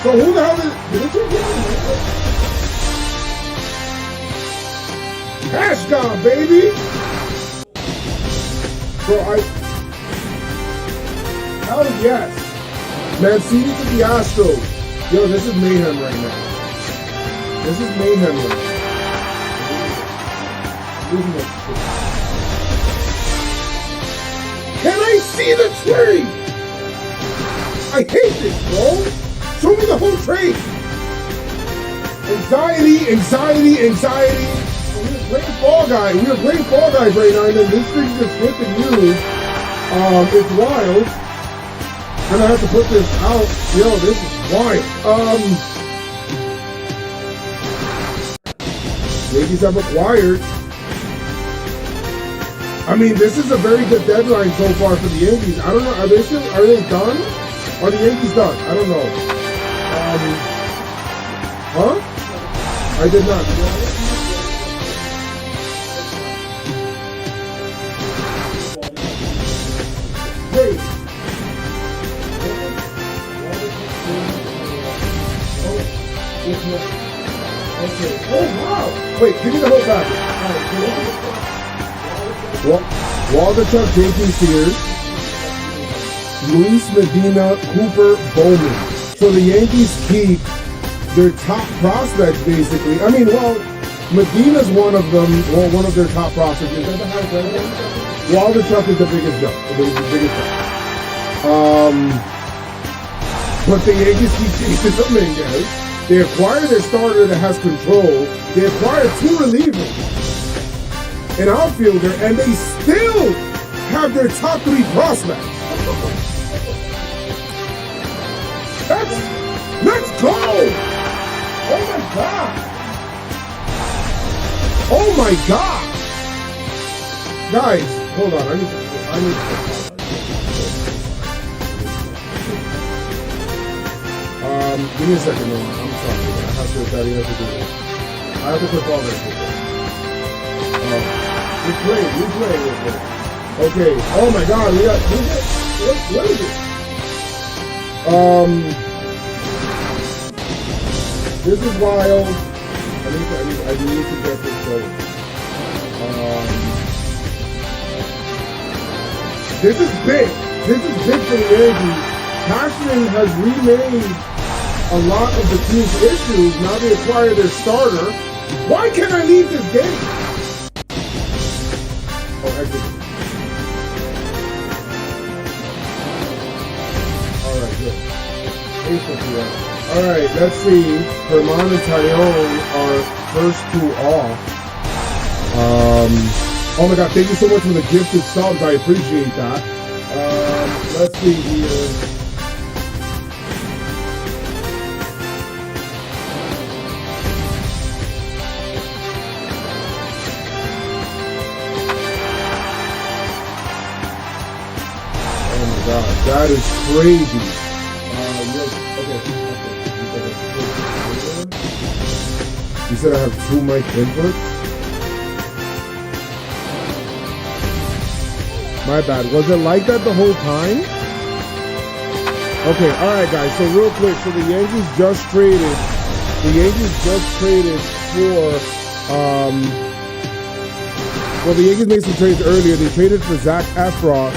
So who the hell is? Did it get Cash God, baby. Bro, hell yes. Mancini to the Astros. Yo, this is mayhem right now. This is mayhem right now. Can I see the trade? I hate this, bro. Show me the whole trade. Anxiety, anxiety, anxiety. We were playing Fall Guys. We were playing Fall Guys right now, and then this thing just hit the news. It's wild. And I have to put this out. Yo, this is wild. Yankees have acquired. I mean, this is a very good deadline so far for the Yankees. I don't know. Are they done? Are the Yankees done? I don't know. Huh? I did not. Wait. Okay. Oh, wow. Wait, give me the whole package. Waldichuk, JP Sears, Luis Medina, Cooper, Bowman. So the Yankees keep their top prospects, basically. I mean, well, Medina's one of them, well, one of their top prospects. Is that the highest rated one? Waldichuk is the biggest jump. But the Yankees keep chasing Dominguez. They acquire their starter that has control. They acquire 2 relievers, an outfielder, and they still have their top 3 prospects. Let's go! Oh my God! Oh my God! Guys, hold on. I need to. Give me a second, man. I'm sorry. I have to do this. I have to put all this. Replay. Okay. Oh my God. We got. What is it? This is wild. I need to get this going. This is big. This is big for the Yankees. Cashman has remade a lot of the team's issues. Now they acquire their starter. Why can't I leave this game? Oh, exit. All right, good. All right, let's see. Herman and Tyone are first 2 off. Oh my God, thank you so much for the gifted subs. I appreciate that. Let's see here. God, that is crazy. You said I have 2 mic inputs? My bad. Was it like that the whole time? Okay, alright guys, so real quick, so the Yankees just traded for well, the Yankees made some trades earlier. They traded for Zach Efron.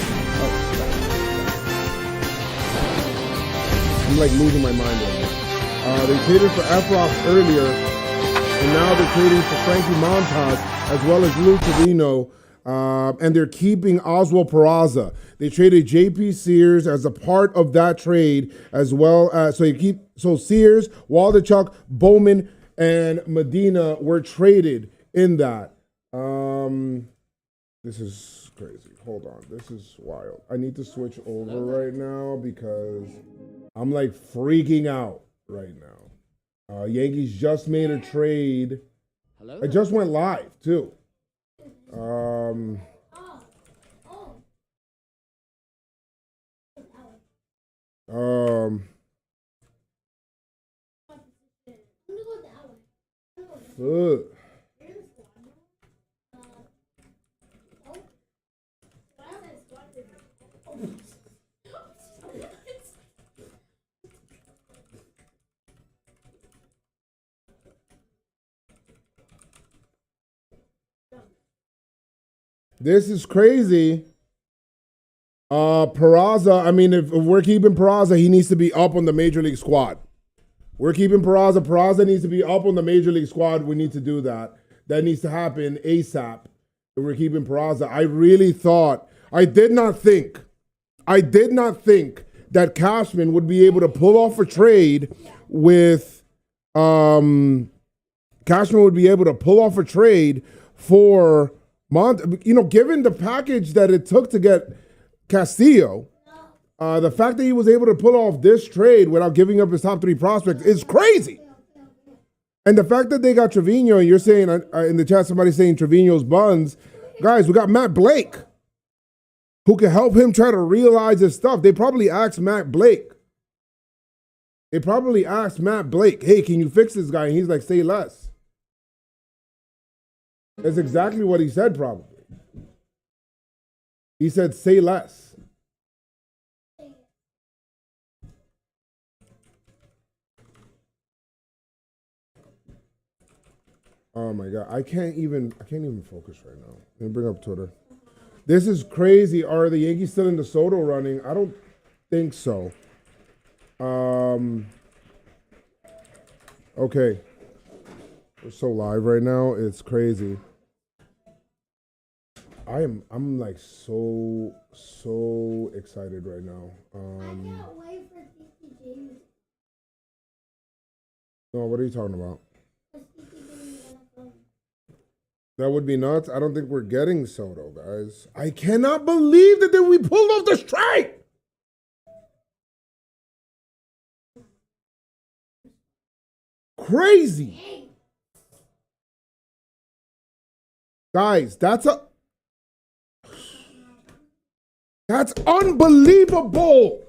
I'm like losing my mind right now. They traded for Efrox earlier, and now they're trading for Frankie Montas as well as Lou Torino, and they're keeping Oswald Peraza. They traded JP Sears as a part of that trade as well. So Sears, Waldichuk, Bowman, and Medina were traded in that. This is crazy. Hold on, this is wild. I need to switch over right now because I'm like freaking out right now. Yankees just made a trade. I just went live too. This is crazy. Peraza, I mean, if we're keeping Peraza, he needs to be up on the major league squad. We're keeping Peraza. Peraza needs to be up on the major league squad. We need to do that. That needs to happen ASAP. If we're keeping Peraza. I did not think that Cashman would be able to pull off a trade with, Cashman would be able to pull off a trade for given the package that it took to get Castillo, the fact that he was able to pull off this trade without giving up his top 3 prospects is crazy. And the fact that they got Trevino, and you're saying in the chat, somebody saying Trevino's buns. Guys, we got Matt Blake, who can help him try to realize his stuff. They probably asked Matt Blake. Hey, can you fix this guy? And he's like, say less. That's exactly what he said, probably. He said, say less. Oh my God, I can't even focus right now. Let me bring up Twitter. This is crazy. Are the Yankees still in the Soto running? I don't think so. Okay. We're so live right now. It's crazy. I'm like so excited right now. I can't wait for Stevie James. No, what are you talking about? That would be nuts. I don't think we're getting Soto, guys. I cannot believe that we pulled off the strike. Crazy. Guys, that's unbelievable.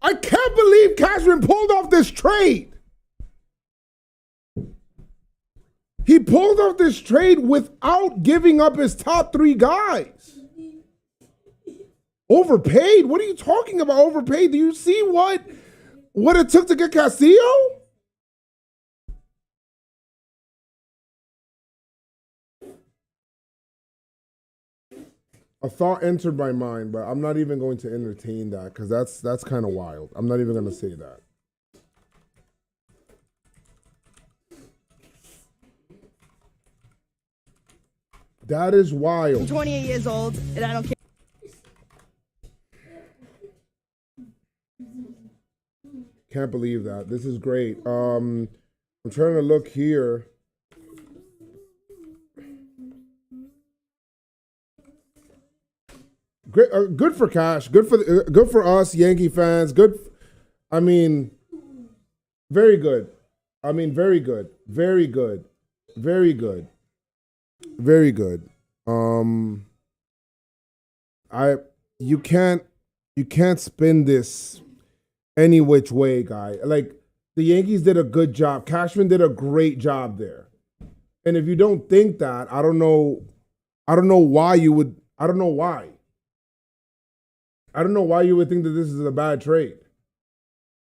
I can't believe Cashman pulled off this trade. He pulled off this trade without giving up his top 3 guys. Overpaid? What are you talking about, overpaid? Do you see what it took to get Castillo? A thought entered my mind, but I'm not even going to entertain that because that's kind of wild. I'm not even going to say that. That is wild. I'm 28 years old, and I don't care. Can't believe that. This is great. I'm trying to look here. Great, good for Cash. Good for us Yankee fans. Good. I mean, very good. I mean, very good. Very good. Very good. Very good. You can't spin this any which way, guy. Like, the Yankees did a good job. Cashman did a great job there. And if you don't think that, I don't know why you would. I don't know why. I don't know why you would think that this is a bad trade.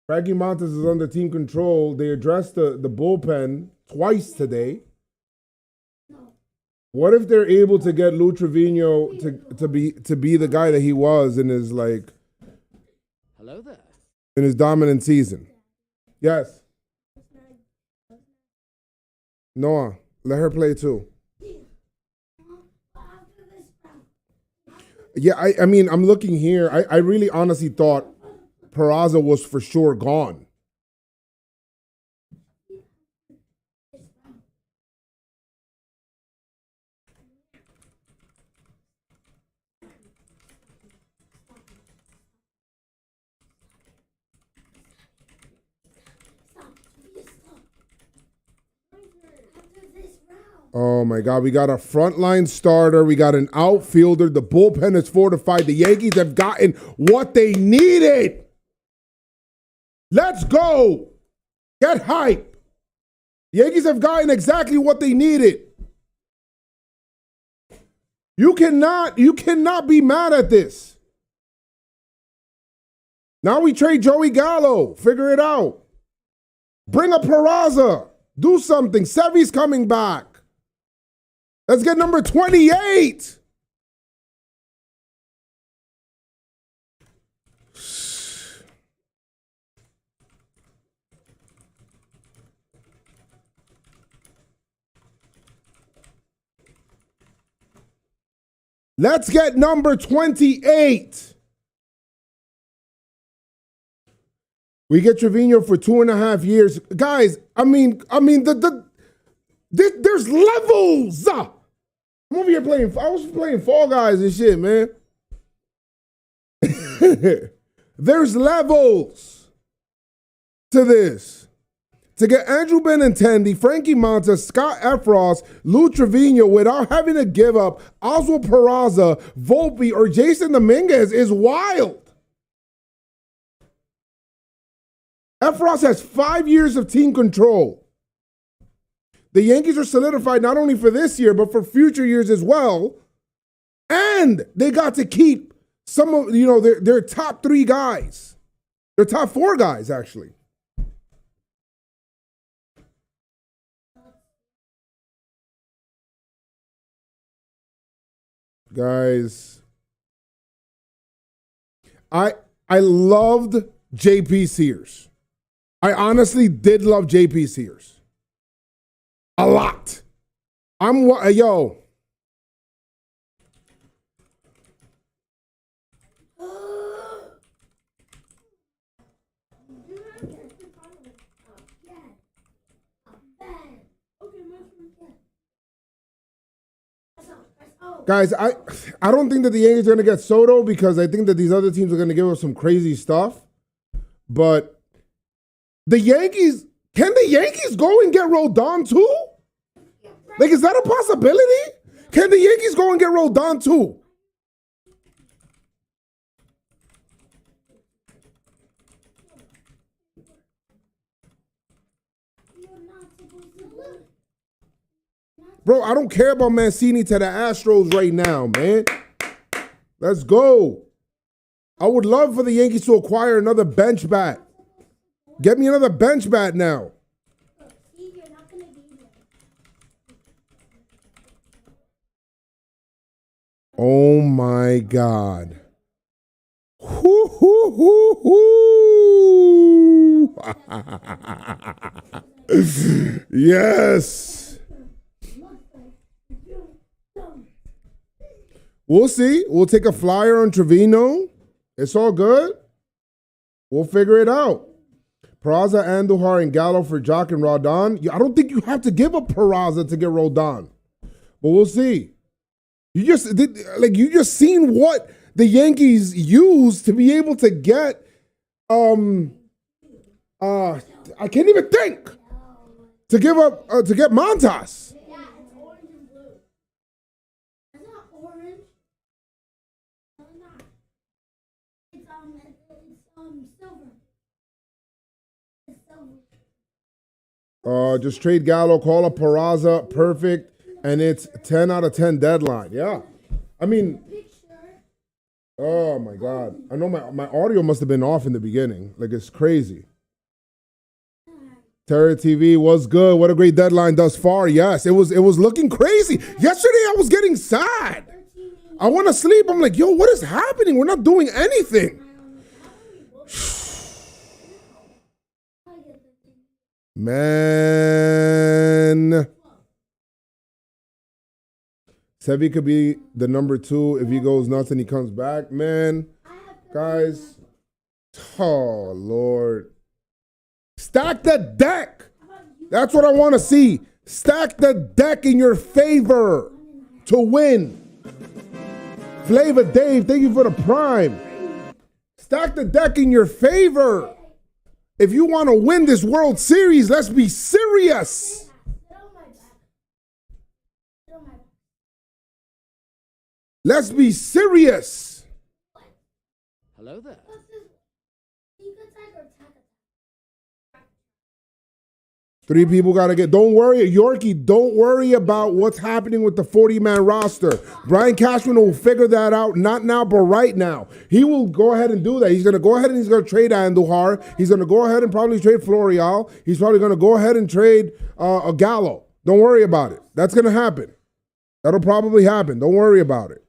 Frankie Montas is under team control. They addressed the bullpen twice today. What if they're able to get Lou Trevino to be the guy that he was in his Hello there. in his dominant season? Yes. Noah, let her play too. Yeah, I mean, I'm looking here. I really honestly thought Peraza was for sure gone. Oh my God, we got a frontline starter. We got an outfielder. The bullpen is fortified. The Yankees have gotten what they needed. Let's go. Get hype. The Yankees have gotten exactly what they needed. You cannot be mad at this. Now we trade Joey Gallo. Figure it out. Bring up Peraza. Do something. Sevy's coming back. Let's get number 28. Let's get number 28. We get Trevino for 2.5 years. Guys, there's levels. I'm over here I was playing Fall Guys and shit, man. There's levels to this. To get Andrew Benintendi, Frankie Montas, Scott Efros, Lou Trevino without having to give up Oswald Peraza, Volpe, or Jason Dominguez is wild. Efros has 5 years of team control. The Yankees are solidified not only for this year, but for future years as well. And they got to keep some of, their top 3 guys. Their top 4 guys, actually. Guys, I loved JP Sears. I honestly did love JP Sears. A lot. Yo. Guys, I don't think that the Yankees are going to get Soto because I think that these other teams are going to give us some crazy stuff. But the Yankees, can the Yankees go and get Rodon too? Like, is that a possibility? Can the Yankees go and get Rodon too? Bro, I don't care about Mancini to the Astros right now, man. Let's go. I would love for the Yankees to acquire another bench bat. Get me another bench bat now. Oh my God. Hoo, hoo, hoo, hoo. Yes. We'll see. We'll take a flyer on Trevino. It's all good. We'll figure it out. Peraza, Andujar, and Gallo for Jock and Rodon. I don't think you have to give up Peraza to get Rodon. But we'll see. You just seen what the Yankees used to be able to get I can't even think. To give up to get Montas. Just trade Gallo, call up Peraza, perfect, and it's 10 out of 10 deadline. Yeah. I mean, oh my God. I know my audio must have been off in the beginning. Like, it's crazy. Terra TV was good. What a great deadline thus far. Yes, it was looking crazy. Yesterday I was getting sad. I want to sleep. I'm like, yo, what is happening? We're not doing anything. Man. Sevy could be the number 2 if he goes nuts and he comes back. Man, guys. Oh, Lord. Stack the deck. That's what I want to see. Stack the deck in your favor to win. Flavor Dave, thank you for the prime. Stack the deck in your favor. If you want to win this World Series, let's be serious. Let's be serious. Hello there. 3 people got to get. Don't worry, Yorkie, don't worry about what's happening with the 40-man roster. Brian Cashman will figure that out, not now, but right now. He will go ahead and do that. He's going to go ahead and he's going to trade Andujar. He's going to go ahead and probably trade Florial. He's probably going to go ahead and trade a Gallo. Don't worry about it. That's going to happen. That'll probably happen. Don't worry about it.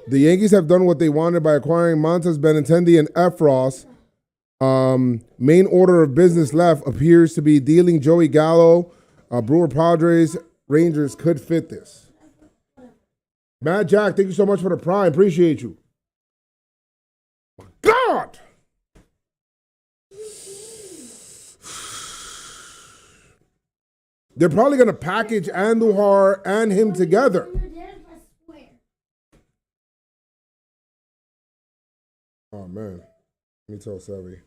The Yankees have done what they wanted by acquiring Montas, Benintendi, and Efros. Main order of business left appears to be dealing Joey Gallo. Brewer, Padres, Rangers could fit this. Matt Jack, thank you so much for the prime. Appreciate you. My God! They're probably going to package Andujar and him together. Oh, man. Let me tell Savvy.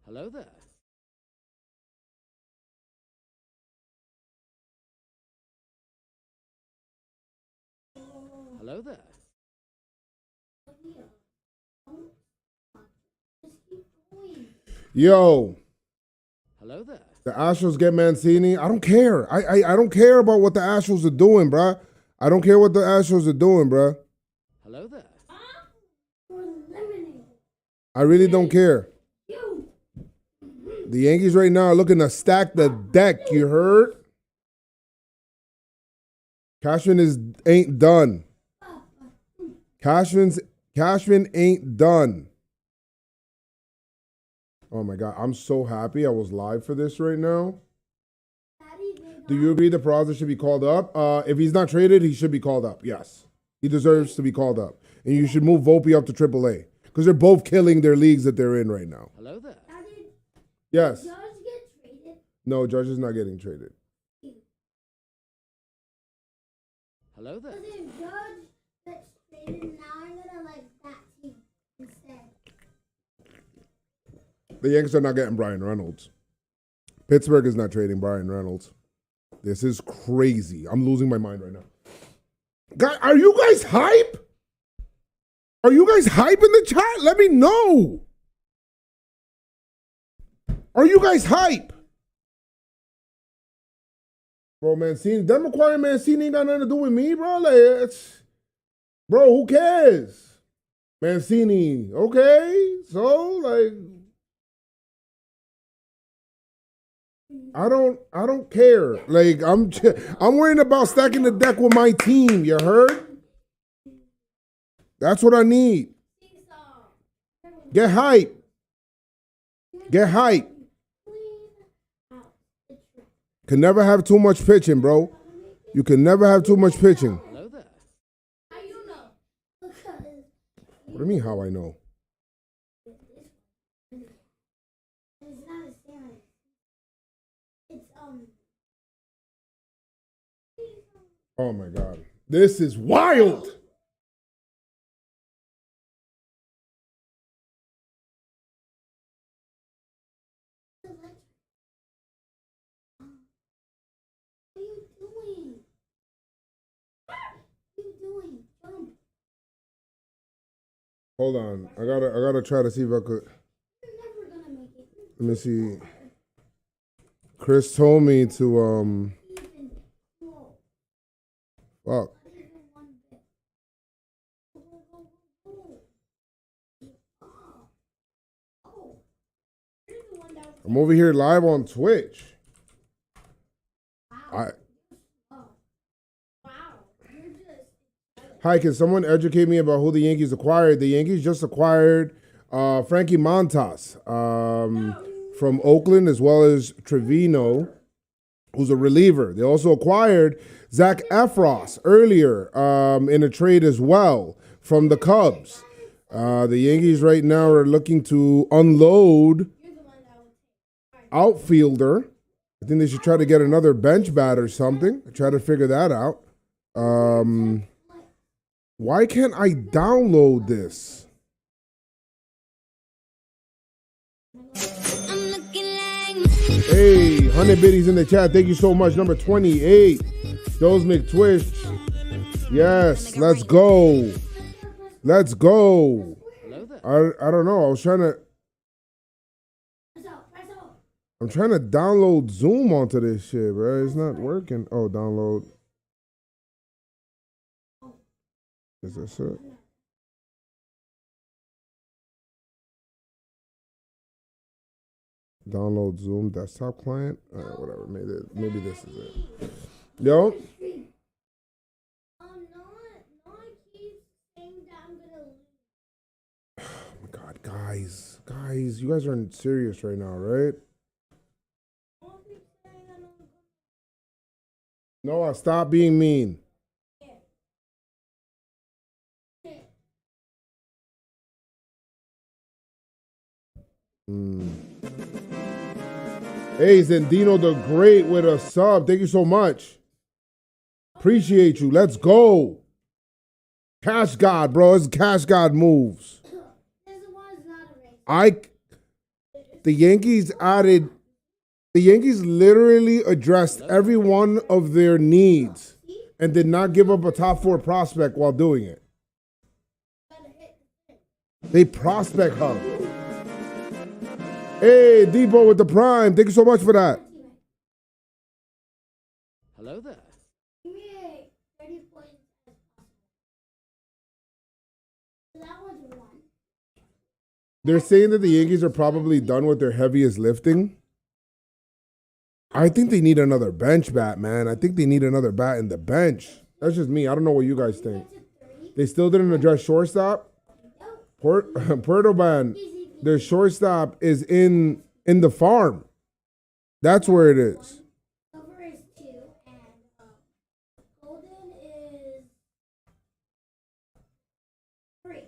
Hello there. Hello there. Yo. Hello there. The Astros get Mancini. I don't care. I don't care about what the Astros are doing, bruh. I don't care what the Astros are doing, bruh. Hello there. I really don't care. The Yankees right now are looking to stack the deck. You heard? Cashman ain't done. Cashman ain't done. Oh my God, I'm so happy I was live for this right now. Do you agree that Peraza should be called up? If he's not traded, he should be called up. Yes, he deserves to be called up, and you should move Volpe up to AAA because they're both killing their leagues that they're in right now. Hello there. Yes. Judge get traded? No, Judge is not getting traded. Hello there. Because if Judge gets traded, now I'm gonna like that team instead. The Yankees are not getting Brian Reynolds. Pittsburgh is not trading Brian Reynolds. This is crazy. I'm losing my mind right now. God, are you guys hype? Are you guys hype in the chat? Let me know. Are you guys hype? Bro, Mancini, them acquiring Mancini ain't got nothing to do with me, bro. Like, bro, who cares? Mancini, okay? So, like, I don't care. Like, I'm worrying about stacking the deck with my team. You heard? That's what I need. Get hype. Get hype. Can never have too much pitching, bro. You can never have too much pitching. Hello there. How you know? Because What do you mean, how I know? it's not a standard. It's Oh my God. This is wild. What are you doing? What are you doing? Jump. Hold on. I gotta try to see if I could. You're never gonna make it. Let me see. Chris told me to Even whoa, fuck. not even one bit. Whoa. Oh. You're the one that was I'm over here live on Twitch. wow. Wow. You're just Hi, can someone educate me about who the Yankees acquired? The Yankees just acquired Frankie Montas from Oakland, as well as Trevino, who's a reliever. They also acquired Zach Efros earlier in a trade as well from the Cubs. The Yankees right now are looking to unload outfielder. I think they should try to get another bench bat or something. Try to figure that out. Why can't I download this? Hey, 100 biddies in the chat. Thank you so much. Number 28, Joe's McTwitch. Yes, let's go. Let's go. Hello there. I don't know. I was trying to. I'm trying to download Zoom onto this shit, bro. It's not working. Oh, download. Is this it? Download Zoom desktop client. Whatever. Maybe this is it. Yo. No, I keep saying that I'm gonna lose. Oh my God, guys, you guys aren't serious right now, right? I'll keep saying I'm gonna Noah, stop being mean. Hey, Zendino the Great with a sub. Thank you so much. Appreciate you. Let's go. Cash God, bro. It's Cash God moves. This one's not a race. The Yankees literally addressed every one of their needs and did not give up a top 4 prospect while doing it. They prospect hub. Hey, Depot with the prime. Thank you so much for that. Hello there. Give me 30 points as possible. So that was one. They're saying that the Yankees are probably done with their heaviest lifting. I think they need another bench bat, man. I think they need another bat in the bench. That's just me. I don't know what you guys think. They still didn't address shortstop. Perdoban, their shortstop is in the farm. That's where it is. Silver is 2, and golden is 3.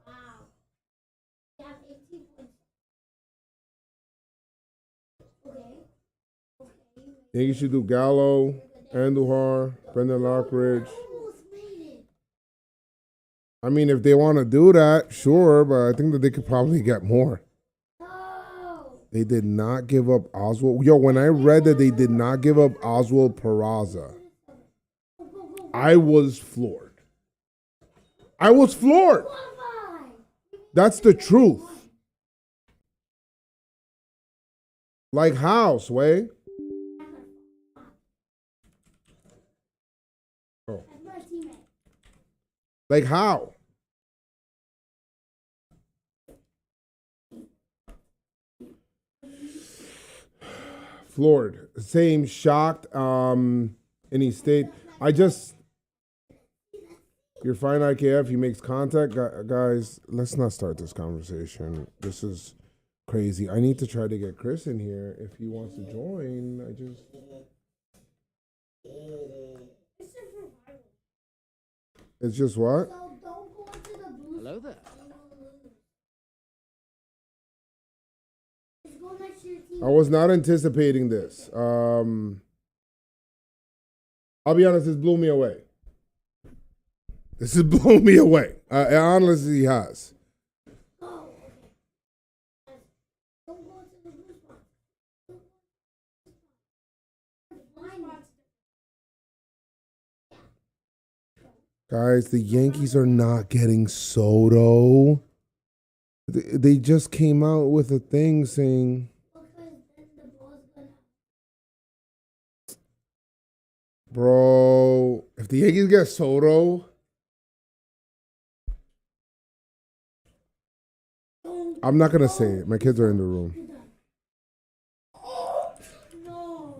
Wow. You have 18 points. Okay. Think you should do Gallo, Andujar, Brendan Lockridge. Almost made it. I mean, if they want to do that, sure, but I think that they could probably get more. Oh. They did not give up Oswald. Yo, when I read that they did not give up Oswald Peraza, I was floored. I was floored. That's the truth. Like how, Sway? Oh. That's my teammate. Like how? Floored. Same, shocked. Any state. You're fine, IKF. He makes contact. Guys, let's not start this conversation. This is crazy. I need to try to get Chris in here if he wants to join. It's just what? So don't go into the blue. Hello there. Just go next to your team. I was not anticipating this. I'll be honest, this blew me away. This has blown me away. It honestly has. Oh, okay. Don't go into the blue spot. Guys, the Yankees are not getting Soto. They just came out with a thing saying, Because then the ball's gonna. bro, if the Yankees get Soto, I'm not going to say it. My kids are in the room. No.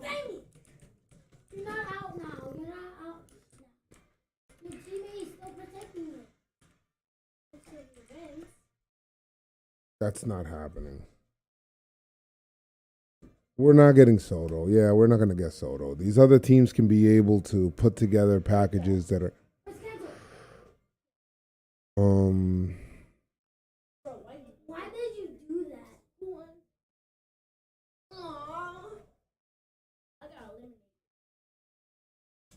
You're not out now. You're not out now. Your teammate is still protecting you. It's your defense. That's not happening. We're not getting Soto. Yeah, we're not going to get Soto. These other teams can be able to put together packages that are Let's cancel. Why did you do that? Aww. I got eliminated.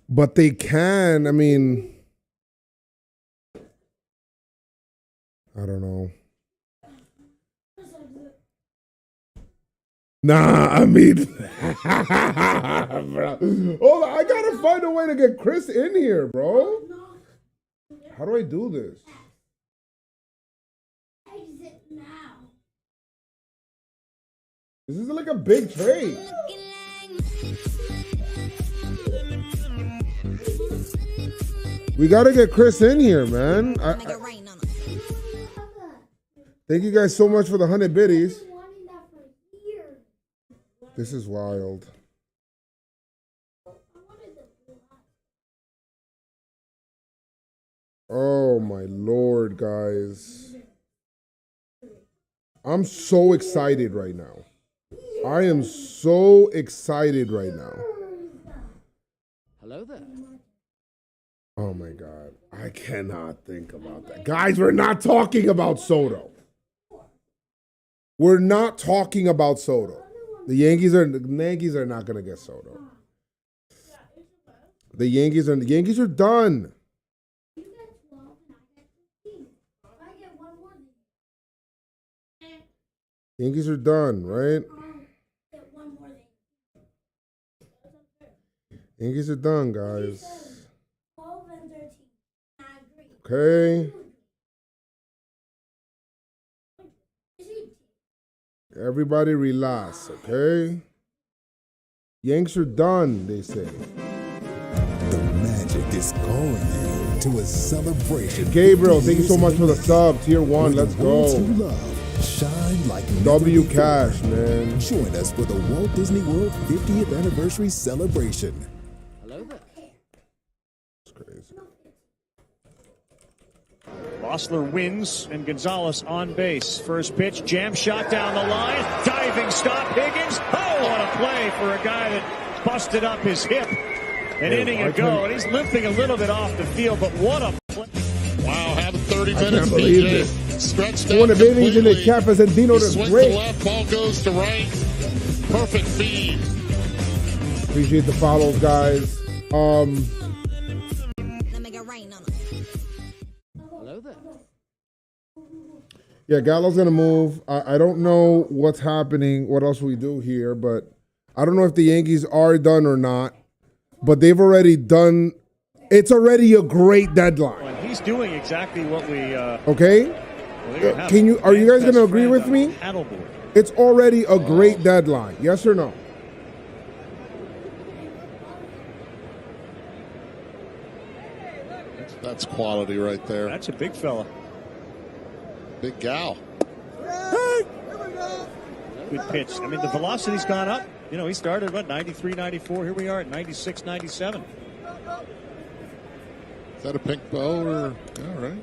but they can, I mean, I don't know. Nah, I mean, bro. Hold on, I gotta find a way to get Chris in here, bro. How do I do this? Exit now. This is like a big trade. We gotta get Chris in here, man. Thank you guys so much for the 100 biddies. This is wild. Oh my Lord, guys. I'm so excited right now. I am so excited right now. Hello there. Oh my God. I cannot think about that. Guys, we're not talking about Soto. We're not talking about Soto. The Yankees are not gonna get Soto. The Yankees are done. Yankees are done, right? Yankees are done, guys. Okay. Everybody relax, okay? Yanks are done, they say. The magic is calling you to a celebration. Gabriel, thank you so much for the sub. Tier 1, let's go. Shine like W Cash, man. Join us for the Walt Disney World 50th anniversary celebration. Hello there. It's crazy. Osler wins and Gonzalez on base. First pitch, jam shot down the line, diving stop, Higgins. Oh, what a play for a guy that busted up his hip an inning ago. And he's limping a little bit off the field, but what a play. Wow, had 30 minutes. can't believe BJ it. stretched One out of the innings in the completely. Capas and Dino He to swings great. to left, ball goes to right. Perfect feed. Appreciate the follows, guys. Hello there. Yeah, Gallo's gonna move. I don't know what's happening, what else we do here, but I don't know if the Yankees are done or not. But they've already done. It's already a great deadline. And he's doing exactly what we. Okay. Can you? Are you guys gonna agree with me? It's already a great deadline. Yes or no? That's quality right there. That's a big fella. Big gal. Good pitch. I mean, the velocity's gone up. You know, he started, 93, 94. Here we are at 96, 97. Is that a pink bow or, yeah, right?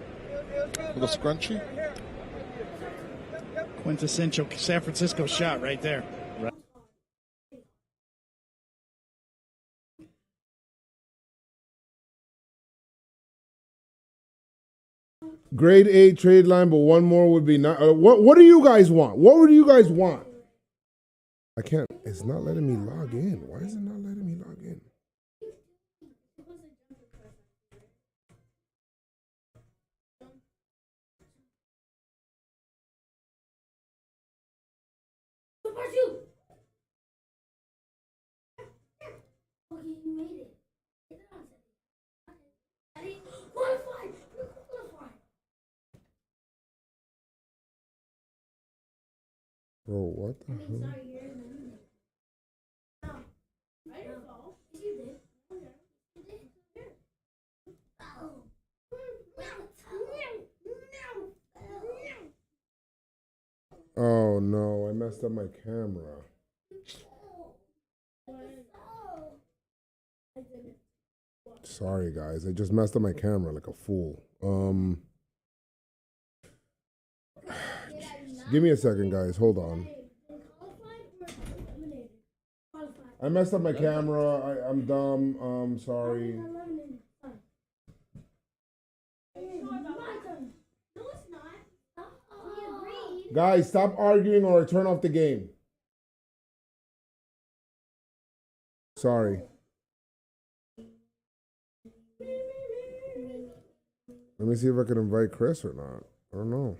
Little scrunchy? Quintessential San Francisco shot right there. Grade A trade line, but one more would be not. What do you guys want? What would you guys want? I can't. It's not letting me log in. Why is it not letting me log in? Bro, what the hell? Oh no, I messed up my camera. Sorry guys, I just messed up my camera like a fool. Give me a second, guys. Hold on. I messed up my camera. I'm dumb. Sorry. Guys, stop arguing or I turn off the game. Sorry. Let me see if I can invite Chris or not. I don't know.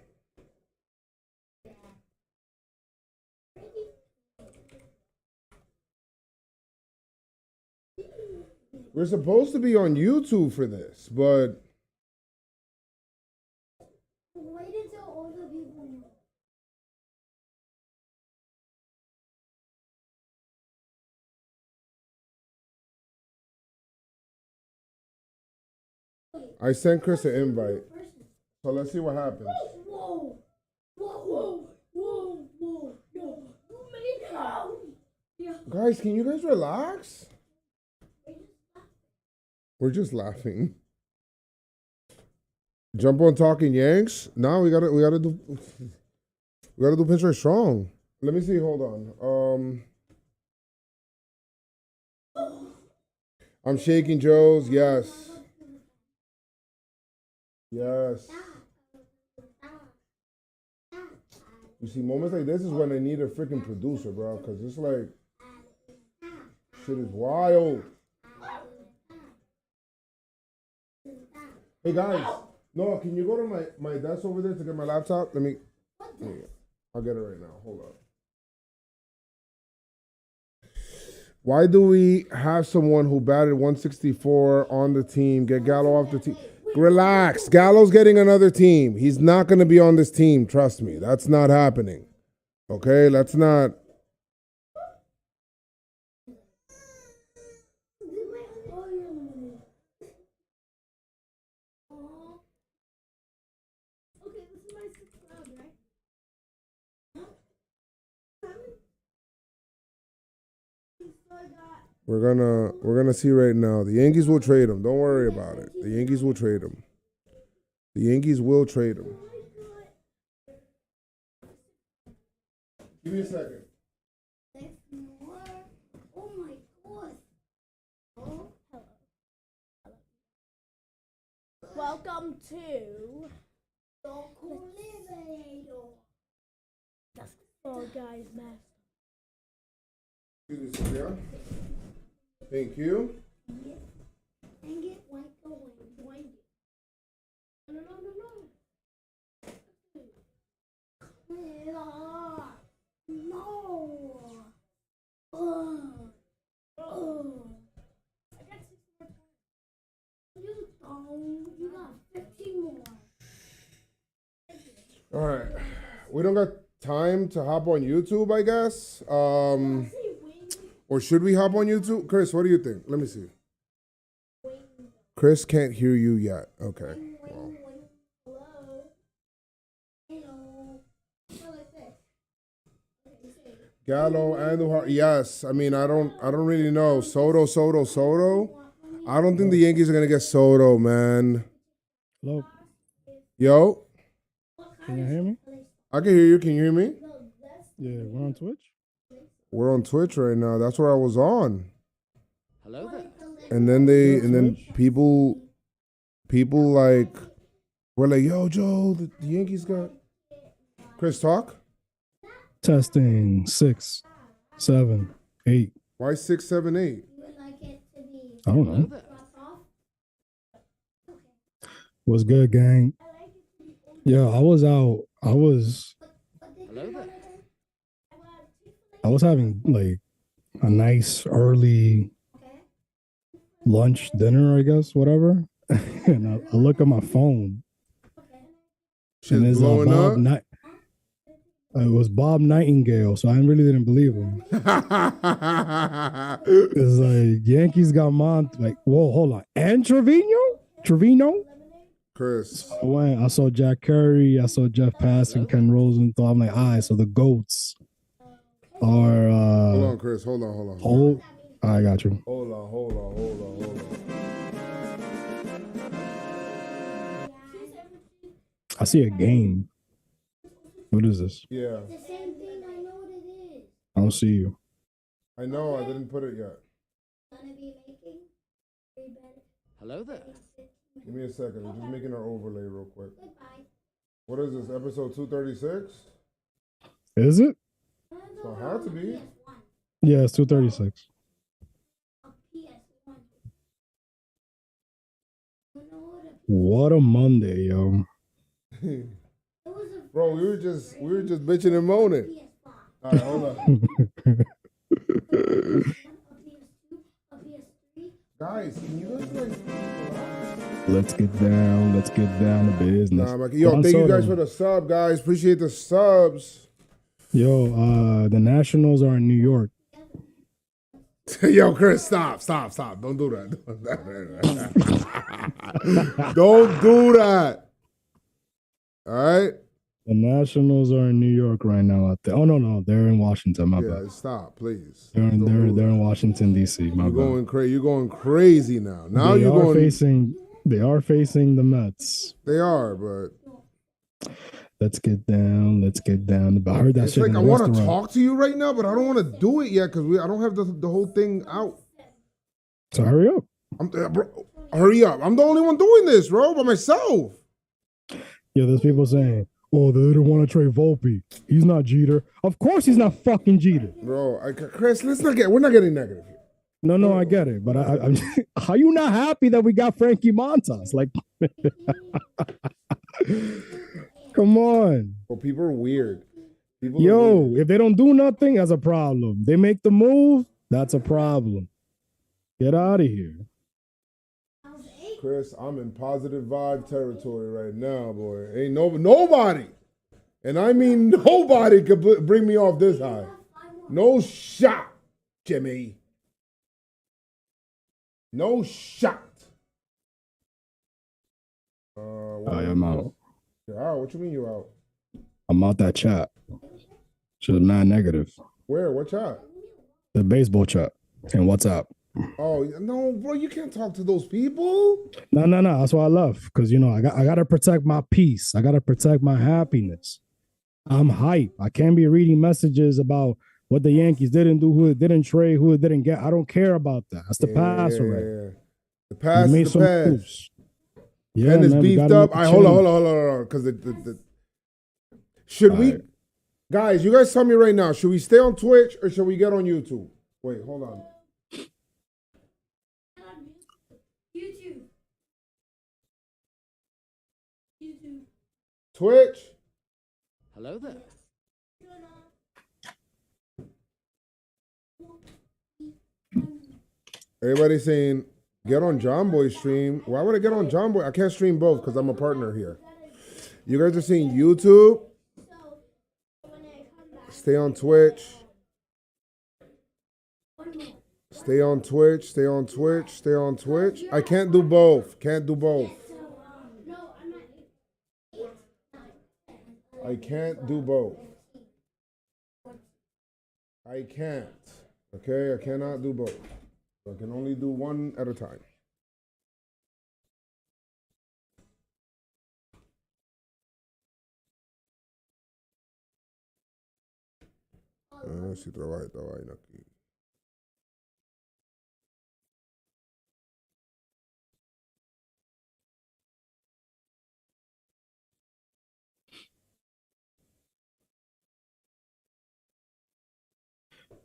We're supposed to be on YouTube for this, but wait until all the people know. I sent Chris an invite. So let's see what happens. Whoa. Whoa. Whoa. Whoa. Whoa. Yo. You made it. Guys, can you guys relax? We're just laughing. Jump on talking Yanks. Now we gotta do Pinterest strong. Let me see. Hold on. I'm shaking Joe's. Yes. Yes. You see, moments like this is when I need a freaking producer, bro. Cause it's like shit is wild. Hey guys, Noah, can you go to my desk over there to get my laptop? Let me I'll get it right now. Hold up. Why do we have someone who batted 164 on the team get Gallo off the team? Relax. Gallo's getting another team. He's not going to be on this team. Trust me. That's not happening. Okay? Let's not. We're gonna see right now. The Yankees will trade him. Don't worry about it. The Yankees will trade him. The Yankees will trade him. Give me a second. Oh my God. Oh, hello. Welcome to Basketball Guys Master. Excuse me, Sophia. Thank you. Hang it, wipe away, wipe it. No. No. I got 6 more times. You don't. You got 15 more. All right. We don't got time to hop on YouTube, I guess. Or should we hop on YouTube? Chris, what do you think? Let me see. Chris can't hear you yet. Okay. Well. Gallo, Andujar. Yes. I mean, I don't really know. Soto. I don't think the Yankees are gonna get Soto, man. Hello, Yo, can you hear me? I can hear you. Can you hear me? Yeah, we're on Twitch. We're on Twitch right now. That's where I was on. Hello there. And then people like were like, yo, Joe, the Yankees got Chris talk. Testing 6, 7, 8. Why 6, 7, 8? I don't Hello know. there. What's good, gang? Yeah, I was out. Hello there. I was having like a nice early lunch, dinner, I guess, whatever. And I look at my phone. Shit's And it's blowing up. It was Bob Nightingale, so I really didn't believe him. It's like Yankees got like, whoa, hold on. And Trevino? Chris. I saw Jack Curry, I saw Jeff Passan, Ken Rosenthal. I'm like, all right, so the GOATs are Hold on, Chris. Hold on. I got you. Hold on. I see a game. What is this? Yeah. The same thing, I know what it is. I don't see you. I know, I didn't put it yet. Gonna be making 3 better. Hello there. Give me a second. We're just making our overlay real quick. Goodbye. What is this, episode 236? Is it? So it had to be. Yeah, it's 236. What a Monday, yo. Bro, we were just bitching and moaning. All right, hold on. Guys, can you guys like Let's get down to business. yo, Juan thank you guys Soto. for the sub, guys. Appreciate the subs. Yo, the Nationals are in New York. Yo, Chris, stop. Don't do that. Don't do that. All right? The Nationals are in New York right now out there. Oh no, they're in Washington. My Yeah, bad. stop, please. They're Don't do in that. Washington D.C. My bad. You're going crazy now. Now They you're are going. facing the Mets. They are, but Let's get down. But I heard that it's shit like in I the want to restaurant. talk to you right now, but I don't want to do it yet because I don't have the whole thing out. So hurry up. Bro, hurry up! I'm the only one doing this, bro, by myself. Yeah, there's people saying, "Oh, they don't want to trade Volpe. He's not Jeter. Of course, he's not fucking Jeter." Bro, Chris, we're not getting negative here. No, I get it, but I'm how you not happy that we got Frankie Montas? Like, come on. Well, people are weird. People are Yo, weird. if they don't do nothing, that's a problem. They make the move, that's a problem. Get out of here. Chris, I'm in positive vibe territory right now, boy. Ain't nobody, and I mean nobody could bring me off this high. No shot, Jimmy. No shot. I'm out. You're out. What you mean you're out? I'm out that chat. She's mad negative. Where? What chat? The baseball chat and WhatsApp. Oh no, bro! You can't talk to those people. No. That's why I left. Because I gotta protect my peace. I gotta protect my happiness. I'm hype. I can't be reading messages about what the Yankees didn't do, who it didn't trade, who it didn't get. I don't care about that. That's the past already. Yeah. The past is the past. Moves. Yeah, and it's man, beefed up. Hold on. Because should we, guys? You guys tell me right now. Should we stay on Twitch or should we get on YouTube? Wait, hold on. YouTube. Twitch. Hello there. Everybody's saying get on John Boy's stream. Why would I get on John Boy? I can't stream both because I'm a partner here. You guys are seeing YouTube. Stay on Twitch. Stay on Twitch. Stay on Twitch. Stay on Twitch. I can't do both. Can't do both. I can't do both. I can't. Okay, I cannot do both. I can only do one at a time. Si trabaja esta vaina aquí.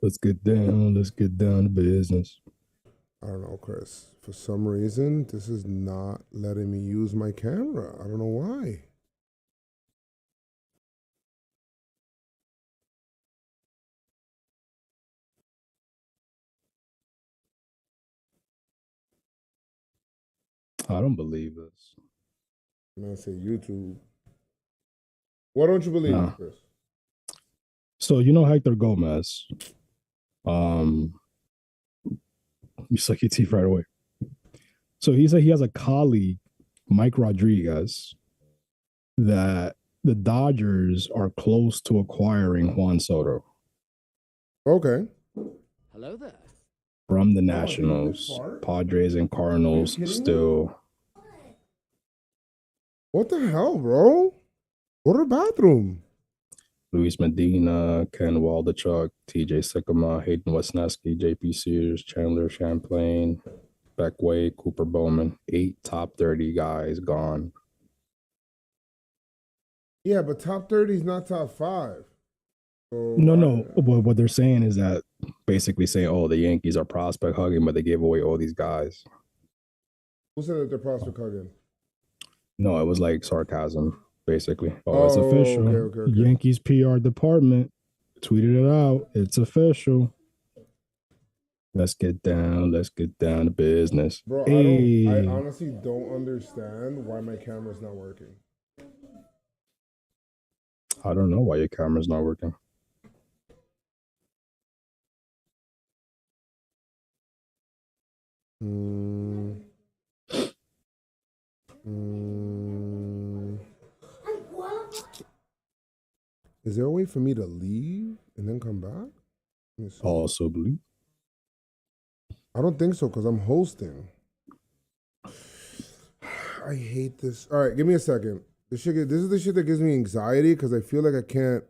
Let's get down to business. I don't know, Chris. For some reason, this is not letting me use my camera. I don't know why. I don't believe this. I'm gonna say YouTube. Why don't you believe it, Chris? So Hector Gomez. You suck your teeth right away. So he said he has a colleague, Mike Rodriguez, that the Dodgers are close to acquiring Juan Soto. Okay. Hello there. From the Nationals, Padres and Cardinals still. What the hell, bro? Go to the bathroom. Luis Medina, Ken Waldichuk, TJ Sycamore, Hayden Wesneski, JP Sears, Chandler Champlain, Beckway, Cooper Bowman. 8 top 30 guys gone. Yeah, but top 30 is not top 5. So No. What they're saying is that basically saying, oh, the Yankees are prospect hugging, but they gave away all these guys. Who said that they're prospect hugging? No, it was like sarcasm, basically. Oh, it's official. Okay. Yankees PR department tweeted it out. It's official. Let's get down to business. Bro, hey. I honestly don't understand why my camera's not working. I don't know why your camera's not working. Mm. Mm. Is there a way for me to leave and then come back? Let me see. Possibly. I don't think so because I'm hosting. I hate this. All right, give me a second. This is the shit that gives me anxiety because I feel like I can't.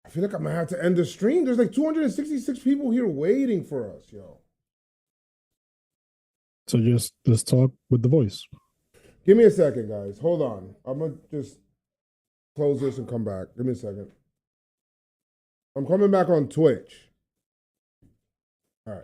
I feel like I'm gonna have to end the stream. There's like 266 people here waiting for us, yo. So just talk with the voice. Give me a second, guys. Hold on. I'm gonna just close this and come back. Give me a second. I'm coming back on Twitch. All right.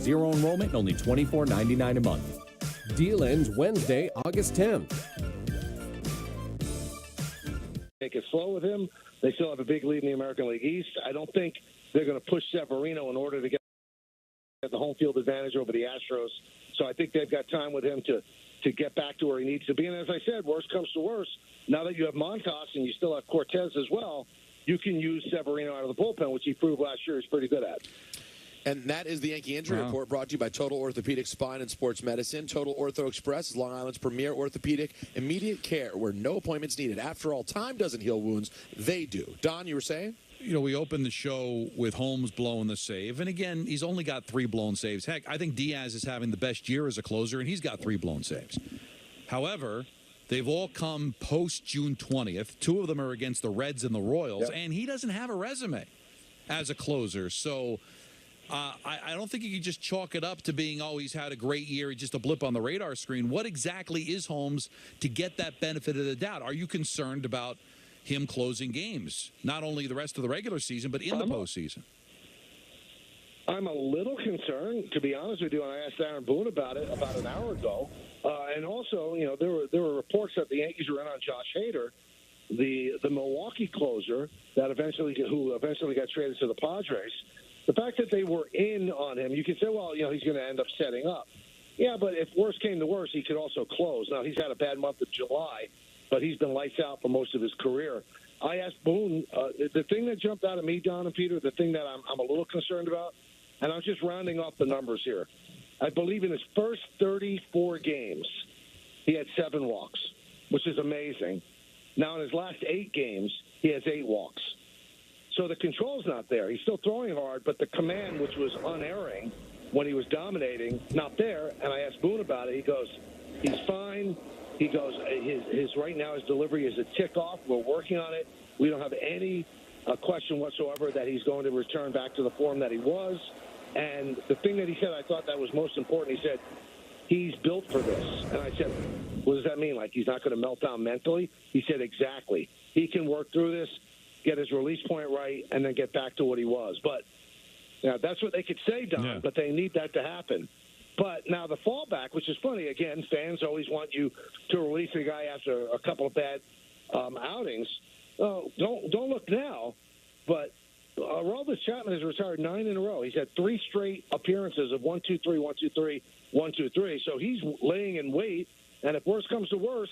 Zero enrollment and only $24.99 a month. Deal ends Wednesday, August 10th. Take it slow with him. They still have a big lead in the American League East. I don't think they're going to push Severino in order to get the home field advantage over the Astros. So I think they've got time with him to get back to where he needs to be. And as I said, worst comes to worst, now that you have Montas and you still have Cortez as well, you can use Severino out of the bullpen, which he proved last year he's pretty good at. And that is the Yankee Injury Report, brought to you by Total Orthopedic Spine and Sports Medicine. Total Ortho Express is Long Island's premier orthopedic immediate care where no appointments needed. After all, time doesn't heal wounds. They do. Don, you were saying? You know, we opened the show with Holmes blowing the save. And again, he's only got 3 blown saves. Heck, I think Diaz is having the best year as a closer, and he's got 3 blown saves. However, they've all come post-June 20th. 2 of them are against the Reds and the Royals, and he doesn't have a resume as a closer. So I don't think you can just chalk it up to being, oh, he's had a great year, just a blip on the radar screen. What exactly is Holmes to get that benefit of the doubt? Are you concerned about him closing games, not only the rest of the regular season, but in the postseason? I'm a little concerned, to be honest with you, and I asked Aaron Boone about it about an hour ago. And also, there were reports that the Yankees were in on Josh Hader, the Milwaukee closer who eventually got traded to the Padres. The fact that they were in on him, you could say, well, he's going to end up setting up. Yeah, but if worse came to worse, he could also close. Now, he's had a bad month of July, but he's been lights out for most of his career. I asked Boone, the thing that jumped out at me, Don and Peter, the thing that I'm a little concerned about, and I'm just rounding off the numbers here. I believe in his first 34 games, he had 7 walks, which is amazing. Now, in his last 8 games, he has 8 walks. So the control's not there. He's still throwing hard, but the command, which was unerring when he was dominating, not there. And I asked Boone about it. He goes, he's fine. He goes, his right now, his delivery is a tick off. We're working on it. We don't have any question whatsoever that he's going to return back to the form that he was. And the thing that he said, I thought that was most important. He said, he's built for this. And I said, what does that mean? Like he's not going to melt down mentally? He said, exactly. He can work through this, get his release point right, and then get back to what he was. But that's what they could say, Don, but they need that to happen. But now the fallback, which is funny, again, fans always want you to release a guy after a couple of bad outings. Don't look now, but Aroldis Chapman has retired 9 in a row. He's had 3 straight appearances of 1-2-3, 1-2-3, 1-2-3. So he's laying in wait, and if worse comes to worse,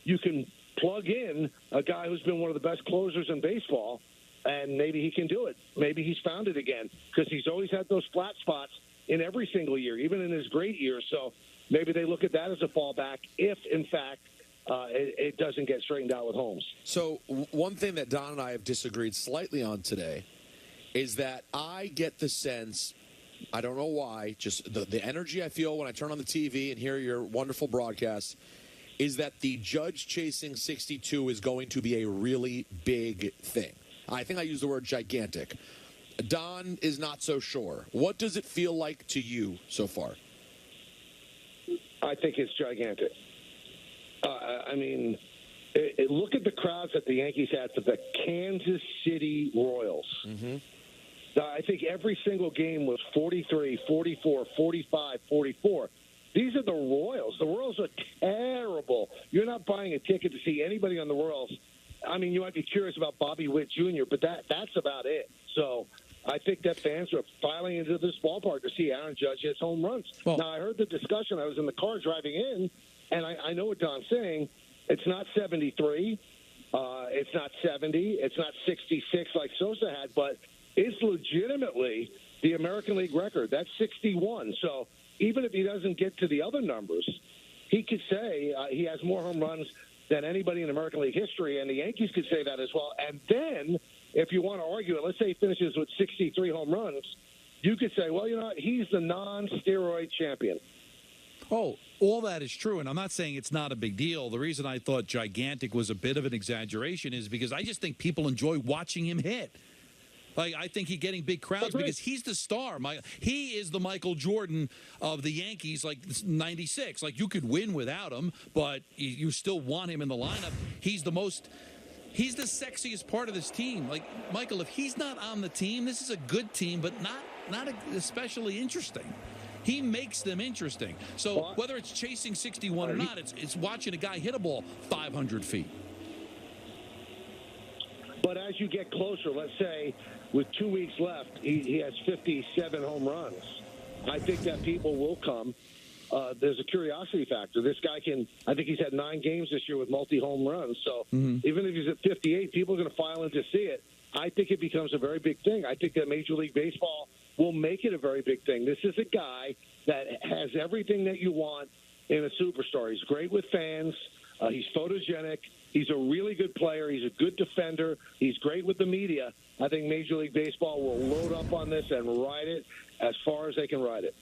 you can plug in a guy who's been one of the best closers in baseball, and maybe he can do it. Maybe he's found it again because he's always had those flat spots in every single year, even in his great years. So maybe they look at that as a fallback if, in fact, it doesn't get straightened out with Holmes. So one thing that Don and I have disagreed slightly on today is that I get the sense, I don't know why, just the energy I feel when I turn on the TV and hear your wonderful broadcasts, is that the Judge chasing 62 is going to be a really big thing. I think I used the word gigantic. Don is not so sure. What does it feel like to you so far? I think it's gigantic. I mean, look at the crowds that the Yankees had for the Kansas City Royals. Mm-hmm. I think every single game was 43, 44, 45, 44. These are the Royals. The Royals are terrible. You're not buying a ticket to see anybody on the Royals. I mean, you might be curious about Bobby Witt Jr., but that's about it. So I think that fans are filing into this ballpark to see Aaron Judge hit home runs. Well, now, I heard the discussion. I was in the car driving in, and I know what Don's saying. It's not 73. It's not 70. It's not 66 like Sosa had, but it's legitimately the American League record. That's 61. So even if he doesn't get to the other numbers, he could say he has more home runs than anybody in American League history, and the Yankees could say that as well. And then, if you want to argue it, let's say he finishes with 63 home runs, you could say, well, he's the non-steroid champion. Oh, all that is true, and I'm not saying it's not a big deal. The reason I thought gigantic was a bit of an exaggeration is because I just think people enjoy watching him hit. Like, I think he's getting big crowds because he's the star. He is the Michael Jordan of the Yankees, like 96. Like, you could win without him, but you still want him in the lineup. He's the sexiest part of this team. Like, Michael, if he's not on the team, this is a good team, but not especially interesting. He makes them interesting. So whether it's chasing 61 or not, it's watching a guy hit a ball 500 feet. But as you get closer, let's say with 2 weeks left, he has 57 home runs. I think that people will come. There's a curiosity factor. This guy I think he's had 9 games this year with multi-home runs. So even if he's at 58, people are going to file in to see it. I think it becomes a very big thing. I think that Major League Baseball will make it a very big thing. This is a guy that has everything that you want in a superstar. He's great with fans. He's photogenic. He's a really good player. He's a good defender. He's great with the media. I think Major League Baseball will load up on this and ride it as far as they can ride it.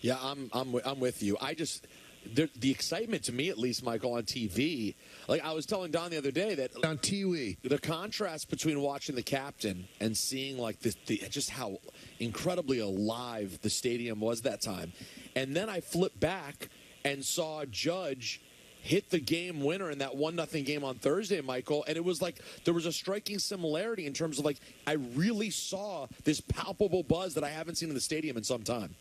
Yeah, I'm with you. the excitement to me, at least, Michael, on TV. Like I was telling Don the other day that On TV. the contrast between watching the captain and seeing like just how incredibly alive the stadium was that time, and then I flipped back and saw Judge hit the game winner in that 1-0 game on Thursday, Michael, and it was like there was a striking similarity in terms of like I really saw this palpable buzz that I haven't seen in the stadium in some time.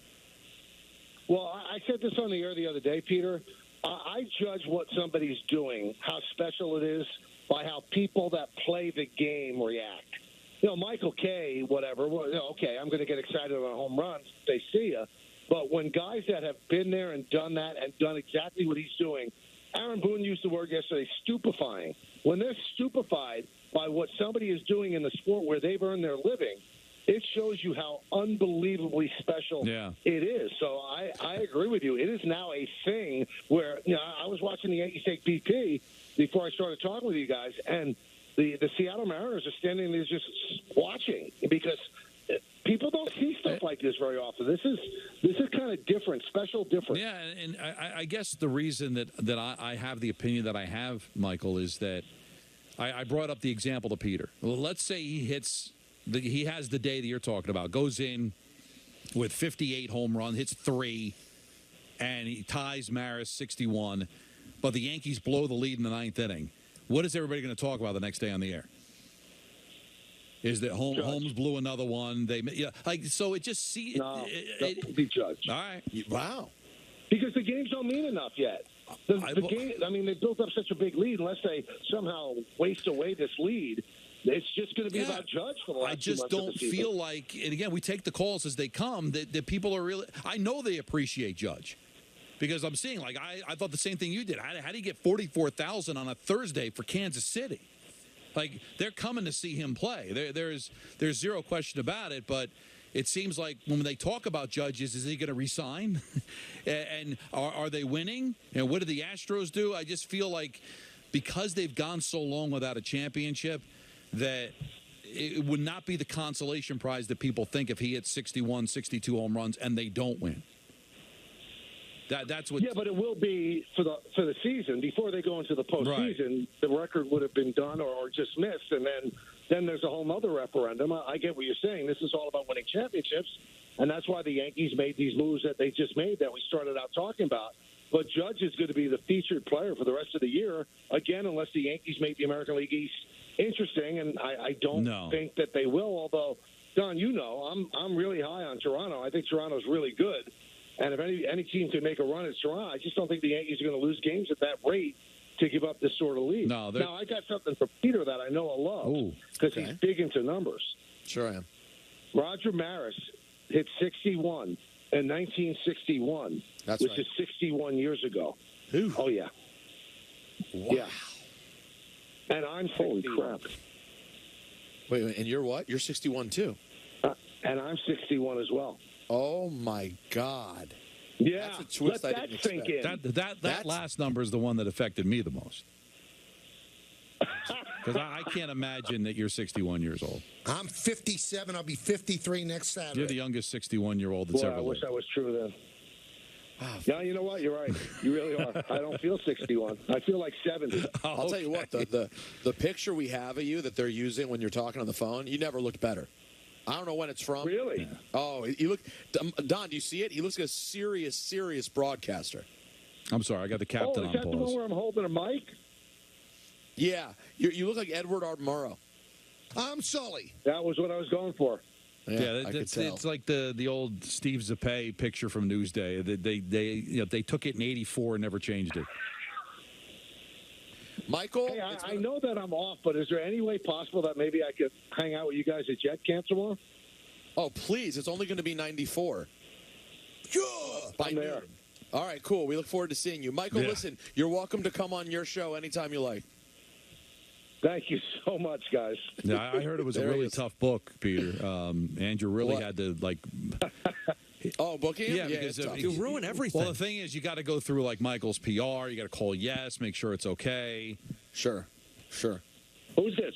Well, I said this on the air the other day, Peter. I judge what somebody's doing, how special it is, by how people that play the game react. Michael Kay, whatever, okay, I'm going to get excited on a home run. They see you. But when guys that have been there and done that and done exactly what he's doing, Aaron Boone used the word yesterday, stupefying. When they're stupefied by what somebody is doing in the sport where they've earned their living, it shows you how unbelievably special it is. So I agree with you. It is now a thing where, I was watching the Yankees take BP before I started talking with you guys, and the Seattle Mariners are standing there just watching because people don't see stuff like this very often. This is kind of different, special, different. Yeah, and I guess the reason that I have the opinion that I have, Michael, is that I brought up the example to Peter. Well, let's say he hits, he has the day that you're talking about, goes in with 58 home runs, hits 3, and he ties Maris 61, but the Yankees blow the lead in the 9th inning. What is everybody going to talk about the next day on the air? Is that Holmes blew another one? So it just that would be Judge. All right, wow. Because the games don't mean enough yet. The game. I mean, they built up such a big lead. Unless they somehow waste away this lead, it's just going to be about Judge for the last 2 months. I just don't feel like, and again, we take the calls as they come. That people are really. I know they appreciate Judge. Because I'm seeing, like, I thought the same thing you did. How do you get 44,000 on a Thursday for Kansas City? Like, they're coming to see him play. There's zero question about it, but it seems like when they talk about Judge, is he going to resign? And are they winning? And what did the Astros do? I just feel like because they've gone so long without a championship that it would not be the consolation prize that people think if he hits 61, 62 home runs and they don't win. That's what. Yeah, but it will be for the season before they go into the postseason. Right. The record would have been done or just missed, and then there's a whole other referendum. I get what you're saying. This is all about winning championships, and that's why the Yankees made these moves that they just made that we started out talking about. But Judge is going to be the featured player for the rest of the year again, unless the Yankees make the American League East interesting, and I don't think that they will. Although, Don, I'm really high on Toronto. I think Toronto's really good. And if any team can make a run at Toronto, I just don't think the Yankees are going to lose games at that rate to give up this sort of lead. Now, I got something for Peter that I know I love because he's big into numbers. Sure I am. Roger Maris hit 61 in 1961, which is 61 years ago. Ooh. Oh, yeah. Wow. Yeah. And I'm 61. Holy crap. Wait, and you're what? You're 61 too. And I'm 61 as well. Oh my God! Yeah, that's a twist let I that didn't sink expect. in. That last number is the one that affected me the most. Because I can't imagine that you're 61 years old. I'm 57. I'll be 53 next Saturday. You're the youngest 61-year-old that's ever lived. I wish that was true then. Yeah, you know what? You're right. You really are. I don't feel 61. I feel like 70. I'll tell you what. The picture we have of you that they're using when you're talking on the phone, you never looked better. I don't know when it's from. Really? Yeah. Oh, you look, Don. Do you see it? He looks like a serious broadcaster. I'm sorry, I got the captain on is that pause. The one where I'm holding a mic? Yeah, you look like Edward R. Murrow. I'm Sully. That was what I was going for. Yeah, it's like the old Steve Zappé picture from Newsday. They took it in '84 and never changed it. Michael, hey, I know that I'm off, but is there any way possible that maybe I could hang out with you guys at Jet Camp tomorrow? Oh, please. It's only going to be 94. Sure. By noon. All right, cool. We look forward to seeing you. Michael, listen, you're welcome to come on your show anytime you like. Thank you so much, guys. Yeah, I heard it was a really tough book, Peter. Andrew really had to, like... Oh, booking? Yeah, because you ruin everything. Well, the thing is, you got to go through like Michael's PR. You got to call yes, make sure it's okay. Sure. Who's this?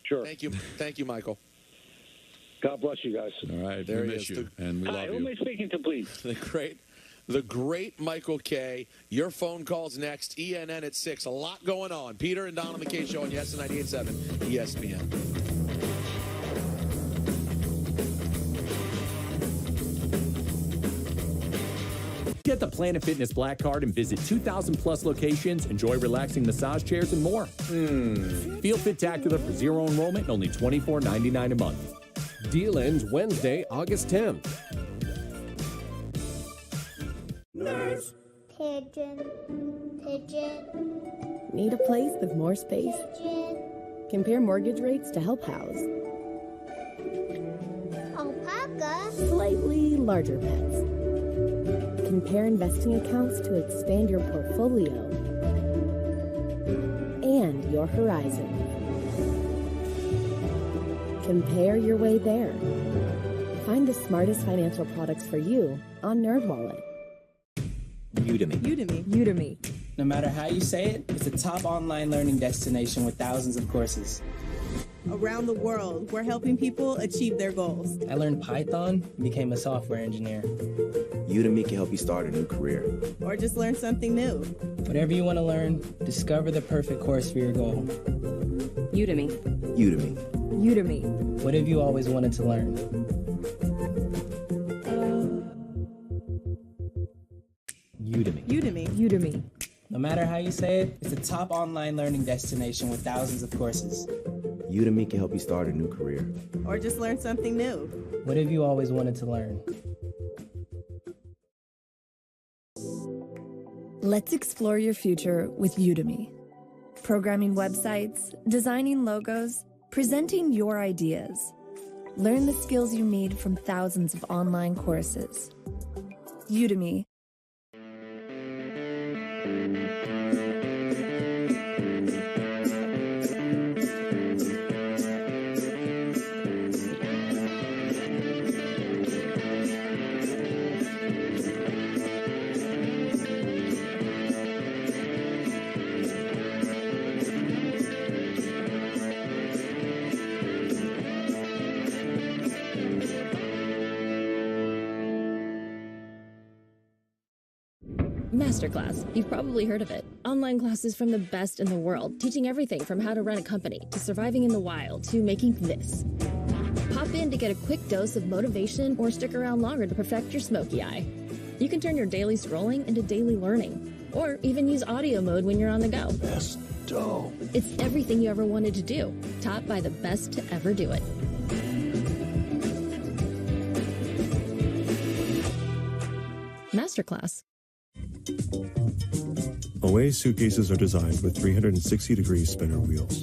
Sure. Thank you, Michael. God bless you guys. All right, there we he miss is. you, and we love you. Who am I speaking to, please? The the great Michael Kay. Your phone calls next. ENN at 6. A lot going on. Peter and Don on the K Show on Yes 98.7 ESPN. Get the Planet Fitness Black Card and visit 2,000 plus locations. Enjoy relaxing massage chairs and more. Feel Fit-tacular for zero enrollment and only $24.99 a month. Deal ends Wednesday, August 10th. Nurse. Pigeon. Pigeon. Need a place with more space? Pigeon. Compare mortgage rates to help house Alpaca. slightly larger pets. Compare investing accounts to expand your portfolio and your horizon. Compare your way there. Find the smartest financial products for you on NerdWallet. Udemy. No matter how you say it, it's a top online learning destination with thousands of courses. Around the world, we're helping people achieve their goals. I learned Python and became a software engineer. Udemy can help you start a new career. Or just learn something new. Whatever you want to learn, discover the perfect course for your goal. Udemy. What have you always wanted to learn? Udemy. No matter how you say it, it's a top online learning destination with thousands of courses. Udemy can help you start a new career. Or just learn something new. What have you always wanted to learn? Let's explore your future with Udemy. Programming websites, designing logos, presenting your ideas. Learn the skills you need from thousands of online courses. Udemy. Masterclass. You've probably heard of it. Online classes from the best in the world, teaching everything from how to run a company, to surviving in the wild, to making this. Pop in to get a quick dose of motivation or stick around longer to perfect your smoky eye. You can turn your daily scrolling into daily learning, or even use audio mode when you're on the go. That's dope. It's everything you ever wanted to do, taught by the best to ever do it. Masterclass. Away suitcases are designed with 360-degree spinner wheels,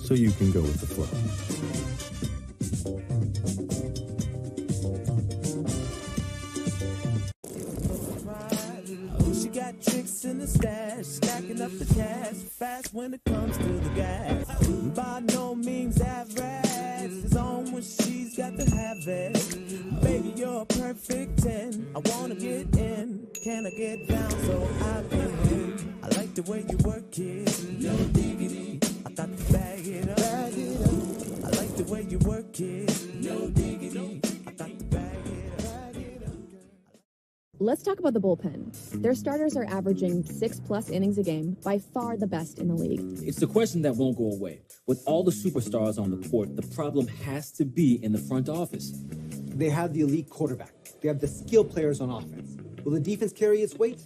so you can go with the flow. Oh, she got tricks in the stash, stacking up the cash fast when it comes to the gas. By no means average, it's on when she's got to have it. Baby, you're a perfect 10. I wanna get in. Can I get down so I can? I like the way you work it. No diggity. I got to bag it up. I like the way you work it. No diggity. I got to bag it up. Let's talk about the bullpen. Their starters are averaging 6+ innings a game, by far the best in the league. It's the question that won't go away. With all the superstars on the court, the problem has to be in the front office. They have the elite quarterback. They have the skilled players on offense. Will the defense carry its weight?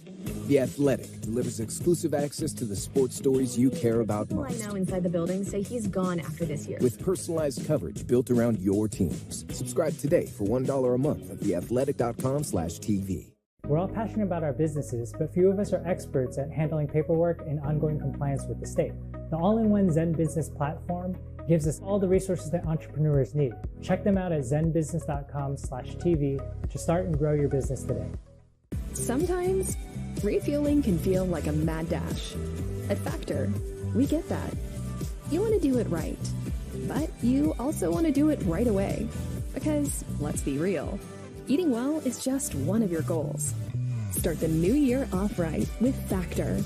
The Athletic delivers exclusive access to the sports stories you care about People most. I know inside the building say he's gone after this year. With personalized coverage built around your teams. Subscribe today for $1 a month at theathletic.com/TV. We're all passionate about our businesses, but few of us are experts at handling paperwork and ongoing compliance with the state. The all-in-one Zen Business platform gives us all the resources that entrepreneurs need. Check them out at zenbusiness.com/TV to start and grow your business today. Sometimes, refueling can feel like a mad dash. At Factor, we get that. You want to do it right, but you also want to do it right away. Because, let's be real, eating well is just one of your goals. Start the new year off right with Factor.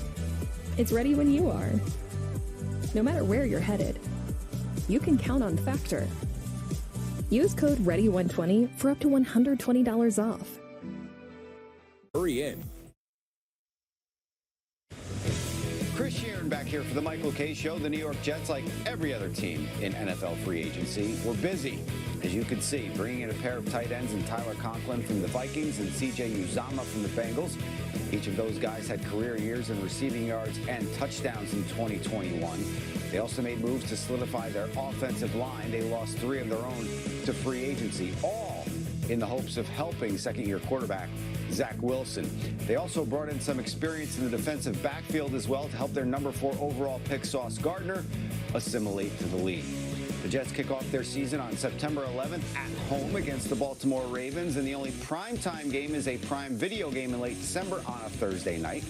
It's ready when you are. No matter where you're headed, you can count on Factor. Use code READY120 for up to $120 off. Hurry in. Chris Sheeran back here for the Michael Kay Show. The New York Jets, like every other team in NFL free agency, were busy, as you can see, bringing in a pair of tight ends in Tyler Conklin from the Vikings and C.J. Uzomah from the Bengals. Each of those guys had career years in receiving yards and touchdowns in 2021. They also made moves to solidify their offensive line. They lost 3 of their own to free agency, all in the hopes of helping second-year quarterback Zach Wilson. They also brought in some experience in the defensive backfield as well to help their number 4 overall pick Sauce Gardner assimilate to the league. The Jets kick off their season on September 11th at home against the Baltimore Ravens, and the only primetime game is a Prime Video game in late December on a Thursday night.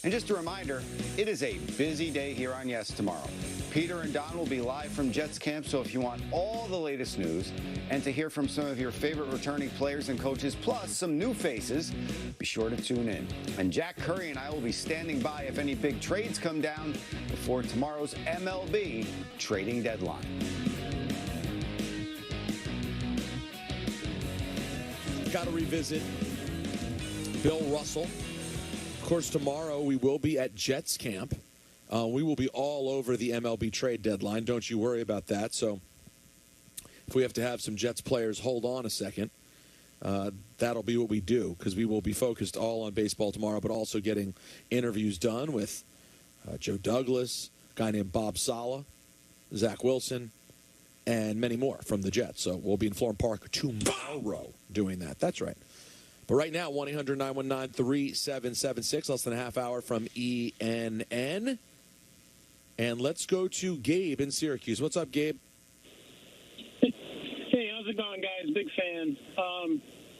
And just a reminder, it is a busy day here on Yes tomorrow. Peter and Don will be live from Jets camp, so if you want all the latest news and to hear from some of your favorite returning players and coaches, plus some new faces, be sure to tune in. And Jack Curry and I will be standing by if any big trades come down before tomorrow's MLB trading deadline. Got to revisit Bill Russell. Of course, tomorrow we will be at Jets camp. We will be all over the MLB trade deadline. Don't you worry about that. So if we have to have some Jets players hold on a second, that'll be what we do, because we will be focused all on baseball tomorrow, but also getting interviews done with Joe Douglas, a guy named Bob Sala, Zach Wilson, and many more from the Jets. So we'll be in Florham Park tomorrow doing that. That's right. But right now, 1-800-919-3776, less than a half hour from ENN. And let's go to Gabe in Syracuse. What's up, Gabe? Hey, how's it going, guys? Big fan.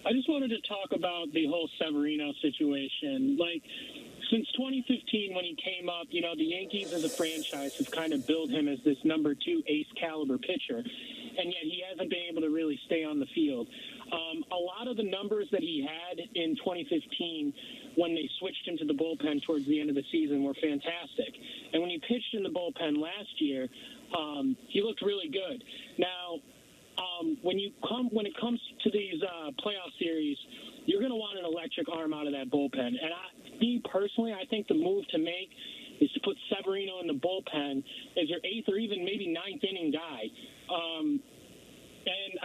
I just wanted to talk about the whole Severino situation. Like, since 2015, when he came up, you know, the Yankees as a franchise have kind of billed him as this number 2 ace caliber pitcher, and yet he hasn't been able to really stay on the field. A lot of the numbers that he had in 2015 when they switched him to the bullpen towards the end of the season were fantastic. And when he pitched in the bullpen last year, he looked really good. Now, when it comes to these playoff series, you're going to want an electric arm out of that bullpen. And me personally, I think the move to make is to put Severino in the bullpen as your 8th or even maybe 9th inning guy. And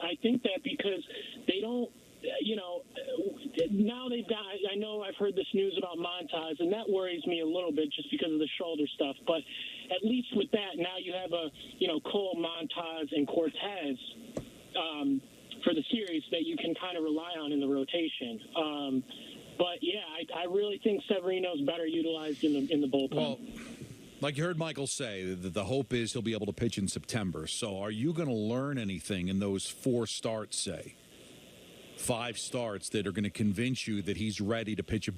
I think that because they don't, you know, now they've got, I know I've heard this news about Montas, and that worries me a little bit just because of the shoulder stuff. But at least with that, now you have Cole, Montas, and Cortez for the series that you can kind of rely on in the rotation. But, yeah, I really think Severino's better utilized in the bullpen. Well, like you heard Michael say, the hope is he'll be able to pitch in September. So are you going to learn anything in those 4 starts, say? 5 starts that are going to convince you that he's ready to pitch get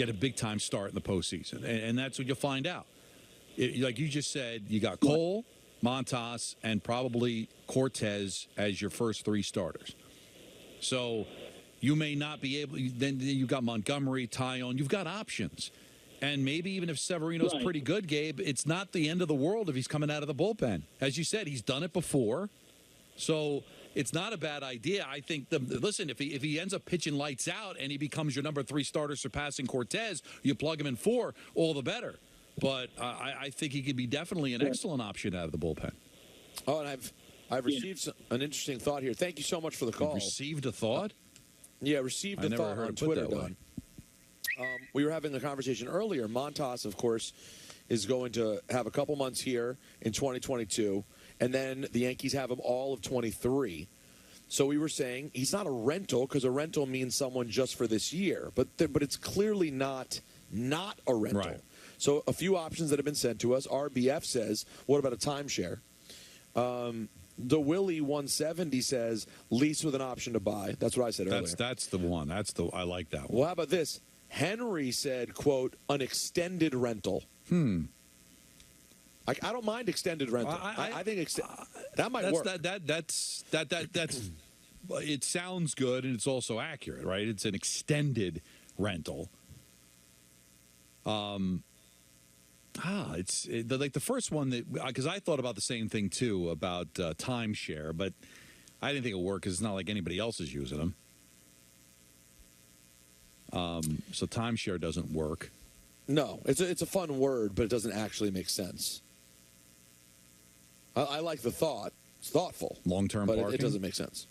a big-time start in the postseason. And that's what you'll find out. Like you just said, you got Cole, Montas, and probably Cortez as your first 3 starters. So you may not be able – then you've got Montgomery, Tyone. You've got options. And maybe even if Severino's pretty good, Gabe, it's not the end of the world if he's coming out of the bullpen. As you said, he's done it before. So it's not a bad idea. I think, listen, if he ends up pitching lights out and he becomes your number 3 starter surpassing Cortez, you plug him in 4, all the better. But I think he could be definitely an excellent option out of the bullpen. Oh, and I've received an interesting thought here. Thank you so much for the call. You received a thought? Yeah, received a thought on Twitter. We were having a conversation earlier. Montas, of course, is going to have a couple months here in 2022, and then the Yankees have him all of 23. So we were saying he's not a rental, because a rental means someone just for this year, but it's clearly not a rental. Right. So a few options that have been sent to us. RBF says, what about a timeshare? The Willie 170 says lease with an option to buy. That's what I said earlier. That's the one. I like that one. Well, how about this? Henry said, quote, an extended rental. I don't mind extended rental. I think that might work. That's it sounds good, and it's also accurate, right? It's an extended rental. It's like the first one because I thought about the same thing too about timeshare, but I didn't think it would work because it's not like anybody else is using them. So timeshare doesn't work. No, it's a fun word, but it doesn't actually make sense. I like the thought. It's thoughtful. Long-term but parking? It doesn't make sense.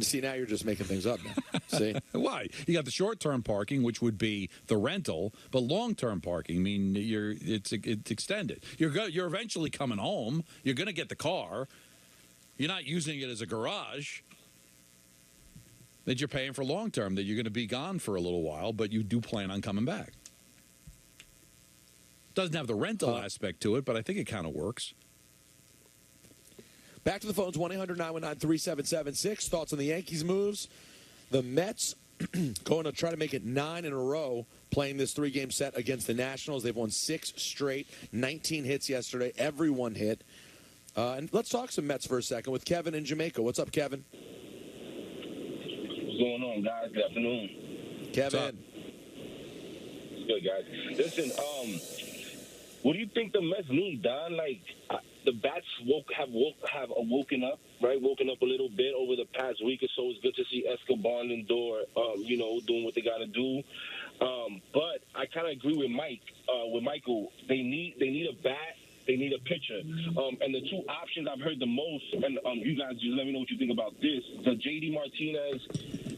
See, now you're just making things up now. See? Why? You got the short-term parking, which would be the rental, but long-term parking, I mean, it's extended. You're eventually coming home. You're going to get the car. You're not using it as a garage. That you're paying for long-term, that you're going to be gone for a little while, but you do plan on coming back. Doesn't have the rental aspect to it, but I think it kind of works. Back to the phones, 1-800-919-3776. Thoughts on the Yankees' moves? The Mets going to try to make it 9 in a row playing this 3-game set against the Nationals. They've won 6 straight, 19 hits yesterday, every one hit. And let's talk some Mets for a second with Kevin in Jamaica. What's up, Kevin? What's going on, guys? Good afternoon. Kevin. It's good, guys. Listen, what do you think the Mets need, Don? Like, the bats have woken up, right? Woken up a little bit over the past week or so. It's good to see Escobar and Lindor, doing what they got to do. But I kind of agree with Michael. They need a bat. They need a pitcher. And the two options I've heard the most, and you guys just let me know what you think about this, the J.D. Martinez,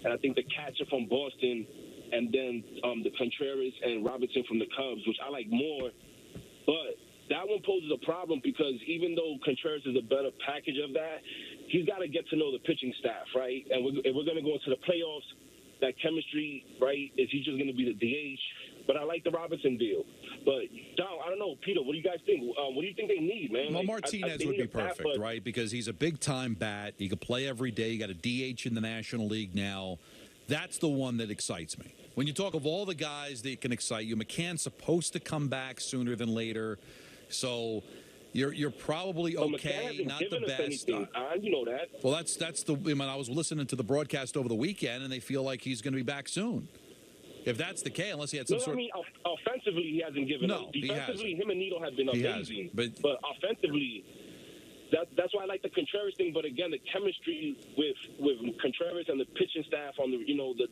and I think the catcher from Boston, and then the Contreras and Robertson from the Cubs, which I like more. But that one poses a problem because even though Contreras is a better package of that, he's got to get to know the pitching staff, right? And if we're going to go into the playoffs, that chemistry, right, is he just going to be the DH? But I like the Robinson deal. But, Don, I don't know. Peter, what do you guys think? What do you think they need, man? Well, Martinez would be perfect, right? Because he's a big-time bat. He can play every day. You got a DH in the National League now. That's the one that excites me. When you talk of all the guys that can excite you, McCann's supposed to come back sooner than later. So you're probably okay, not the best. You know that. Well, that's the. I mean, I was listening to the broadcast over the weekend, and they feel like he's going to be back soon. If that's the case, unless he had some sort. I mean, offensively, he hasn't given up. Defensively, him and Nito have been amazing. But offensively, that's why I like the Contreras thing. But again, the chemistry with Contreras and the pitching staff on the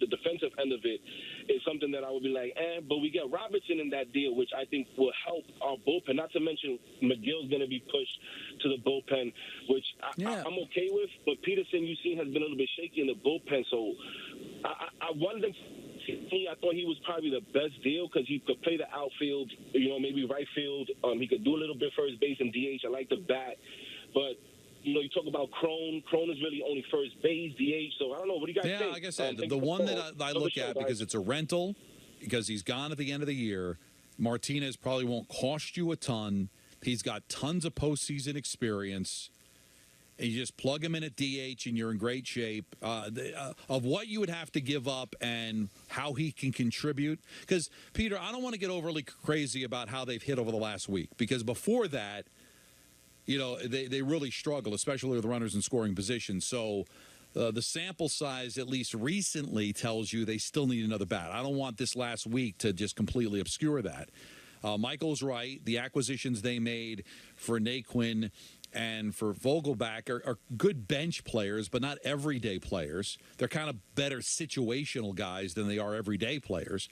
defensive end of it is something that I would be like, But we get Robertson in that deal, which I think will help our bullpen. Not to mention McGill's going to be pushed to the bullpen, which I'm okay with. But Peterson, you've seen, has been a little bit shaky in the bullpen. So I wanted them. I thought he was probably the best deal because he could play the outfield, maybe right field. He could do a little bit first base and DH. I like the bat. But, you talk about Crone. Crone is really only first base, DH. So, I don't know. What do you guys think? Yeah, like I said, the one that I look at, because it's a rental, because he's gone at the end of the year, Martinez probably won't cost you a ton. He's got tons of postseason experience. And you just plug him in at DH, and you're in great shape. Of what you would have to give up and how he can contribute. Because, Peter, I don't want to get overly crazy about how they've hit over the last week. Because before that, they really struggle, especially with runners in scoring position. So the sample size, at least recently, tells you they still need another bat. I don't want this last week to just completely obscure that. Michael's right. The acquisitions they made for Naquin and for Vogelback are good bench players, but not everyday players. They're kind of better situational guys than they are everyday players.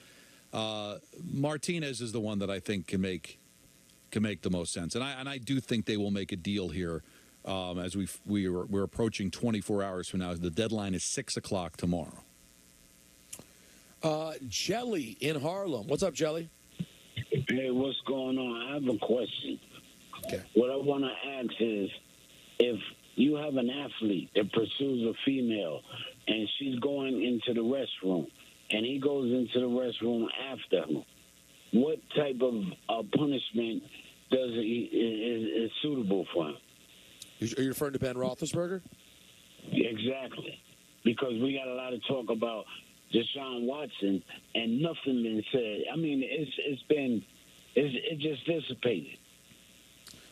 Martinez is the one that I think can make the most sense, and I do think they will make a deal here as we're approaching 24 hours from now. The deadline is 6 o'clock tomorrow. Jelly in Harlem. What's up, Jelly? Hey, what's going on? I have a question. Okay. What I want to ask is, if you have an athlete that pursues a female and she's going into the restroom and he goes into the restroom after her, what type of punishment is suitable for him? Are you referring to Ben Roethlisberger? Exactly. Because we got a lot of talk about Deshaun Watson and nothing been said. I mean, it just dissipated.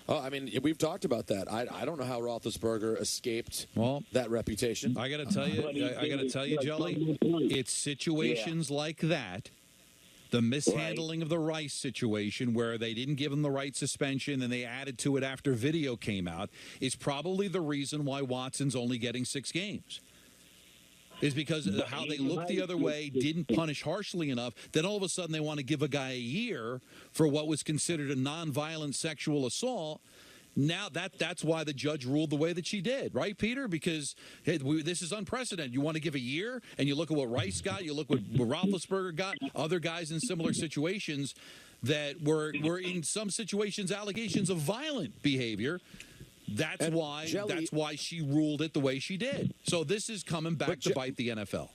Oh, I mean, we've talked about that. I don't know how Roethlisberger escaped that reputation. I got to tell you, Jelly, it's situations like that. The mishandling of the Rice situation, where they didn't give him the right suspension and they added to it after video came out, is probably the reason why Watson's only getting 6 games. is because of how they looked the other way, didn't punish harshly enough, then all of a sudden they want to give a guy a year for what was considered a nonviolent sexual assault. Now that's why the judge ruled the way that she did, right, Peter? Because hey, this is unprecedented. You want to give a year, and you look at what Rice got, you look what Roethlisberger got, other guys in similar situations that were in some situations allegations of violent behavior. That's why she ruled it the way she did. So this is coming back to bite the NFL.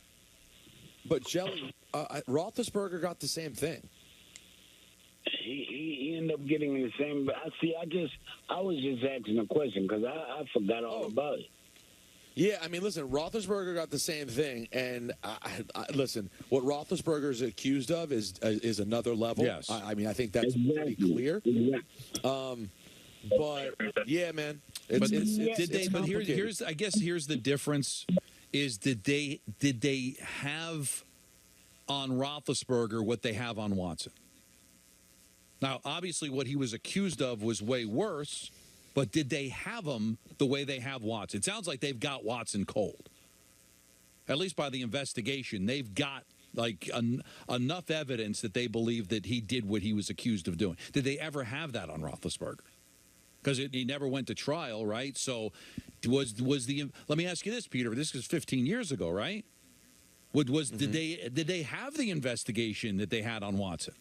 But Jelly, Roethlisberger got the same thing. He ended up getting the same. But I was just asking a question because I forgot all about it. Yeah, I mean, listen, Roethlisberger got the same thing, and listen, what Roethlisberger is accused of is another level. Yes, I mean, I think that's pretty clear. But yeah, man, but here's the difference: is did they have on Roethlisberger what they have on Watson? Now, obviously, what he was accused of was way worse, but did they have him the way they have Watson? It sounds like they've got Watson cold. At least by the investigation, they've got like enough evidence that they believe that he did what he was accused of doing. Did they ever have that on Roethlisberger? Because he never went to trial, right? So was the? Let me ask you this, Peter. This was 15 years ago, right? Did they have the investigation that they had on Watson?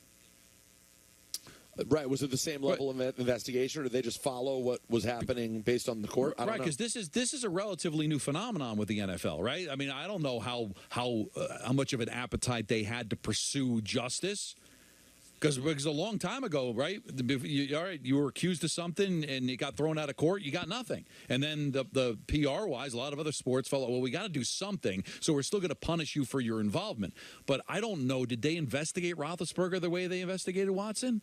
Right. Was it the same level of investigation, or did they just follow what was happening based on the court? I don't know. Right, because this is a relatively new phenomenon with the NFL, right? I mean, I don't know how much of an appetite they had to pursue justice. Because a long time ago, right? You were accused of something and it got thrown out of court, you got nothing. And then the PR-wise, a lot of other sports felt, well, we got to do something, so we're still going to punish you for your involvement. But I don't know, did they investigate Roethlisberger the way they investigated Watson?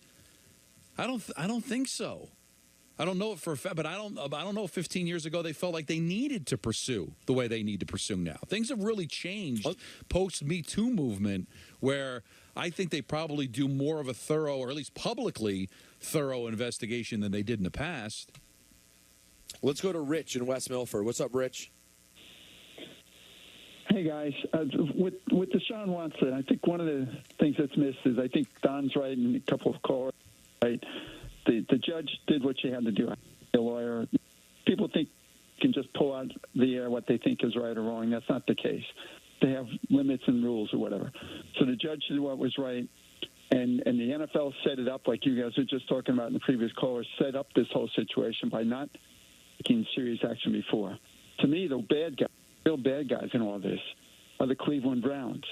I don't think so. I don't know it for a fact, but I don't know if 15 years ago they felt like they needed to pursue the way they need to pursue now. Things have really changed post-Me Too movement, where I think they probably do more of a thorough, or at least publicly thorough investigation than they did in the past. Let's go to Rich in West Milford. What's up, Rich? Hey, guys. With Deshaun Watson, I think one of the things that's missed is I think Don's right and a couple of callers right. The judge did what she had to do. A lawyer. People think can just pull out the air what they think is right or wrong. That's not the case. They have limits and rules or whatever. So the judge did what was right, and the NFL set it up like you guys were just talking about in the previous caller, set up this whole situation by not taking serious action before. To me, the real bad guys in all this are the Cleveland Browns,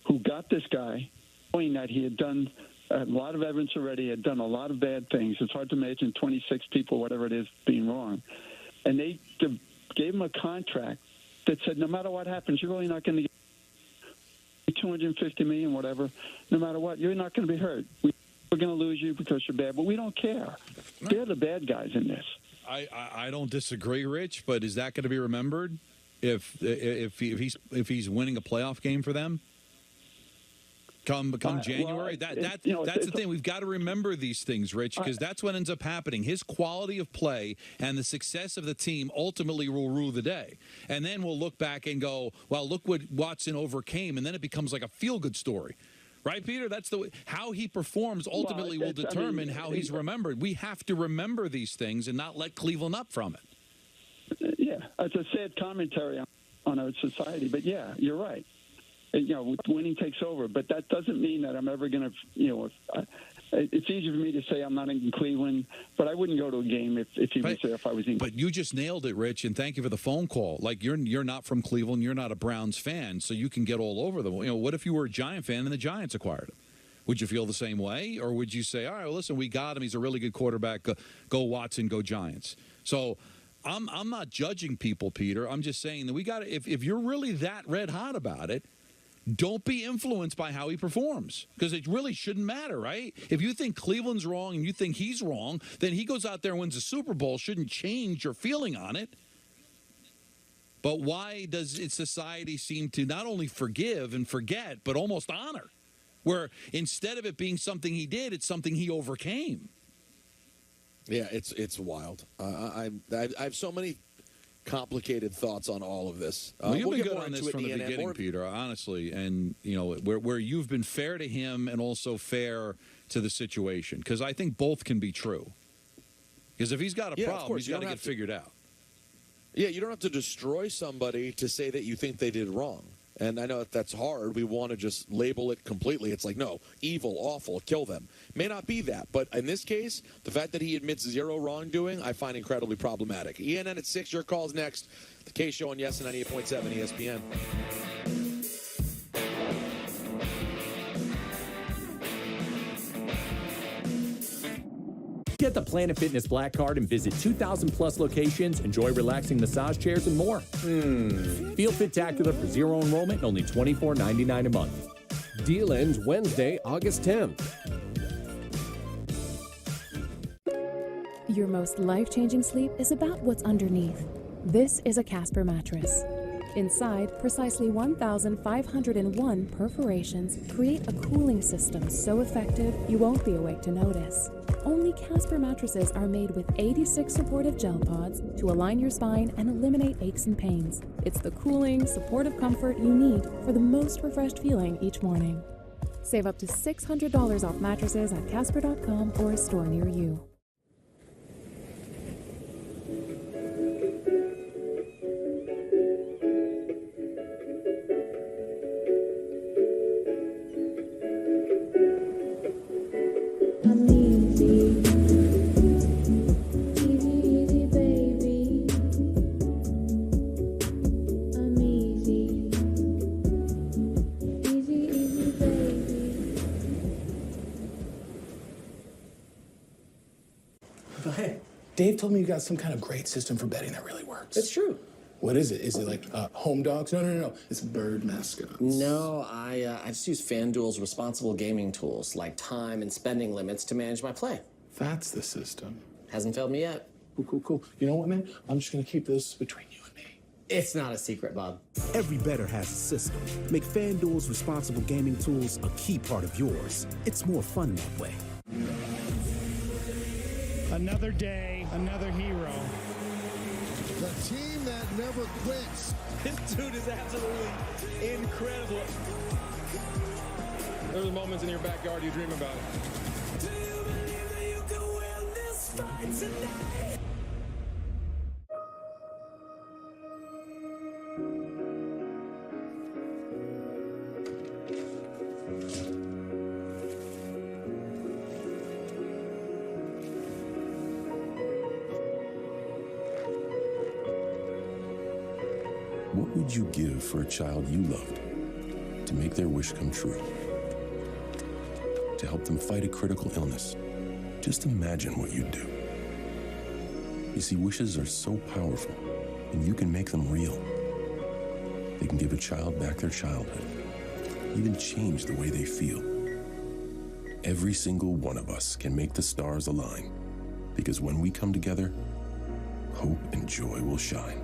who got this guy knowing that he had done a lot of evidence already, had done a lot of bad things. It's hard to imagine 26 people, whatever it is, being wrong. And they gave him a contract that said, no matter what happens, you're really not going to get $250 million, whatever. No matter what, you're not going to be hurt. We're going to lose you because you're bad, but we don't care. They're the bad guys in this. I don't disagree, Rich, but is that going to be remembered if he's winning a playoff game for them? Come January, that's the thing. We've got to remember these things, Rich, because that's what ends up happening. His quality of play and the success of the team ultimately will rule the day. And then we'll look back and go, well, look what Watson overcame, and then it becomes like a feel-good story. Right, Peter? That's how he performs ultimately will determine how he's remembered. We have to remember these things and not let Cleveland up from it. Yeah, it's a sad commentary on our society, but yeah, you're right. Winning takes over, but that doesn't mean that I'm ever going to, it's easy for me to say I'm not in Cleveland, but I wouldn't go to a game if he was there if I was in. But you just nailed it, Rich, and thank you for the phone call. Like, you're not from Cleveland, you're not a Browns fan, so you can get all over them. What if you were a Giant fan and the Giants acquired him? Would you feel the same way, or would you say, all right, well, listen, we got him, he's a really good quarterback, go Watson, go Giants? So I'm not judging people, Peter. I'm just saying that we got to, if you're really that red hot about it, don't be influenced by how he performs, because it really shouldn't matter, right? If you think Cleveland's wrong and you think he's wrong, then he goes out there and wins a Super Bowl. Shouldn't change your feeling on it. But why does society seem to not only forgive and forget, but almost honor, where instead of it being something he did, it's something he overcame? Yeah, it's wild. I have so many complicated thoughts on all of this. Well, you've we'll been get good more on this into it from the in ENN. beginning, Peter, honestly. And, where you've been fair to him and also fair to the situation. Because I think both can be true. Because if he's got a problem, he's got to get figured out. Yeah, you don't have to destroy somebody to say that you think they did wrong. And I know that's hard. We want to just label it completely. It's like, no, evil, awful, kill them. May not be that. But in this case, the fact that he admits zero wrongdoing, I find incredibly problematic. ENN at 6, your call's next. The K Show on Yes and 98.7 ESPN. Get the Planet Fitness Black Card and visit 2,000 plus locations. Enjoy relaxing massage chairs and more. Feel Fit-tacular for zero enrollment and only $24.99 a month. Deal ends Wednesday, August 10th. Your most life-changing sleep is about what's underneath. This is a Casper mattress. Inside, precisely 1,501 perforations create a cooling system so effective you won't be awake to notice. Only Casper mattresses are made with 86 supportive gel pods to align your spine and eliminate aches and pains. It's the cooling, supportive comfort you need for the most refreshed feeling each morning. Save up to $600 off mattresses at Casper.com or a store near you. Go ahead. Dave told me you got some kind of great system for betting that really works. It's true. What is it? Is it like home dogs? No. It's bird mascots. No, I just use FanDuel's responsible gaming tools like time and spending limits to manage my play. That's the system. Hasn't failed me yet. Cool. You know what, man? I'm just going to keep this between you and me. It's not a secret, Bob. Every bettor has a system. Make FanDuel's responsible gaming tools a key part of yours. It's more fun that way. Another day, another hero. The team that never quits. This dude is absolutely incredible. There's moments in your backyard you dream about. Do you believe that you can win this fight tonight? What would you give for a child you loved to make their wish come true? To help them fight a critical illness? Just imagine what you'd do. You see, wishes are so powerful, and you can make them real. They can give a child back their childhood, even change the way they feel. Every single one of us can make the stars align, because when we come together, hope and joy will shine.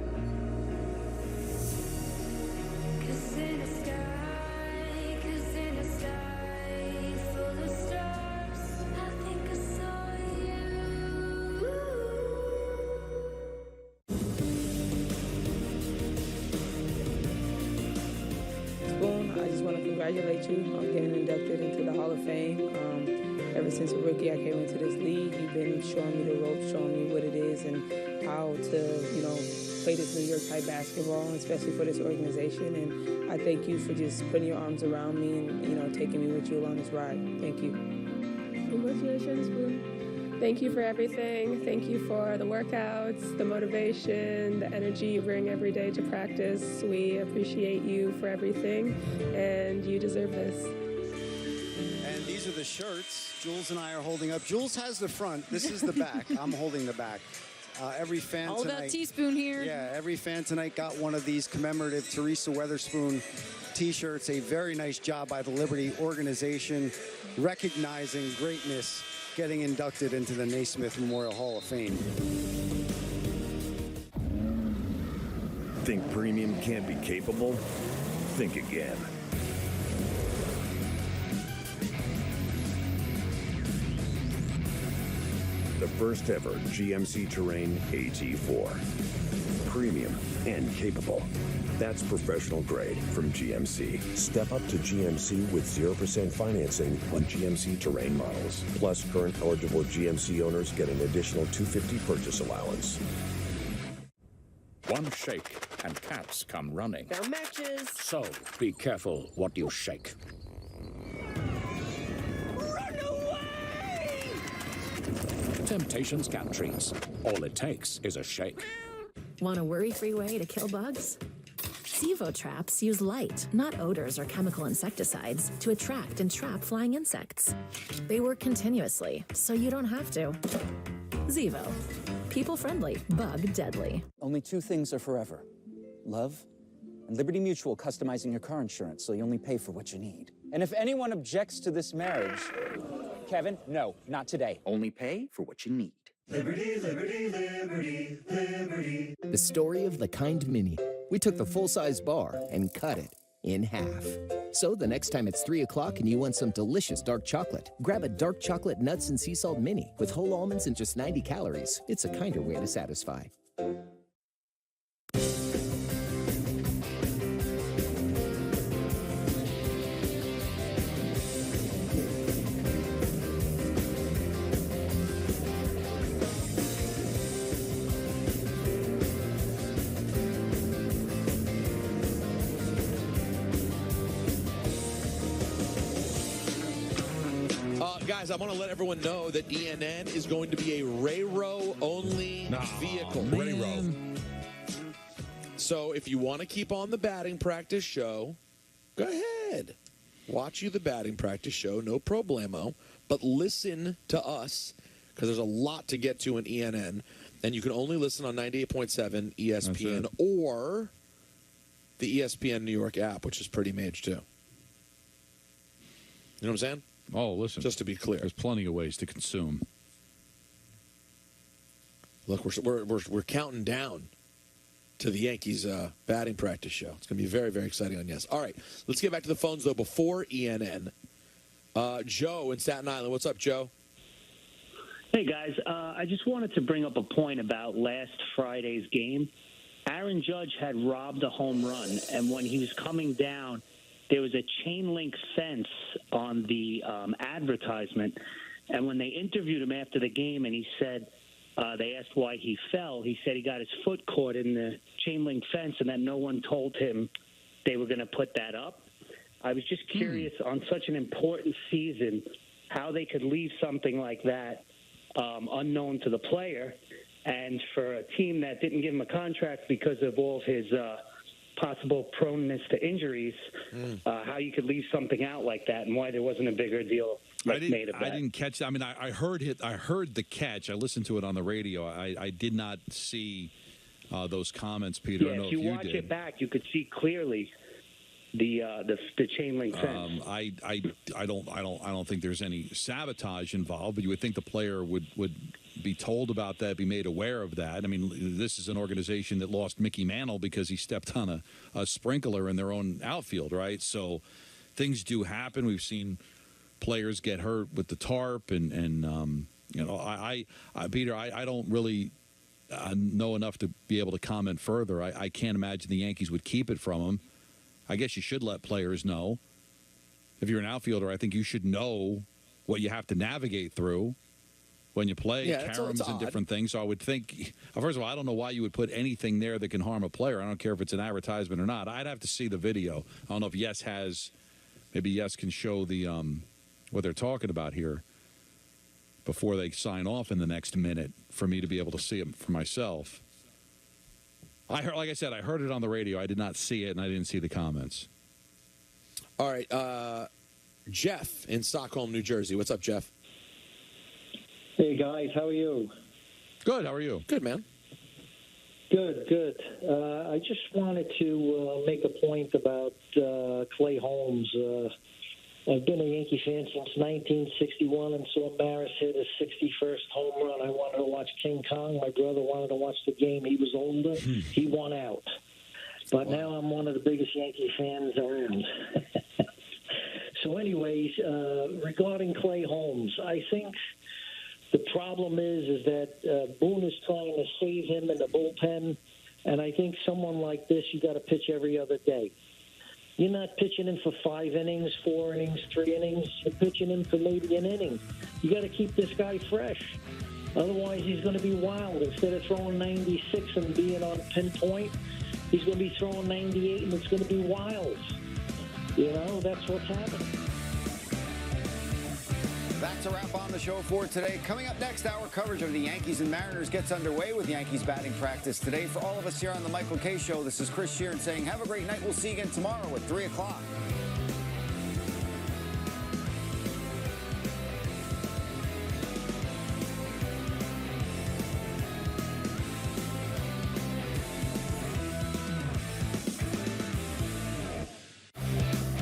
I just want to congratulate you on getting inducted into the Hall of Fame. Ever since a rookie, I came into this league. You've been showing me the ropes, showing me what it is and how to, play this New York type basketball, especially for this organization. And I thank you for just putting your arms around me and, taking me with you along this ride. Thank you. Congratulations, Boone. Thank you for everything. Thank you for the workouts, the motivation, the energy you bring every day to practice. We appreciate you for everything, and you deserve this. And these are the shirts Jules and I are holding up. Jules has the front. This is the back. I'm holding the back. Every fan Hold tonight. that teaspoon here. Yeah, every fan tonight got one of these commemorative Teresa Weatherspoon T-shirts. A very nice job by the Liberty organization, recognizing greatness, getting inducted into the Naismith Memorial Hall of Fame. Think premium can't be capable? Think again. The first ever GMC Terrain AT4. premium and capable. That's professional grade from GMC. Step up to GMC with 0% financing on GMC Terrain models. Plus, current eligible GMC owners get an additional $250 purchase allowance. One shake and cats come running. No matches. So, be careful what you shake. Run away! Temptations cat treats. All it takes is a shake. Want a worry-free way to kill bugs? Zevo traps use light, not odors or chemical insecticides, to attract and trap flying insects. They work continuously, so you don't have to. Zevo. People-friendly, bug-deadly. Only two things are forever. Love and Liberty Mutual customizing your car insurance so you only pay for what you need. And if anyone objects to this marriage, Kevin, no, not today. Only pay for what you need. Liberty, liberty, liberty, liberty. The story of the kind mini. We took the full-size bar and cut it in half. So the next time it's 3 o'clock and you want some delicious dark chocolate, grab a dark chocolate nuts and sea salt mini with whole almonds and just 90 calories. It's a kinder way to satisfy. Guys, I want to let everyone know that ENN is going to be a Rayro-only vehicle. Rayro. So if you want to keep on the batting practice show, go ahead. Watch you the batting practice show, no problemo. But listen to us, because there's a lot to get to in ENN. And you can only listen on 98.7 ESPN or the ESPN New York app, which is pretty major, too. You know what I'm saying? Oh, listen. Just to be clear. There's plenty of ways to consume. Look, we're counting down to the Yankees batting practice show. It's going to be very, very exciting on Yes. All right, let's get back to the phones, though, before ENN. Joe in Staten Island. What's up, Joe? Hey, guys. I just wanted to bring up a point about last Friday's game. Aaron Judge had robbed a home run, and when he was coming down, there was a chain link fence on the advertisement, and when they interviewed him after the game and he said, they asked why he fell, he said he got his foot caught in the chain link fence and that no one told him they were going to put that up. I was just curious on such an important season how they could leave something like that unknown to the player, and for a team that didn't give him a contract because of all of his possible proneness to injuries, how you could leave something out like that and why there wasn't a bigger deal made of that. I didn't catch that. I mean, I heard it. I heard the catch. I listened to it on the radio. I did not see those comments, Peter. Yeah, I don't know if you watch it back, you could see clearly the chain link fence. I don't think there's any sabotage involved, but you would think the player would be told about that, be made aware of that. I mean, this is an organization that lost Mickey Mantle because he stepped on a sprinkler in their own outfield, right? So things do happen. We've seen players get hurt with the tarp, and you know, Peter, I don't really know enough to be able to comment further. I can't imagine the Yankees would keep it from him. I guess you should let players know. If you're an outfielder, I think you should know what you have to navigate through when you play, caroms and different things. So I would think, first of all, I don't know why you would put anything there that can harm a player. I don't care if it's an advertisement or not. I'd have to see the video. I don't know if Yes has, maybe Yes can show the what they're talking about here before they sign off in the next minute for me to be able to see it for myself. I heard, like I said, I heard it on the radio. I did not see it, and I didn't see the comments. All right, Jeff in Stockholm, New Jersey. What's up, Jeff? Hey, guys. How are you? Good. How are you? Good, man. Good, good. I just wanted to make a point about Clay Holmes. I've been a Yankee fan since 1961 and saw Maris hit his 61st home run. I wanted to watch King Kong. My brother wanted to watch the game. He was older. He won out. But now I'm one of the biggest Yankee fans around. So anyways, regarding Clay Holmes, I think the problem is that Boone is trying to save him in the bullpen And I think someone like this, you got to pitch every other day. You're not pitching him for 5 innings, 4 innings, 3 innings. You're pitching him for maybe an inning. You got to keep this guy fresh. Otherwise, he's going to be wild. Instead of throwing 96 and being on pinpoint, he's going to be throwing 98 and it's going to be wild. You know, that's what's happening. That's a wrap on the show for today. Coming up next, our coverage of the Yankees and Mariners gets underway with Yankees batting practice today. For all of us here on the Michael Kay Show, this is Chris Sheeran saying have a great night. We'll see you again tomorrow at 3 o'clock.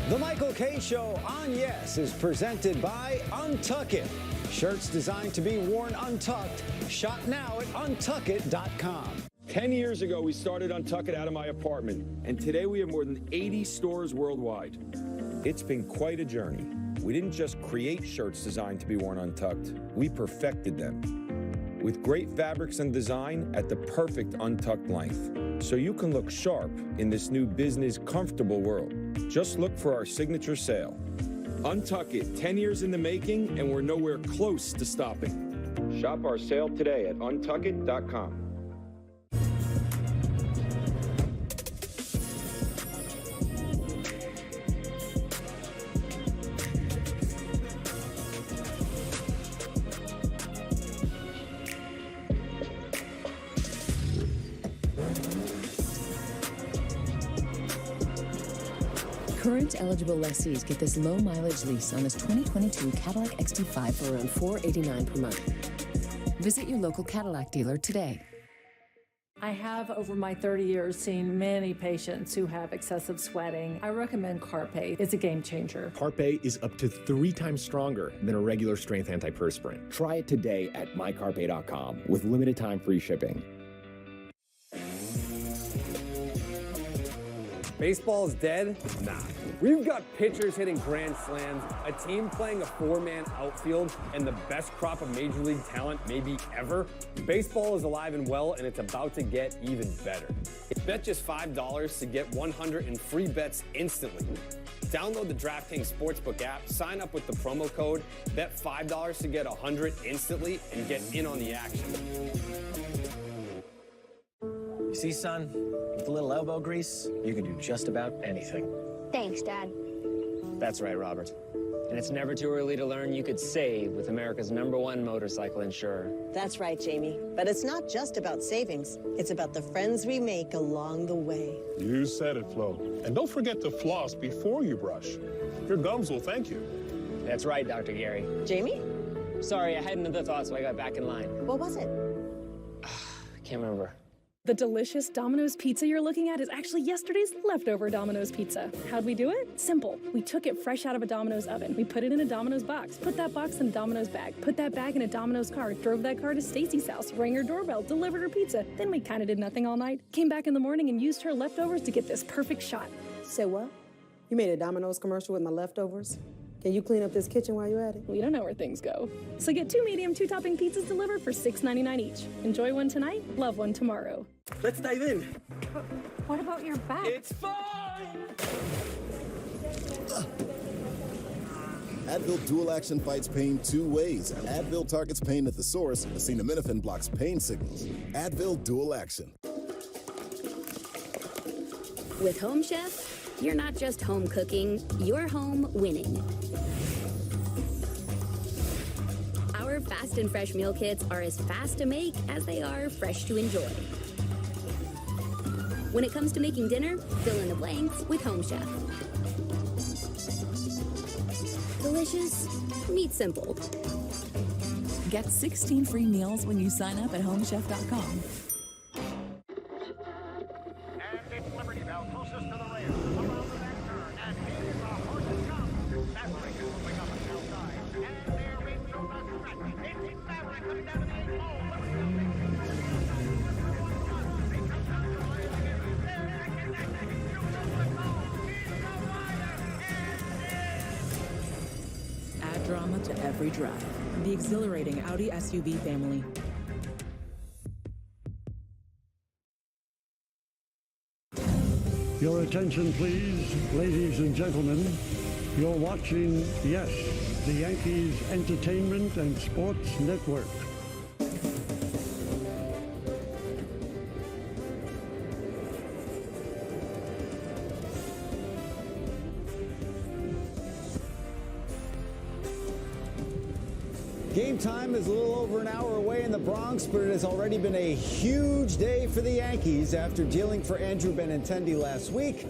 The Michael Kay Show on Yes is presented by Untuck It. Shirts designed to be worn untucked. Shop now at untuckit.com. 10 years ago, we started Untuck It out of my apartment, and today we have more than 80 stores worldwide. It's been quite a journey. We didn't just create shirts designed to be worn untucked, we perfected them. With great fabrics and design at the perfect untucked length, so you can look sharp in this new business comfortable world. Just look for our signature sale. Untuck It, 10 years in the making, and we're nowhere close to stopping. Shop our sale today at untuckit.com. Current eligible lessees get this low mileage lease on this 2022 Cadillac XT5 for around $489 per month. Visit your local Cadillac dealer today. I have, over my 30 years, seen many patients who have excessive sweating. I recommend Carpe. It's a game changer. Carpe is up to 3 times stronger than a regular strength antiperspirant. Try it today at mycarpe.com with limited time free shipping. Baseball's dead? Nah. We've got pitchers hitting grand slams, a team playing a 4-man outfield, and the best crop of major league talent maybe ever. Baseball is alive and well, and it's about to get even better. Bet just $5 to get 100 in free bets instantly. Download the DraftKings Sportsbook app, sign up with the promo code, bet $5 to get 100 instantly, and get in on the action. You see, son, with a little elbow grease, you can do just about anything. Thanks, Dad. That's right, Robert. And it's never too early to learn you could save with America's #1 motorcycle insurer. That's right, Jamie. But it's not just about savings. It's about the friends we make along the way. You said it, Flo. And don't forget to floss before you brush. Your gums will thank you. That's right, Dr. Gary. Jamie? Sorry, I had another thought, so I got back in line. What was it? I can't remember. The delicious Domino's pizza you're looking at is actually yesterday's leftover Domino's pizza. How'd we do it? Simple. We took it fresh out of a Domino's oven. We put it in a Domino's box, put that box in a Domino's bag, put that bag in a Domino's car, drove that car to Stacy's house, rang her doorbell, delivered her pizza. Then we kind of did nothing all night, came back in the morning and used her leftovers to get this perfect shot. Say what? You made a Domino's commercial with my leftovers? Can you clean up this kitchen while you're at it? We don't know where things go. So get 2 medium, 2-topping pizzas delivered for $6.99 each. Enjoy one tonight, love one tomorrow. Let's dive in. What about your back? It's fine! Advil Dual Action fights pain 2 ways. Advil targets pain at the source. Acetaminophen blocks pain signals. Advil Dual Action. With Home Chef, you're not just home cooking, you're home winning. Our fast and fresh meal kits are as fast to make as they are fresh to enjoy. When it comes to making dinner, fill in the blanks with Home Chef. Delicious, meat simple. Get 16 free meals when you sign up at homechef.com. Add drama to every drive. The exhilarating Audi SUV family. Your attention, please, ladies and gentlemen. You're watching, yes, the Yankees Entertainment and Sports Network. Game time is a little over an hour away in the Bronx, but it has already been a huge day for the Yankees. After dealing for Andrew Benintendi last week,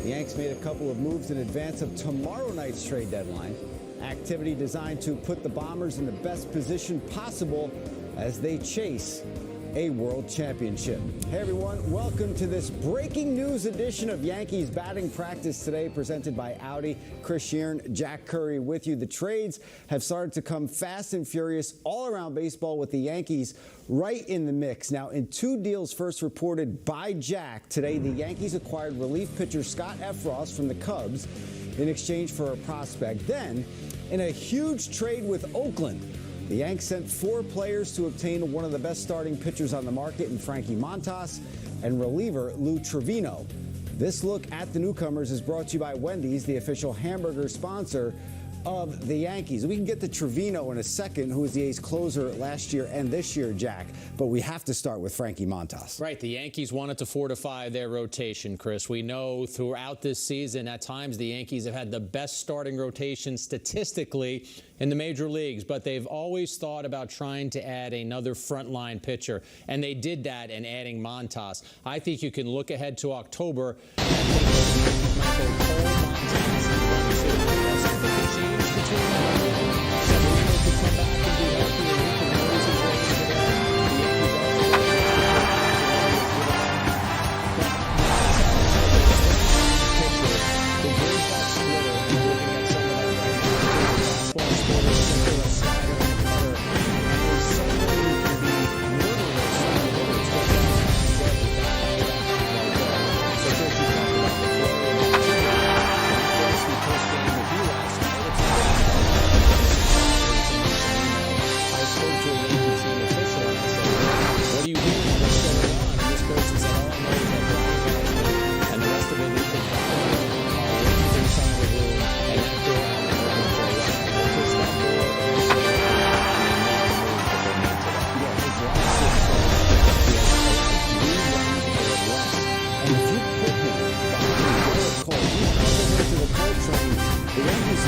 the Yanks made a couple of moves in advance of tomorrow night's trade deadline. Activity designed to put the Bombers in the best position possible as they chase a world championship. Hey everyone, welcome to this breaking news edition of Yankees batting practice today, presented by Audi. Chris Sheeran, Jack Curry with you. The trades have started to come fast and furious all around baseball, with the Yankees right in the mix. Now, in two deals first reported by Jack today, the Yankees acquired relief pitcher Scott Efros from the Cubs in exchange for a prospect. Then, in a huge trade with Oakland, the Yanks sent 4 players to obtain one of the best starting pitchers on the market in Frankie Montas and reliever Lou Trevino. This look at the newcomers is brought to you by Wendy's, the official hamburger sponsor of the Yankees. We can get to Trevino in a second, who was the A's closer last year and this year, Jack, but we have to start with Frankie Montas. Right, the Yankees wanted to fortify their rotation, Chris. We know throughout this season, at times, the Yankees have had the best starting rotation statistically in the major leagues, but they've always thought about trying to add another frontline pitcher, and they did that in adding Montas. I think you can look ahead to October and think that the Yankees might go Cole, Montas, and 1-2. Now, something can change between now and then. Severino could come back and be healthy, and he can raise his ratings again. The Yankees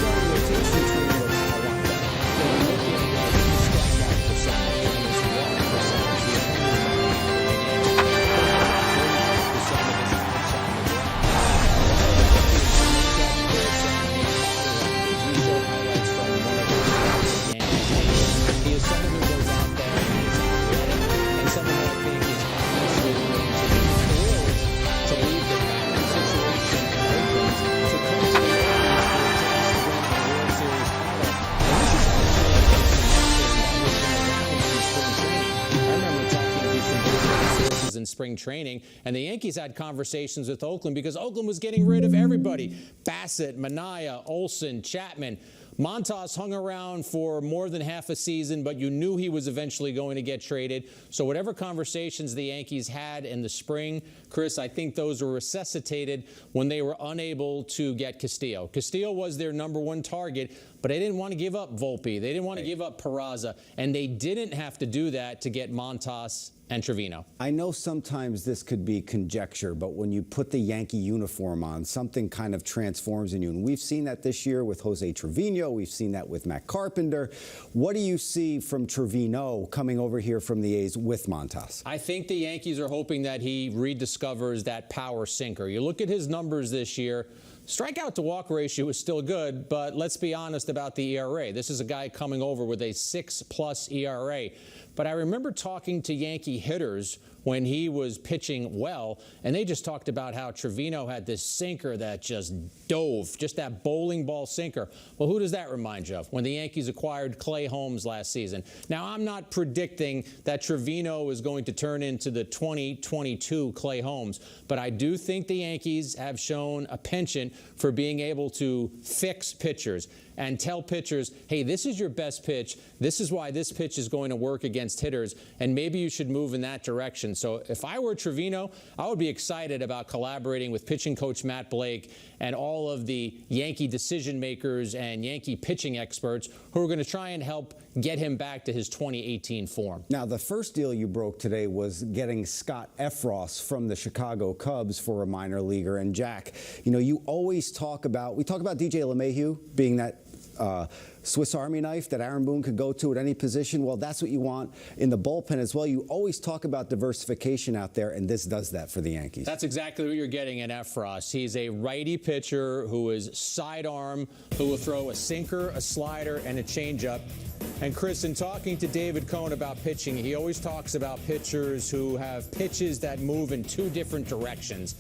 spring training, and the Yankees had conversations with Oakland because Oakland was getting rid of everybody. Bassett, Manaea, Olson, Chapman. Montas hung around for more than half a season, but you knew he was eventually going to get traded. So whatever conversations the Yankees had in the spring, Chris, I think those were resuscitated when they were unable to get Castillo. Castillo was their #1 target, but they didn't want to give up Volpe. They didn't want to give up Peraza, and they didn't have to do that to get Montas and Trevino. I know sometimes this could be conjecture, but when you put the Yankee uniform on, something kind of transforms in you. And we've seen that this year with Jose Trevino. We've seen that with Matt Carpenter. What do you see from Trevino coming over here from the A's with Montas? I think the Yankees are hoping that he rediscovers that power sinker. You look at his numbers this year. Strikeout to walk ratio is still good, but let's be honest about the ERA. This is a guy coming over with a 6+ ERA. But I remember talking to Yankee hitters when he was pitching well, and they just talked about how Trevino had this sinker that just dove, just that bowling ball sinker. Well, who does that remind you of? When the Yankees acquired Clay Holmes last season. Now, I'm not predicting that Trevino is going to turn into the 2022 Clay Holmes, but I do think the Yankees have shown a penchant for being able to fix pitchers. and tell pitchers, hey, this is your best pitch. This is why this pitch is going to work against hitters, and maybe you should move in that direction. So if I were Trevino, I would be excited about collaborating with pitching coach Matt Blake and all of the Yankee decision makers and Yankee pitching experts who are going to try and help get him back to his 2018 form. Now, the first deal you broke today was getting Scott Effross from the Chicago Cubs for a minor leaguer. And Jack, you know, you always talk about DJ LeMahieu being that Swiss Army knife that Aaron Boone could go to at any position. Well, that's what you want in the bullpen as well. You always talk about diversification out there, and this does that for the Yankees. That's exactly what you're getting in Effross. He's a righty pitcher who is sidearm, who will throw a sinker, a slider, and a changeup. And Chris, in talking to David Cohn about pitching, he always talks about pitchers who have pitches that move in two different directions.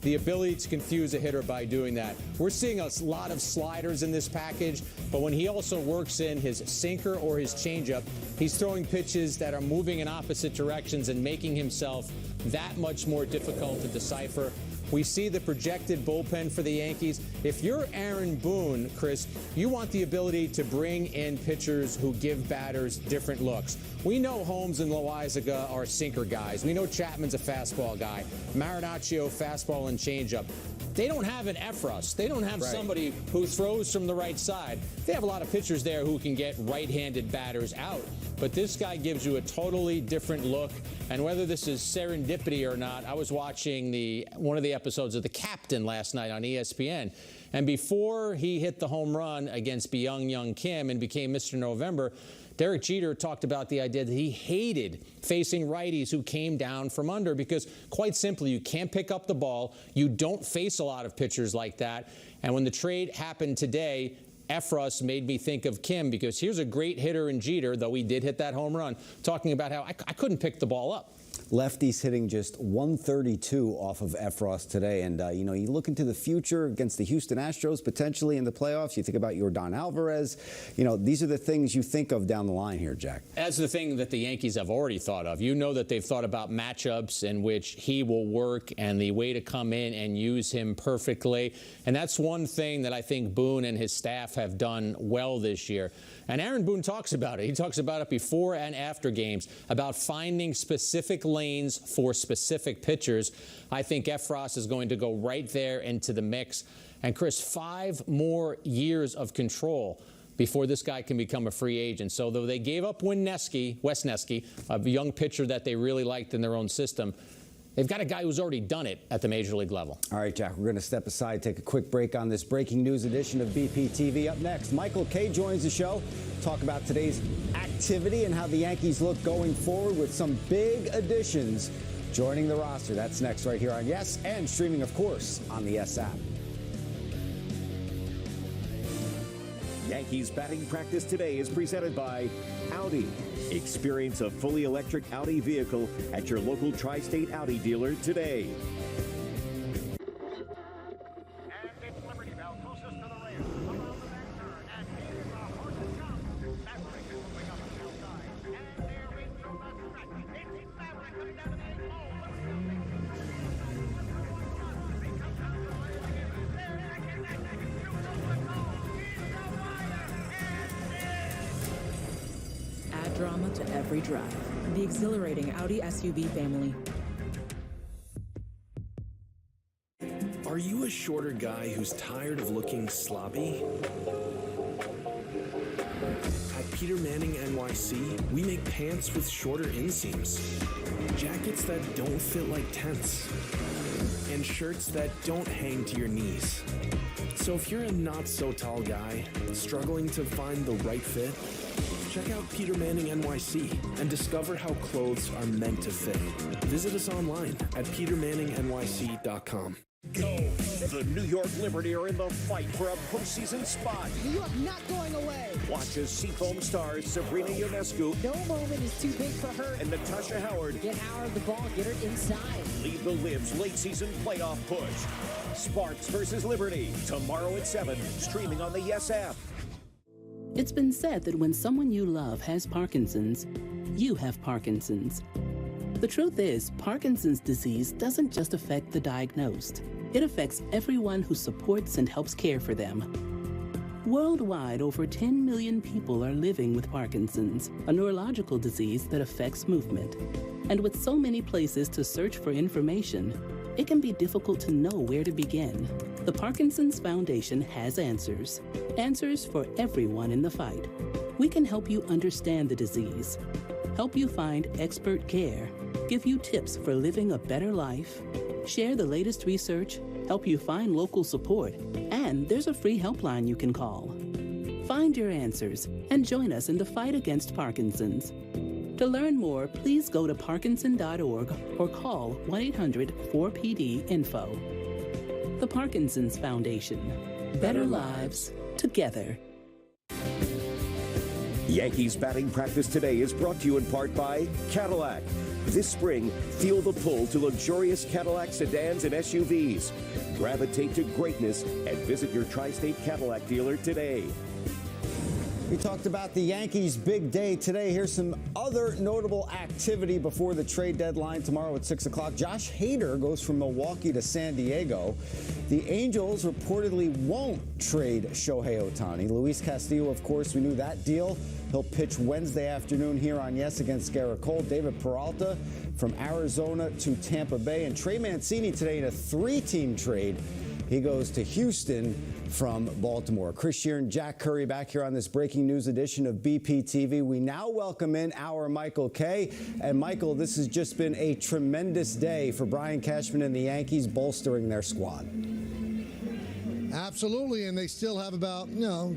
The ability to confuse a hitter by doing that. We're seeing a lot of sliders in this package, but when he also works in his sinker or his changeup, he's throwing pitches that are moving in opposite directions and making himself that much more difficult to decipher. We see the projected bullpen for the Yankees. If you're Aaron Boone, Chris, you want the ability to bring in pitchers who give batters different looks. We know Holmes and Loaizaga are sinker guys. We know Chapman's a fastball guy. Marinaccio, fastball and changeup. They don't have an Effross. They don't have somebody who throws from the right side. They have a lot of pitchers there who can get right-handed batters out. But this guy gives you a totally different look. And whether this is serendipity or not, I was watching one of the episodes of The Captain last night on ESPN. And before he hit the home run against Byung-Hyun Kim and became Mr. November, Derek Jeter talked about the idea that he hated facing righties who came down from under because, quite simply, you can't pick up the ball. You don't face a lot of pitchers like that. And when the trade happened today, Effross made me think of Kim because here's a great hitter in Jeter, though he did hit that home run, talking about how I couldn't pick the ball up. Lefties hitting just 132 off of Effross today. And, you know, you look into the future against the Houston Astros, potentially in the playoffs. You think about Yordan Alvarez. You know, these are the things you think of down the line here, Jack. That's the thing that the Yankees have already thought of. You know that they've thought about matchups in which he will work and the way to come in and use him perfectly. And that's one thing that I think Boone and his staff have done well this year. And Aaron Boone talks about it. He talks about it before and after games, about finding specific lanes for specific pitchers. I think Effross is going to go right there into the mix. And, Chris, 5 more years of control before this guy can become a free agent. So though they gave up Wes Nesky, a young pitcher that they really liked in their own system, they've got a guy who's already done it at the major league level. All right, Jack, we're going to step aside, take a quick break on this breaking news edition of BPTV. Up next, Michael Kay joins the show, talk about today's activity and how the Yankees look going forward with some big additions joining the roster. That's next right here on Yes, and streaming, of course, on the Yes app. Yankees batting practice today is presented by Audi. Experience a fully electric Audi vehicle at your local Tri-State Audi dealer today. Add drama to every drive. The exhilarating Audi SUV family. Are you a shorter guy who's tired of looking sloppy? At Peter Manning NYC, we make pants with shorter inseams, jackets that don't fit like tents, and shirts that don't hang to your knees. So if you're a not-so-tall guy struggling to find the right fit, check out Peter Manning NYC and discover how clothes are meant to fit. Visit us online at petermanningnyc.com. The New York Liberty are in the fight for a postseason spot. New York not going away. Watch as Seafoam stars Sabrina Ionescu. No moment is too big for her. And Natasha Howard. Get Howard the ball, get her inside. Lead the Libs late season playoff push. Sparks versus Liberty. Tomorrow at 7. Streaming on the Yes app. It's been said that when someone you love has Parkinson's, you have Parkinson's. The truth is, Parkinson's disease doesn't just affect the diagnosed. It affects everyone who supports and helps care for them. Worldwide, over 10 million people are living with Parkinson's, a neurological disease that affects movement. And with so many places to search for information, it can be difficult to know where to begin. The Parkinson's Foundation has answers. Answers for everyone in the fight. We can help you understand the disease, help you find expert care, give you tips for living a better life, share the latest research, help you find local support, and there's a free helpline you can call. Find your answers and join us in the fight against Parkinson's. To learn more, please go to parkinson.org or call 1-800-4PD-INFO. The Parkinson's Foundation. Better lives together. Yankees batting practice today is brought to you in part by Cadillac. This spring, feel the pull to luxurious Cadillac sedans and SUVs. Gravitate to greatness and visit your Tri-State Cadillac dealer today. We talked about the Yankees' big day today. Here's some other notable activity before the trade deadline tomorrow at 6 o'clock. Josh Hader goes from Milwaukee to San Diego. The Angels reportedly won't trade Shohei Ohtani. Luis Castillo, of course, we knew that deal. He'll pitch Wednesday afternoon here on Yes against Garrett Cole. David Peralta from Arizona to Tampa Bay. And Trey Mancini today in a 3-team trade. He goes to Houston from Baltimore. Chris Sheeran, Jack Curry back here on this breaking news edition of BPTV. We now welcome in our Michael Kay. And Michael, this has just been a tremendous day for Brian Cashman and the Yankees bolstering their squad. Absolutely, and they still have about,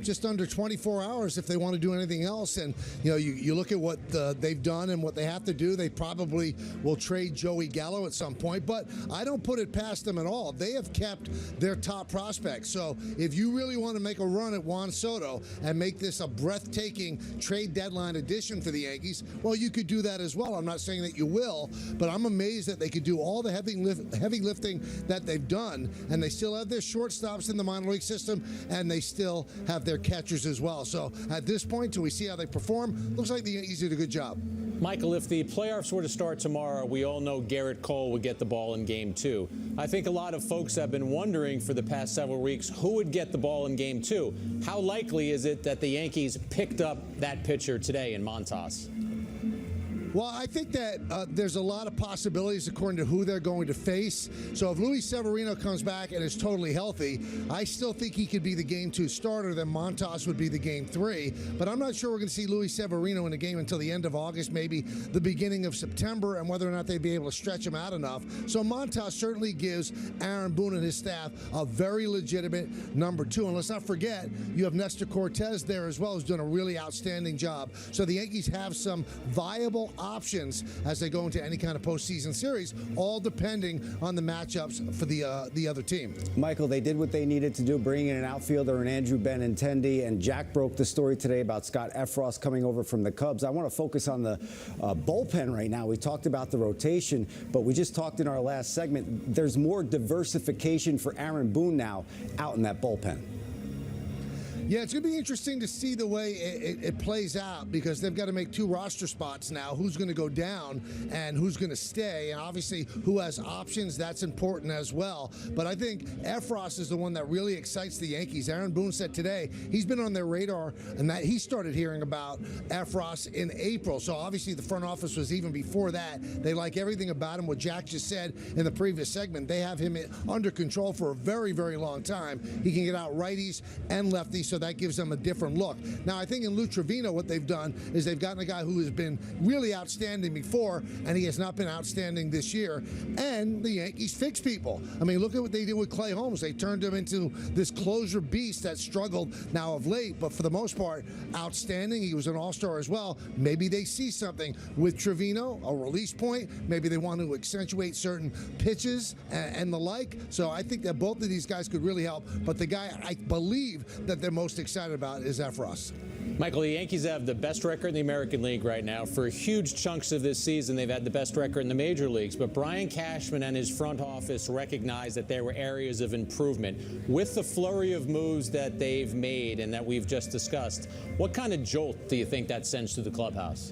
just under 24 hours if they want to do anything else. And, you look at what they've done and what they have to do. They probably will trade Joey Gallo at some point, but I don't put it past them at all. They have kept their top prospects. So if you really want to make a run at Juan Soto and make this a breathtaking trade deadline addition for the Yankees, well, you could do that as well. I'm not saying that you will, but I'm amazed that they could do all the heavy lifting that they've done, and they still have their shortstops in the minor league system, and they still have their catchers as well. So at this point, till we see how they perform, looks like the Yankees did a good job. Michael, if the playoffs were to start tomorrow, we all know Garrett Cole would get the ball in Game 2. I think a lot of folks have been wondering for the past several weeks who would get the ball in Game 2. How likely is it that the Yankees picked up that pitcher today in Montas? Well, I think that there's a lot of possibilities according to who they're going to face. So if Luis Severino comes back and is totally healthy, I still think he could be the Game 2 starter. Then Montas would be the Game 3. But I'm not sure we're going to see Luis Severino in the game until the end of August, maybe the beginning of September, and whether or not they'd be able to stretch him out enough. So Montas certainly gives Aaron Boone and his staff a very legitimate number 2. And let's not forget, you have Nestor Cortez there as well, who's doing a really outstanding job. So the Yankees have some viable options as they go into any kind of postseason series, all depending on the matchups for the other team. Michael, they did what they needed to do, bringing in an outfielder and Andrew Benintendi, and Jack broke the story today about Scott Effross coming over from the Cubs. I want to focus on the bullpen right now. We talked about the rotation, but we just talked in our last segment. There's more diversification for Aaron Boone now out in that bullpen. Yeah, it's going to be interesting to see the way it plays out, because they've got to make 2 roster spots now. Who's going to go down and who's going to stay? And obviously, who has options, that's important as well. But I think Effross is the one that really excites the Yankees. Aaron Boone said today he's been on their radar, and that he started hearing about Effross in April. So obviously, the front office was even before that. They like everything about him. What Jack just said in the previous segment, they have him under control for a very, very long time. He can get out righties and lefties, so that gives them a different look. Now, I think in Lou Trevino, what they've done is they've gotten a guy who has been really outstanding before, and he has not been outstanding this year. And the Yankees fix people. I mean, look at what they did with Clay Holmes. They turned him into this closer beast that struggled now of late, but for the most part, outstanding. He was an all-star as well. Maybe they see something with Trevino, a release point. Maybe they want to accentuate certain pitches and the like. So I think that both of these guys could really help. But the guy I believe that they're most excited about is Effross. Michael, the Yankees have the best record in the American League right now. For huge chunks of this season, they've had the best record in the major leagues. But Brian Cashman and his front office recognized that there were areas of improvement. With the flurry of moves that they've made and that we've just discussed, what kind of jolt do you think that sends to the clubhouse?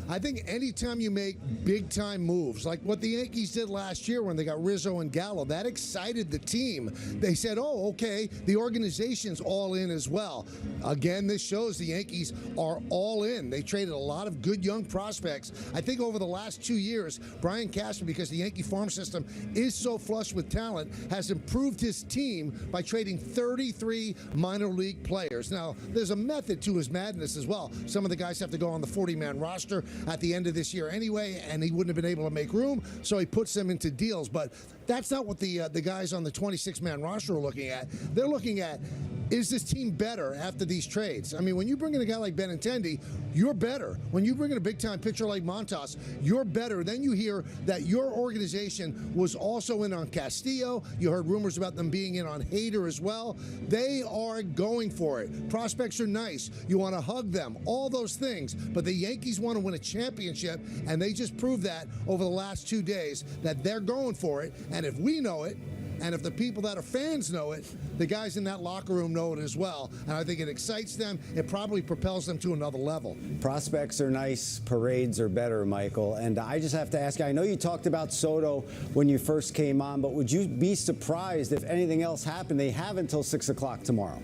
I think anytime you make big-time moves, like what the Yankees did last year when they got Rizzo and Gallo, that excited the team. They said, oh, okay, the organization's all in as well. Again, this shows the Yankees are all in. They traded a lot of good young prospects. I think over the last 2 years, Brian Cashman, because the Yankee farm system is so flush with talent, has improved his team by trading 33 minor league players. Now, there's a method to his madness as well. Some of the guys have to go on the 40-man roster at the end of this year anyway, and he wouldn't have been able to make room, so he puts them into deals. But that's not what the guys on the 26-man roster are looking at. They're looking at, is this team better after these trades? I mean, when you bring in a guy like Benintendi, you're better. When you bring in a big-time pitcher like Montas, you're better. Then you hear that your organization was also in on Castillo. You heard rumors about them being in on Hader as well. They are going for it. Prospects are nice. You want to hug them, all those things. But the Yankees want to win a championship, and they just proved that over the last 2 days that they're going for it. And if we know it, and if the people that are fans know it, the guys in that locker room know it as well. And I think it excites them. It probably propels them to another level. Prospects are nice. Parades are better, Michael. And I just have to ask you, I know you talked about Soto when you first came on, but would you be surprised if anything else happened? They have until 6 o'clock tomorrow.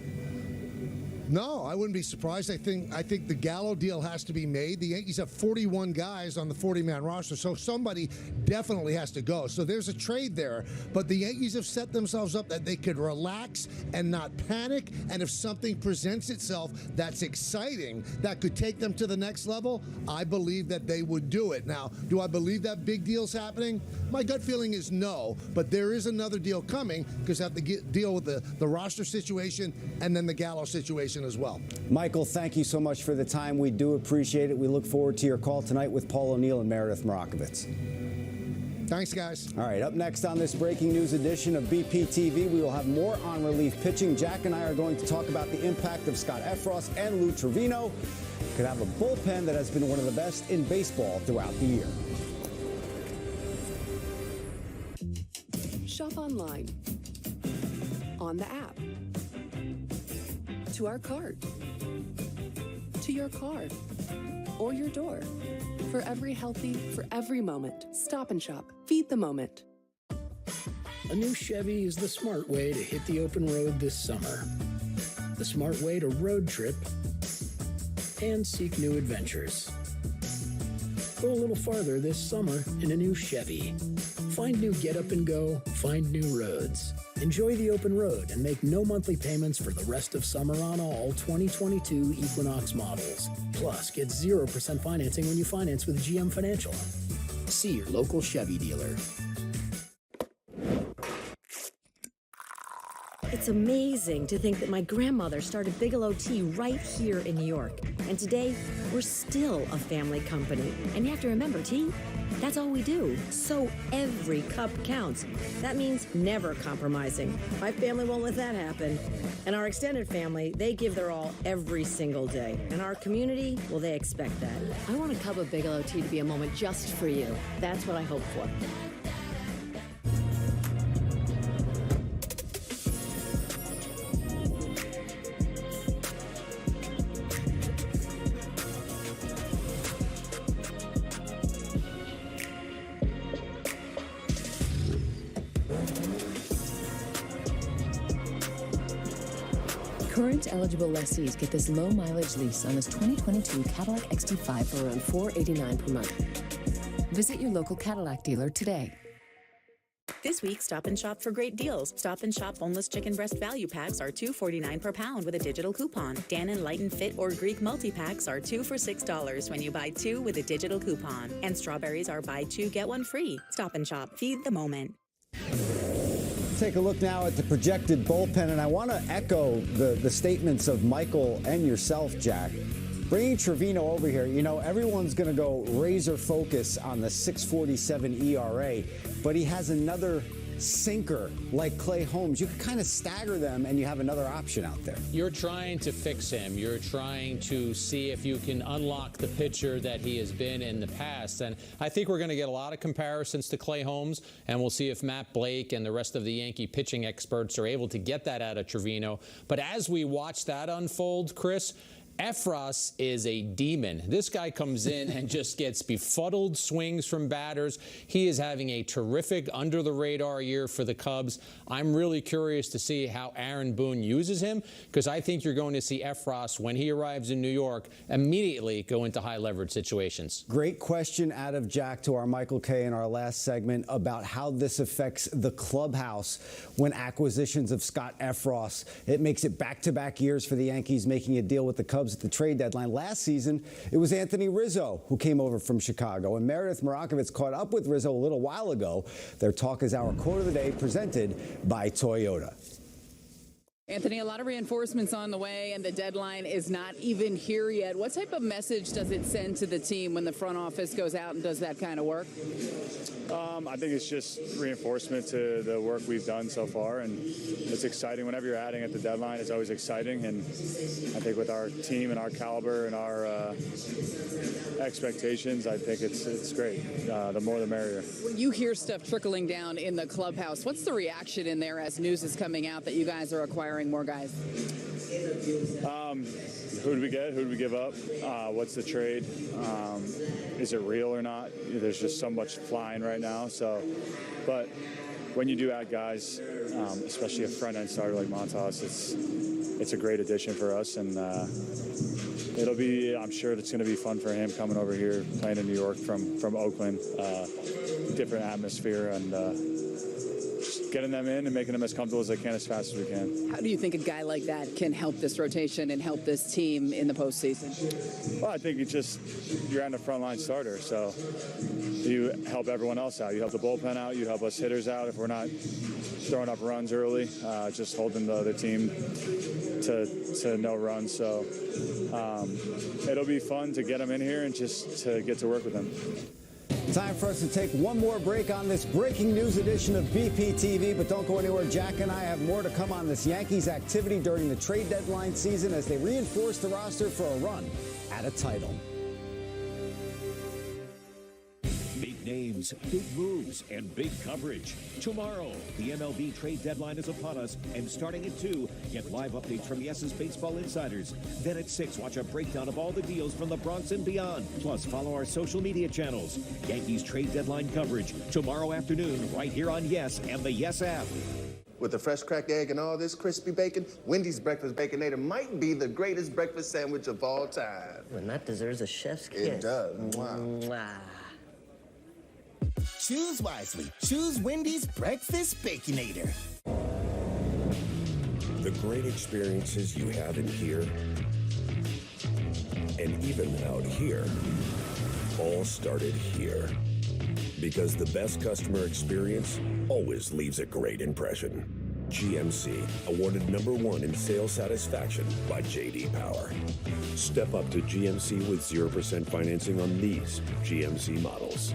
No, I wouldn't be surprised. I think the Gallo deal has to be made. The Yankees have 41 guys on the 40-man roster, so somebody definitely has to go. So there's a trade there. But the Yankees have set themselves up that they could relax and not panic. And if something presents itself that's exciting, that could take them to the next level, I believe that they would do it. Now, do I believe that big deal's happening? My gut feeling is no. But there is another deal coming because I have to deal with the roster situation and then the Gallo situation as well. Michael, thank you so much for the time. We do appreciate it. We look forward to your call tonight with Paul O'Neill and Meredith Marakovitz. Thanks, guys. All right, up next on this breaking news edition of BPTV, we will have more on relief pitching. Jack and I are going to talk about the impact of Scott Effross and Lou Trevino. Could have a bullpen that has been one of the best in baseball throughout the year. Shop online, on the app, to our cart, to your car, or your door. For every healthy, for every moment, Stop and Shop. Feed the moment. A new Chevy is the smart way to hit the open road this summer. The smart way to road trip and seek new adventures. Go a little farther this summer in a new Chevy. Find new get up and go, find new roads. Enjoy the open road and make no monthly payments for the rest of summer on all 2022 Equinox models. Plus, get 0% financing when you finance with GM Financial. See your local Chevy dealer. It's amazing to think that my grandmother started Bigelow Tea right here in New York. And today, we're still a family company. And you have to remember, tea, that's all we do. So every cup counts. That means never compromising. My family won't let that happen. And our extended family, they give their all every single day. And our community, well, they expect that. I want a cup of Bigelow Tea to be a moment just for you. That's what I hope for. Current eligible lessees get this low mileage lease on this 2022 Cadillac XT5 for around $489 per month. Visit your local Cadillac dealer today. This week, Stop and Shop for great deals. Stop and Shop boneless chicken breast value packs are $2.49 per pound with a digital coupon. Dannon Light and Fit or Greek multi-packs are 2 for $6 when you buy 2 with a digital coupon. And strawberries are buy 2, get 1 free. Stop and Shop. Feed the moment. Take a look now at the projected bullpen, and I want to echo the statements of Michael and yourself, Jack. Bringing Trevino over here, you know, everyone's going to go razor focus on the 6.47 ERA, but he has another sinker like Clay Holmes. You can kind of stagger them and you have another option out there. You're trying to fix him. You're trying to see if you can unlock the pitcher that he has been in the past. And I think we're going to get a lot of comparisons to Clay Holmes, and we'll see if Matt Blake and the rest of the Yankee pitching experts are able to get that out of Trevino. But as we watch that unfold, Chris, Efros is a demon. This guy comes in and just gets befuddled swings from batters. He is having a terrific under-the-radar year for the Cubs. I'm really curious to see how Aaron Boone uses him, because I think you're going to see Efros, when he arrives in New York, immediately go into high-leverage situations. Great question out of Jack to our Michael Kay in our last segment about how this affects the clubhouse when acquisitions of Scott Efros. It makes it back-to-back years for the Yankees making a deal with the Cubs at the trade deadline. Last season, it was Anthony Rizzo who came over from Chicago, and Meredith Marakovitz caught up with Rizzo a little while ago. Their talk is our quote of the day, presented by Toyota. Anthony, a lot of reinforcements on the way, and the deadline is not even here yet. What type of message does it send to the team when the front office goes out and does that kind of work? I think it's just reinforcement to the work we've done so far, and it's exciting. Whenever you're adding at the deadline, it's always exciting, and I think with our team and our caliber and our expectations, I think it's great. The more the merrier. When you hear stuff trickling down in the clubhouse, what's the reaction in there as news is coming out that you guys are acquiring more guys? Who do we get? Who do we give up? What's the trade? Is it real or not? There's just so much flying right now. So, but when you do add guys, especially a front-end starter like Montas, it's a great addition for us, and it'll be. I'm sure it's going to be fun for him coming over here, playing in New York from Oakland. Different atmosphere, and just getting them in and making them as comfortable as they can as fast as we can. How do you think a guy like that can help this rotation and help this team in the postseason? Well, I think you're on a frontline starter, so you help everyone else out. You help the bullpen out. You help us hitters out if we're not throwing up runs early, just holding the other team to no runs. So it'll be fun to get them in here and just to get to work with them. Time for us to take one more break on this breaking news edition of BPTV, but don't go anywhere. Jack and I have more to come on this Yankees activity during the trade deadline season as they reinforce the roster for a run at a title. Big names, big moves, and big coverage. Tomorrow, the MLB trade deadline is upon us, and starting at 2, get live updates from Yes's Baseball Insiders. Then at 6, watch a breakdown of all the deals from the Bronx and beyond. Plus, follow our social media channels. Yankees trade deadline coverage tomorrow afternoon right here on Yes and the Yes app. With a fresh cracked egg and all this crispy bacon, Wendy's Breakfast Baconator might be the greatest breakfast sandwich of all time. And that deserves a chef's kiss. It does. Wow. Mwah. Choose wisely. Choose Wendy's Breakfast Baconator. The great experiences you have in here and even out here all started here. Because the best customer experience always leaves a great impression. GMC, awarded #1 in sales satisfaction by J.D. Power. Step up to GMC with 0% financing on these GMC models.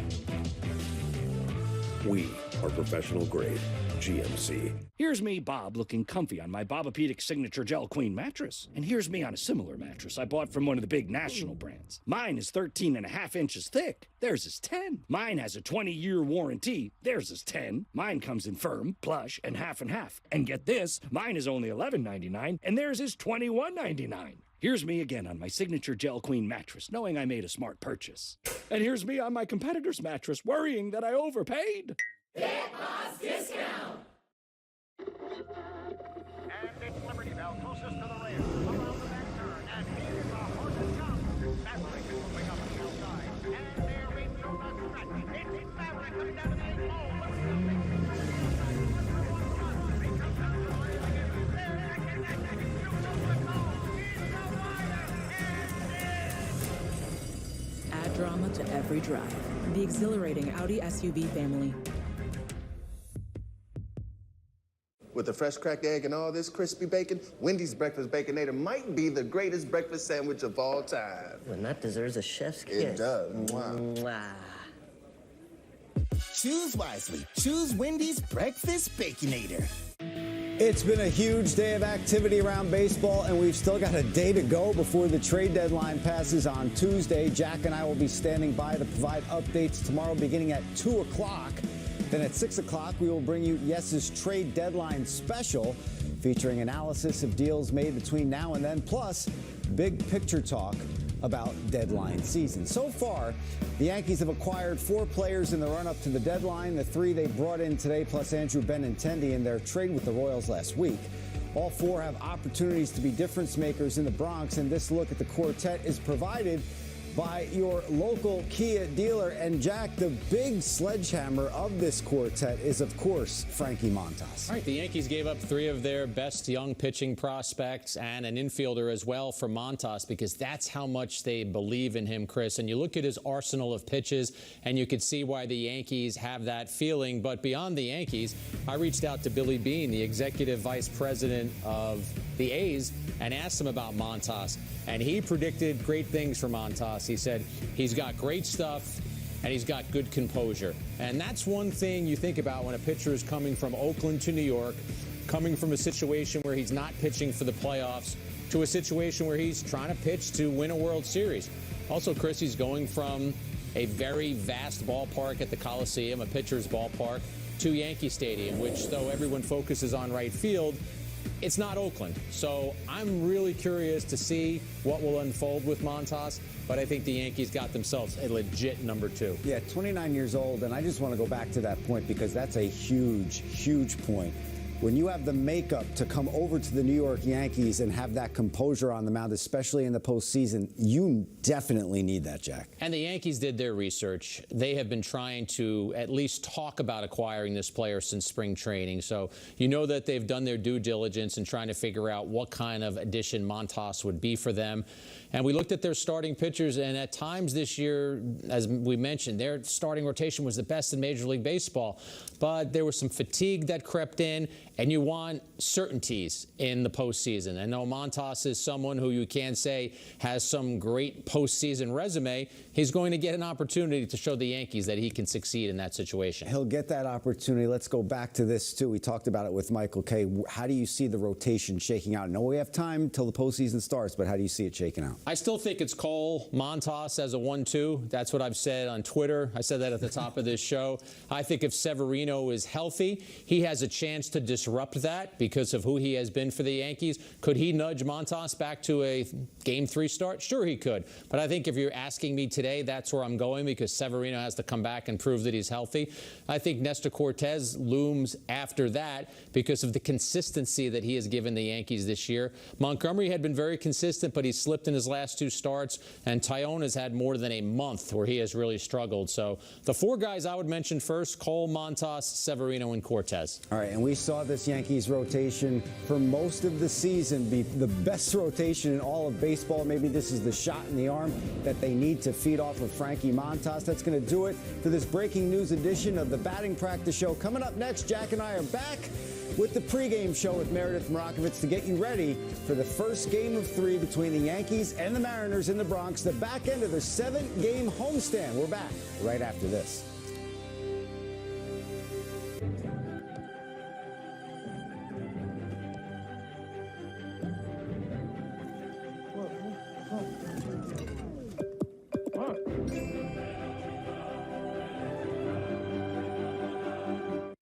We are professional grade GMC. Here's me, Bob, looking comfy on my Bobapedic Signature Gel Queen mattress. And here's me on a similar mattress I bought from one of the big national brands. Mine is 13.5 inches thick. Theirs is 10. Mine has a 20-year warranty. Theirs is 10. Mine comes in firm, plush, and half and half. And get this, mine is only $11.99, and theirs is $21.99. Here's me again on my Signature Gel Queen mattress, knowing I made a smart purchase. And here's me on my competitor's mattress, worrying that I overpaid. Get Boss Discount! And it's Liberty Bell closest to the rail. Around the back turn, and here's the horses come. Maverick is moving up the outside, and they're racing on the track. It's Maverick coming down to the 8th hole. What's the big He comes down to the line again. There, and shoots over the goal. He's the rider, and Add drama to every drive. The exhilarating Audi SUV family. With a fresh cracked egg and all this crispy bacon, Wendy's Breakfast Baconator might be the greatest breakfast sandwich of all time. And that deserves a chef's kiss. It does. Wow. Mwah. Choose wisely. Choose Wendy's Breakfast Baconator. It's been a huge day of activity around baseball, and we've still got a day to go before the trade deadline passes on Tuesday. Jack and I will be standing by to provide updates tomorrow beginning at 2 o'clock. Then at 6 o'clock, we will bring you Yes's trade deadline special featuring analysis of deals made between now and then. Plus, big picture talk about deadline season. So far, the Yankees have acquired 4 players in the run-up to the deadline. The 3 they brought in today, plus Andrew Benintendi in their trade with the Royals last week. All 4 have opportunities to be difference makers in the Bronx, and this look at the quartet is provided by your local Kia dealer. And Jack, the big sledgehammer of this quartet is, of course, Frankie Montas. All right, the Yankees gave up 3 of their best young pitching prospects and an infielder as well for Montas, because that's how much they believe in him, Chris. And you look at his arsenal of pitches, and you could see why the Yankees have that feeling. But beyond the Yankees, I reached out to Billy Beane, the executive vice president of the A's, and asked him about Montas. And he predicted great things for Montas. He said he's got great stuff and he's got good composure. And that's one thing you think about when a pitcher is coming from Oakland to New York, coming from a situation where he's not pitching for the playoffs to a situation where he's trying to pitch to win a World Series. Also, Chris, he's going from a very vast ballpark at the Coliseum, a pitcher's ballpark, to Yankee Stadium, which, though everyone focuses on right field, it's not Oakland. So I'm really curious to see what will unfold with Montas, but I think the Yankees got themselves a legit number 2. Yeah, 29 years old, and I just want to go back to that point because that's a huge, huge point. When you have the makeup to come over to the New York Yankees and have that composure on the mound, especially in the postseason, you definitely need that, Jack. And the Yankees did their research. They have been trying to at least talk about acquiring this player since spring training. So you know that they've done their due diligence in trying to figure out what kind of addition Montas would be for them. And we looked at their starting pitchers, and at times this year, as we mentioned, their starting rotation was the best in Major League Baseball. But there was some fatigue that crept in, and you want certainties in the postseason. I know Montas is someone who you can say has some great postseason resume. He's going to get an opportunity to show the Yankees that he can succeed in that situation. He'll get that opportunity. Let's go back to this, too. We talked about it with Michael Kay. How do you see the rotation shaking out? I know we have time until the postseason starts, but how do you see it shaking out? I still think it's Cole, Montas as a 1-2. That's what I've said on Twitter. I said that at the top of this show. I think if Severino is healthy, he has a chance to disrupt that because of who he has been for the Yankees. Could he nudge Montas back to a Game 3 start? Sure, he could. But I think if you're asking me today, that's where I'm going, because Severino has to come back and prove that he's healthy. I think Nestor Cortez looms after that because of the consistency that he has given the Yankees this year. Montgomery had been very consistent, but he slipped in his last 2 starts, and Tyone has had more than a month where he has really struggled. So the 4 guys I would mention first: Cole, Montas, Severino, and Cortez. All right, and we saw this Yankees rotation for most of the season be the best rotation in all of baseball. Maybe this is the shot in the arm that they need to feed off of Frankie Montas. That's going to do it for this breaking news edition of the Batting Practice Show. Coming up next, Jack and I are back with the pregame show with Meredith Marakovits to get you ready for the first game of 3 between the Yankees and the Mariners in the Bronx, the back end of their 7-game homestand. We're back right after this.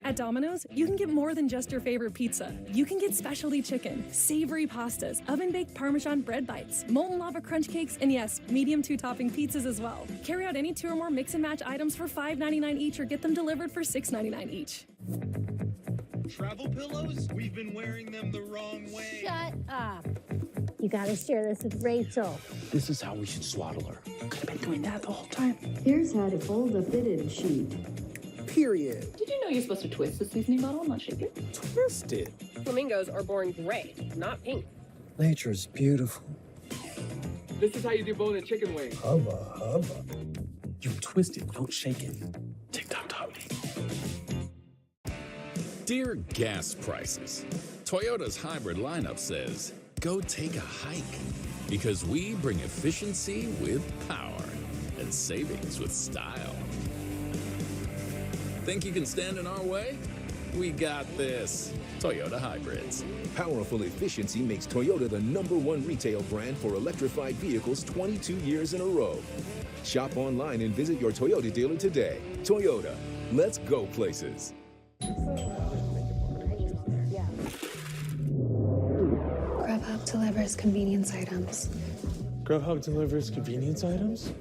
At Domino's, you can get more than just your favorite pizza. You can get specialty chicken, savory pastas, oven-baked Parmesan bread bites, molten lava crunch cakes, and yes, medium 2-topping pizzas as well. Carry out any 2 or more mix-and-match items for $5.99 each, or get them delivered for $6.99 each. Travel pillows? We've been wearing them the wrong way. Shut up. You gotta share this with Rachel. This is how we should swaddle her. Could have been doing that the whole time. Here's how to fold a fitted sheet. Period. Did you know you're supposed to twist the seasoning bottle and not shake it? Twist it. Flamingos are born gray, not pink. Nature's beautiful. This is how you do bone-in chicken wings. Hubba, hubba. You twist it, don't shake it. TikTok taught me. Dear gas prices, Toyota's hybrid lineup says, go take a hike. Because we bring efficiency with power and savings with style. Think you can stand in our way? We got this. Toyota Hybrids. Powerful efficiency makes Toyota the #1 retail brand for electrified vehicles 22 years in a row. Shop online and visit your Toyota dealer today. Toyota, let's go places. Grab up to delivers convenience items. Grubhub delivers convenience items?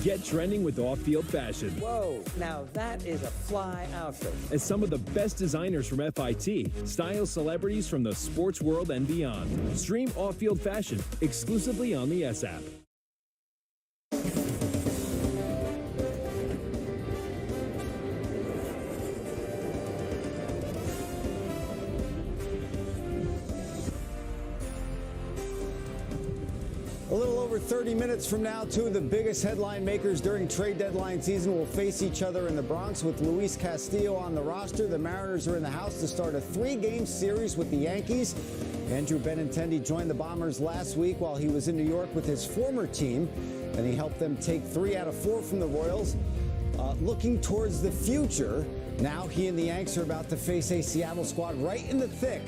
Get trending with off-field fashion. Whoa, now that is a fly outfit. As some of the best designers from FIT style celebrities from the sports world and beyond. Stream off-field fashion exclusively on the S app. A little over 30 minutes from now, two of the biggest headline makers during trade deadline season will face each other in the Bronx with Luis Castillo on the roster. The Mariners are in the house to start a 3-game series with the Yankees. Andrew Benintendi joined the Bombers last week while he was in New York with his former team, and he helped them take 3 out of 4 from the Royals. Looking towards the future, now he and the Yanks are about to face a Seattle squad right in the thick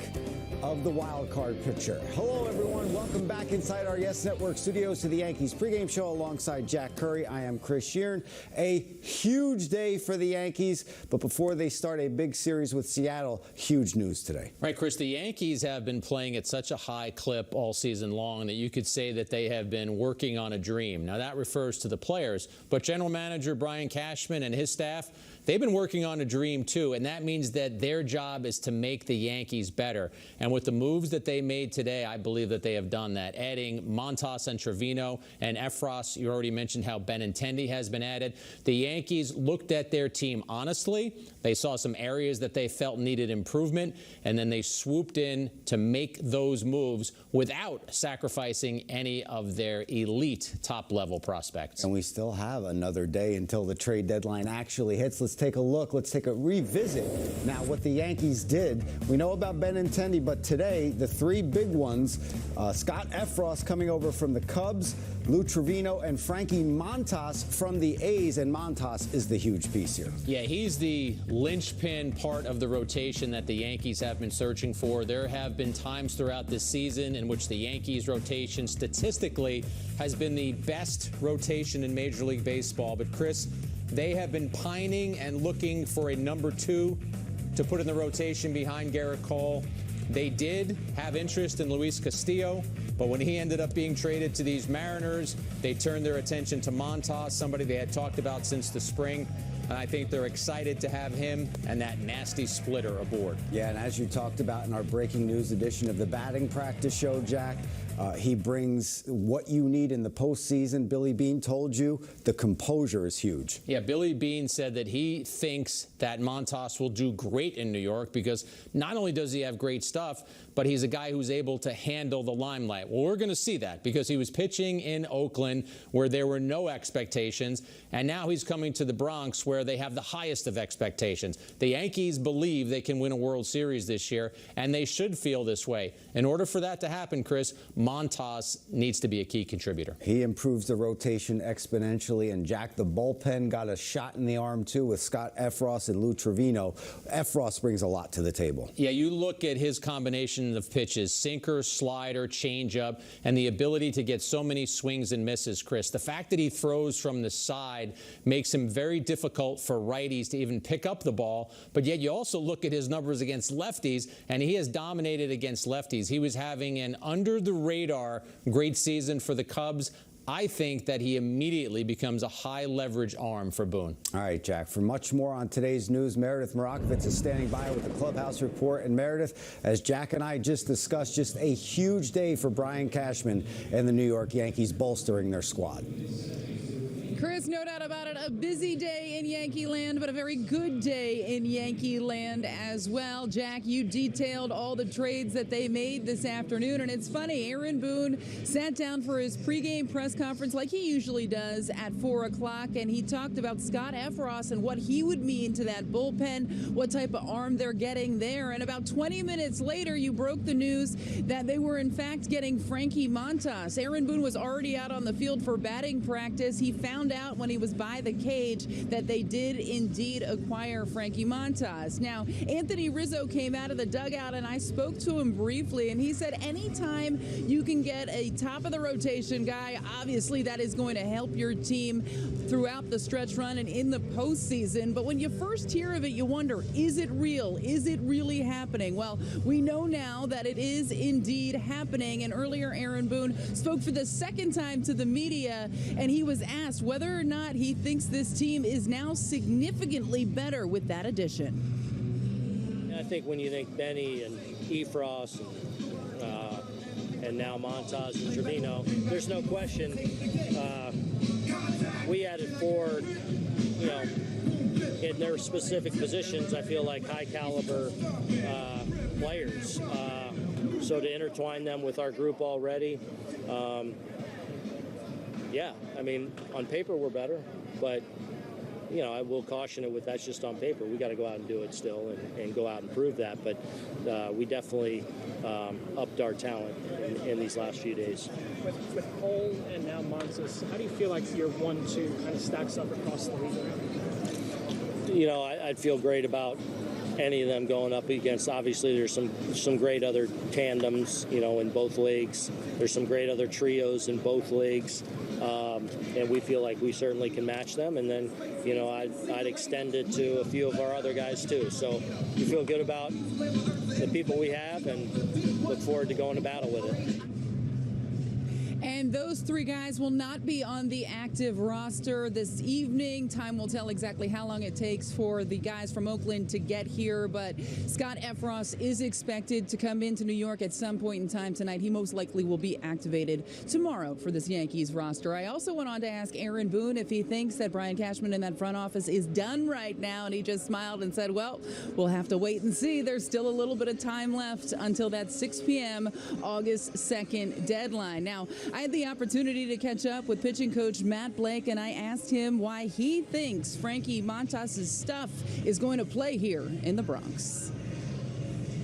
of the wild card picture. Hello, everyone. Welcome back inside our Yes Network studios to the Yankees pregame show alongside Jack Curry. I am Chris Sheeran. A huge day for the Yankees, but before they start a big series with Seattle, huge news today. Right, Chris, the Yankees have been playing at such a high clip all season long that you could say that they have been working on a dream. Now, that refers to the players, but General Manager Brian Cashman and his staff, they've been working on a dream, too, and that means that their job is to make the Yankees better. And with the moves that they made today, I believe that they have done that. Adding Montas and Trevino and Efros, you already mentioned how Benintendi has been added. The Yankees looked at their team honestly. They saw some areas that they felt needed improvement, and then they swooped in to make those moves without sacrificing any of their elite top-level prospects. And we still have another day until the trade deadline actually hits. Let's take a look. Let's take a revisit now what the Yankees did. We know about Benintendi, but today the 3 big ones, Scott Efros coming over from the Cubs, Lou Trevino, and Frankie Montas from the A's, and Montas is the huge piece here. Yeah, he's the linchpin part of the rotation that the Yankees have been searching for. There have been times throughout this season in which the Yankees rotation statistically has been the best rotation in Major League Baseball. But Chris, they have been pining and looking for a number 2 to put in the rotation behind Garrett Cole. They did have interest in Luis Castillo, but when he ended up being traded to these Mariners, they turned their attention to Montas, somebody they had talked about since the spring. And I think they're excited to have him and that nasty splitter aboard. Yeah, and as you talked about in our breaking news edition of the batting practice show, Jack, he brings what you need in the postseason. Billy Beane told you the composure is huge. Yeah, Billy Beane said that he thinks that Montas will do great in New York because not only does he have great stuff, but he's a guy who's able to handle the limelight. Well, we're going to see that because he was pitching in Oakland where there were no expectations, and now he's coming to the Bronx where they have the highest of expectations. The Yankees believe they can win a World Series this year, and they should feel this way. In order for that to happen, Chris, Montas needs to be a key contributor. He improves the rotation exponentially, and Jack, the bullpen got a shot in the arm, too, with Scott Efros and Lou Trevino. Efros brings a lot to the table. Yeah, you look at his combination of pitches, sinker, slider, changeup, and the ability to get so many swings and misses, Chris. The fact that he throws from the side makes him very difficult for righties to even pick up the ball, but yet you also look at his numbers against lefties, and he has dominated against lefties. He was having an under-the-radar great season for the Cubs. I think that he immediately becomes a high-leverage arm for Boone. All right, Jack. For much more on today's news, Meredith Marakovitz is standing by with the Clubhouse Report. And Meredith, as Jack and I just discussed, just a huge day for Brian Cashman and the New York Yankees bolstering their squad. Chris, no doubt about it, a busy day in Yankee land, but a very good day in Yankee land as well. Jack, you detailed all the trades that they made this afternoon, and it's funny, Aaron Boone sat down for his pregame press conference like he usually does at 4 o'clock, and he talked about Scott Efros and what he would mean to that bullpen, what type of arm they're getting there, and about 20 minutes later, you broke the news that they were in fact getting Frankie Montas. Aaron Boone was already out on the field for batting practice. He found found out when he was by the cage that they did indeed acquire Frankie Montas. Now, Anthony Rizzo came out of the dugout, and I spoke to him briefly, and he said anytime you can get a top-of-the-rotation guy, obviously that is going to help your team throughout the stretch run and in the postseason. But when you first hear of it, you wonder, is it real? Is it really happening? Well, we know now that it is indeed happening. And earlier, Aaron Boone spoke for the second time to the media, and he was asked whether or not he thinks this team is now significantly better with that addition. I think when you think Benny and Efros and now Montas and Trevino, there's no question we added 4, in their specific positions, I feel like high caliber players. So to intertwine them with our group already, yeah, I mean, on paper we're better, but I will caution it with that's just on paper. We got to go out and do it still and go out and prove that. But we definitely upped our talent in these last few days. With Cole and now Montas, how do you feel like your 1-2 kind of stacks up across the league? I'd feel great about any of them going up against. Obviously, there's some great other tandems, in both leagues. There's some great other trios in both leagues. And we feel like we certainly can match them. And then, I'd extend it to a few of our other guys too. So we feel good about the people we have and look forward to going to battle with it. And those 3 guys will not be on the active roster this evening. Time will tell exactly how long it takes for the guys from Oakland to get here. But Scott Efros is expected to come into New York at some point in time tonight. He most likely will be activated tomorrow for this Yankees roster. I also went on to ask Aaron Boone if he thinks that Brian Cashman in that front office is done right now. And he just smiled and said, well, we'll have to wait and see. There's still a little bit of time left until that 6 p.m. August 2nd deadline. Now, I had the opportunity to catch up with pitching coach Matt Blake, and I asked him why he thinks Frankie Montas' stuff is going to play here in the Bronx.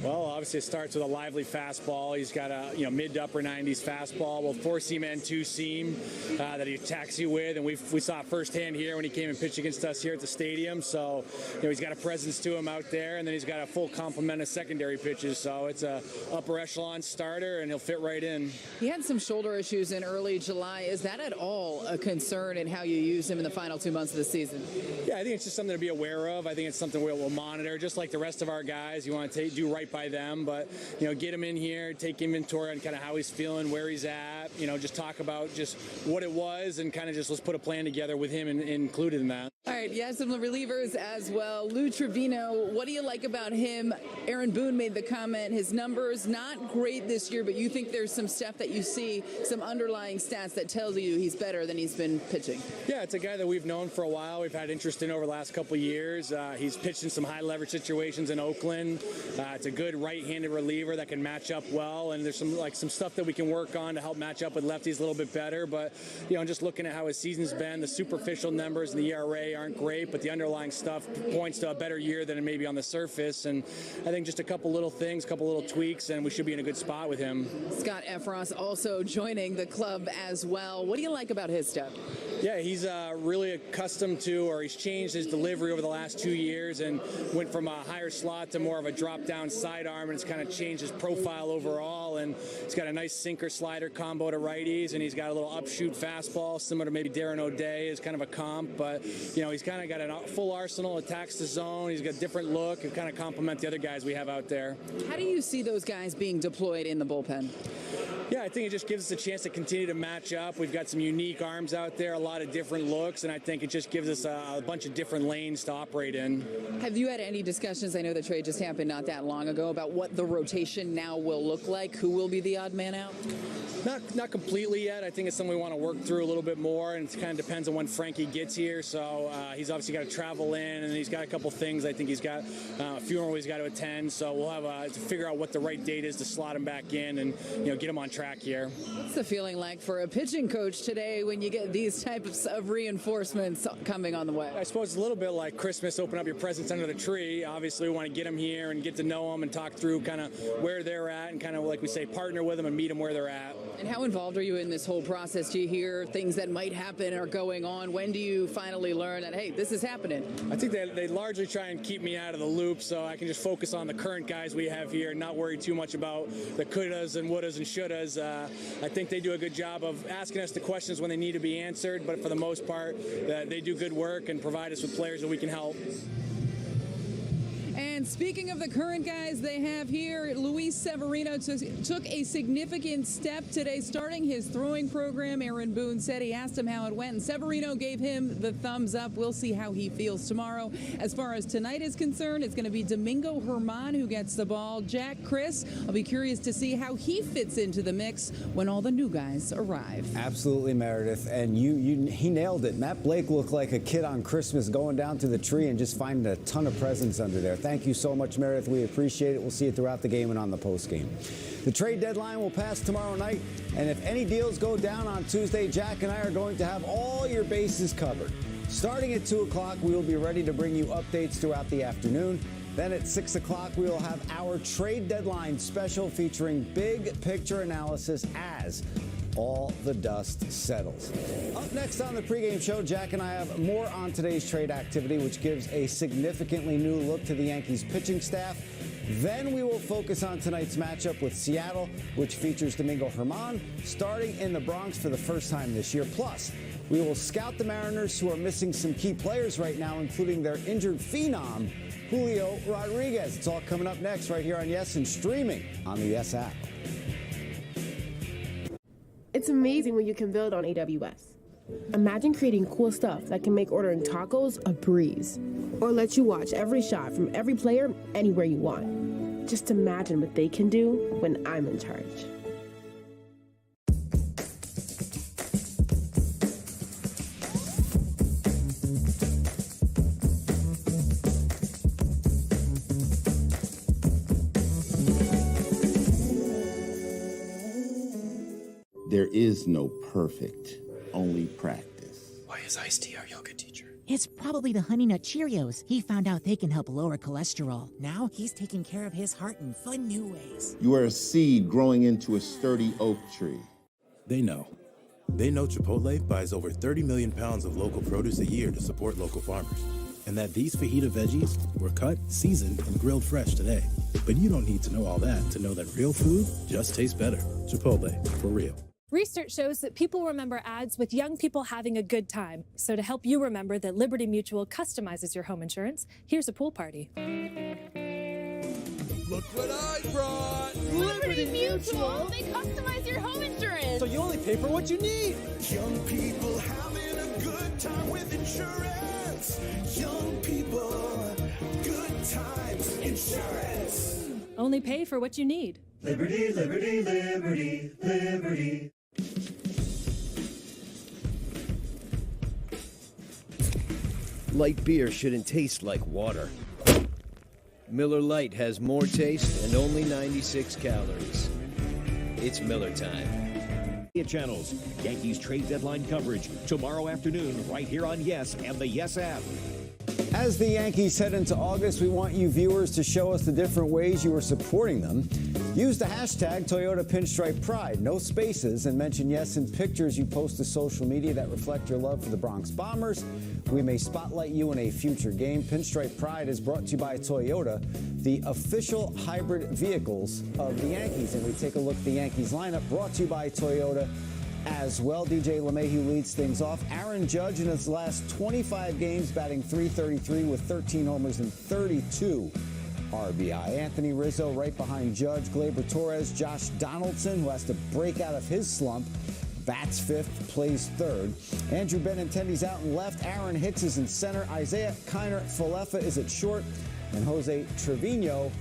Well, obviously it starts with a lively fastball. He's got a mid to upper 90s fastball, both 4-seam and 2-seam that he attacks you with, and we saw it firsthand here when he came and pitched against us here at the stadium. So he's got a presence to him out there, and then he's got a full complement of secondary pitches. So it's a upper echelon starter, and he'll fit right in. He had some shoulder issues in early July. Is that at all a concern in how you use him in the final 2 months of the season? Yeah, I think it's just something to be aware of. I think it's something we'll monitor, just like the rest of our guys. You want to do right by them, but get him in here, take inventory on kind of how he's feeling, where he's at, just talk about just what it was, and kind of just let's put a plan together with him and included in that. All right, yeah, some relievers as well. Lou Trevino, what do you like about him? Aaron Boone made the comment, his numbers not great this year, but you think there's some stuff that you see, some underlying stats that tells you he's better than he's been pitching. Yeah, it's a guy that we've known for a while. We've had interest in over the last couple of years. He's pitched in some high leverage situations in Oakland. It's a good right-handed reliever that can match up well, and there's some stuff that we can work on to help match up with lefties a little bit better. But just looking at how his season's been, the superficial numbers and the ERA aren't great, but the underlying stuff points to a better year than maybe on the surface. And I think just a couple little things, a couple little tweaks, and we should be in a good spot with him. Scott Efros also joining the club as well. What do you like about his stuff? Yeah, he's really accustomed to, or he's changed his delivery over the last 2 years and went from a higher slot to more of a drop-down sidearm, and it's kind of changed his profile overall. And he's got a nice sinker-slider combo to righties, and he's got a little upshoot fastball, similar to maybe Darren O'Day is kind of a comp. But, he's kind of got a full arsenal, attacks the zone. He's got a different look and kind of complement the other guys we have out there. How do you see those guys being deployed in the bullpen? Yeah, I think it just gives us a chance to continue to match up. We've got some unique arms out there, a lot of different looks, and I think it just gives us a bunch of different lanes to operate in. Have you had any discussions, I know the trade just happened not that long ago, about what the rotation now will look like? Who will be the odd man out? Not completely yet. I think it's something we want to work through a little bit more, and it kind of depends on when Frankie gets here. So he's obviously got to travel in, and he's got a couple things. I think he's got a funeral he's got to attend, so we'll have to figure out what the right date is to slot him back in and get him on track here. What's the feeling like for a pitching coach today when you get these types of reinforcements coming on the way? I suppose it's a little bit like Christmas, open up your presents under the tree. Obviously, we want to get them here and get to know them and talk through kind of where they're at and kind of, like we say, partner with them and meet them where they're at. And how involved are you in this whole process? Do you hear things that might happen or going on? When do you finally learn that, hey, this is happening? I think they largely try and keep me out of the loop so I can just focus on the current guys we have here and not worry too much about the couldas and wouldas and shouldas. I think they do a good job of asking us the questions when they need to be answered, but for the most part, they do good work and provide us with players that we can help. And speaking of the current guys they have here, Luis Severino took a significant step today, starting his throwing program. Aaron Boone said he asked him how it went, and Severino gave him the thumbs up. We'll see how he feels tomorrow. As far as tonight is concerned, it's going to be Domingo Germán who gets the ball. Jack, Chris, I'll be curious to see how he fits into the mix when all the new guys arrive. Absolutely, Meredith, and he nailed it. Matt Blake looked like a kid on Christmas going down to the tree and just finding a ton of presents under there. Thank you so much, Meredith. We appreciate it. We'll see you throughout the game and on the post game. The trade deadline will pass tomorrow night, and if any deals go down on Tuesday, Jack and I are going to have all your bases covered. Starting at 2 o'clock, we will be ready to bring you updates throughout the afternoon. Then at 6 o'clock, we will have our trade deadline special featuring big picture analysis as all the dust settles. Up next on the pregame show, Jack and I have more on today's trade activity, which gives a significantly new look to the Yankees pitching staff. Then we will focus on tonight's matchup with Seattle, which features Domingo Germán starting in the Bronx for the first time this year. Plus, we will scout the Mariners, who are missing some key players right now, including their injured phenom, Julio Rodriguez. It's all coming up next right here on Yes and streaming on the Yes app. It's amazing what you can build on AWS. Imagine creating cool stuff that can make ordering tacos a breeze, or let you watch every shot from every player anywhere you want. Just imagine what they can do when I'm in charge. There is no perfect, only practice. Why is Ice T our yoga teacher? It's probably the Honey Nut Cheerios. He found out they can help lower cholesterol. Now he's taking care of his heart in fun new ways. You are a seed growing into a sturdy oak tree. They know. They know Chipotle buys over 30 million pounds of local produce a year to support local farmers. And that these fajita veggies were cut, seasoned, and grilled fresh today. But you don't need to know all that to know that real food just tastes better. Chipotle, for real. Research shows that people remember ads with young people having a good time. So to help you remember that Liberty Mutual customizes your home insurance, here's a pool party. Look what I brought! Liberty Mutual! They customize your home insurance! So you only pay for what you need! Young people having a good time with insurance! Young people, good times, insurance! Only pay for what you need. Liberty, liberty, liberty, liberty. Light beer shouldn't taste like water. Miller Lite has more taste and only 96 calories. It's Miller time. Channels, Yankees trade deadline coverage tomorrow afternoon right here on Yes and the Yes app. As the Yankees head into August, we want you viewers to show us the different ways you are supporting them. Use the hashtag Toyota Pinstripe Pride, no spaces, and mention Yes in pictures you post to social media that reflect your love for the Bronx Bombers. We may spotlight you in a future game. Pinstripe Pride is brought to you by Toyota, the official hybrid vehicles of the Yankees. And we take a look at the Yankees lineup brought to you by Toyota as well. DJ LeMahieu leads things off. Aaron Judge in his last 25 games batting .333 with 13 homers and 32 RBI. Anthony Rizzo right behind Judge. Gleyber Torres, Josh Donaldson, who has to break out of his slump, bats fifth, plays third. Andrew Benintendi's out in left. Aaron Hicks is in center. Isaiah Kiner Falefa is at short. And Jose Trevino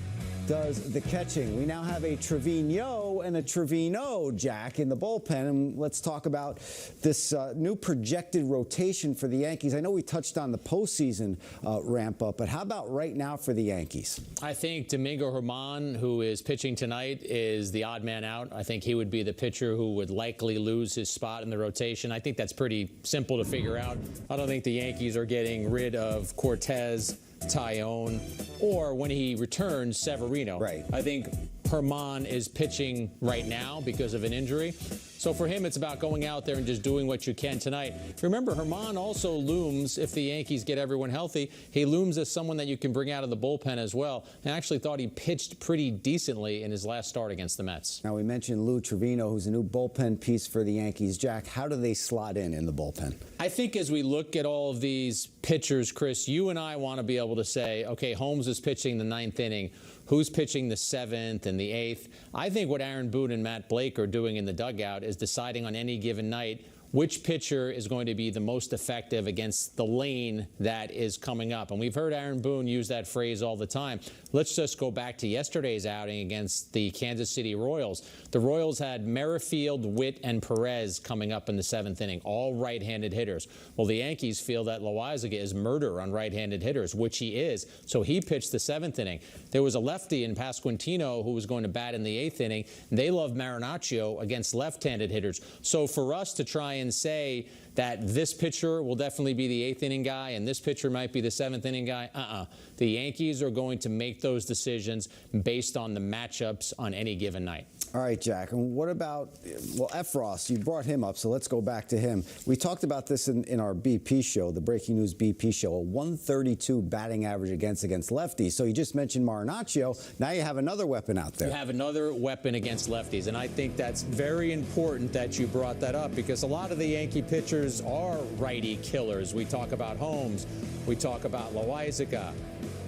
does the catching. We now have a Trevino and a Trevino, Jack, in the bullpen. And let's talk about this new projected rotation for the Yankees. I know we touched on the postseason ramp up, but how about right now for the Yankees? I think Domingo Germán, who is pitching tonight, is the odd man out. I think he would be the pitcher who would likely lose his spot in the rotation. I think that's pretty simple to figure out. I don't think the Yankees are getting rid of Cortez, Tyone, or when he returns, Severino. Right. I think Germán is pitching right now because of an injury. So for him, it's about going out there and just doing what you can tonight. Remember, Germán also looms, if the Yankees get everyone healthy, he looms as someone that you can bring out of the bullpen as well. And I actually thought he pitched pretty decently in his last start against the Mets. Now, we mentioned Lou Trevino, who's a new bullpen piece for the Yankees. Jack, how do they slot in the bullpen? I think as we look at all of these pitchers, Chris, you and I want to be able to say, okay, Holmes is pitching the 9th inning. Who's pitching the 7th and the 8th? I think what Aaron Boone and Matt Blake are doing in the dugout is deciding on any given night which pitcher is going to be the most effective against the lane that is coming up. And we've heard Aaron Boone use that phrase all the time. Let's just go back to yesterday's outing against the Kansas City Royals. The Royals had Merrifield, Witt, and Perez coming up in the 7th inning, all right-handed hitters. Well, the Yankees feel that Loaizaga is murder on right-handed hitters, which he is, so he pitched the 7th inning. There was a lefty in Pasquantino who was going to bat in the 8th inning. They love Marinaccio against left-handed hitters. So for us to try and say that this pitcher will definitely be the 8th inning guy and this pitcher might be the 7th inning guy, The Yankees are going to make those decisions based on the matchups on any given night. All right, Jack. And what about, well, Efros, you brought him up, so let's go back to him. We talked about this in our BP show, the Breaking News BP show, a 132 batting average against lefties. So you just mentioned Marinaccio. Now you have another weapon out there. You have another weapon against lefties, and I think that's very important that you brought that up because a lot of the Yankee pitchers are righty killers. We talk about Holmes. We talk about Loaizaga.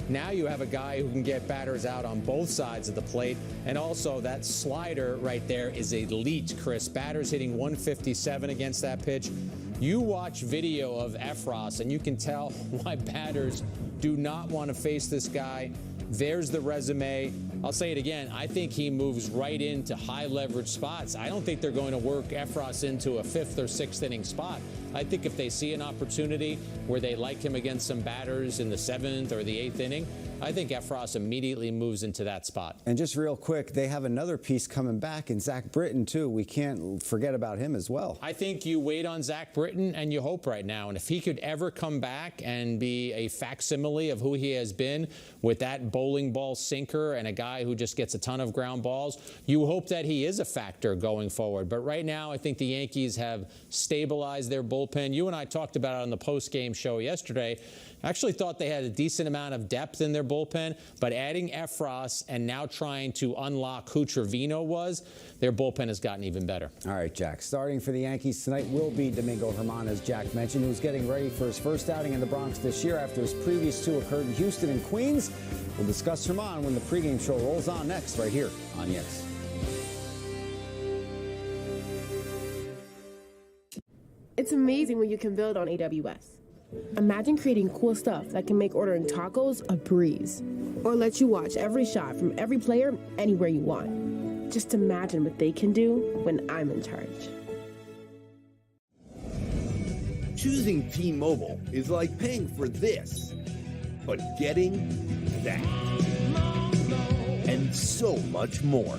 Now you have a guy who can get batters out on both sides of the plate. And also that slider right there is elite, Chris. Batters hitting 157 against that pitch. You watch video of Efros and you can tell why batters do not want to face this guy. There's the resume. I'll say it again. I think he moves right into high leverage spots. I don't think they're going to work Efros into a 5th or 6th inning spot. I think if they see an opportunity where they like him against some batters in the 7th or the 8th inning, I think Efros immediately moves into that spot. And just real quick, they have another piece coming back in Zach Britton, too. We can't forget about him as well. I think you wait on Zach Britton and you hope right now. And if he could ever come back and be a facsimile of who he has been with that bowling ball sinker and a guy who just gets a ton of ground balls, you hope that he is a factor going forward. But right now, I think the Yankees have stabilized their bullpen. You and I talked about it on the post-game show yesterday. I actually thought they had a decent amount of depth in their bullpen, but adding Efros and now trying to unlock who Trevino was, their bullpen has gotten even better. All right, Jack. Starting for the Yankees tonight will be Domingo Germán, as Jack mentioned, who's getting ready for his first outing in the Bronx this year after his previous two occurred in Houston and Queens. We'll discuss Germán when the pregame show rolls on next right here on Yes. It's amazing what you can build on AWS. Imagine creating cool stuff that can make ordering tacos a breeze, or let you watch every shot from every player anywhere you want. Just imagine what they can do when I'm in charge. Choosing T-Mobile is like paying for this, but getting that. And so much more.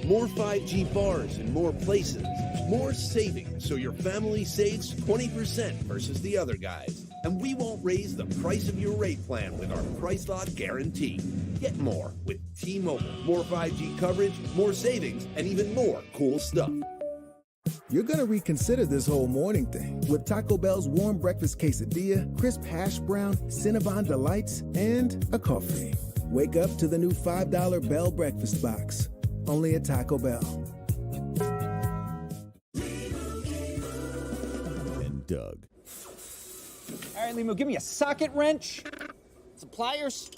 More 5G bars in more places. More savings so your family saves 20% versus the other guys. And we won't raise the price of your rate plan with our Price Lock Guarantee. Get more with T-Mobile. More 5G coverage, more savings, and even more cool stuff. You're going to reconsider this whole morning thing with Taco Bell's warm breakfast quesadilla, crisp hash brown, Cinnabon Delights, and a coffee. Wake up to the new $5 Bell Breakfast Box. Only at Taco Bell. And Doug. All right, Limo, give me a socket wrench, some pliers,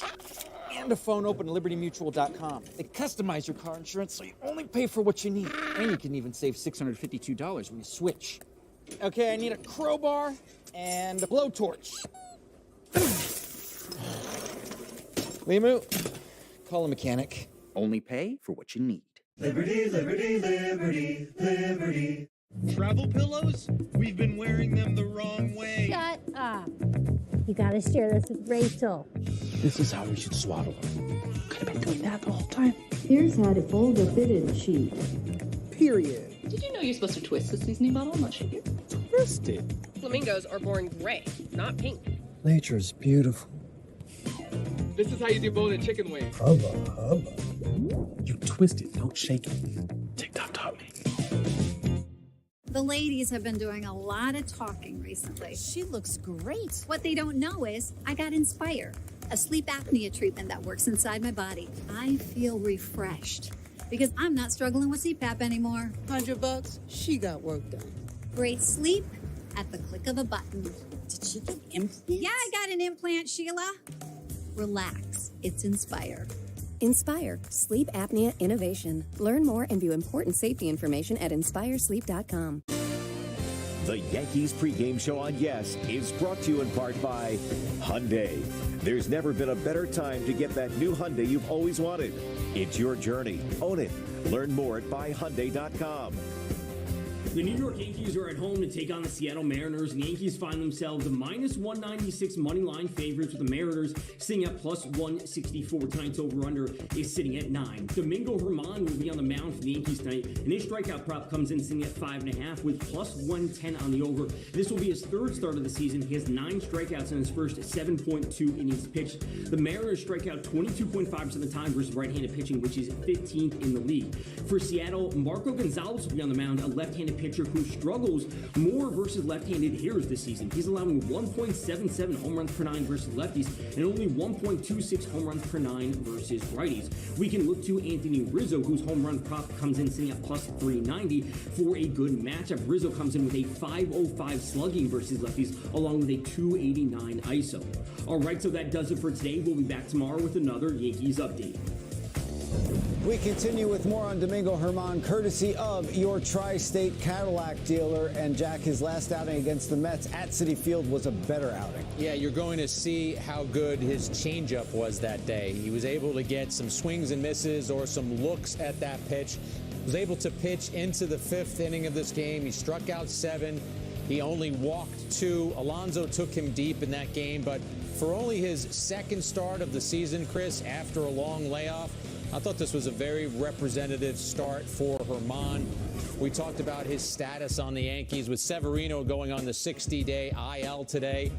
and a phone open at libertymutual.com. They customize your car insurance so you only pay for what you need. And you can even save $652 when you switch. Okay, I need a crowbar and a blowtorch. Limu, call a mechanic. Only pay for what you need. Liberty, liberty, liberty, liberty. Travel pillows? We've been wearing them the wrong way. Shut up. You gotta share this with Rachel. This is how we should swaddle her. Could have been doing that the whole time. Here's how to fold a fitted sheet. Period. Did you know you're supposed to twist the seasoning bottle, not shake it? Twist it. Flamingos are born gray, not pink. Nature's beautiful. This is how you do bone and chicken wings. Hubba, hubba. You twist it, don't shake it. TikTok taught me. The ladies have been doing a lot of talking recently. She looks great. What they don't know is I got Inspire, a sleep apnea treatment that works inside my body. I feel refreshed because I'm not struggling with CPAP anymore. $100, she got work done. Great sleep at the click of a button. Did she get implants? Yeah, I got an implant, Sheila. Relax, it's Inspire. Inspire, sleep apnea innovation. Learn more and view important safety information at inspiresleep.com. The Yankees pregame show on Yes is brought to you in part by Hyundai. There's never been a better time to get that new Hyundai you've always wanted. It's your journey. Own it. Learn more at buyhyundai.com. The New York Yankees are at home to take on the Seattle Mariners. The Yankees find themselves minus 196 money line favorites, with the Mariners sitting at plus 164. Tonight's over-under is sitting at 9. Domingo Germán will be on the mound for the Yankees tonight, and his strikeout prop comes in sitting at 5.5 with plus 110 on the over. This will be his third start of the season. He has 9 strikeouts in his first 7.2 innings pitched. The Mariners strike out 22.5% of the time versus right-handed pitching, which is 15th in the league. For Seattle, Marco Gonzalez will be on the mound, a left-handed pitcher who struggles more versus left-handed hitters this season. He's allowing 1.77 home runs per 9 versus lefties and only 1.26 home runs per 9 versus righties. We can look to Anthony Rizzo, whose home run prop comes in sitting at plus 390 for a good matchup. Rizzo comes in with a 505 slugging versus lefties, along with a 289 ISO. All right, so that does it for today. We'll be back tomorrow with another Yankees update. We continue with more on Domingo Germán, courtesy of your Tri-State Cadillac dealer. And Jack, his last outing against the Mets at Citi Field was a better outing. Yeah, you're going to see how good his changeup was that day. He was able to get some swings and misses or some looks at that pitch. Was able to pitch into the 5th inning of this game. He struck out 7. He only walked 2. Alonso took him deep in that game, but for only his second start of the season, Chris, after a long layoff, I thought this was a very representative start for Germán. We talked about his status on the Yankees with Severino going on the 60-day IL today.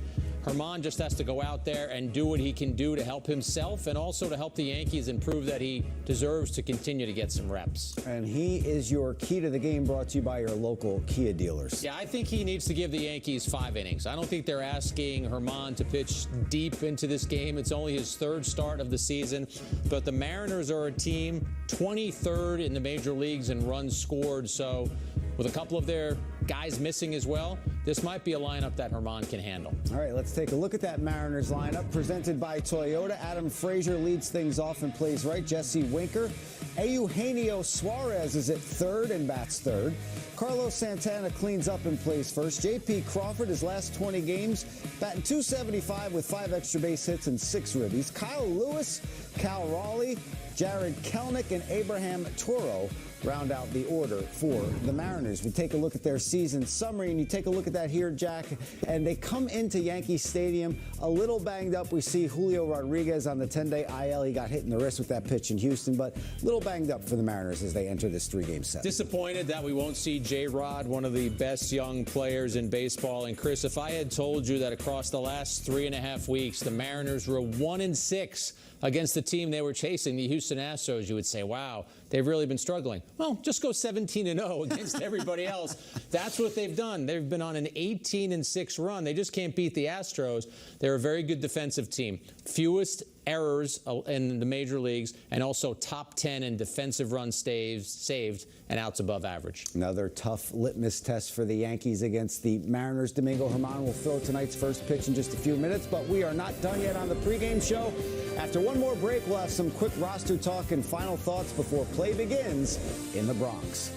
Germán just has to go out there and do what he can do to help himself and also to help the Yankees and prove that he deserves to continue to get some reps. And he is your key to the game, brought to you by your local Kia dealers. Yeah, I think he needs to give the Yankees 5 innings. I don't think they're asking Germán to pitch deep into this game. It's only his 3rd start of the season. But the Mariners are a team 23rd in the major leagues in runs scored. So with a couple of their guys missing as well, this might be a lineup that Germán can handle. All right, let's take a look at that Mariners lineup presented by Toyota. Adam Frazier leads things off and plays right. Jesse Winker. Eugenio Suarez is at 3rd and bats 3rd. Carlos Santana cleans up and plays first. J.P. Crawford, his last 20 games, batting .275 with 5 extra base hits and 6 ribbies. Kyle Lewis, Cal Raleigh, Jared Kelenic, and Abraham Toro round out the order for the Mariners. We take a look at their season summary, and you take a look at that here, Jack, and they come into Yankee Stadium a little banged up. We see Julio Rodriguez on the 10-day IL. He got hit in the wrist with that pitch in Houston, but a little banged up for the Mariners as they enter this 3-game set. Disappointed that we won't see J-Rod, one of the best young players in baseball. And Chris, if I had told you that across the last 3.5 weeks, the Mariners were 1-6 against the team they were chasing, the Houston Astros, you would say, wow, they've really been struggling. Well, just go 17-0 against everybody else. That's what they've done. They've been on an 18-6 run. They just can't beat the Astros. They're a very good defensive team. Fewest errors in the major leagues, and also top 10 in defensive runs saved and outs above average. Another tough litmus test for the Yankees against the Mariners. Domingo Germán will throw tonight's first pitch in just a few minutes, but we are not done yet on the pregame show. After one more break, we'll have some quick roster talk and final thoughts before play begins in the Bronx.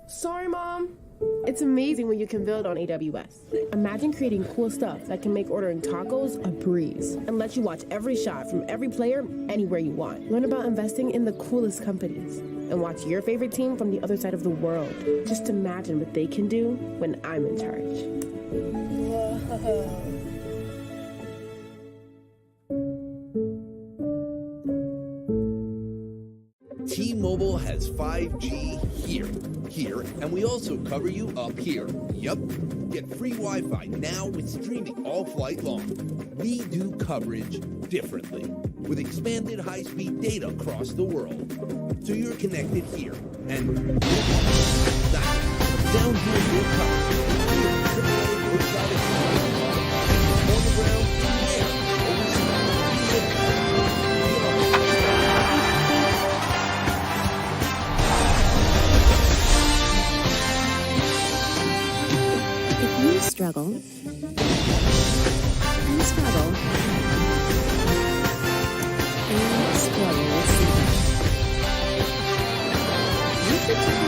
Sorry, Mom. It's amazing what you can build on AWS. Imagine creating cool stuff that can make ordering tacos a breeze and let you watch every shot from every player anywhere you want. Learn about investing in the coolest companies and watch your favorite team from the other side of the world. Just imagine what they can do when I'm in charge. Whoa. T-Mobile has 5G here, and we also cover you up here. Yup. Get free Wi-Fi now with streaming all flight long. We do coverage differently with expanded high-speed data across the world. So you're connected here and down here you're covered. Here, AAA roadside assistance, on the ground, in the air, struggle and struggle and struggle with sleeping. You should check out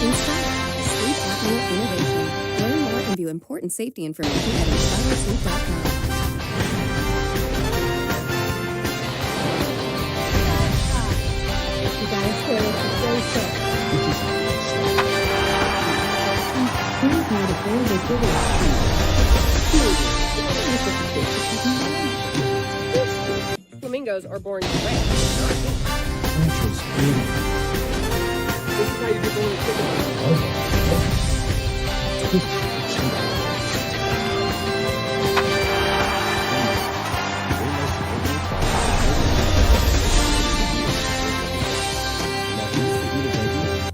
Inspire. Inspire, sleep apnea innovation. Learn more and view important safety information at inspiresleep.com. Flamingos are born gray, not pink. This is how you do golden chicken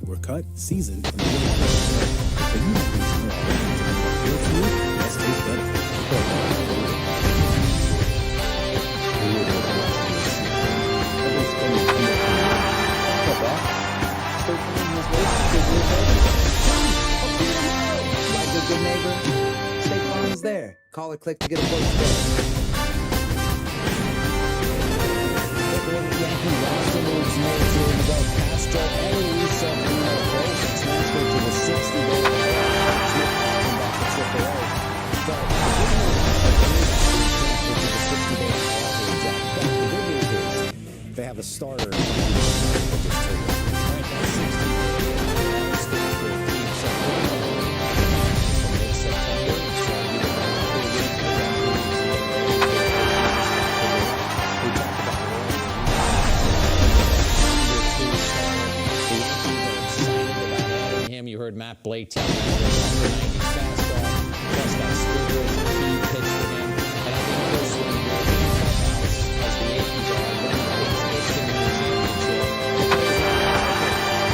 We're cut, seasoned, and Good neighbor, State Farm is there. Call or click to get a quote today. Yankee roster moves made to Miguel Castro and Luisa Bruno both transferred to the 60-day But the good news is they have a starter. You heard Matt Blake tell me that upper 90s fastball, plus that splitter is a key pitch for him. And I think personally, you're in the clubhouse as the Yankees are running things they can win a championship.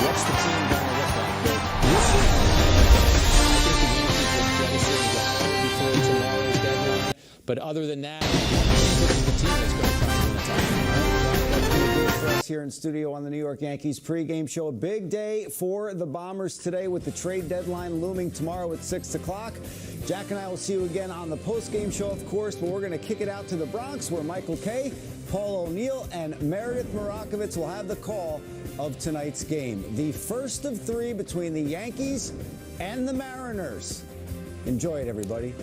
What's the team going to look like? Well, we'll see. I think the Yankees will jettison Gallo before tomorrow's deadline. But other than that, I think this is the team that's going to try and win a title. That's going to do it for us here in studio on the New York Yankees pregame show. A big day for the Bombers today with the trade deadline looming tomorrow at 6 o'clock. Jack and I will see you again on the postgame show, of course, but we're going to kick it out to the Bronx where Michael Kay, Paul O'Neill, and Meredith Marakovitz will have the call of tonight's game. The first of three between the Yankees and the Mariners. Enjoy it, everybody.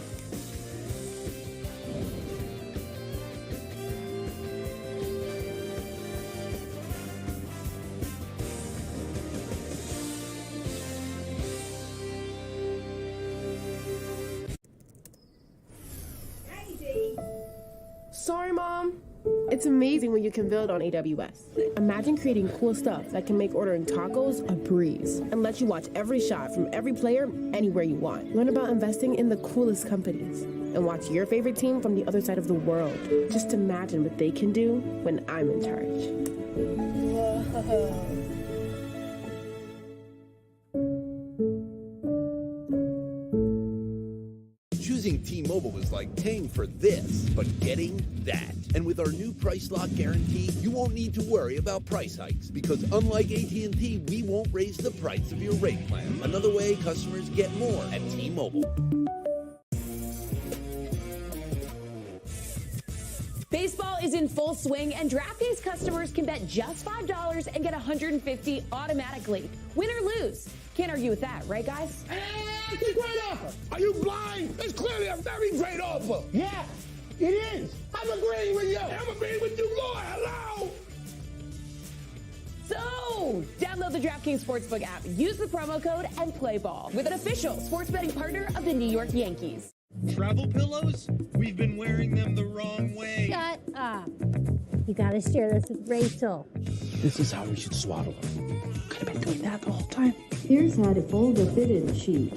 Sorry, Mom. It's amazing what you can build on AWS. Imagine creating cool stuff that can make ordering tacos a breeze and let you watch every shot from every player anywhere you want. Learn about investing in the coolest companies and watch your favorite team from the other side of the world. Just imagine what they can do when I'm in charge. Whoa. Choosing T-Mobile is like paying for this, but getting that. And with our new Price Lock Guarantee, you won't need to worry about price hikes because unlike AT&T, we won't raise the price of your rate plan. Another way customers get more at T-Mobile. Baseball is in full swing, and DraftKings customers can bet just $5 and get $150 automatically. Win or lose. Can't argue with that, right, guys? It's a great offer. Are you blind? It's clearly a very great offer. Yeah, it is. I'm agreeing with you. I'm agreeing with you, Lord. Hello. So, download the DraftKings Sportsbook app, use the promo code, and play ball with an official sports betting partner of the New York Yankees. Travel pillows? We've been wearing them the wrong way. Shut up. You gotta share this with Rachel. This is how we should swaddle her. Could have been doing that the whole time. Here's how to fold a fitted sheet.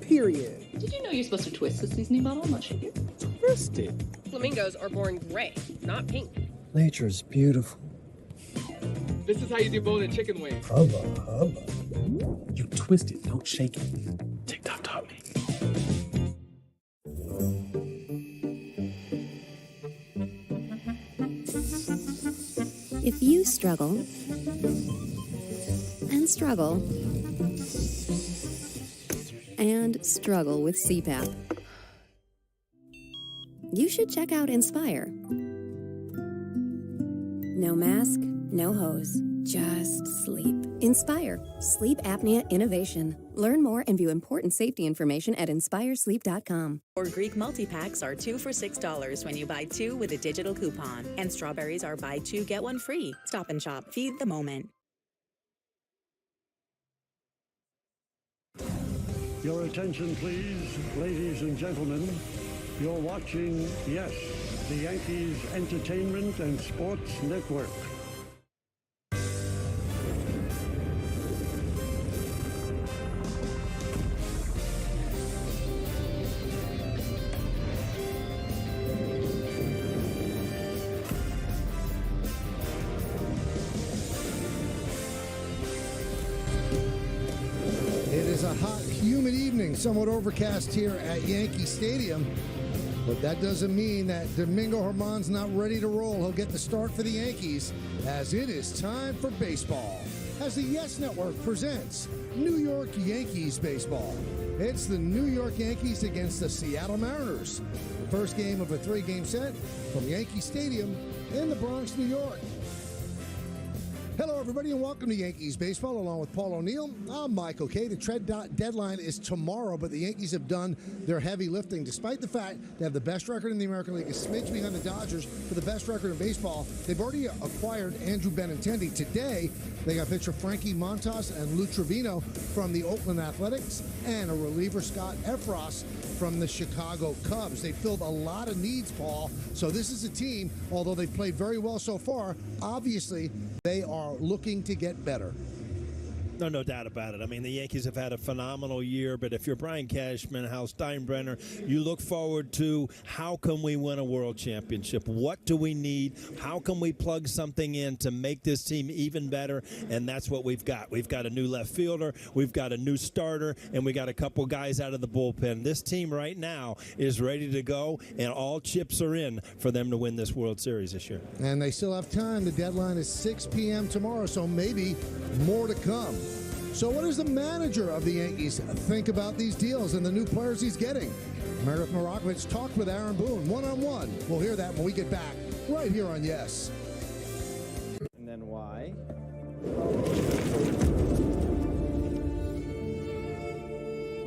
Period. Did you know you're supposed to twist the seasoning bottle? I'm not sure you. Twist it. Flamingos are born gray, not pink. Nature's beautiful. This is how you debone a chicken wing. Hubba. You twist it, don't shake it. TikTok taught me. If you struggle and struggle and struggle with CPAP, you should check out Inspire. No mask, no hose, just sleep. Inspire, sleep apnea innovation. Learn more and view important safety information at inspiresleep.com. Or Greek multi-packs are 2 for $6 when you buy 2 with a digital coupon. And strawberries are buy 2, get 1 free. Stop and Shop. Feed the moment. Your attention, please, ladies and gentlemen. You're watching, yes, the Yankees Entertainment and Sports Network. It is a hot, humid evening, somewhat overcast here at Yankee Stadium. But that doesn't mean that Domingo Germán's not ready to roll. He'll get the start for the Yankees as it is time for baseball. As the Yes Network presents New York Yankees baseball. It's the New York Yankees against the Seattle Mariners. The first game of a 3-game set from Yankee Stadium in the Bronx, New York. Hello, everybody, and welcome to Yankees Baseball, along with Paul O'Neill. I'm Michael Kay. The trade deadline is tomorrow, but the Yankees have done their heavy lifting. Despite the fact they have the best record in the American League, a smidge behind the Dodgers for the best record in baseball, they've already acquired Andrew Benintendi. Today, they got pitcher Frankie Montas and Lou Trevino from the Oakland Athletics and a reliever, Scott Efros, from the Chicago Cubs. They filled a lot of needs, Paul. So this is a team, although they've played very well so far, obviously they are looking to get better. No doubt about it. I mean, the Yankees have had a phenomenal year, but if you're Brian Cashman, Hal Steinbrenner, you look forward to how can we win a world championship? What do we need? How can we plug something in to make this team even better? And that's what we've got. We've got a new left fielder, we've got a new starter, and we got a couple guys out of the bullpen. This team right now is ready to go, and all chips are in for them to win this World Series this year. And they still have time. The deadline is 6 p.m. tomorrow, so maybe more to come. So what does the manager of the Yankees think about these deals and the new players he's getting? Meredith Marakovich talked with Aaron Boone one-on-one. We'll hear that when we get back right here on Yes. And then why?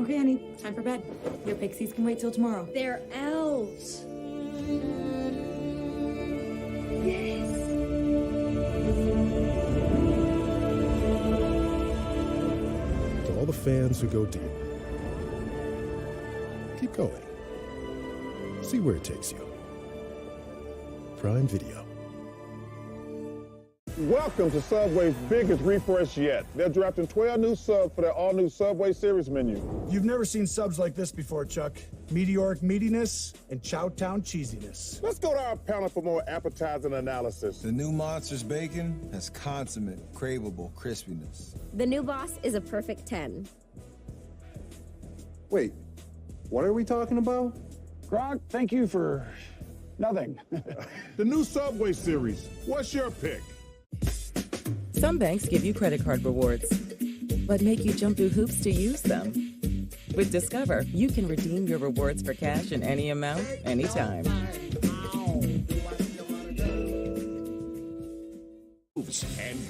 Okay, honey, time for bed. Your pixies can wait till tomorrow. They're elves. Yes. To all the fans who go deep, keep going. See where it takes you. Prime Video. Welcome to Subway's biggest refresh yet. They're drafting 12 new subs for their all-new Subway Series menu. You've never seen subs like this before, Chuck. Meteoric meatiness and Chowtown cheesiness. Let's go to our panel for more appetizing analysis. The new Monster's bacon has consummate, craveable crispiness. The new boss is a perfect 10. Wait, what are we talking about? Gronk, thank you for nothing. The new Subway Series. What's your pick? Some banks give you credit card rewards, but make you jump through hoops to use them. With Discover, you can redeem your rewards for cash in any amount, anytime.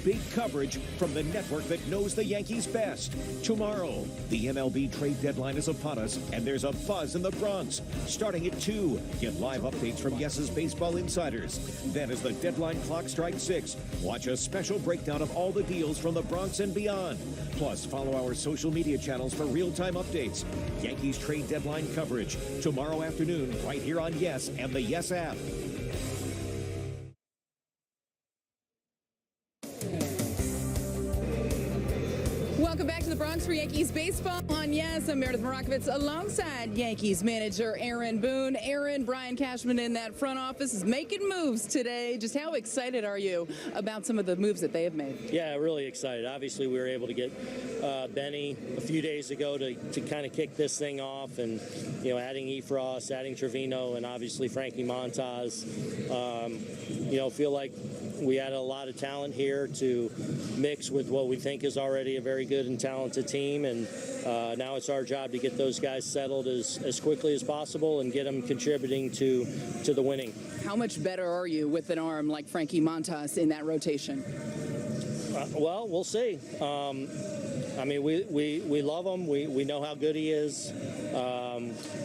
big coverage from the network that knows the Yankees best. Tomorrow, the MLB trade deadline is upon us, and there's a buzz in the Bronx. Starting at 2, get live updates from Yes's baseball insiders. Then as the deadline clock strikes 6, watch a special breakdown of all the deals from the Bronx and beyond. Plus, follow our social media channels for real-time updates. Yankees trade deadline coverage tomorrow afternoon right here on Yes and the Yes app. Welcome back to the Bronx for Yankees baseball on Yes. I'm Meredith Morakovitz alongside Yankees manager Aaron Boone. Aaron, Brian Cashman in that front office is making moves today. Just how excited are you about some of the moves that they have made? Yeah, really excited. Obviously, we were able to get Benny a few days ago to kind of kick this thing off, and adding Efros, adding Trevino, and obviously Frankie Montas. Feel like we added a lot of talent here to mix with what we think is already a very good and talented team, and now it's our job to get those guys settled as quickly as possible and get them contributing to the winning. How much better are you with an arm like Frankie Montas in that rotation? Well, we'll see. We love him. We know how good he is.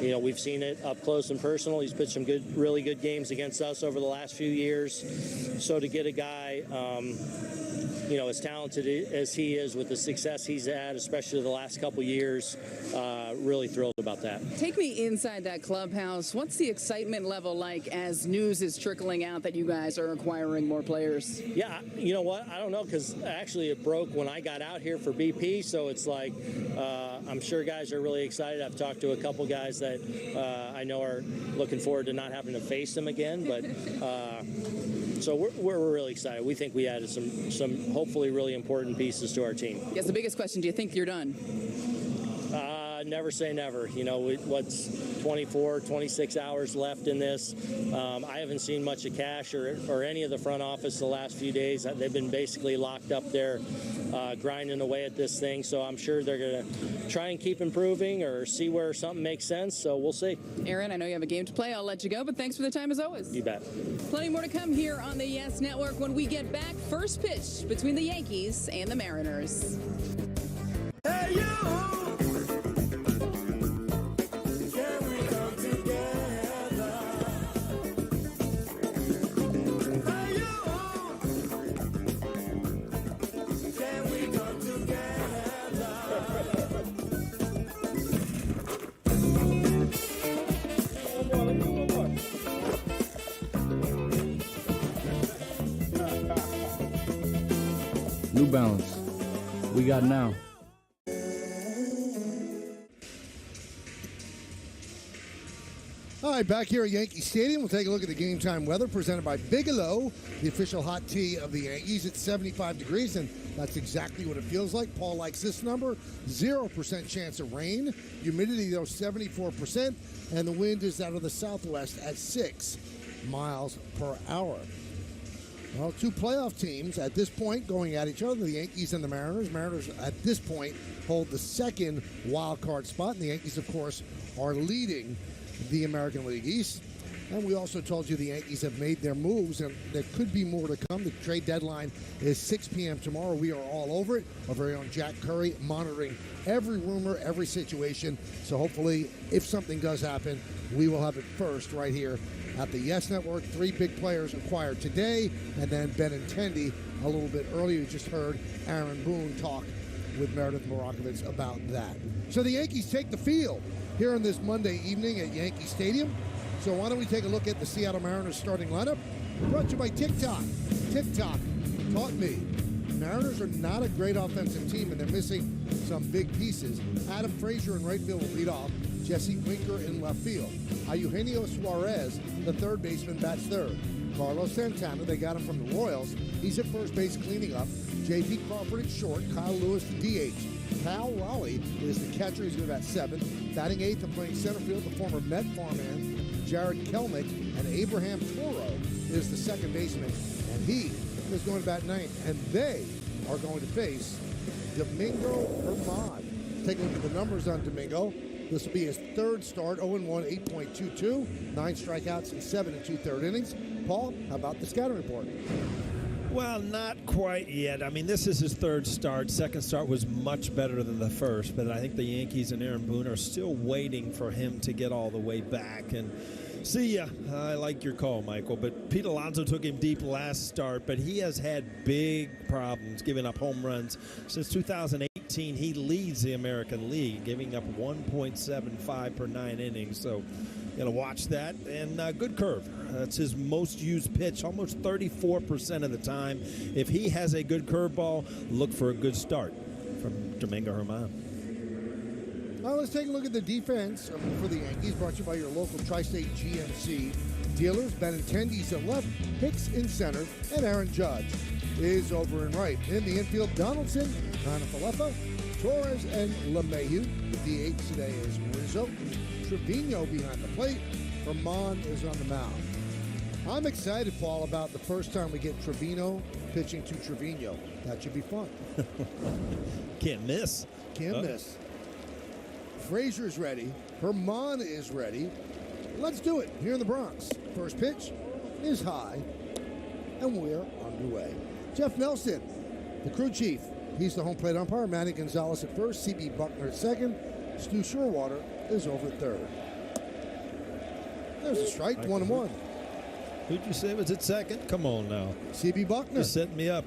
We've seen it up close and personal. He's pitched some really good games against us over the last few years. So to get a guy, as talented as he is with the success he's had, especially the last couple years, really thrilled about that. Take me inside that clubhouse. What's the excitement level like as news is trickling out that you guys are acquiring more players? Yeah, you know what? I don't know, because actually it broke when I got out here for BP, so it's like I'm sure guys are really excited. I've talked to a couple guys that I know are looking forward to not having to face them again, but so we're really excited. We think we added some hopefully really important pieces to our team. Yes, the biggest question, do you think you're done? Never say never. What's 24, 26 hours left in this. I haven't seen much of Cash or any of the front office the last few days. They've been basically locked up there grinding away at this thing. So I'm sure they're going to try and keep improving or see where something makes sense. So we'll see. Aaron, I know you have a game to play. I'll let you go, but thanks for the time as always. You bet. Plenty more to come here on the Yes Network when we get back. First pitch between the Yankees and the Mariners. Hey, you! New Balance. We got now. All right, back here at Yankee Stadium, we'll take a look at the game time weather presented by Bigelow, the official hot tea of the Yankees. It's 75 degrees, and that's exactly what it feels like. Paul likes this number. 0% chance of rain. Humidity, though, 74%, and the wind is out of the southwest at 6 miles per hour. Well, two playoff teams at this point going at each other, the Yankees and the Mariners. Mariners at this point hold the second wild card spot, and the Yankees, of course, are leading the American League East. And we also told you the Yankees have made their moves, and there could be more to come. The trade deadline is 6 p.m. tomorrow. We are all over it. Our very own Jack Curry monitoring every rumor, every situation. So hopefully, if something does happen, we will have it first right here at the Yes Network. 3 big players acquired today, and then Benintendi a little bit earlier. You just heard Aaron Boone talk with Meredith Morakovitz about that. So the Yankees take the field here on this Monday evening at Yankee Stadium. So why don't we take a look at the Seattle Mariners starting lineup? Brought to you by TikTok. TikTok taught me Mariners are not a great offensive team, and they're missing some big pieces. Adam Frazier in right field will lead off. Jesse Winker in left field. Eugenio Suarez, the third baseman, bats third. Carlos Santana, they got him from the Royals. He's at first base cleaning up. J.P. Crawford at short. Kyle Lewis, the DH. Cal Raleigh is the catcher. He's going to bat seventh. Batting eighth and playing center field, the former Met farmhand Jared Kelnick. And Abraham Toro is the second baseman. And he is going to bat ninth. And they are going to face Domingo Germán. Take a look at the numbers on Domingo. This will be his third start, 0-1, 8.22, 9 strikeouts, and 7 2/3 innings. Paul, how about the scouting report? Well, not quite yet. I mean, this is his third start. Second start was much better than the first, but I think the Yankees and Aaron Boone are still waiting for him to get all the way back. And see ya. I like your call, Michael. But Pete Alonso took him deep last start, but he has had big problems giving up home runs. Since 2018, he leads the American League, giving up 1.75 per 9 innings. So got to watch that. And good curve. That's his most used pitch, almost 34% of the time. If he has a good curveball, look for a good start from Domingo Germán. Now let's take a look at the defense for the Yankees, brought to you by your local Tri-State GMC dealers. Benintendi's at left, Hicks in center, and Aaron Judge is over and right. In the infield, Donaldson, Falefa, Torres, and LeMahieu. The DH today is Rizzo. Trevino behind the plate. Germán is on the mound. I'm excited, Paul, about the first time we get Trevino pitching to Trevino. That should be fun. Can't miss. Can't miss. Frazier's ready. Germán is ready. Let's do it here in the Bronx. First pitch is high, and we're underway. Jeff Nelson, the crew chief. He's the home plate umpire. Manny Gonzalez at first. C.B. Buckner at second. Stu Sherwater is over at third. There's a strike, 1-1. Who'd you say was at second? Come on now. C.B. Buckner. You're setting me up.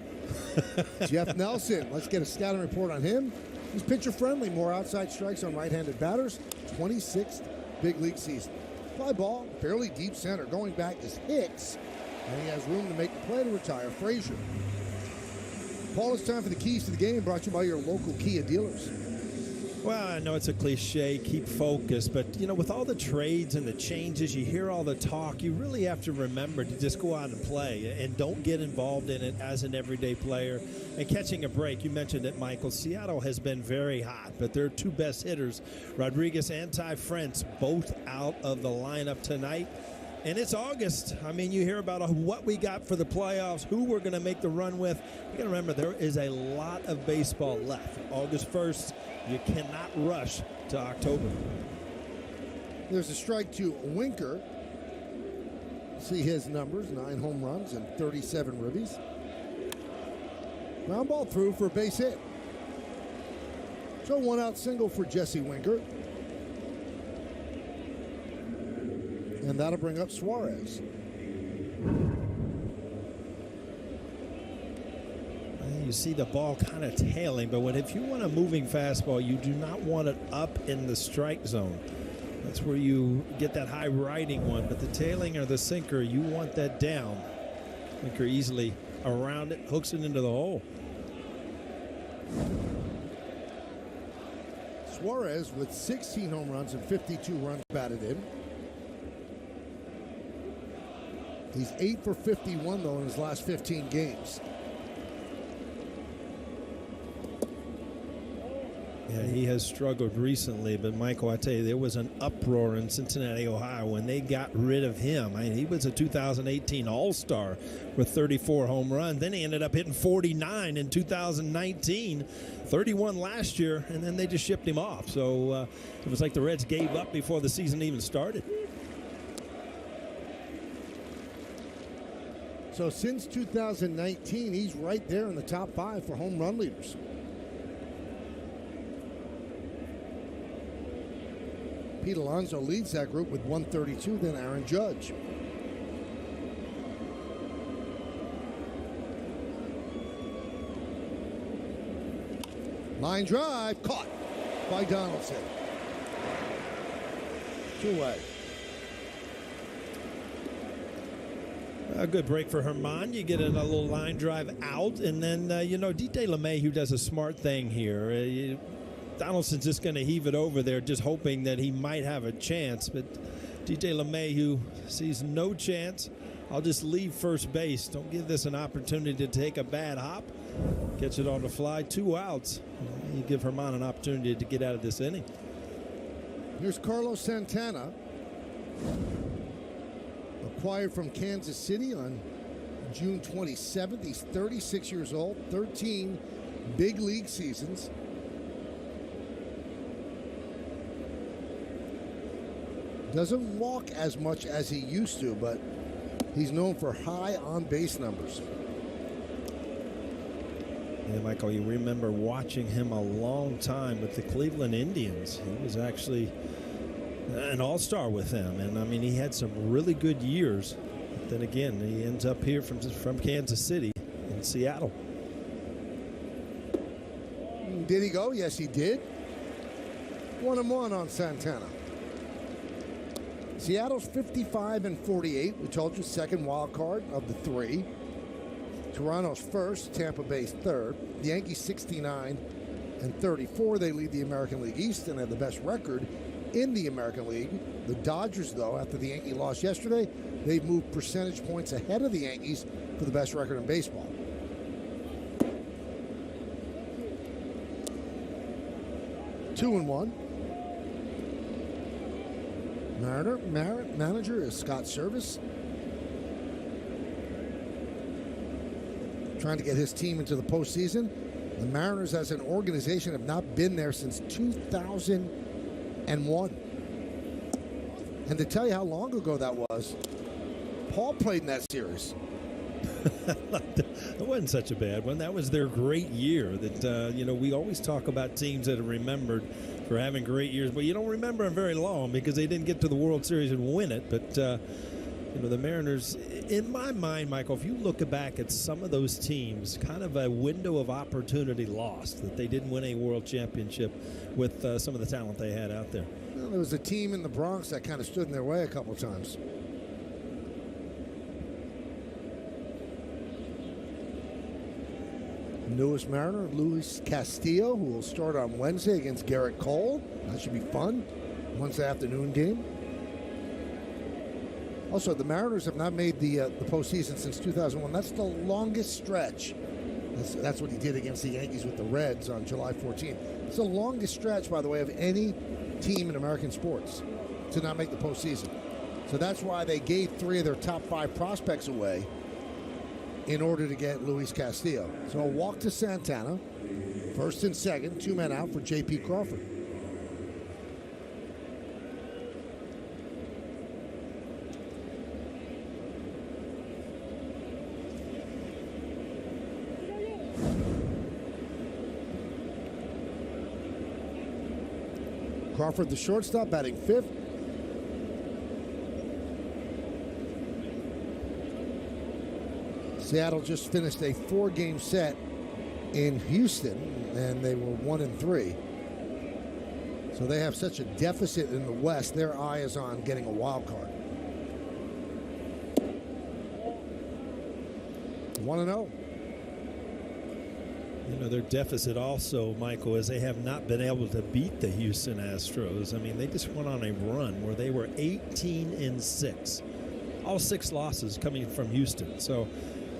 Jeff Nelson, let's get a scouting report on him. He's pitcher friendly, more outside strikes on right-handed batters. 26th big league season. Fly ball, fairly deep center. Going back is Hicks, and he has room to make the play to retire Frazier. Paul, it's time for the keys to the game, brought to you by your local Kia dealers. Well, I know it's a cliche, keep focused, but, you know, with all the trades and the changes, you hear all the talk, you really have to remember to just go out and play and don't get involved in it as an everyday player. And catching a break, you mentioned it, Michael. Seattle has been very hot, but their two best hitters, Rodriguez and Ty France, both out of the lineup tonight. And it's August. I mean, you hear about what we got for the playoffs, who we're going to make the run with. You got to remember, there is a lot of baseball left. August 1st, you cannot rush to October. There's a strike to Winker. See his numbers, 9 home runs and 37 ribbies. Ground ball through for a base hit. So 1-out single for Jesse Winker. And that'll bring up Suarez. You see the ball kind of tailing, but if you want a moving fastball, you do not want it up in the strike zone. That's where you get that high riding one, but the tailing or the sinker, you want that down. Winker easily around it, hooks it into the hole. Suarez with 16 home runs and 52 runs batted in. He's 8 for 51, though, in his last 15 games. Yeah, he has struggled recently, but Michael, I tell you, there was an uproar in Cincinnati, Ohio when they got rid of him. I mean, he was a 2018 All-Star with 34 home runs. Then he ended up hitting 49 in 2019, 31 last year, and then they just shipped him off. So it was like the Reds gave up before the season even started. So since 2019, he's right there in the top 5 for home run leaders. Pete Alonso leads that group with 132, then Aaron Judge. Line drive, caught by Donaldson. 2 away. A good break for Germán. You get a little line drive out, and then, DJ LeMahieu does a smart thing here. Donaldson's just going to heave it over there, just hoping that he might have a chance. But DJ LeMahieu sees no chance. I'll just leave first base. Don't give this an opportunity to take a bad hop. Catch it on the fly. 2 outs. You give Germán an opportunity to get out of this inning. Here's Carlos Santana. Acquired from Kansas City on June 27th. He's 36 years old, 13 big league seasons. Doesn't walk as much as he used to, but he's known for high on-base numbers. Yeah, Michael, you remember watching him a long time with the Cleveland Indians. He was actually an all-star with them, and I mean, he had some really good years. But then again, he ends up here from Kansas City in Seattle. Did he go? Yes, he did. 1-1 on Santana. Seattle's 55-48. We told you, second wild card of the three. Toronto's first, Tampa Bay's third. The Yankees 69-34. They lead the American League East and have the best record in the American League. The Dodgers, though, after the Yankee loss yesterday, they've moved percentage points ahead of the Yankees for the best record in baseball. Two and one. Manager is Scott Service. Trying to get his team into the postseason. The Mariners as an organization have not been there since 2001. And to tell you how long ago that was, Paul played in that series. It wasn't such a bad one. That was their great year. That we always talk about teams that are remembered for having great years, but you don't remember them very long because they didn't get to the World Series and win it. But the Mariners, in my mind, Michael, if you look back at some of those teams, kind of a window of opportunity lost, that they didn't win a World Championship with some of the talent they had out there. Well, there was a team in the Bronx that kind of stood in their way a couple of times. Newest Mariner, Luis Castillo, who will start on Wednesday against Garrett Cole. That should be fun. Wednesday afternoon game. Also, the Mariners have not made the postseason since 2001. That's the longest stretch. That's what he did against the Yankees with the Reds on July 14th. It's the longest stretch, by the way, of any team in American sports to not make the postseason. So that's why they gave 3 of their top 5 prospects away in order to get Luis Castillo. So a walk to Santana. First and second, 2 men out for J.P. Crawford. Crawford, the shortstop, batting 5th. Seattle just finished a 4-game set in Houston, and they were 1-3. So they have such a deficit in the West, their eye is on getting a wild card. 1-0. Their deficit also, Michael, is they have not been able to beat the Houston Astros. I mean, they just went on a run where they were 18-6. All 6 losses coming from Houston. So,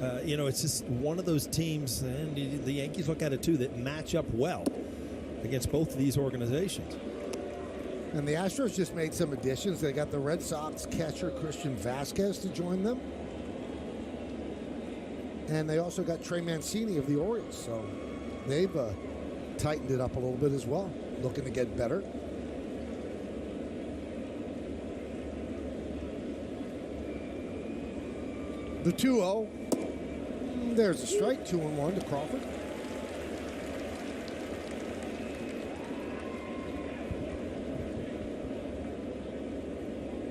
it's just one of those teams, and the Yankees look at it too, that match up well against both of these organizations. And the Astros just made some additions. They got the Red Sox catcher Christian Vasquez to join them. And they also got Trey Mancini of the Orioles. So they've tightened it up a little bit as well, looking to get better. The 2-0. There's a strike, 2-1 to Crawford.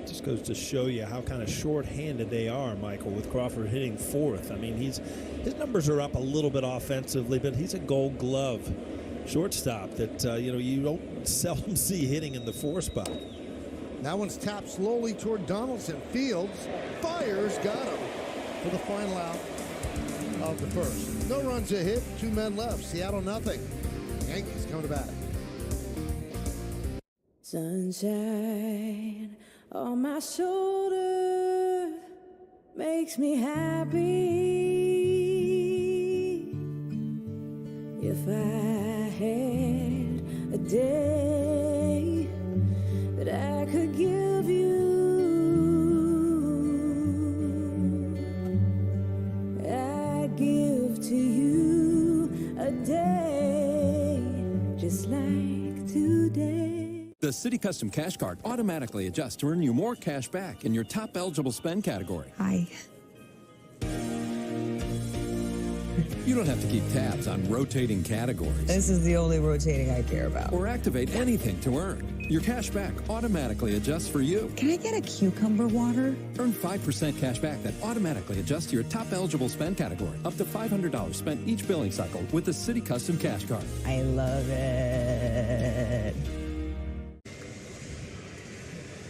Just goes to show you how kind of short-handed they are, Michael, with Crawford hitting 4th. I mean, his numbers are up a little bit offensively, but he's a Gold Glove shortstop that you don't seldom see hitting in the 4 spot. That one's tapped slowly toward Donaldson. Fields fires, got him for the final out of the first. No runs a hit, 2 men left. Seattle nothing. Yankees coming to bat. Sunshine on my shoulder makes me happy. If I had a day that I could give you, I'd give to you a day just like today. The City Custom Cash Card automatically adjusts to earn you more cash back in your top eligible spend category. Hi. You don't have to keep tabs on rotating categories. This is the only rotating I care about. Or activate anything to earn. Your cash back automatically adjusts for you. Can I get a cucumber water? Earn 5% cash back that automatically adjusts to your top eligible spend category. Up to $500 spent each billing cycle with the Citi Custom Cash Card. I love it.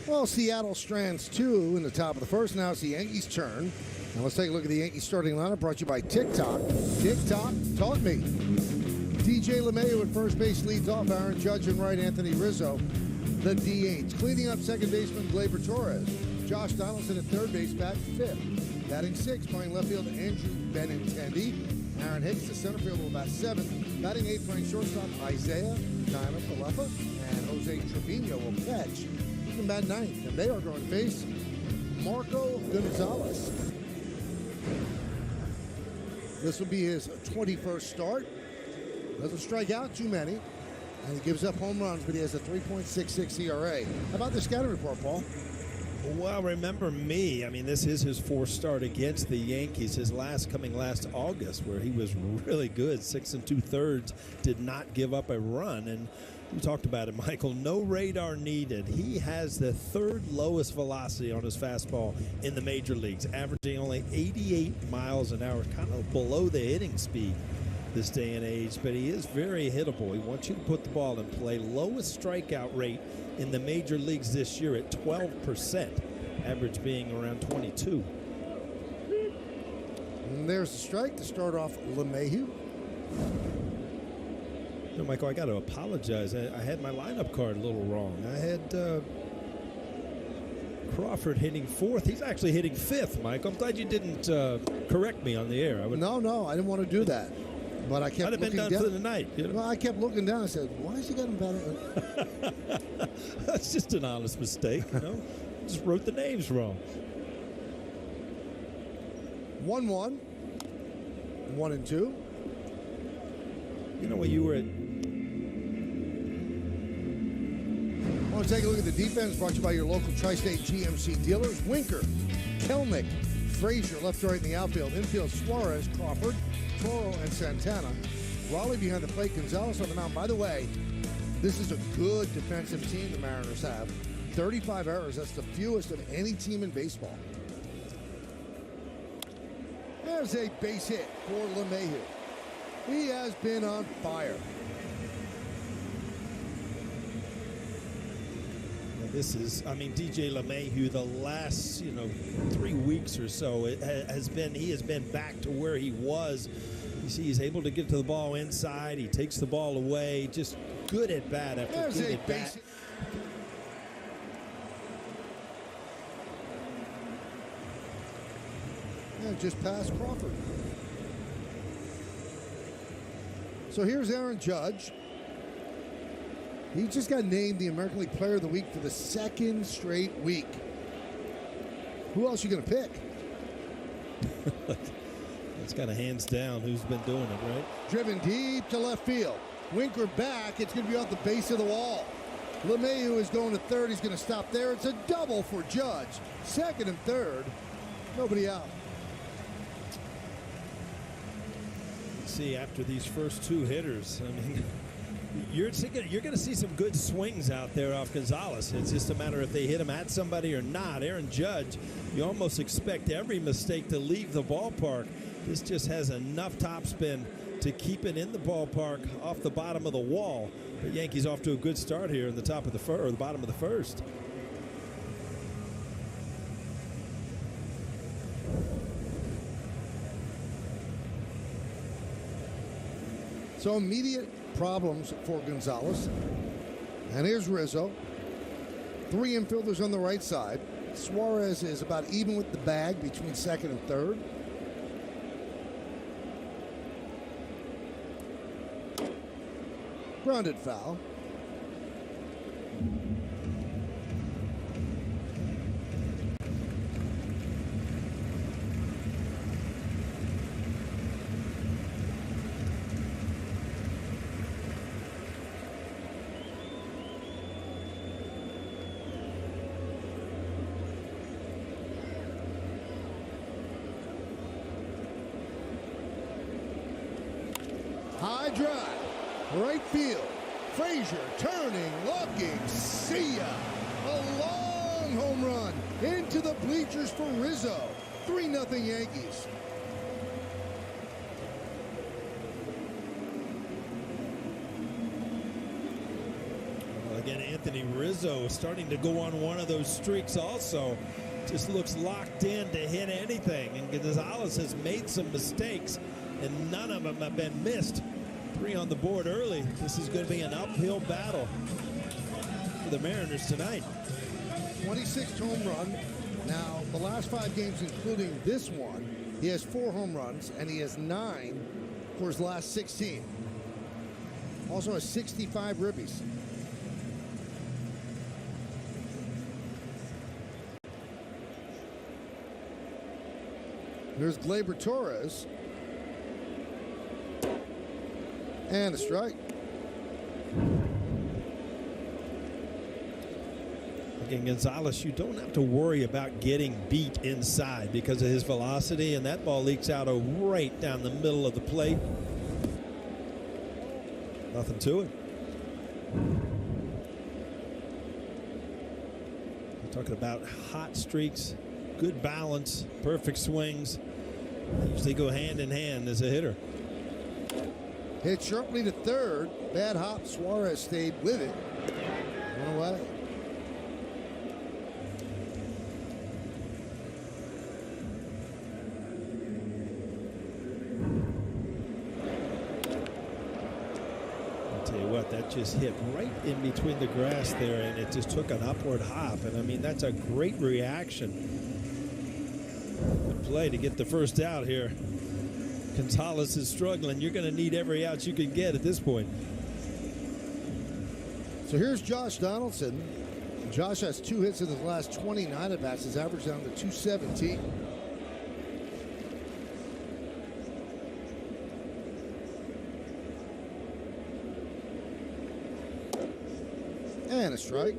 Well, Seattle strands 2 in the top of the first. Now it's the Yankees' turn. Now let's take a look at the Yankees starting lineup brought to you by TikTok. TikTok taught me. DJ LeMahieu at first base leads off. Aaron Judge and right, Anthony Rizzo, the DH. Cleaning up second baseman Gleyber Torres. Josh Donaldson at third base, batting fifth. Batting sixth, playing left field, Andrew Benintendi. Aaron Hicks, the center fielder, will bat seventh. Batting eighth, playing shortstop, Isaiah Kalefa. And Jose Trevino will catch. He can bat ninth. And they are going to face Marco Gonzalez. This will be his 21st start. Doesn't strike out too many. And he gives up home runs, but he has a 3.66 ERA. How about the scouting report, Paul? Well, remember me. I mean, this is his fourth start against the Yankees. His last August, where he was really good. 6 2/3, did not give up a run. And you talked about it, Michael. No radar needed. He has the third lowest velocity on his fastball in the major leagues, averaging only 88 miles an hour, kind of below the hitting speed this day and age, but he is very hittable. He wants you to put the ball in play. Lowest strikeout rate in the major leagues this year at 12%, average being around 22. And there's the strike to start off LeMahieu. No, Michael, I got to apologize. I had my lineup card a little wrong. I had Crawford hitting fourth. He's actually hitting fifth, Mike. I'm glad you didn't correct me on the air. No, I didn't want to do that. But I kept looking down for the night. You know? Well, I kept looking down. I said, why has he got him batting? That's just an honest mistake, you know. Just wrote the names wrong. 1-1. 1-2. You know what you were at? I want to take a look at the defense brought to you by your local Tri-State GMC dealers. Winker, Kelnick, Frazier, left to right in the outfield. Infield, Suarez, Crawford, Toro, and Santana. Raleigh behind the plate, Gonzalez on the mound. By the way, this is a good defensive team the Mariners have. 35 errors. That's the fewest of any team in baseball. There's a base hit for LeMahieu. He has been on fire. This is, I mean, DJ LeMahieu, the last, 3 weeks or so, he has been back to where he was. You see, he's able to get to the ball inside. He takes the ball away. Just good at bat after good at bat. Yeah, just past Crawford. So here's Aaron Judge. He just got named the American League Player of the Week for the second straight week. Who else are you going to pick? That's kind of hands down who's been doing it, right? Driven deep to left field. Winker back. It's going to be off the base of the wall. LeMahieu is going to third. He's going to stop there. It's a double for Judge. Second and third. Nobody out. See, after these first two hitters, I mean, you're going to see some good swings out there off Gonzalez. It's just a matter if they hit him at somebody or not. Aaron Judge, you almost expect every mistake to leave the ballpark. This just has enough topspin to keep it in the ballpark off the bottom of the wall. The Yankees off to a good start here in the top of the the bottom of the first. So immediate problems for Gonzalez. And here's Rizzo. 3 infielders on the right side. Suarez is about even with the bag between second and third. Grounded foul. line drive. Right field. Frazier turning, looking, see ya. A long home run into the bleachers for Rizzo. 3-0 Yankees. Well, again, Anthony Rizzo is starting to go on one of those streaks also. Just looks locked in to hit anything. And Gonzalez has made some mistakes, and none of them have been missed. 3 on the board early. This is going to be an uphill battle for the Mariners tonight. 26th home run. Now, the last 5 games, including this one, he has 4 home runs, and he has 9 for his last 16. Also has 65 ribbies. Here's Gleyber Torres. And a strike. Again, Gonzalez, you don't have to worry about getting beat inside because of his velocity, and that ball leaks out right down the middle of the plate. Nothing to it. We're talking about hot streaks, good balance, perfect swings. They usually go hand in hand as a hitter. Hit sharply to third. Bad hop. Suarez stayed with it. One away. I'll tell you what, that just hit right in between the grass there, and it just took an upward hop. And I mean, that's a great reaction. Good play to get the first out here. Gonzalez is struggling. You're going to need every out you can get at this point. So here's Josh Donaldson. Josh has 2 hits in his last 29 at-bats. His average down to 217. And a strike.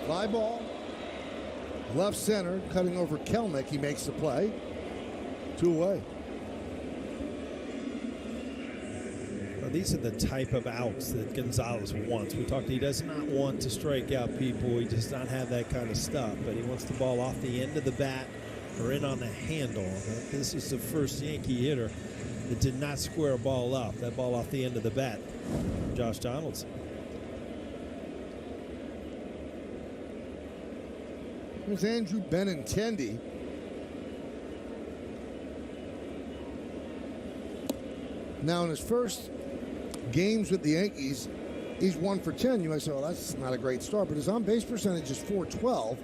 Fly ball. Left center, cutting over Kelnick. He makes the play. 2 away. Well, these are the type of outs that Gonzalez wants. We talked, he does not want to strike out people. He does not have that kind of stuff, but he wants the ball off the end of the bat or in on the handle. This is the first Yankee hitter that did not square a ball up. That ball off the end of the bat. Josh Donaldson. Here's Andrew Benintendi. Now, in his first games with the Yankees, he's 1 for 10. You might say, well, that's not a great start, but his on-base percentage is .412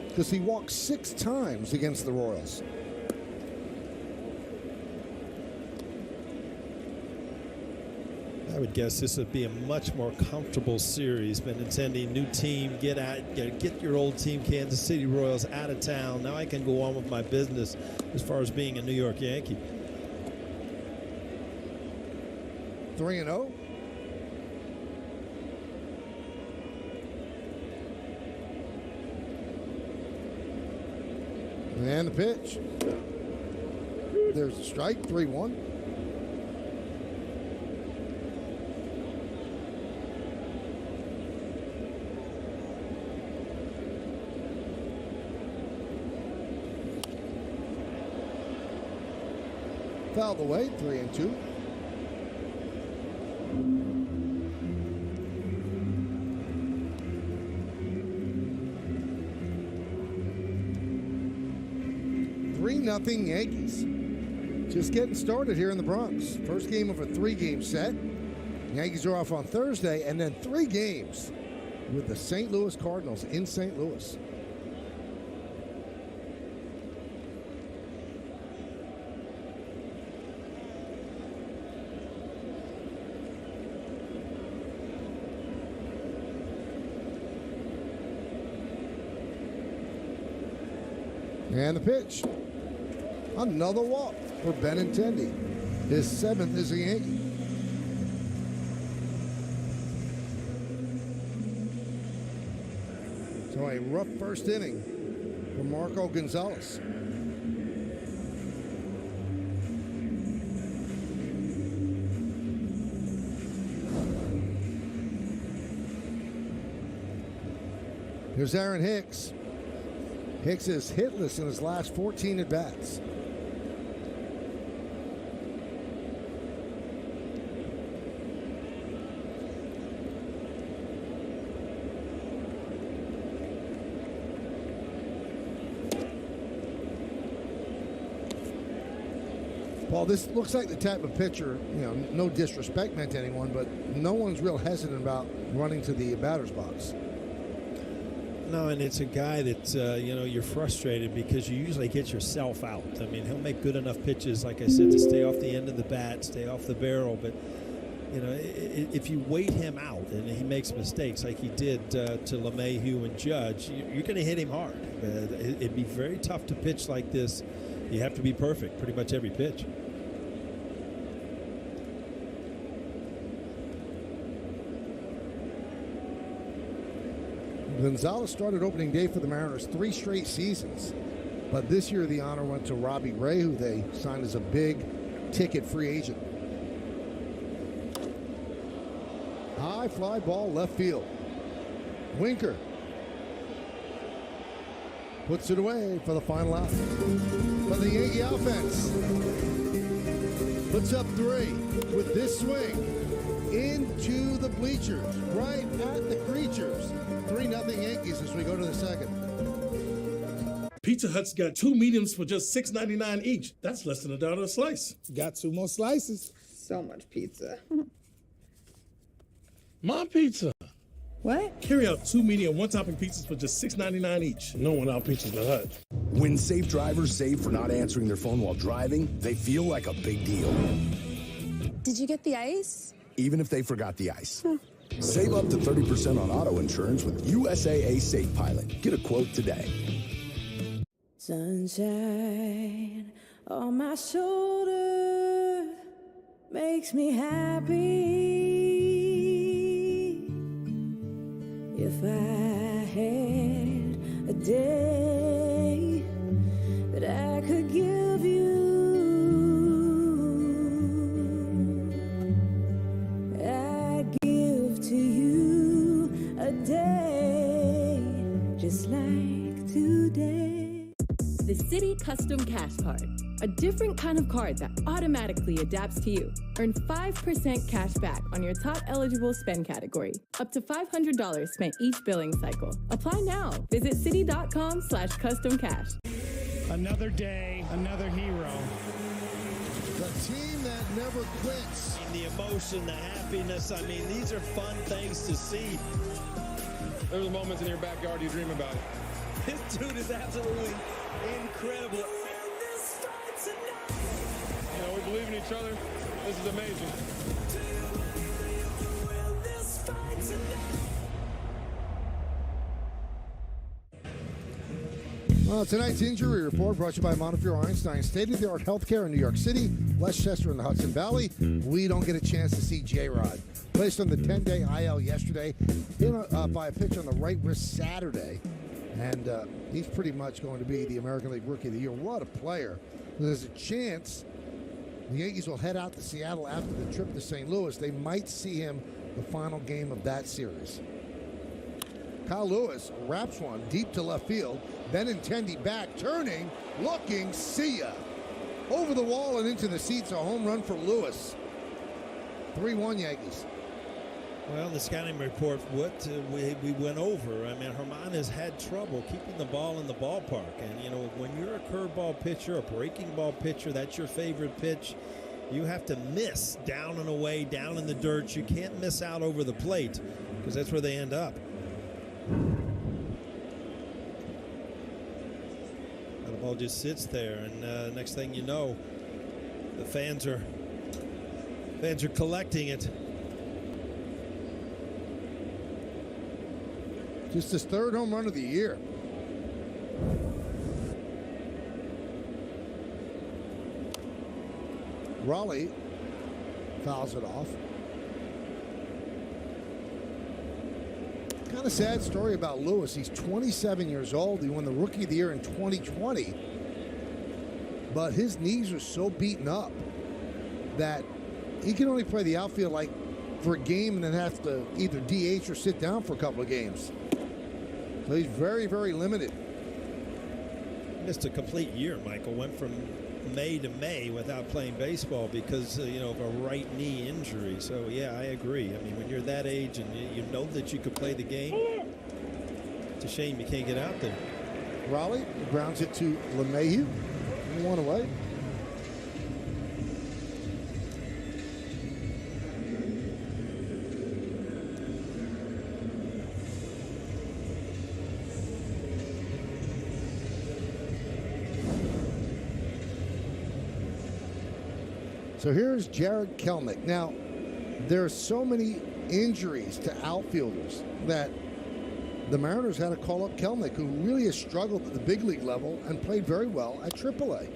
because he walked 6 times against the Royals. I would guess this would be a much more comfortable series. Benintendi, new team, get your old team, Kansas City Royals, out of town. Now I can go on with my business as far as being a New York Yankee. 3-0. And the pitch. There's a strike, 3-1. Fouled away, 3-2. Nothing Yankees. Just getting started here in the Bronx. First game of a 3-game set. Yankees are off on Thursday, and then 3 games with the St. Louis Cardinals in St. Louis. And the pitch. Another walk for Benintendi. His 7th as a Yankee. So a rough first inning for Marco Gonzalez. Here's Aaron Hicks. Hicks is hitless in his last 14 at-bats. Paul, this looks like the type of pitcher, no disrespect meant to anyone, but no one's real hesitant about running to the batter's box. No, and it's a guy that, you're frustrated because you usually get yourself out. I mean, he'll make good enough pitches, like I said, to stay off the end of the bat, stay off the barrel. But, if you wait him out and he makes mistakes like he did to LeMahieu and Judge, you're going to hit him hard. It'd be very tough to pitch like this. You have to be perfect pretty much every pitch. Gonzalez started opening day for the Mariners 3 straight seasons. But this year the honor went to Robbie Ray, who they signed as a big ticket free agent. High fly ball left field. Winker puts it away for the final out. But the Yankee offense puts up 3 with this swing into the bleachers, right at the creatures. 3-0 Yankees as we go to the second. Pizza Hut's got 2 mediums for just $6.99 each. That's less than $1 a slice. Got 2 more slices. So much pizza. My pizza. What? Carry out 2 medium one-topping pizzas for just $6.99 each. No one out pizzas the Hut. When safe drivers save for not answering their phone while driving, they feel like a big deal. Did you get the ice? Even if they forgot the ice. Save up to 30% on auto insurance with USAA Safe Pilot. Get a quote today. Sunshine on my shoulder makes me happy. If I had a day that I could give you, I'd give to you a day just like today. The City Custom Cash Card, a different kind of card that automatically adapts to you. Earn 5% cash back on your top eligible spend category, up to $500 spent each billing cycle. Apply now. Visit city.com/customcash. Another day, another hero. The team that never quits. The emotion, the happiness, these are fun things to see. There's the moments in your backyard you dream about it. This dude is absolutely incredible. We believe in each other. This is amazing. Well, tonight's injury report brought to you by Montefiore Einstein, state-of-the-art healthcare in New York City, Westchester, and the Hudson Valley. We don't get a chance to see J-Rod. Placed on the 10-day IL yesterday, hit by a pitch on the right wrist Saturday. And he's pretty much going to be the American League Rookie of the Year. What a player. There's a chance the Yankees will head out to Seattle after the trip to St. Louis. They might see him the final game of that series. Kyle Lewis wraps one deep to left field. Benintendi back, turning, looking, see ya. Over the wall and into the seats, a home run for Lewis. 3-1 Yankees. Well, the scouting report, what we went over. Herman has had trouble keeping the ball in the ballpark. And, when you're a curveball pitcher, a breaking ball pitcher, that's your favorite pitch. You have to miss down and away, down in the dirt. You can't miss out over the plate because that's where they end up. The ball just sits there, and next thing you know, the fans are collecting it. Just his 3rd home run of the year. Raleigh fouls it off. Kind of sad story about Lewis. He's 27 years old. He won the Rookie of the Year in 2020. But his knees are so beaten up that he can only play the outfield like for a game and then have to either DH or sit down for a couple of games. So he's very, very limited. Missed a complete year, Michael. Went from May to May without playing baseball because of a right knee injury. So yeah, I agree. I mean, when you're that age and you know that you could play the game, it's a shame you can't get out there. Raleigh grounds it to LeMahieu. 1 away. So here's Jared Kelnick. Now, there are so many injuries to outfielders that the Mariners had to call up Kelnick, who really has struggled at the big league level and played very well at AAA.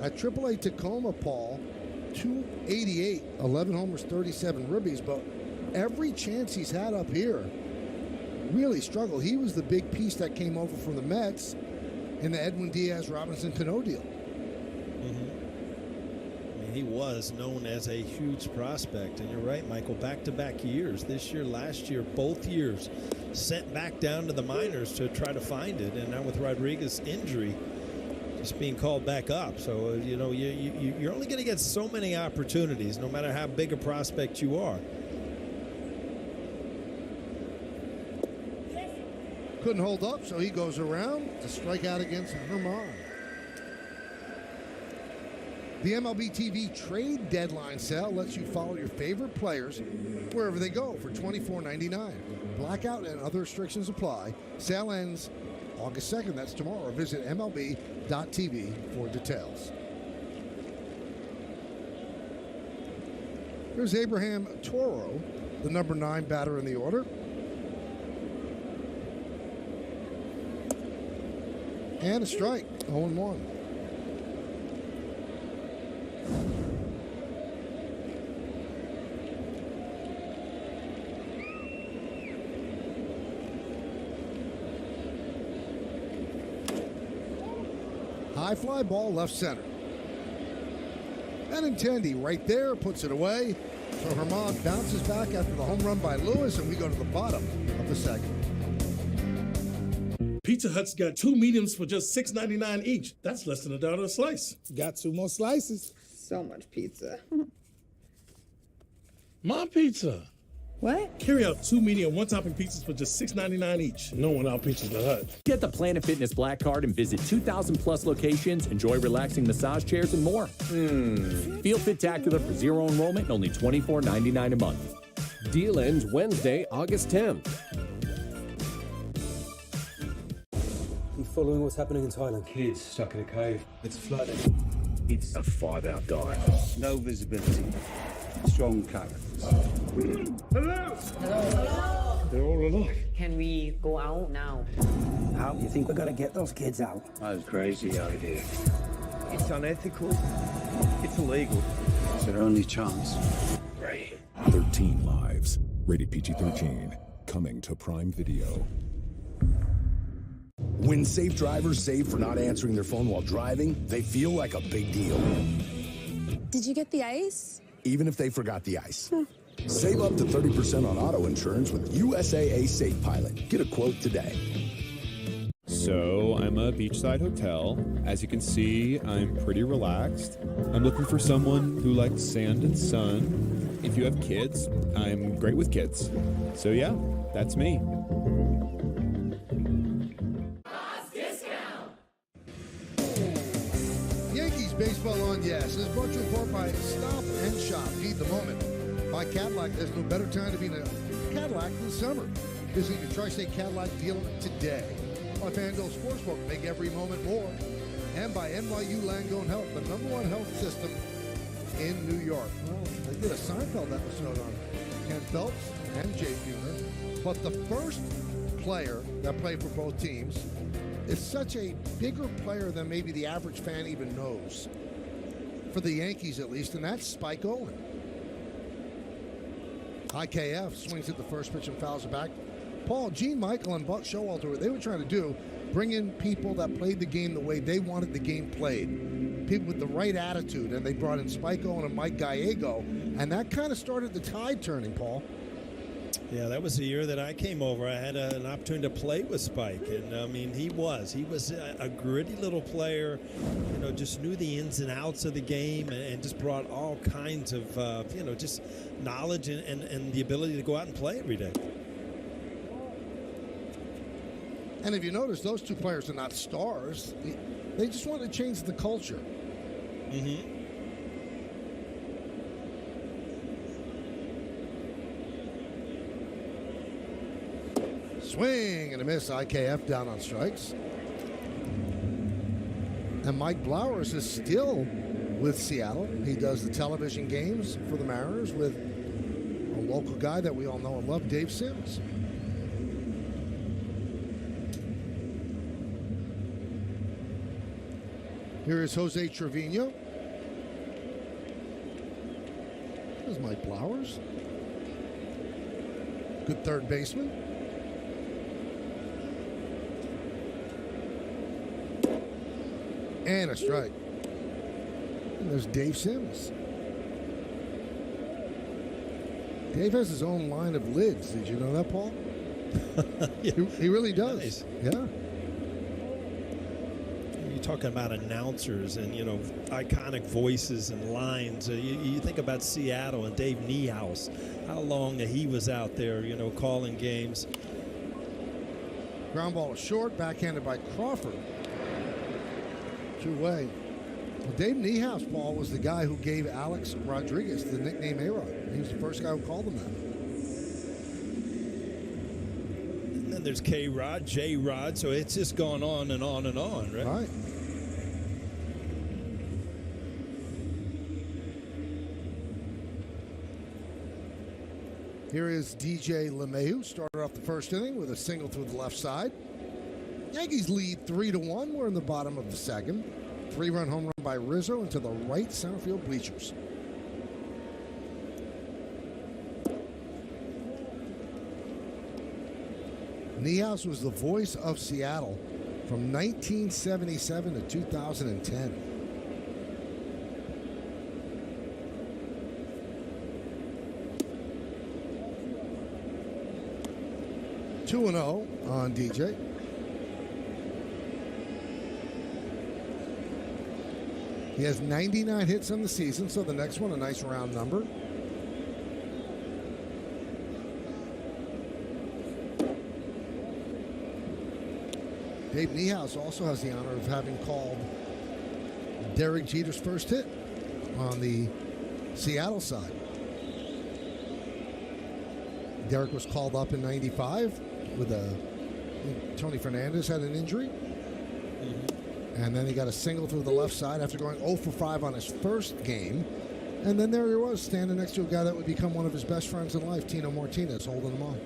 At AAA Tacoma, Paul, 288, 11 homers, 37 ribbies, but every chance he's had up here really struggled. He was the big piece that came over from the Mets in the Edwin Diaz-Robinson-Cano deal. He was known as a huge prospect, and you're right, Michael, back-to-back years, this year, last year, both years, sent back down to the minors to try to find it, and now with Rodriguez's injury, just being called back up. So, you're only going to get so many opportunities, no matter how big a prospect you are. Couldn't hold up, so he goes around to strike out against Herman. The MLB TV trade deadline sale lets you follow your favorite players wherever they go for $24.99. Blackout and other restrictions apply. Sale ends August 2nd. That's tomorrow. Visit MLB.tv for details. Here's Abraham Toro, the number 9 batter in the order. And a strike, 0-1. High fly ball left center. Benintendi right there puts it away. So Herman bounces back after the home run by Lewis, and we go to the bottom of the second. Pizza Hut's got 2 mediums for just $6.99 each. That's less than $1 a slice. Got 2 more slices. So much pizza. My pizza. What? Carry out 2 medium, 1-topping pizzas for just $6.99 each. No one out Pizza Hut. Get the Planet Fitness Black Card and visit 2,000 plus locations. Enjoy relaxing massage chairs and more. Feel Fit-tacular for 0 enrollment and only $24.99 a month. Deal ends Wednesday, August 10th. I'm following what's happening in Thailand. Kids stuck in a cave. It's flooding. It's a 5-hour dive. No visibility. Strong currents. Hello! Hello! They're all alive. Can we go out now? How do you think we're going to get those kids out? That's a crazy idea. It's unethical. It's illegal. It's their only chance. Right. 13 Lives. Rated PG-13. Coming to Prime Video. When safe drivers save for not answering their phone while driving, they feel like a big deal. Did you get the ice? Even if they forgot the ice. Save up to 30% on auto insurance with USAA Safe Pilot. Get a quote today. So I'm a beachside hotel. As you can see, I'm pretty relaxed. I'm looking for someone who likes sand and sun. If you have kids, I'm great with kids. So yeah, that's me. Yankees baseball on Yes is brought to you in part by Stop and Shop. Feed the moment. By Cadillac, there's no better time to be in a Cadillac than summer. Visit your Tri-State Cadillac dealer today. By FanDuel Sportsbook, make every moment more. And by NYU Langone Health, the #1 health system in New York. Well, they did a Seinfeld episode on Ken Phelps and Jay Buhner. But the first player that played for both teams is such a bigger player than maybe the average fan even knows. For the Yankees, at least, and that's Spike Owen. IKF swings at the first pitch and fouls it back. Paul, Gene Michael, and Buck Showalter, what they were trying to do, bring in people that played the game the way they wanted the game played. People with the right attitude, and they brought in Spike Owen and Mike Gallego, and that kind of started the tide turning, Paul. Yeah, that was the year that I came over. I had an opportunity to play with Spike, and I mean, he was a gritty little player. You know, just knew the ins and outs of the game, and just brought all kinds of just knowledge and the ability to go out and play every day. And if you notice, those two players are not stars. They just want to change the culture. Mm-hmm. Swing and a miss. IKF down on strikes. And Mike Blowers is still with Seattle. He does the television games for the Mariners with a local guy that we all know and love, Dave Sims. Here is Jose Trevino. There's Mike Blowers. Good third baseman. And a strike. And there's Dave Sims. Dave has his own line of lids. Did you know that, Paul? Yeah. He really does. Nice. Yeah. You're talking about announcers and, iconic voices and lines. You think about Seattle and Dave Niehaus, how long that he was out there, calling games. Ground ball is short, backhanded by Crawford. Two-way. Well, Dave Niehaus, Paul, was the guy who gave Alex Rodriguez the nickname A-Rod. He was the first guy who called him that. And then there's K-Rod, J-Rod, so it's just gone on and on and on, right? Right. Here is DJ LeMahieu, started off the first inning with a single through the left side. Yankees lead 3-1. We're in the bottom of the second. 3-run home run by Rizzo into the right center field bleachers. Niehaus was the voice of Seattle from 1977 to 2010. Two and 0 on DJ. He has 99 hits on the season, so the next one, a nice round number. Dave Niehaus also has the honor of having called Derek Jeter's first hit on the Seattle side. Derek was called up in '95 with Tony Fernandez had an injury. And then he got a single through the left side after going 0 for 5 on his first game. And then there he was, standing next to a guy that would become one of his best friends in life, Tino Martinez, holding him on.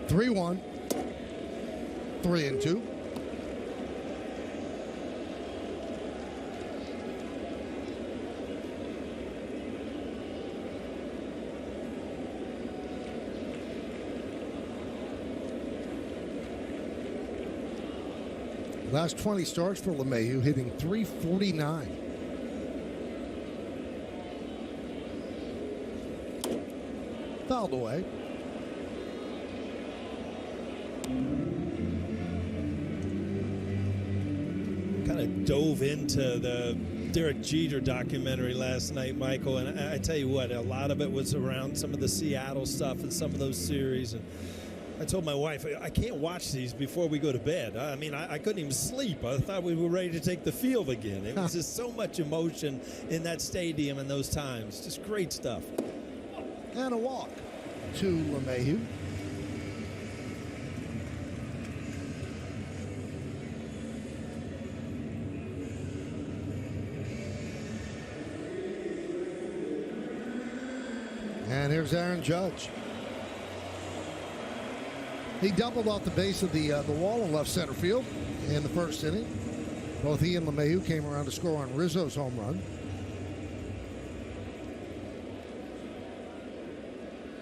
(3-1), 3-2. Last 20 starts for LeMahieu, hitting .349. Fouled away. Kind of dove into the Derek Jeter documentary last night, Michael, and I tell you what, a lot of it was around some of the Seattle stuff and some of those series. And I told my wife, I can't watch these before we go to bed. I mean, I couldn't even sleep. I thought we were ready to take the field again. It was just so much emotion in that stadium in those times. Just great stuff. And a walk to LeMahieu. And here's Aaron Judge. He doubled off the base of the wall in left center field in the first inning. Both he and LeMahieu came around to score on Rizzo's home run.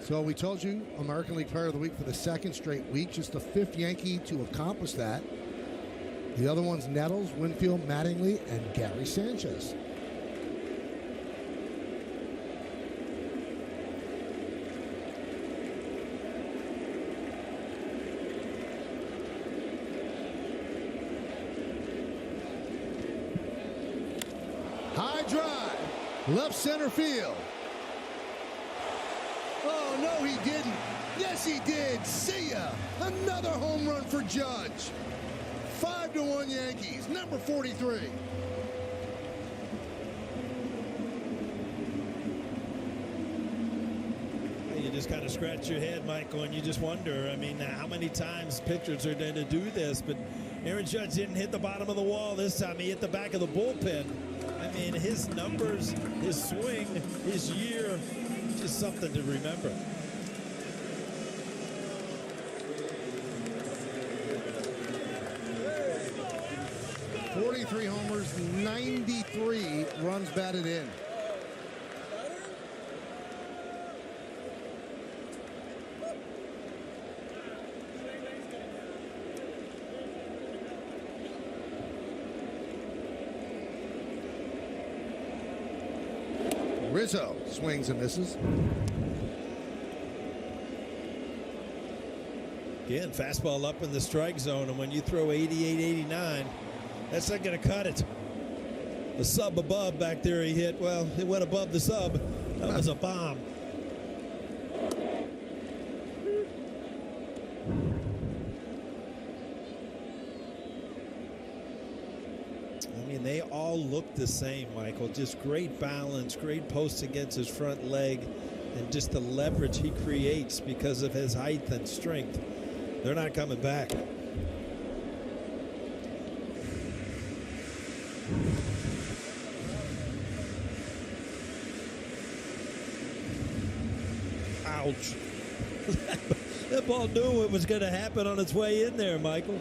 So we told you, American League Player of the Week for the second straight week. Just the fifth Yankee to accomplish that. The other ones, Nettles, Winfield, Mattingly, and Gary Sanchez. High drive, left center field. Oh, no, he didn't. Yes, he did. See ya. Another home run for Judge. 5-1 Yankees, number 43. You just kind of scratch your head, Michael, and you just wonder, I mean, how many times pitchers are there to do this? But Aaron Judge didn't hit the bottom of the wall this time. He hit the back of the bullpen. I mean, his numbers, his swing, his year, just something to remember. .43 homers, 93 runs batted in. Rizzo swings and misses. Again, fastball up in the strike zone, and when you throw 88, 89, that's not going to cut it. The sub above back there he hit, well, it went above the sub. That was a bomb. I mean, they all look the same, Michael. Just great balance, great post against his front leg, and just the leverage he creates because of his height and strength. They're not coming back. Ouch. That ball knew what was going to happen on its way in there, Michael.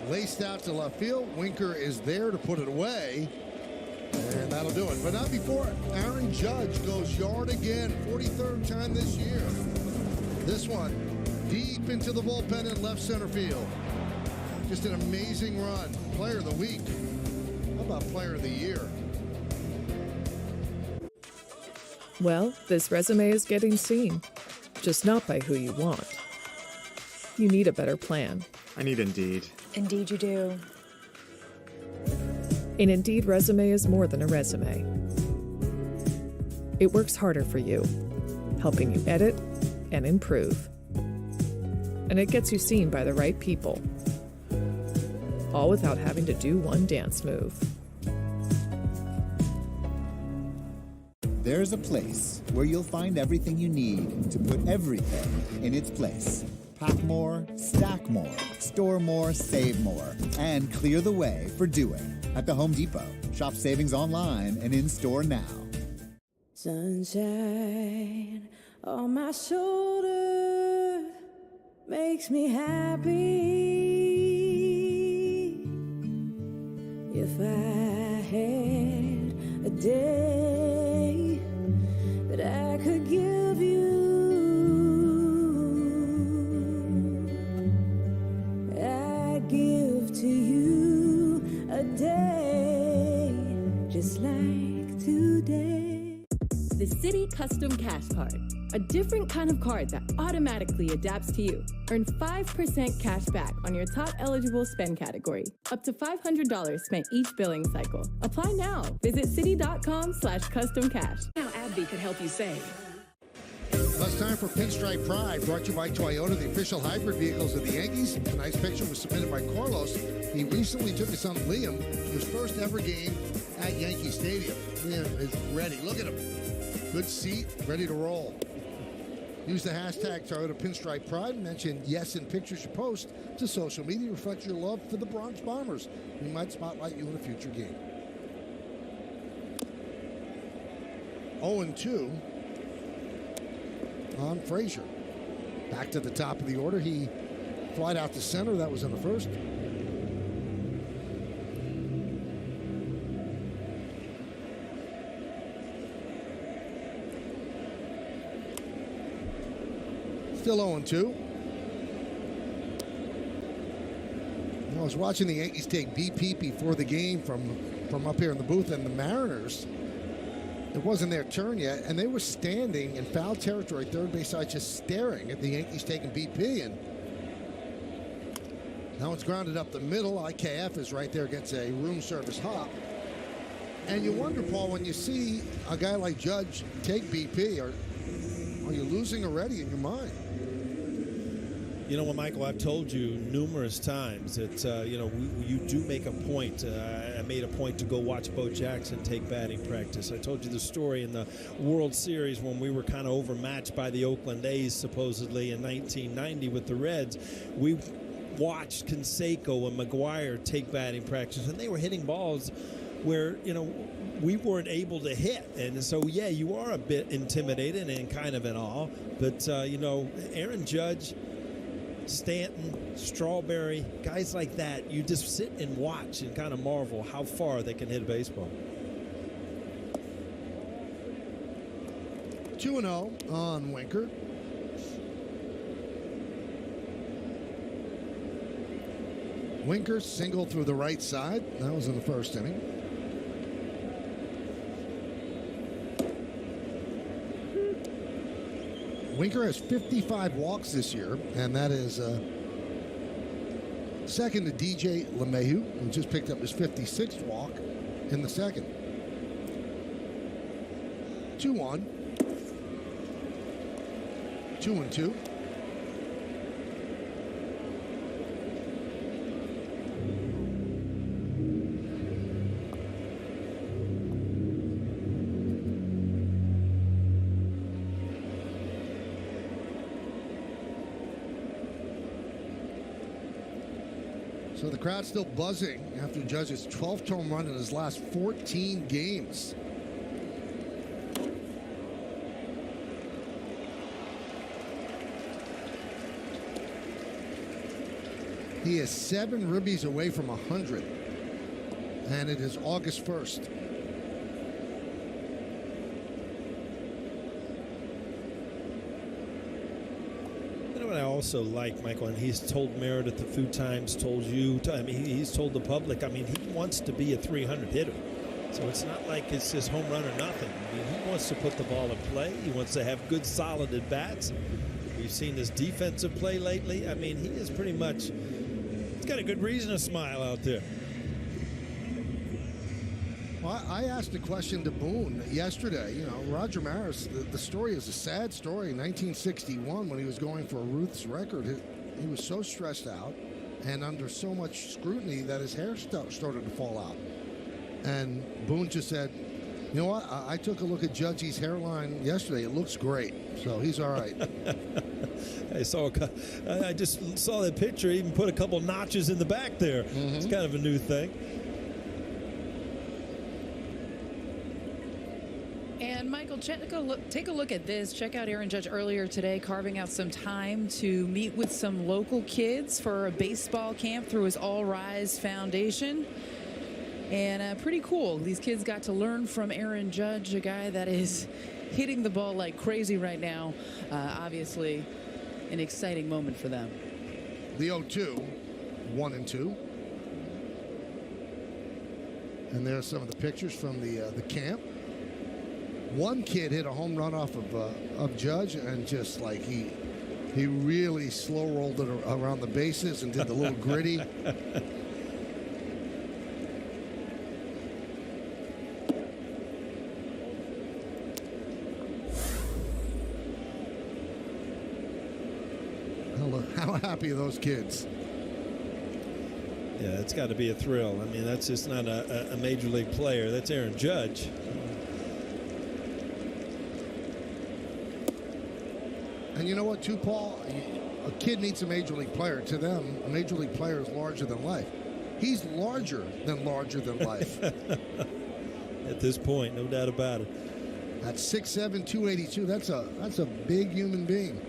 Laced out to left field. Winker is there to put it away. And that'll do it. But not before Aaron Judge goes yard again. 43rd time this year. This one deep into the bullpen in left center field. Just an amazing run. Player of the week. How about player of the year? Well, this resume is getting seen. Just not by who you want. You need a better plan. I need Indeed. Indeed you do. An Indeed resume is more than a resume. It works harder for you, helping you edit and improve. And it gets you seen by the right people, all without having to do one dance move. There's a place where you'll find everything you need to put everything in its place. Pack more, stack more, store more, save more, and clear the way for doing. At the Home Depot. Shop savings online and in-store now. Sunshine on my shoulder makes me happy. If I had a day that I could give you, I'd give to you a day just like today. The Citi Custom Cash Card. A different kind of card that automatically adapts to you. Earn 5% cash back on your top eligible spend category. Up to $500 spent each billing cycle. Apply now. Visit Citi.com/customcash. Now AbbVie could help you save. Well, it's time for Pinstripe Pride, brought to you by Toyota, the official hybrid vehicles of the Yankees. Tonight's picture was submitted by Carlos. He recently took his son Liam to his first ever game at Yankee Stadium. Liam is ready. Look at him. Good seat, ready to roll. Use the hashtag Toyota Pinstripe Pride and mention yes in pictures you post to social media. Reflect your love for the Bronx Bombers. We might spotlight you in a future game. 0-2 on Frazier. Back to the top of the order. He flied out to center. That was in the first. Still 0-2. I was watching the Yankees take BP before the game from up here in the booth, and the Mariners, it wasn't their turn yet, and they were standing in foul territory, third base side, just staring at the Yankees taking BP, and that one's grounded up the middle. IKF is right there, gets a room service hop. And you wonder, Paul, when you see a guy like Judge take BP, are you losing already in your mind? You know what, Michael, I've told you numerous times that, you do make a point. I made a point to go watch Bo Jackson take batting practice. I told you the story in the World Series when we were kind of overmatched by the Oakland A's, supposedly, in 1990 with the Reds. We watched Canseco and McGuire take batting practice, and they were hitting balls where, we weren't able to hit. And so, yeah, you are a bit intimidated and kind of in awe. But, Aaron Judge, Stanton, Strawberry, guys like that, you just sit and watch and kind of marvel how far they can hit a baseball. 2-0 on Winker. Winker singled through the right side. That was in the first inning. Winker has 55 walks this year, and that is second to DJ LeMahieu, who just picked up his 56th walk in the second. 2-1. 2-2. So the crowd's still buzzing after Judge's 12th home run in his last 14 games. He is 7 ribbies away from 100, and it is August 1st. I also like, Michael, and he's told Meredith a few times, told you, he's told the public, he wants to be a 300 hitter. So it's not like it's his home run or nothing. He wants to put the ball in play. He wants to have good, solid at-bats. We've seen his defensive play lately. He is pretty much, he's got a good reason to smile out there. Well, I asked a question to Boone yesterday. Roger Maris, the story is a sad story. In 1961, when he was going for a Ruth's record, he was so stressed out and under so much scrutiny that his hair started to fall out. And Boone just said, you know what? I took a look at Judge's hairline yesterday. It looks great. So he's all right. I just saw that picture. He even put a couple notches in the back there. Mm-hmm. It's kind of a new thing. And Michael, take a look at this. Check out Aaron Judge earlier today, carving out some time to meet with some local kids for a baseball camp through his All Rise Foundation. And pretty cool. These kids got to learn from Aaron Judge, a guy that is hitting the ball like crazy right now. Obviously, an exciting moment for them. The 0-2, 1-2. And there's some of the pictures from the camp. One kid hit a home run off of Judge, and just like he really slow rolled it around the bases and did the little gritty. How happy are those kids? Yeah, it's got to be a thrill. That's just not a major league player. That's Aaron Judge. And you know what, too, Paul? A kid needs a major league player. To them, a major league player is larger than life. He's larger than life. At this point, no doubt about it. At 6'7", 282, that's a big human being.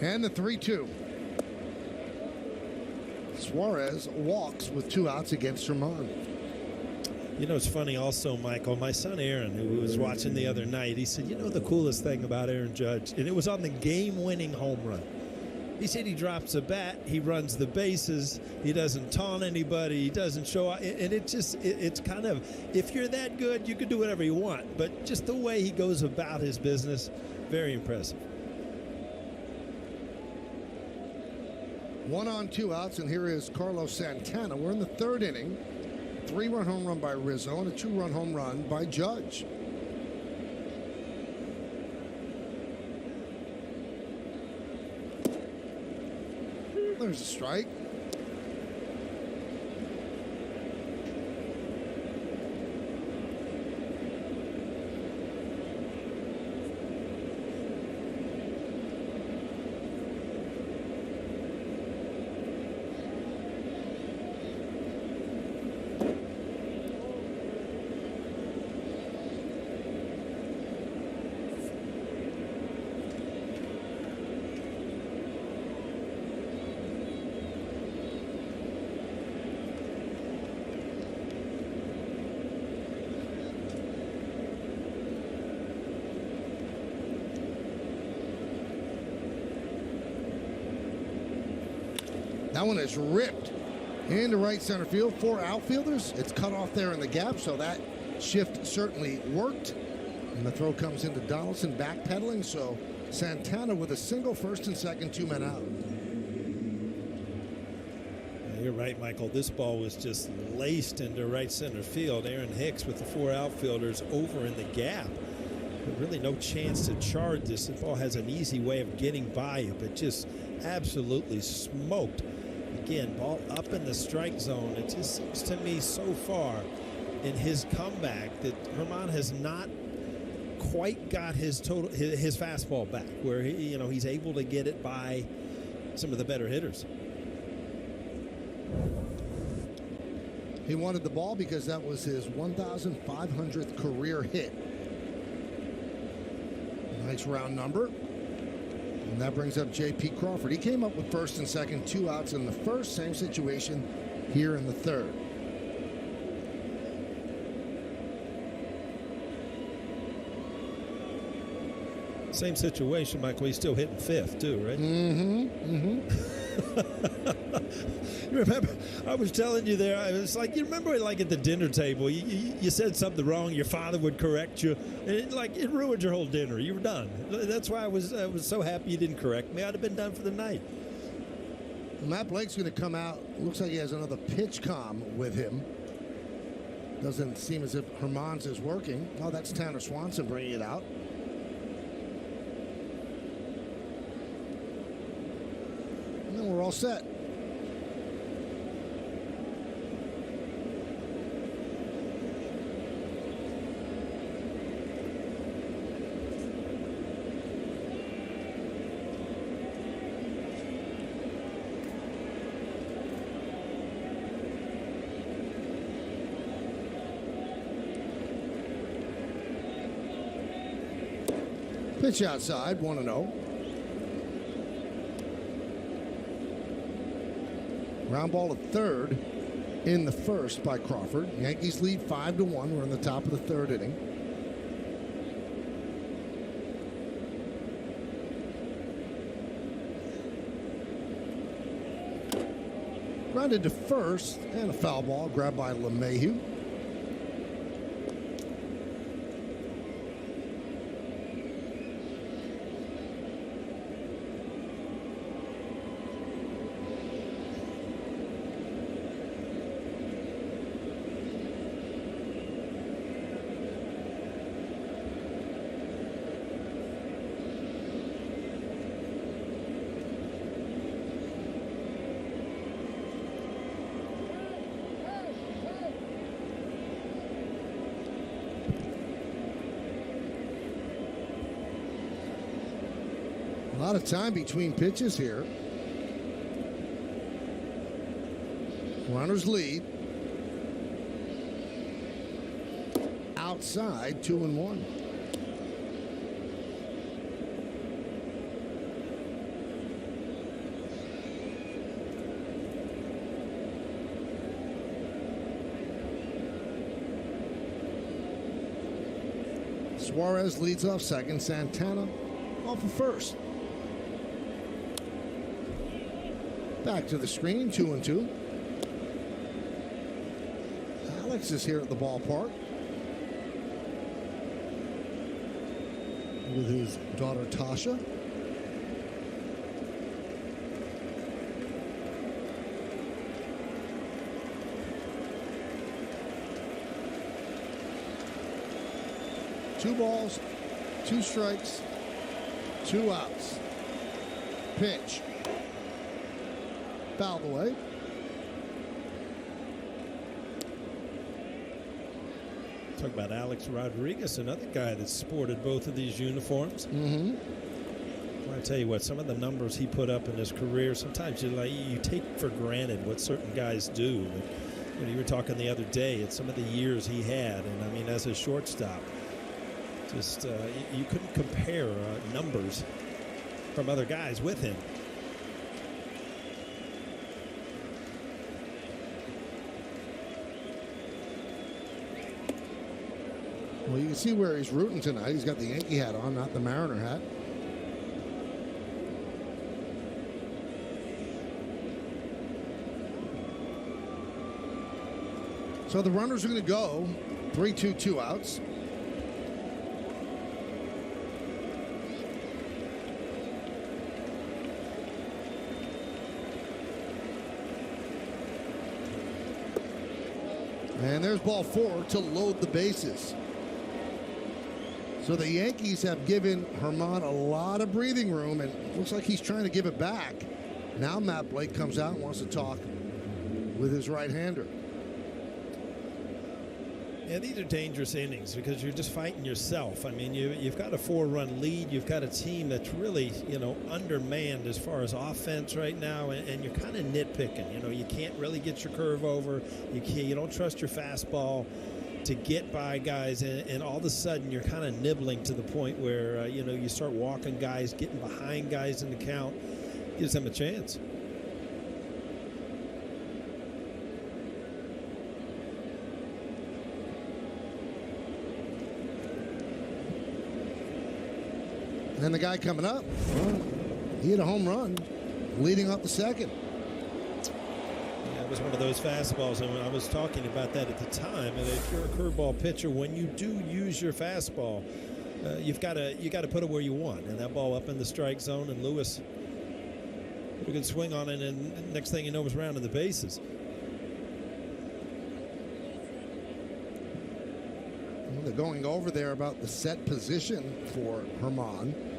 And the 3-2. Suarez walks with 2 outs against Herman. You know, it's funny also, Michael, my son Aaron, who was watching the other night, he said, you know, the coolest thing about Aaron Judge, and it was on the game-winning home run. He said he drops a bat, he runs the bases, he doesn't taunt anybody, he doesn't show up, and it's kind of, if you're that good, you can do whatever you want, but just the way he goes about his business, very impressive. 1 on, 2 outs, and here is Carlos Santana. We're in the 3rd inning. 3-run home run by Rizzo and a 2-run home run by Judge. There's a strike. That one is ripped into right center field. 4 outfielders. It's cut off there in the gap, so that shift certainly worked. And the throw comes into Donaldson backpedaling, so Santana with a single, first and second, 2 men out. You're right, Michael. This ball was just laced into right center field. Aaron Hicks with the 4 outfielders over in the gap. But really no chance to charge this. The ball has an easy way of getting by you, but just absolutely smoked. Again, ball up in the strike zone. It just seems to me so far in his comeback that Herman has not quite got his fastball back, where he's able to get it by some of the better hitters. He wanted the ball because that was his 1,500th career hit. Nice round number. And that brings up J.P. Crawford. He came up with first and second, 2 outs in the first. Same situation here in the 3rd. Same situation, Michael. He's still hitting 5th, too, right? You remember, I was telling you there, I was like, you remember like at the dinner table, you said something wrong, your father would correct you, and it ruined your whole dinner. You were done. That's why I was so happy you didn't correct me. I'd have been done for the night. Matt Blake's going to come out. Looks like he has another pitch comm with him. Doesn't seem as if Herman's is working. Oh, that's Tanner Swanson bringing it out. And then we're all set. Pitch outside, 1-0. Ground ball at 3rd in the 1st by Crawford. Yankees lead 5-1. We're in the top of the 3rd inning. Grounded to 1st, and a foul ball grabbed by LeMahieu. A lot of time between pitches here. Runners lead. outside, 2-1. Suarez leads off second. Santana off for first. Back to the screen, 2-2. Alex is here at the ballpark with his daughter Tasha. Two balls, 2 strikes, 2 outs. Pitch. Fouled away. Talk about Alex Rodriguez, another guy that sported both of these uniforms. Mm-hmm. I tell you what, some of the numbers he put up in his career, sometimes you take for granted what certain guys do. You were talking the other day at some of the years he had, and I mean, as a shortstop, just you couldn't compare numbers from other guys with him. Well, you can see where he's rooting tonight. He's got the Yankee hat on, not the Mariner hat. So the runners are going to go 3-2, 2 outs. And there's ball 4 to load the bases. So the Yankees have given Germán a lot of breathing room, and it looks like he's trying to give it back. Now Matt Blake comes out and wants to talk with his right-hander. Yeah, these are dangerous innings because you're just fighting yourself. I mean, you've got a 4-run lead. You've got a team that's really, undermanned as far as offense right now, and you're kind of nitpicking. You can't really get your curve over. You don't trust your fastball to get by guys, and all of a sudden you're kind of nibbling to the point where, you start walking guys, getting behind guys in the count, gives them a chance. And then the guy coming up, he hit a home run, leading up the second. Yeah, it was one of those fastballs, and I was talking about that at the time. And if you're a curveball pitcher, when you do use your fastball, you got to put it where you want. And that ball up in the strike zone, and Lewis put a good swing on it, and next thing you know, was rounding the bases. Well, they're going over there about the set position for Germán.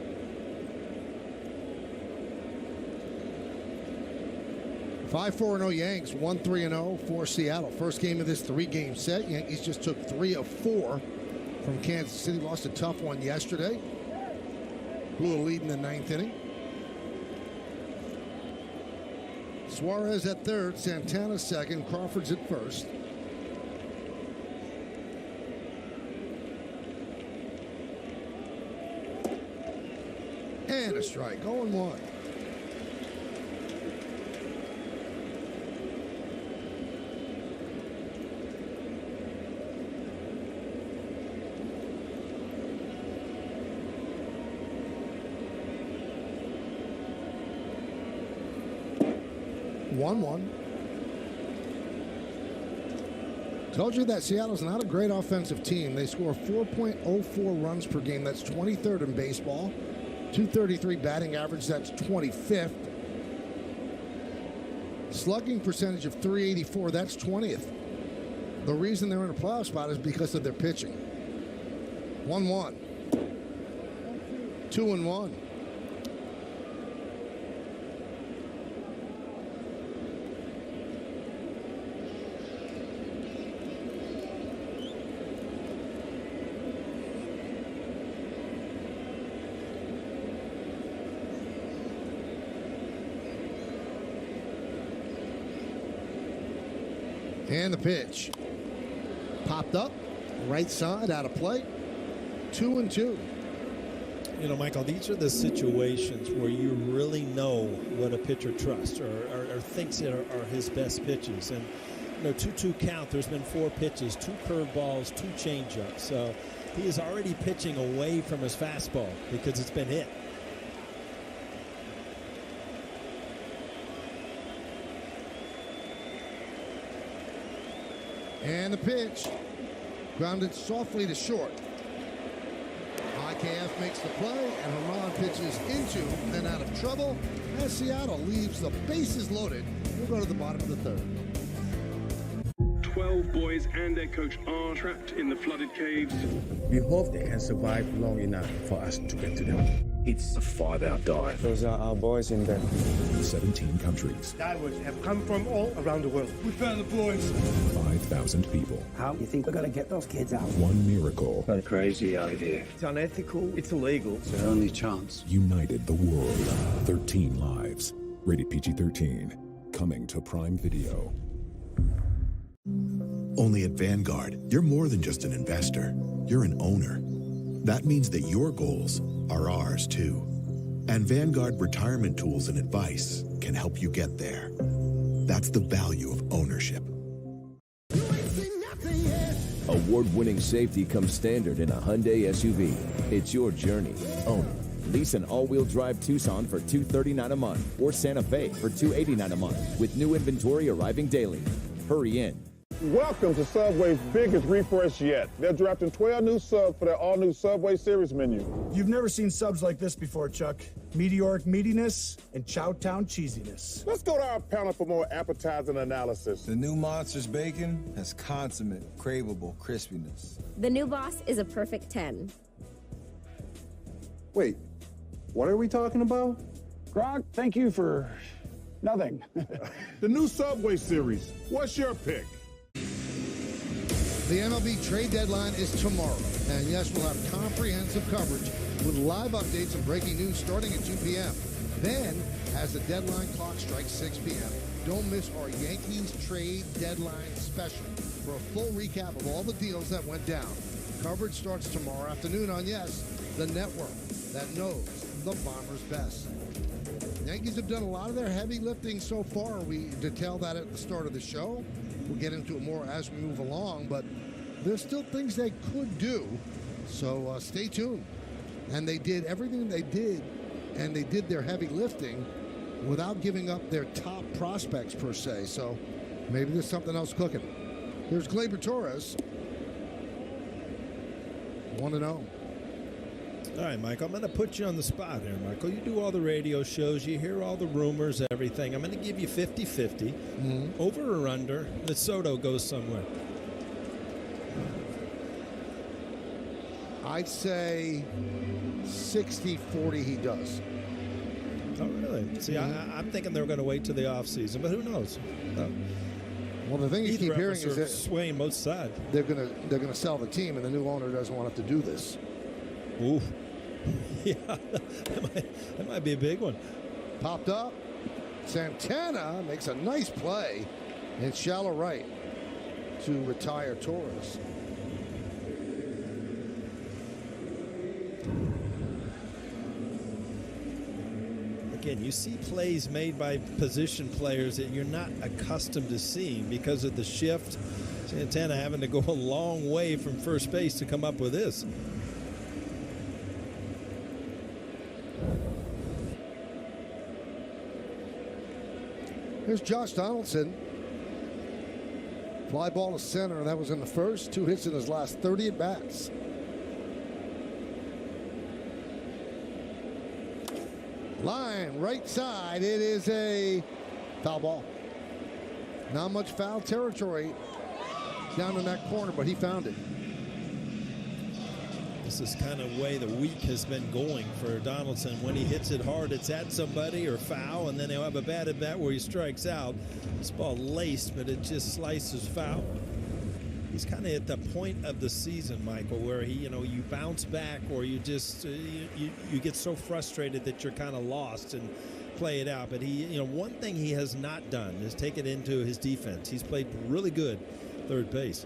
5-4-0 Yanks, 1-3-0 for Seattle. First game of this 3-game set. Yankees just took 3 of 4 from Kansas City. Lost a tough one yesterday. Blew a lead in the 9th inning. Suarez at third, Santana second, Crawford's at first. And a strike, 0-1. Told you that Seattle's not a great offensive team. They score 4.04 runs per game. That's 23rd in baseball. 233 batting average. That's 25th. Slugging percentage of 384. That's 20th. The reason they're in a playoff spot is because of their pitching. 1-1. 2-1. And the pitch. Popped up Right side out of play. 2-2. You know, Michael, these are the situations where you really know what a pitcher trusts or thinks are his best pitches. And, 2-2 count, there's been 4 pitches, 2 curveballs, 2 changeups. So he is already pitching away from his fastball because it's been hit. And the pitch. Grounded softly to short. IKF makes the play, and Herman pitches into, then out of trouble, as Seattle leaves the bases loaded. We'll go to the bottom of the third. 12 boys and their coach are trapped in the flooded caves. We hope they can survive long enough for us to get to them. It's a 5-hour dive. Those are our boys in there. 17 countries. Divers have come from all around the world. We found the boys. 5,000 people. How do you think we're going to get those kids out? One miracle. What a crazy idea. It's unethical. It's illegal. It's our only chance. United the world. 13 lives. Rated PG-13. Coming to Prime Video. Only at Vanguard, you're more than just an investor. You're an owner. That means that your goals are ours too. And Vanguard Retirement Tools and Advice can help you get there. That's the value of ownership. Award-winning safety comes standard in a Hyundai SUV. It's your journey. Own it. Lease an all-wheel drive Tucson for $239 a month or Santa Fe for $289 a month with new inventory arriving daily. Hurry in. Welcome to Subway's biggest refresh yet. They're drafting 12 new subs for their all-new Subway Series menu. You've never seen subs like this before, Chuck. Meteoric meatiness and Chowtown cheesiness. Let's go to our panel for more appetizing analysis. The new Monster's bacon has consummate, craveable crispiness. The new boss is a perfect 10. Wait, what are we talking about? Gronk, thank you for nothing. The new Subway Series. What's your pick? The MLB trade deadline is tomorrow. And yes, we'll have comprehensive coverage with live updates and breaking news starting at 2 p.m. Then, as the deadline clock strikes 6 p.m., don't miss our Yankees trade deadline special for a full recap of all the deals that went down. Coverage starts tomorrow afternoon on, yes, the network that knows the Bombers best. The Yankees have done a lot of their heavy lifting so far. We detailed that at the start of the show. We'll get into it more as we move along, but there's still things they could do, so stay tuned. And they did everything they did, and they did their heavy lifting without giving up their top prospects per se, so maybe there's something else cooking. Here's Gleyber Torres, 1-0. All right, Michael, I'm going to put you on the spot here, Michael. You do all the radio shows. You hear all the rumors, everything. I'm going to give you 50-50. Over or under that Soto goes somewhere? I'd say 60-40 he does. Oh, really? See, I'm thinking they're going to wait till the offseason, but who knows? Well, the thing you keep hearing is that swaying both sides. They're gonna sell the team, and the new owner doesn't want to do this. Ooh. Yeah, that might be a big one. Popped up. Santana makes a nice play in shallow right to retire Torres. Again, you see plays made by position players that you're not accustomed to seeing because of the shift. Santana having to go a long way from first base to come up with this. Here's Josh Donaldson. Fly ball to center, and that was in the first. 2 hits in his last 30 at-bats. Line, right side. It is a foul ball. Not much foul territory down in that corner, but he found it. This is kind of way the week has been going for Donaldson. When he hits it hard, it's at somebody or foul, and then he'll have a bad at bat where he strikes out. This ball laced, but it just slices foul. He's kind of at the point of the season, Michael, where you bounce back, or you just you get so frustrated that you're kind of lost and play it out. But one thing he has not done is take it into his defense. He's played really good third base.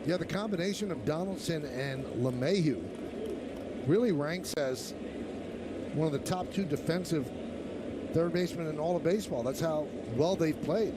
Yeah, the combination of Donaldson and LeMahieu really ranks as one of the top 2 defensive third basemen in all of baseball. That's how well they've played.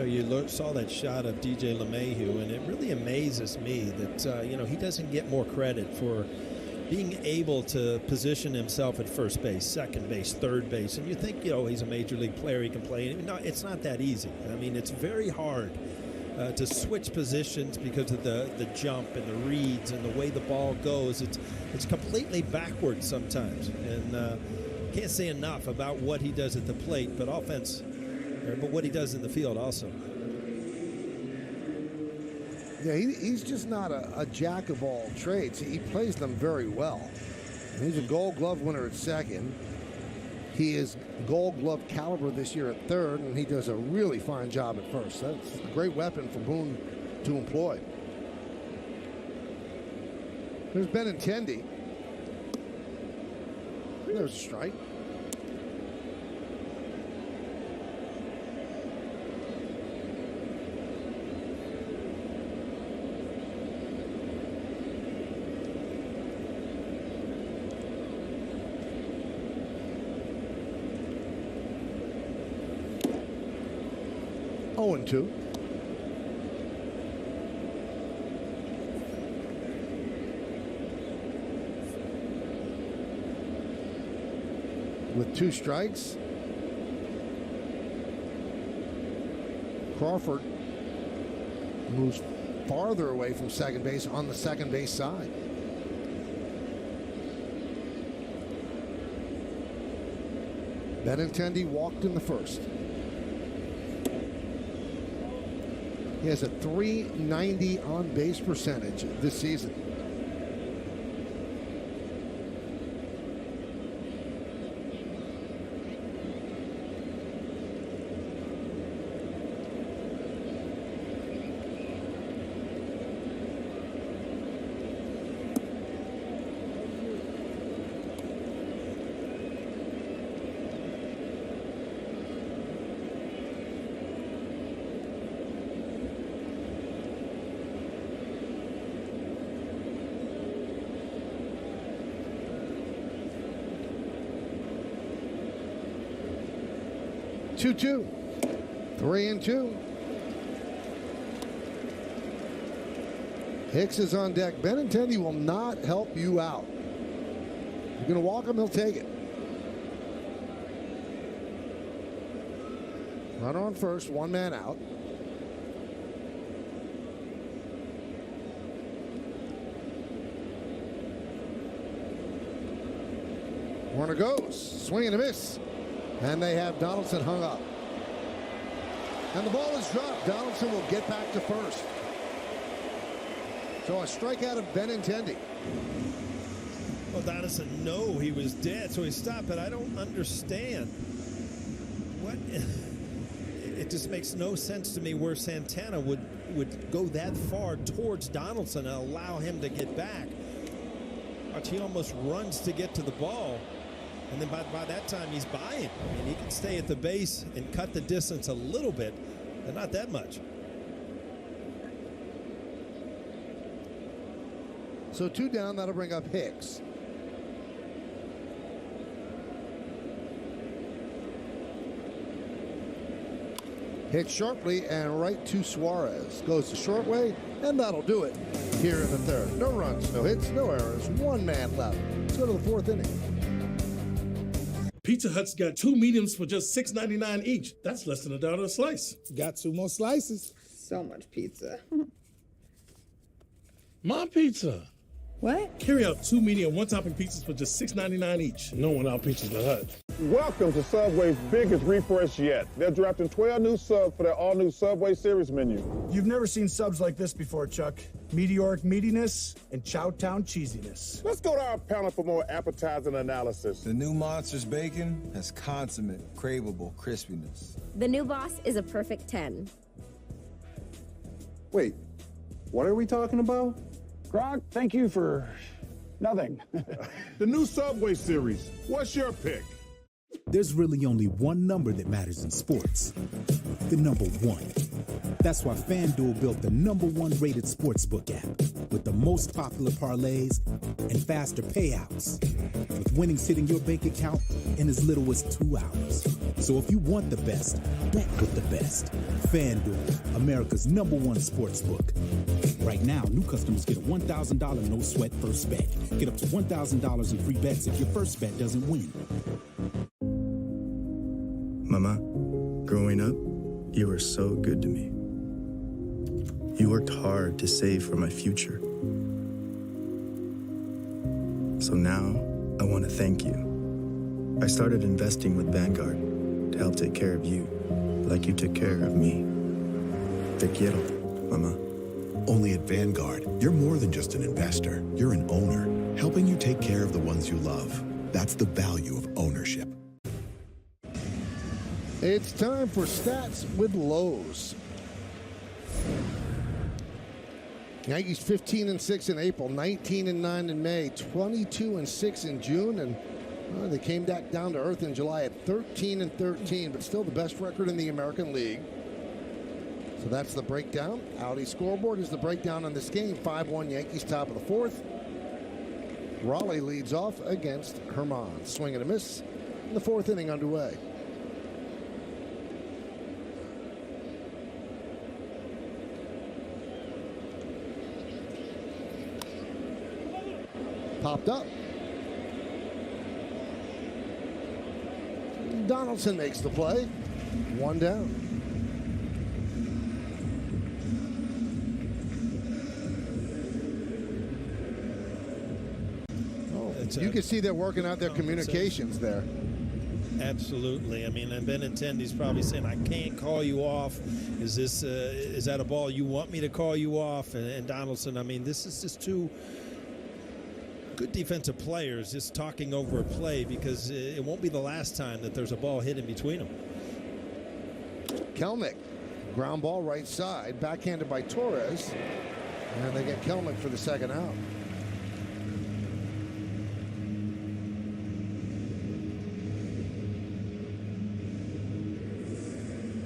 You saw that shot of DJ LeMahieu, and it really amazes me that he doesn't get more credit for being able to position himself at first base, second base, third base. And you think, he's a major league player, he can play. No, it's not that easy. I mean, it's very hard to switch positions because of the jump and the reads and the way the ball goes. It's completely backwards sometimes, and can't say enough about what he does at the plate, but what he does in the field also. Yeah, he's just not a jack of all trades. He plays them very well. He's a Gold Glove winner at second. He is Gold Glove caliber this year at third, and he does a really fine job at first. That's a great weapon for Boone to employ. There's Benintendi. There's a strike. Oh, and 2. With 2 strikes, Crawford moves farther away from second base on the second base side. Benintendi walked in the first. He has a .390 on-base percentage this season. Two, 3-2. Hicks is on deck. Benintendi will not help you out. You're going to walk him, he'll take it. Runner on first, 1 man out. Warner goes, swing and a miss. And they have Donaldson hung up. And the ball is dropped. Donaldson will get back to first. So a strikeout of Benintendi. Well, Donaldson knew he was dead, so he stopped, but I don't understand. What? It just makes no sense to me where Santana would go that far towards Donaldson and allow him to get back. He almost runs to get to the ball. And then by that time, he's buying. I mean, he can stay at the base and cut the distance a little bit, but not that much. So 2 down, that'll bring up Hicks. Hit sharply and right to Suarez. Goes the short way, and that'll do it here in the third. No runs, no hits, no errors. 1 man left. Let's go to the 4th inning. Pizza Hut's got 2 mediums for just $6.99 each. That's less than $1 a slice. Got 2 more slices. So much pizza. My pizza. What? Carry out 2 medium, 1 topping pizzas for just $6.99 each. No one out-pizzas the Hut. Welcome to Subway's biggest refresh yet. They're drafting 12 new subs for their all-new Subway Series menu. You've never seen subs like this before, Chuck. Meteoric meatiness and Chowtown cheesiness. Let's go to our panel for more appetizing analysis. The new Monster's bacon has consummate, craveable crispiness. The new boss is a perfect 10. Wait, what are we talking about? Gronk, thank you for nothing. The new Subway Series. What's your pick? There's really only one number that matters in sports. The number 1. That's why FanDuel built the number 1 rated sportsbook app with the most popular parlays and faster payouts, with winnings hitting your bank account in as little as 2 hours. So if you want the best, bet with the best. FanDuel, America's number 1 sportsbook. Right now, new customers get a $1,000 no-sweat first bet. Get up to $1,000 in free bets if your first bet doesn't win. Mama, growing up, you were so good to me. You worked hard to save for my future. So now, I want to thank you. I started investing with Vanguard to help take care of you, like you took care of me. Te quiero, Mama. Only at Vanguard, you're more than just an investor. You're an owner, helping you take care of the ones you love. That's the value of ownership. It's time for Stats with Lowe's. Yankees 15-6 in April, 19-9 in May, 22-6 in June, and they came back down to earth in July at 13-13, but still the best record in the American League. So that's the breakdown. Audi scoreboard is the breakdown on this game. 5-1 Yankees, top of the 4th. Raleigh leads off against Herman. Swing and a miss. In the 4th inning underway. Popped up. Donaldson makes the play. 1 down. You can see they're working out their communications there. Absolutely. I mean, and Benintendi's probably saying, I can't call you off. Is that a ball you want me to call you off? And Donaldson, I mean, this is just 2 good defensive players just talking over a play, because it won't be the last time that there's a ball hit in between them. Kelnick, ground ball right side, backhanded by Torres, and they get Kelnick for the 2nd out.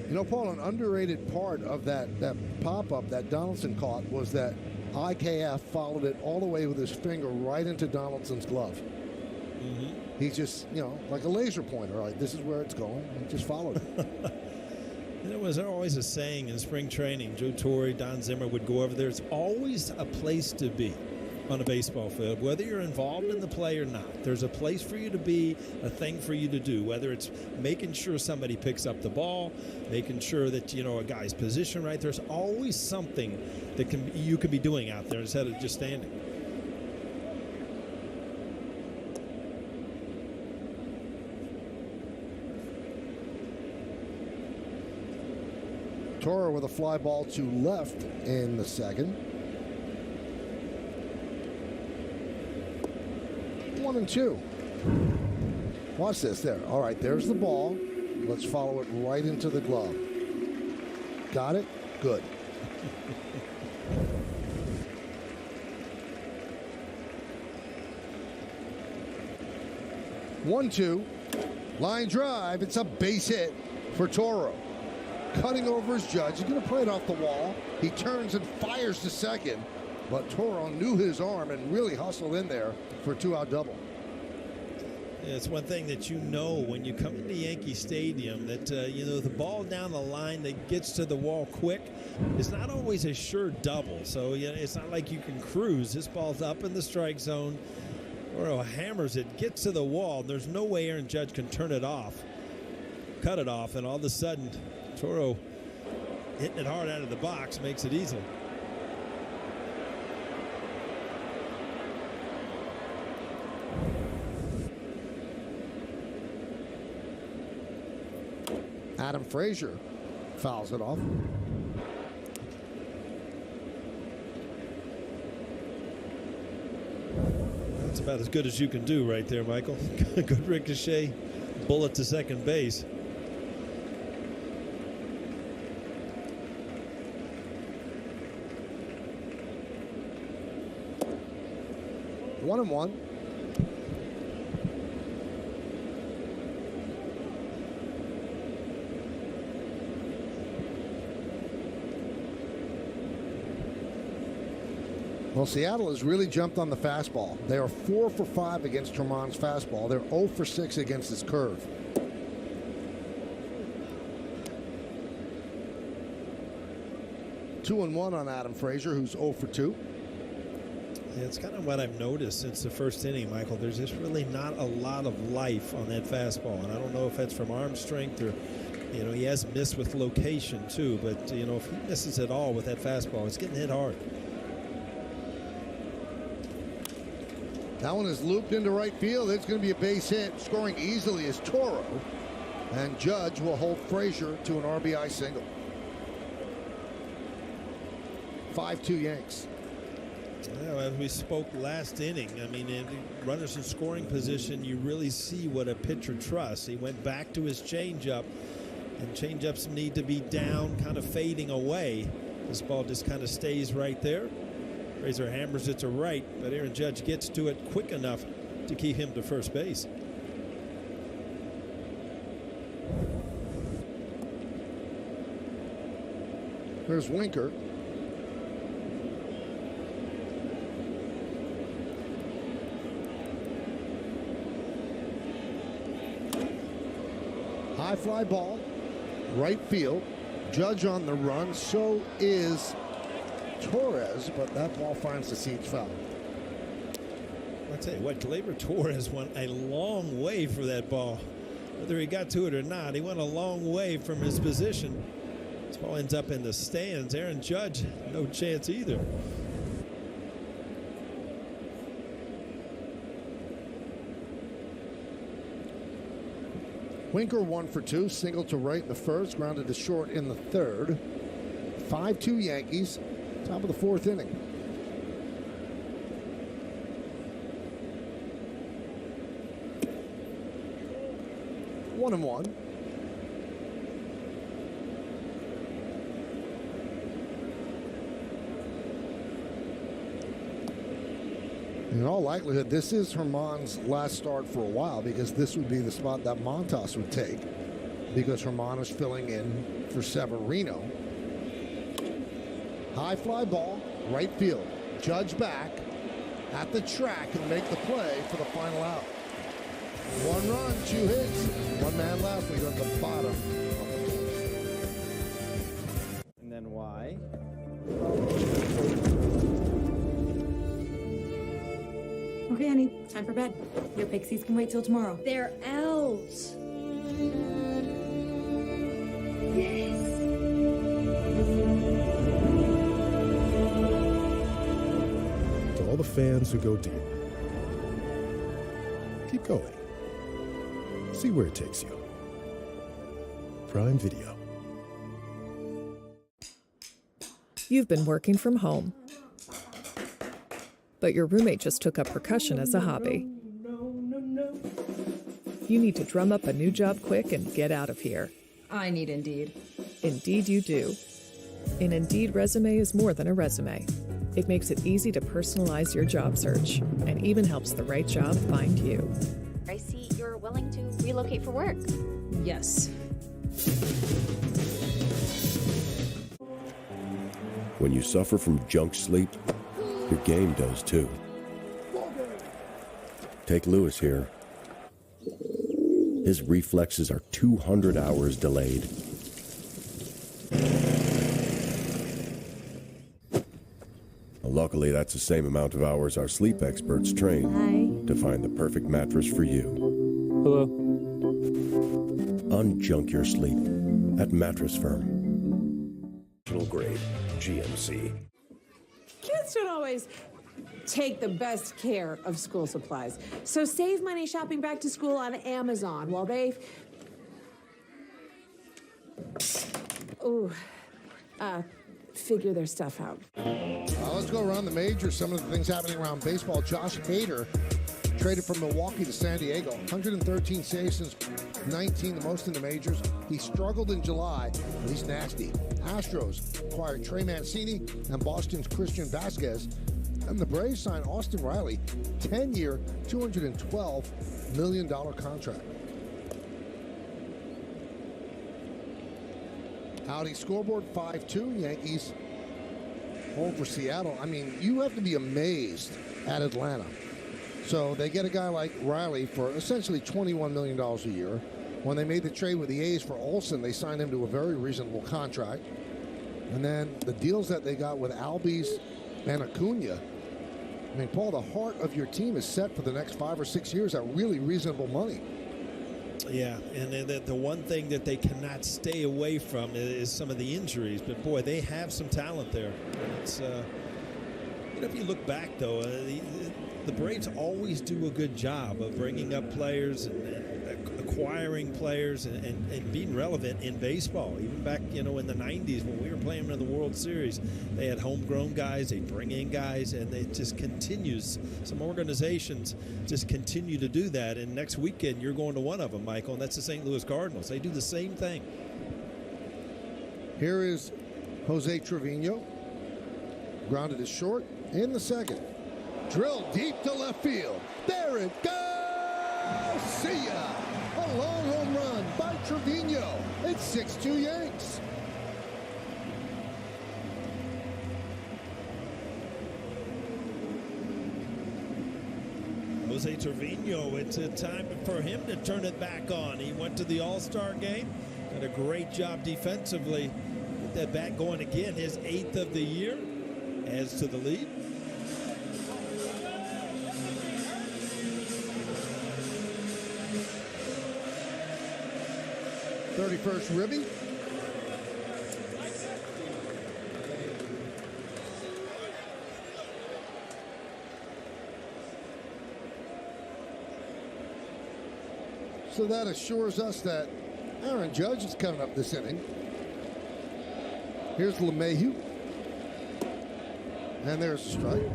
You know, Paul, an underrated part of that pop-up that Donaldson caught was that IKF followed it all the way with his finger right into Donaldson's glove. Mm-hmm. He's just, like a laser pointer. Like, this is where it's going. He just followed it. There was always a saying in spring training. Joe Torre, Don Zimmer would go over there. There's always a place to be on a baseball field, whether you're involved in the play or not. There's a place for you to be, a thing for you to do, whether it's making sure somebody picks up the ball, making sure that, a guy's position right. There's always something that you can be doing out there instead of just standing. Toro with a fly ball to left in the 2nd. 1-2. Watch this there. All right, there's the ball. Let's follow it right into the glove. Got it? Good. One, 2. Line drive. It's a base hit for Toro. Cutting over his judge. He's going to play it off the wall. He turns and fires to second. But Toro knew his arm and really hustled in there for a 2-out double. Yeah, it's one thing that when you come into Yankee Stadium that, the ball down the line that gets to the wall quick is not always a sure double. So, it's not like you can cruise. This ball's up in the strike zone. Toro hammers it, gets to the wall. There's no way Aaron Judge can turn it off, cut it off, and all of a sudden, Toro hitting it hard out of the box makes it easy. Adam Frazier fouls it off. That's about as good as you can do right there, Michael. Good ricochet, bullet to second base. One and one. Well, Seattle has really jumped on the fastball. They are 4 for 5 against Herman's fastball. They're 0 for 6 against his curve. Two and one on Adam Frazier, who's 0 for 2. Yeah, it's kind of what I've noticed since the first inning, Michael. There's just really not a lot of life on that fastball. And I don't know if that's from arm strength or, he has missed with location too. But, if he misses at all with that fastball, it's getting hit hard. That one is looped into right field. It's going to be a base hit. Scoring easily is Toro. And Judge will hold Frazier to an RBI single. 5-2 Yanks. Yeah, as we spoke last inning, in runners in scoring position, you really see what a pitcher trusts. He went back to his changeup, and changeups need to be down, kind of fading away. This ball just kind of stays right there. Frazier hammers it to right, but Aaron Judge gets to it quick enough to keep him to first base. There's Winker. High fly ball, right field. Judge on the run, so is Torres, but that ball finds the seats foul. I'll tell you what, Gleyber Torres went a long way for that ball. Whether he got to it or not, he went a long way from his position. This ball ends up in the stands. Aaron Judge, no chance either. Winker 1 for 2, single to right in the first, grounded to short in the third. 5-2 Yankees, top of the fourth inning. One and one. In all likelihood, this is Herman's last start for a while, because this would be the spot that Montas would take, because Herman is filling in for Severino. High fly ball, right field. Judge back at the track and make the play for the final out. 1 run, 2 hits, 1 man left. We go to the bottom. And then why? Okay, honey, time for bed. Your pixies can wait till tomorrow. They're elves. Yes. To all the fans who go deep, keep going. See where it takes you. Prime Video. You've been working from home, but your roommate just took up percussion as a hobby. You need to drum up a new job quick and get out of here. I need Indeed. Indeed you do. An Indeed resume is more than a resume. It makes it easy to personalize your job search and even helps the right job find you. I see you're willing to relocate for work. Yes. When you suffer from junk sleep, your game does too. Take Lewis here. His reflexes are 200 hours delayed. Luckily, that's the same amount of hours our sleep experts train to find the perfect mattress for you. Hello. Unjunk your sleep at Mattress Firm. Grade GMC. Kids don't always take the best care of school supplies. So save money shopping back to school on Amazon while they figure their stuff out. Let's go around the majors. Some of the things happening around baseball. Josh Hader traded from Milwaukee to San Diego. 113 saves since 19, the most in the majors. He struggled in July, but he's nasty. Astros acquired Trey Mancini and Boston's Christian Vasquez. And the Braves signed Austin Riley, 10-year, $212 million contract. Audi scoreboard 5-2. Yankees home for Seattle. I mean, you have to be amazed at Atlanta. So they get a guy like Riley for essentially $21 million a year. When they made the trade with the A's for Olsen, they signed him to a very reasonable contract. And then the deals that they got with Albies and Acuna. I mean, Paul, the heart of your team is set for the next 5 or 6 years at really reasonable money. Yeah, and the one thing that they cannot stay away from is some of the injuries. But, boy, they have some talent there. It's, if you look back, though, the Braves always do a good job of bringing up players and acquiring players and being relevant in baseball. Even back, in the 90s when we were playing in the World Series, they had homegrown guys, they bring in guys, and it just continues. Some organizations just continue to do that, and next weekend you're going to one of them, Michael, and that's the St. Louis Cardinals. They do the same thing. Here is Jose Trevino. Grounded is short in the second. Drilled deep to left field. There it goes! See ya! A long home run by Trevino. It's 6-2 Yanks. Jose Trevino, it's a time for him to turn it back on. He went to the All-Star game, did a great job defensively. Get that bat going again, his 8th of the year, adds to the lead. 31st Ribby. So that assures us that Aaron Judge is coming up this inning. Here's LeMahieu. And there's a strike.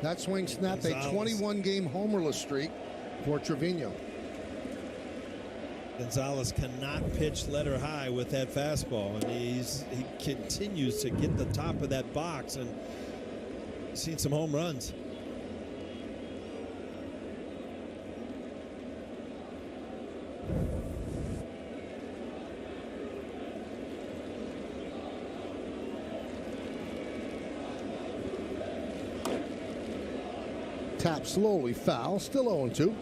That swing snapped a 21-game homerless streak for Trevino. Gonzalez cannot pitch letter high with that fastball, and he continues to get the top of that box, and seen some home runs. Tap slowly foul, still 0-2.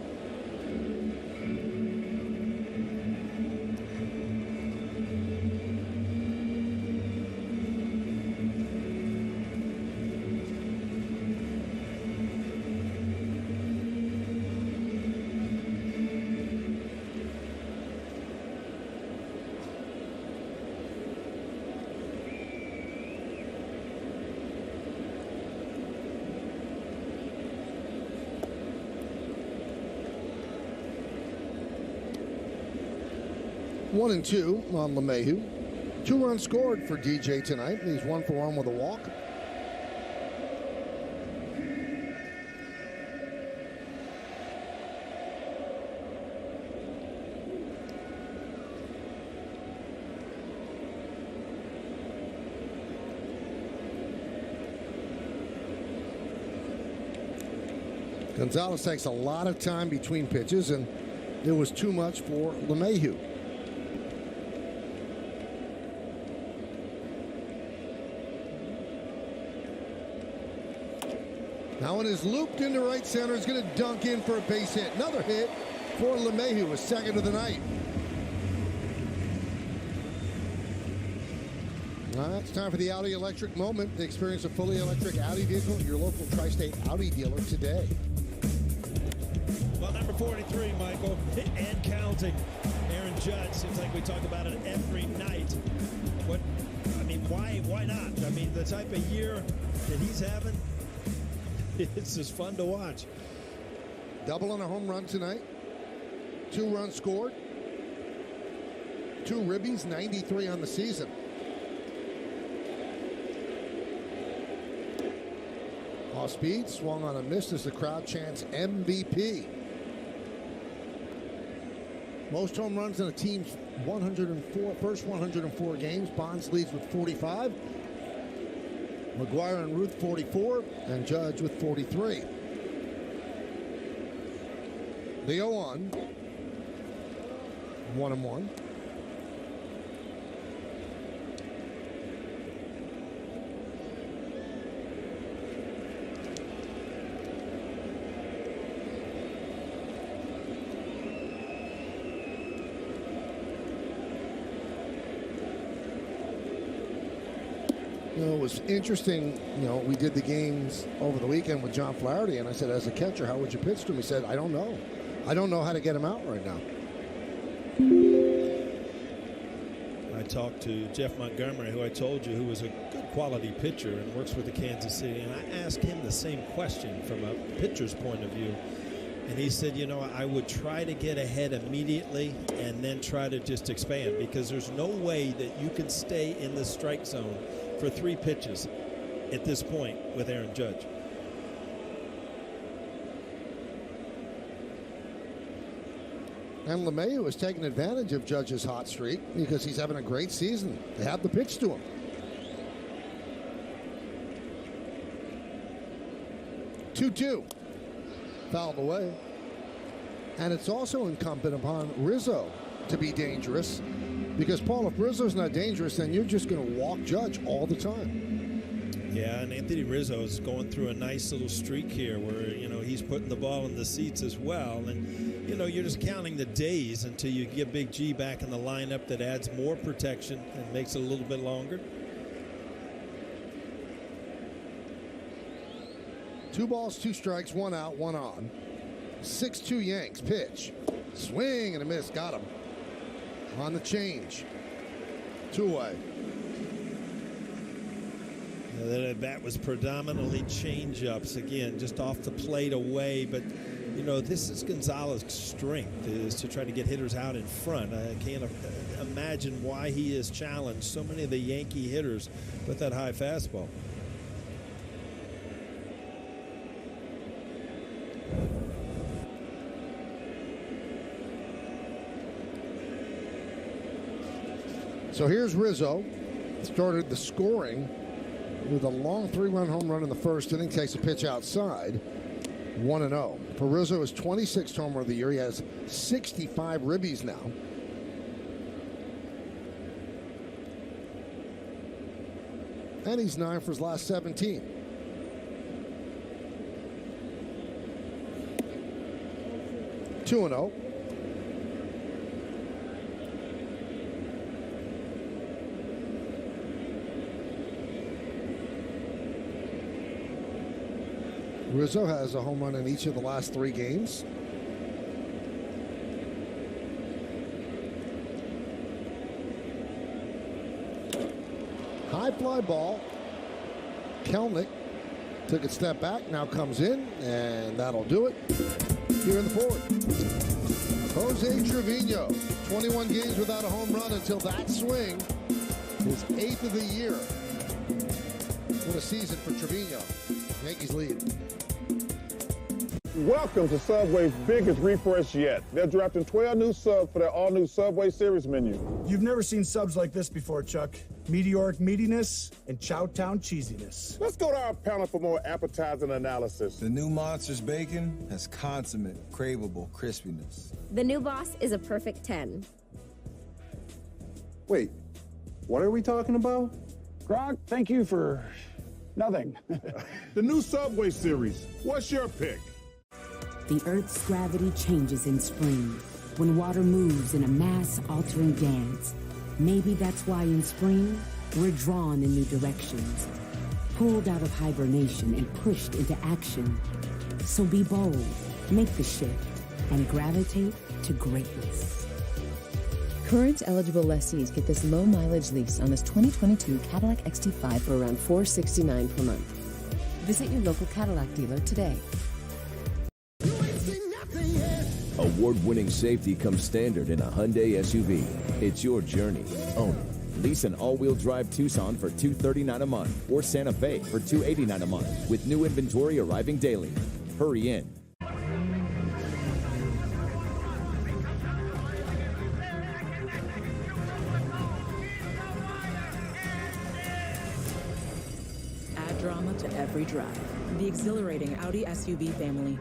One and two on LeMahieu. 2 runs scored for DJ tonight. He's 1 for 1 with a walk. Gonzalez takes a lot of time between pitches, and it was too much for LeMahieu. Now one is looped into right center. Is going to dunk in for a base hit. Another hit for LeMahieu, his second of the night. It's time for the Audi Electric moment. Experience a fully electric Audi vehicle at your local Tri-State Audi dealer today. Well, number 43, Michael, and counting. Aaron Judge, seems like we talk about it every night. Why not? I mean, the type of year that he's having, it's just fun to watch. Double on a home run tonight. 2 runs scored. 2 ribbies, 93 on the season. Off speed, swung on a miss as the crowd chants MVP. Most home runs in a team's 104, first 104 games. Bonds leads with 45. McGuire and Ruth 44, and Judge with 43. The 0-1. 1-1. You know, it was interesting, you know, we did the games over the weekend with John Flaherty, and I said, as a catcher, how would you pitch to him? He said, I don't know. I don't know how to get him out right now. I talked to Jeff Montgomery, who I told you, who was a good quality pitcher and works with the Kansas City, and I asked him the same question from a pitcher's point of view. And he said, you know, I would try to get ahead immediately and then try to just expand, because there's no way that you can stay in the strike zone for 3 pitches at this point with Aaron Judge. And LeMahieu is taking advantage of Judge's hot streak because he's having a great season. They have the pitch to him. Two. Fouled away. And it's also incumbent upon Rizzo to be dangerous, because, Paul, if Rizzo's not dangerous, then you're just going to walk Judge all the time. Yeah, and Anthony Rizzo is going through a nice little streak here where, you know, he's putting the ball in the seats as well. And, you know, you're just counting the days until you get Big G back in the lineup that adds more protection and makes it a little bit longer. 2 balls, 2 strikes, 1 out, 1 on. 6-2 Yanks. Pitch. Swing and a miss. Got him. On the change. 2 away. That at bat was predominantly change-ups, again, just off the plate away. But, you know, this is Gonzalez's strength, is to try to get hitters out in front. I can't imagine why he has challenged so many of the Yankee hitters with that high fastball. So here's Rizzo. Started the scoring with a long 3-run home run in the first inning. Takes a pitch outside. 1-0. For Rizzo, his 26th homer of the year. He has 65 ribbies now. And he's 9 for his last 17. Two and 0. Rizzo has a home run in each of the last 3 games. High fly ball. Kelnick took a step back, now comes in, and that'll do it here in the fourth. Jose Trevino, 21 games without a home run until that swing. His 8th of the year. What a season for Trevino. Yankees lead. Welcome to Subway's biggest refresh yet. They're drafting 12 new subs for their all-new Subway series menu. You've never seen subs like this before, Chuck. Meteoric meatiness and Chowtown cheesiness. Let's go to our panel for more appetizing analysis. The new Monster's bacon has consummate, craveable crispiness. The new boss is a perfect 10. Wait, what are we talking about? Gronk, thank you for nothing. The new Subway series. What's your pick? The Earth's gravity changes in spring, when water moves in a mass-altering dance. Maybe that's why in spring, we're drawn in new directions, pulled out of hibernation and pushed into action. So be bold, make the shift, and gravitate to greatness. Current eligible lessees get this low-mileage lease on this 2022 Cadillac XT5 for around $469 per month. Visit your local Cadillac dealer today. Award-winning safety comes standard in a Hyundai SUV. It's your journey. Own it. Lease an all-wheel drive Tucson for $239 a month or Santa Fe for $289 a month with new inventory arriving daily. Hurry in. Add drama to every drive. The exhilarating Audi SUV family.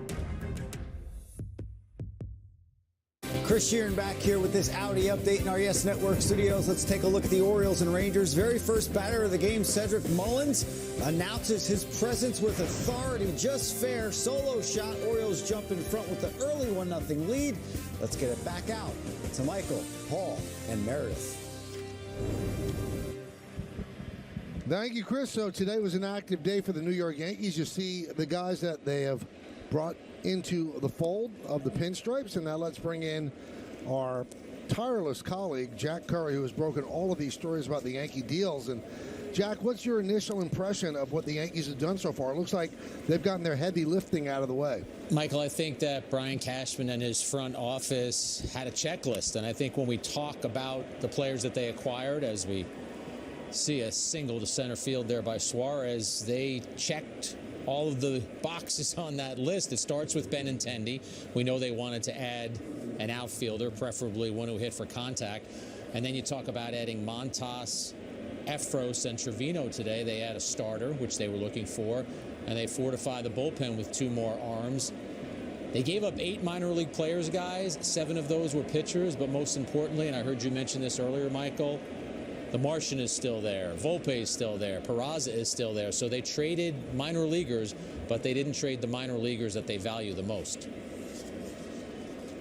Chris Sheeran back here with this Audi update in our Yes Network studios. Let's take a look at the Orioles and Rangers. Very first batter of the game, Cedric Mullins, announces his presence with authority. Just fair, solo shot. Orioles jump in front with the early 1-0 lead. Let's get it back out to Michael, Paul, and Meredith. Thank you, Chris. So today was an active day for the New York Yankees. You see the guys that they have brought into the fold of the pinstripes. And now let's bring in our tireless colleague, Jack Curry, who has broken all of these stories about the Yankee deals. And Jack, what's your initial impression of what the Yankees have done so far? It looks like they've gotten their heavy lifting out of the way. Michael, I think that Brian Cashman and his front office had a checklist. And I think when we talk about the players that they acquired, as we see a single to center field there by Suarez, they checked all of the boxes on that list. It starts with Benintendi. We know they wanted to add an outfielder, preferably one who hit for contact. And then you talk about adding Montas, Efros, and Trevino today. They add a starter, which they were looking for, and they fortify the bullpen with 2 more arms. They gave up 8 minor league players, guys. 7 of those were pitchers, but most importantly, and I heard you mention this earlier, Michael, the Martian is still there. Volpe is still there. Peraza is still there. So they traded minor leaguers, but they didn't trade the minor leaguers that they value the most.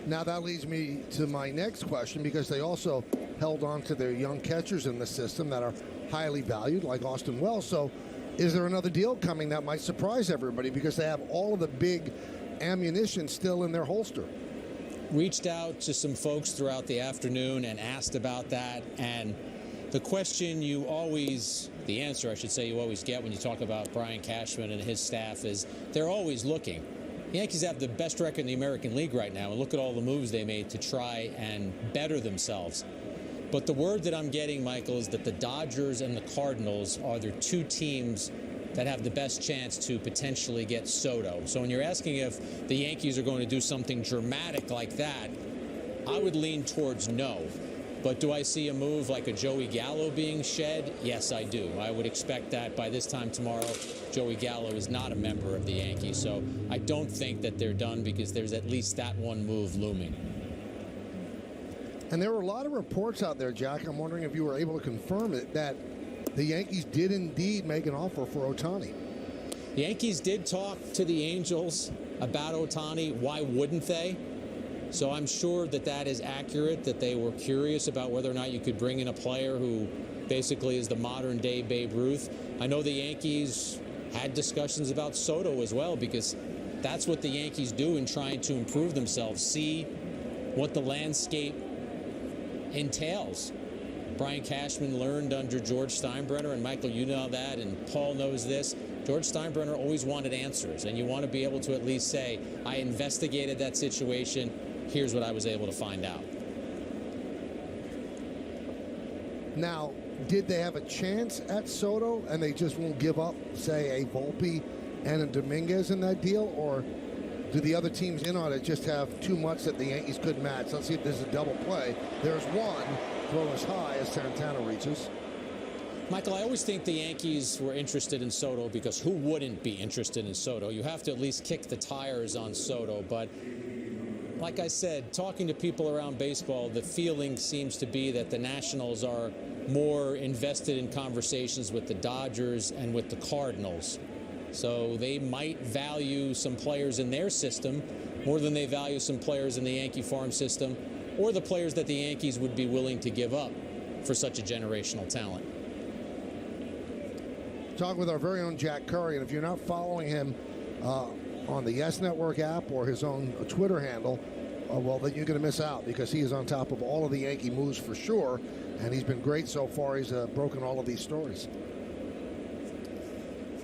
Now that leads me to my next question, because they also held on to their young catchers in the system that are highly valued, like Austin Wells. So is there another deal coming that might surprise everybody, because they have all of the big ammunition still in their holster? Reached out to some folks throughout the afternoon and asked about that, and the question you always, the answer I should say you always get when you talk about Brian Cashman and his staff is they're always looking. The Yankees have the best record in the American League right now, and look at all the moves they made to try and better themselves. But the word that I'm getting, Michael, is that the Dodgers and the Cardinals are their 2 teams that have the best chance to potentially get Soto. So when you're asking if the Yankees are going to do something dramatic like that, I would lean towards no. But do I see a move like a Joey Gallo being shed? Yes, I do. I would expect that by this time tomorrow, Joey Gallo is not a member of the Yankees. So I don't think that they're done, because there's at least that one move looming. And there were a lot of reports out there, Jack, I'm wondering if you were able to confirm it, that the Yankees did indeed make an offer for Ohtani. The Yankees did talk to the Angels about Ohtani. Why wouldn't they? So I'm sure that that is accurate, that they were curious about whether or not you could bring in a player who basically is the modern-day Babe Ruth. I know the Yankees had discussions about Soto as well, because that's what the Yankees do in trying to improve themselves, see what the landscape entails. Brian Cashman learned under George Steinbrenner, and Michael, you know that, and Paul knows this. George Steinbrenner always wanted answers, and you want to be able to at least say, I investigated that situation. Here's what I was able to find out. Now, did they have a chance at Soto and they just won't give up, say, a Volpe and a Dominguez in that deal? Or do the other teams in on it just have too much that the Yankees couldn't match? Let's see if there's a double play. There's one. Throw as high as Santana reaches. Michael, I always think the Yankees were interested in Soto, because who wouldn't be interested in Soto? You have to at least kick the tires on Soto, but like I said, talking to people around baseball, the feeling seems to be that the Nationals are more invested in conversations with the Dodgers and with the Cardinals. So they might value some players in their system more than they value some players in the Yankee farm system, or the players that the Yankees would be willing to give up for such a generational talent. Talk with our very own Jack Curry, and if you're not following him on the Yes Network app or his own Twitter handle, well, then you're going to miss out, because he is on top of all of the Yankee moves for sure, and he's been great so far. He's broken all of these stories.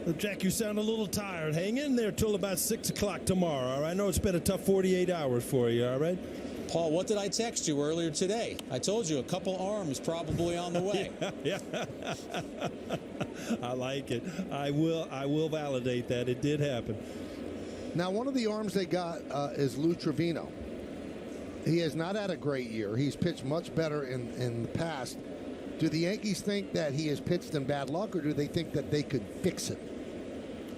Well, Jack, you sound a little tired. Hang in there till about 6 o'clock tomorrow, all right? I know it's been a tough 48 hours for you, all right? Paul, what did I text you earlier today? I told you a couple arms probably on the way. Yeah. I like it. I will validate that. It did happen. Now, one of the arms they got is Lou Trevino. He has not had a great year. He's pitched much better in the past. Do the Yankees think that he has pitched in bad luck, or do they think that they could fix it?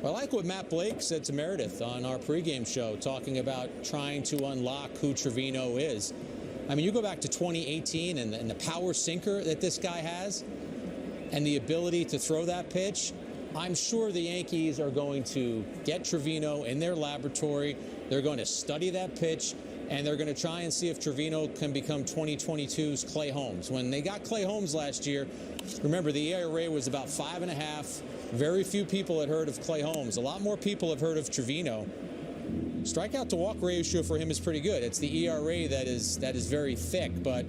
Well, I like what Matt Blake said to Meredith on our pregame show, talking about trying to unlock who Trevino is. I mean, you go back to 2018 and the power sinker that this guy has and the ability to throw that pitch. I'm sure the Yankees are going to get Trevino in their laboratory. They're going to study that pitch, and they're going to try and see if Trevino can become 2022's Clay Holmes. When they got Clay Holmes last year, remember, the ERA was about 5.5. Very few people had heard of Clay Holmes. A lot more people have heard of Trevino. Strikeout to walk ratio for him is pretty good. It's the ERA that is very thick, but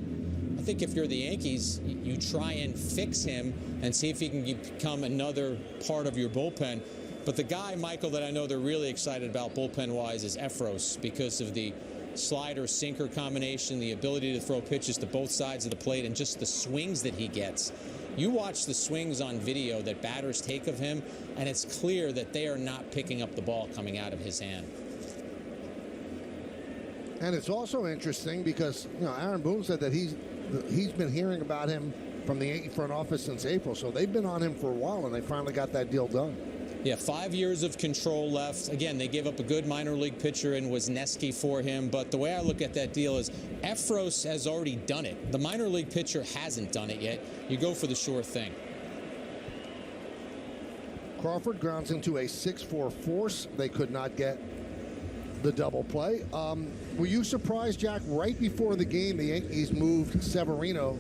I think if you're the Yankees, you try and fix him and see if he can become another part of your bullpen. But the guy, Michael, that I know they're really excited about bullpen-wise is Efros, because of the slider-sinker combination, the ability to throw pitches to both sides of the plate, and just the swings that he gets. You watch the swings on video that batters take of him, and it's clear that they are not picking up the ball coming out of his hand. And it's also interesting because, Aaron Boone said that he's been hearing about him from the Yankee front office since April, so they've been on him for a while, and they finally got that deal done. Yeah, 5 years of control left. Again, they gave up a good minor league pitcher in Wisniewski for him, but the way I look at that deal is Efros has already done it. The minor league pitcher hasn't done it yet. You go for the sure thing. Crawford grounds into a 6-4 force. They could not get the double play. Were you surprised, Jack, right before the game, the Yankees moved Severino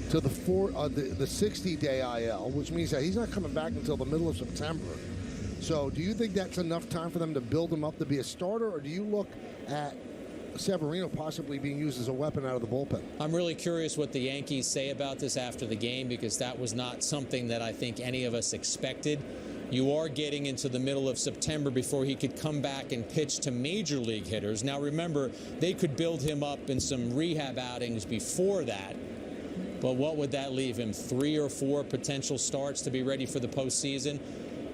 to the 60-day IL, which means that he's not coming back until the middle of September. So do you think that's enough time for them to build him up to be a starter, or do you look at Severino possibly being used as a weapon out of the bullpen? I'm really curious what the Yankees say about this after the game, because that was not something that I think any of us expected. You are getting into the middle of September before he could come back and pitch to major league hitters. Now remember, they could build him up in some rehab outings before that. But what would that leave him? 3 or 4 potential starts to be ready for the postseason?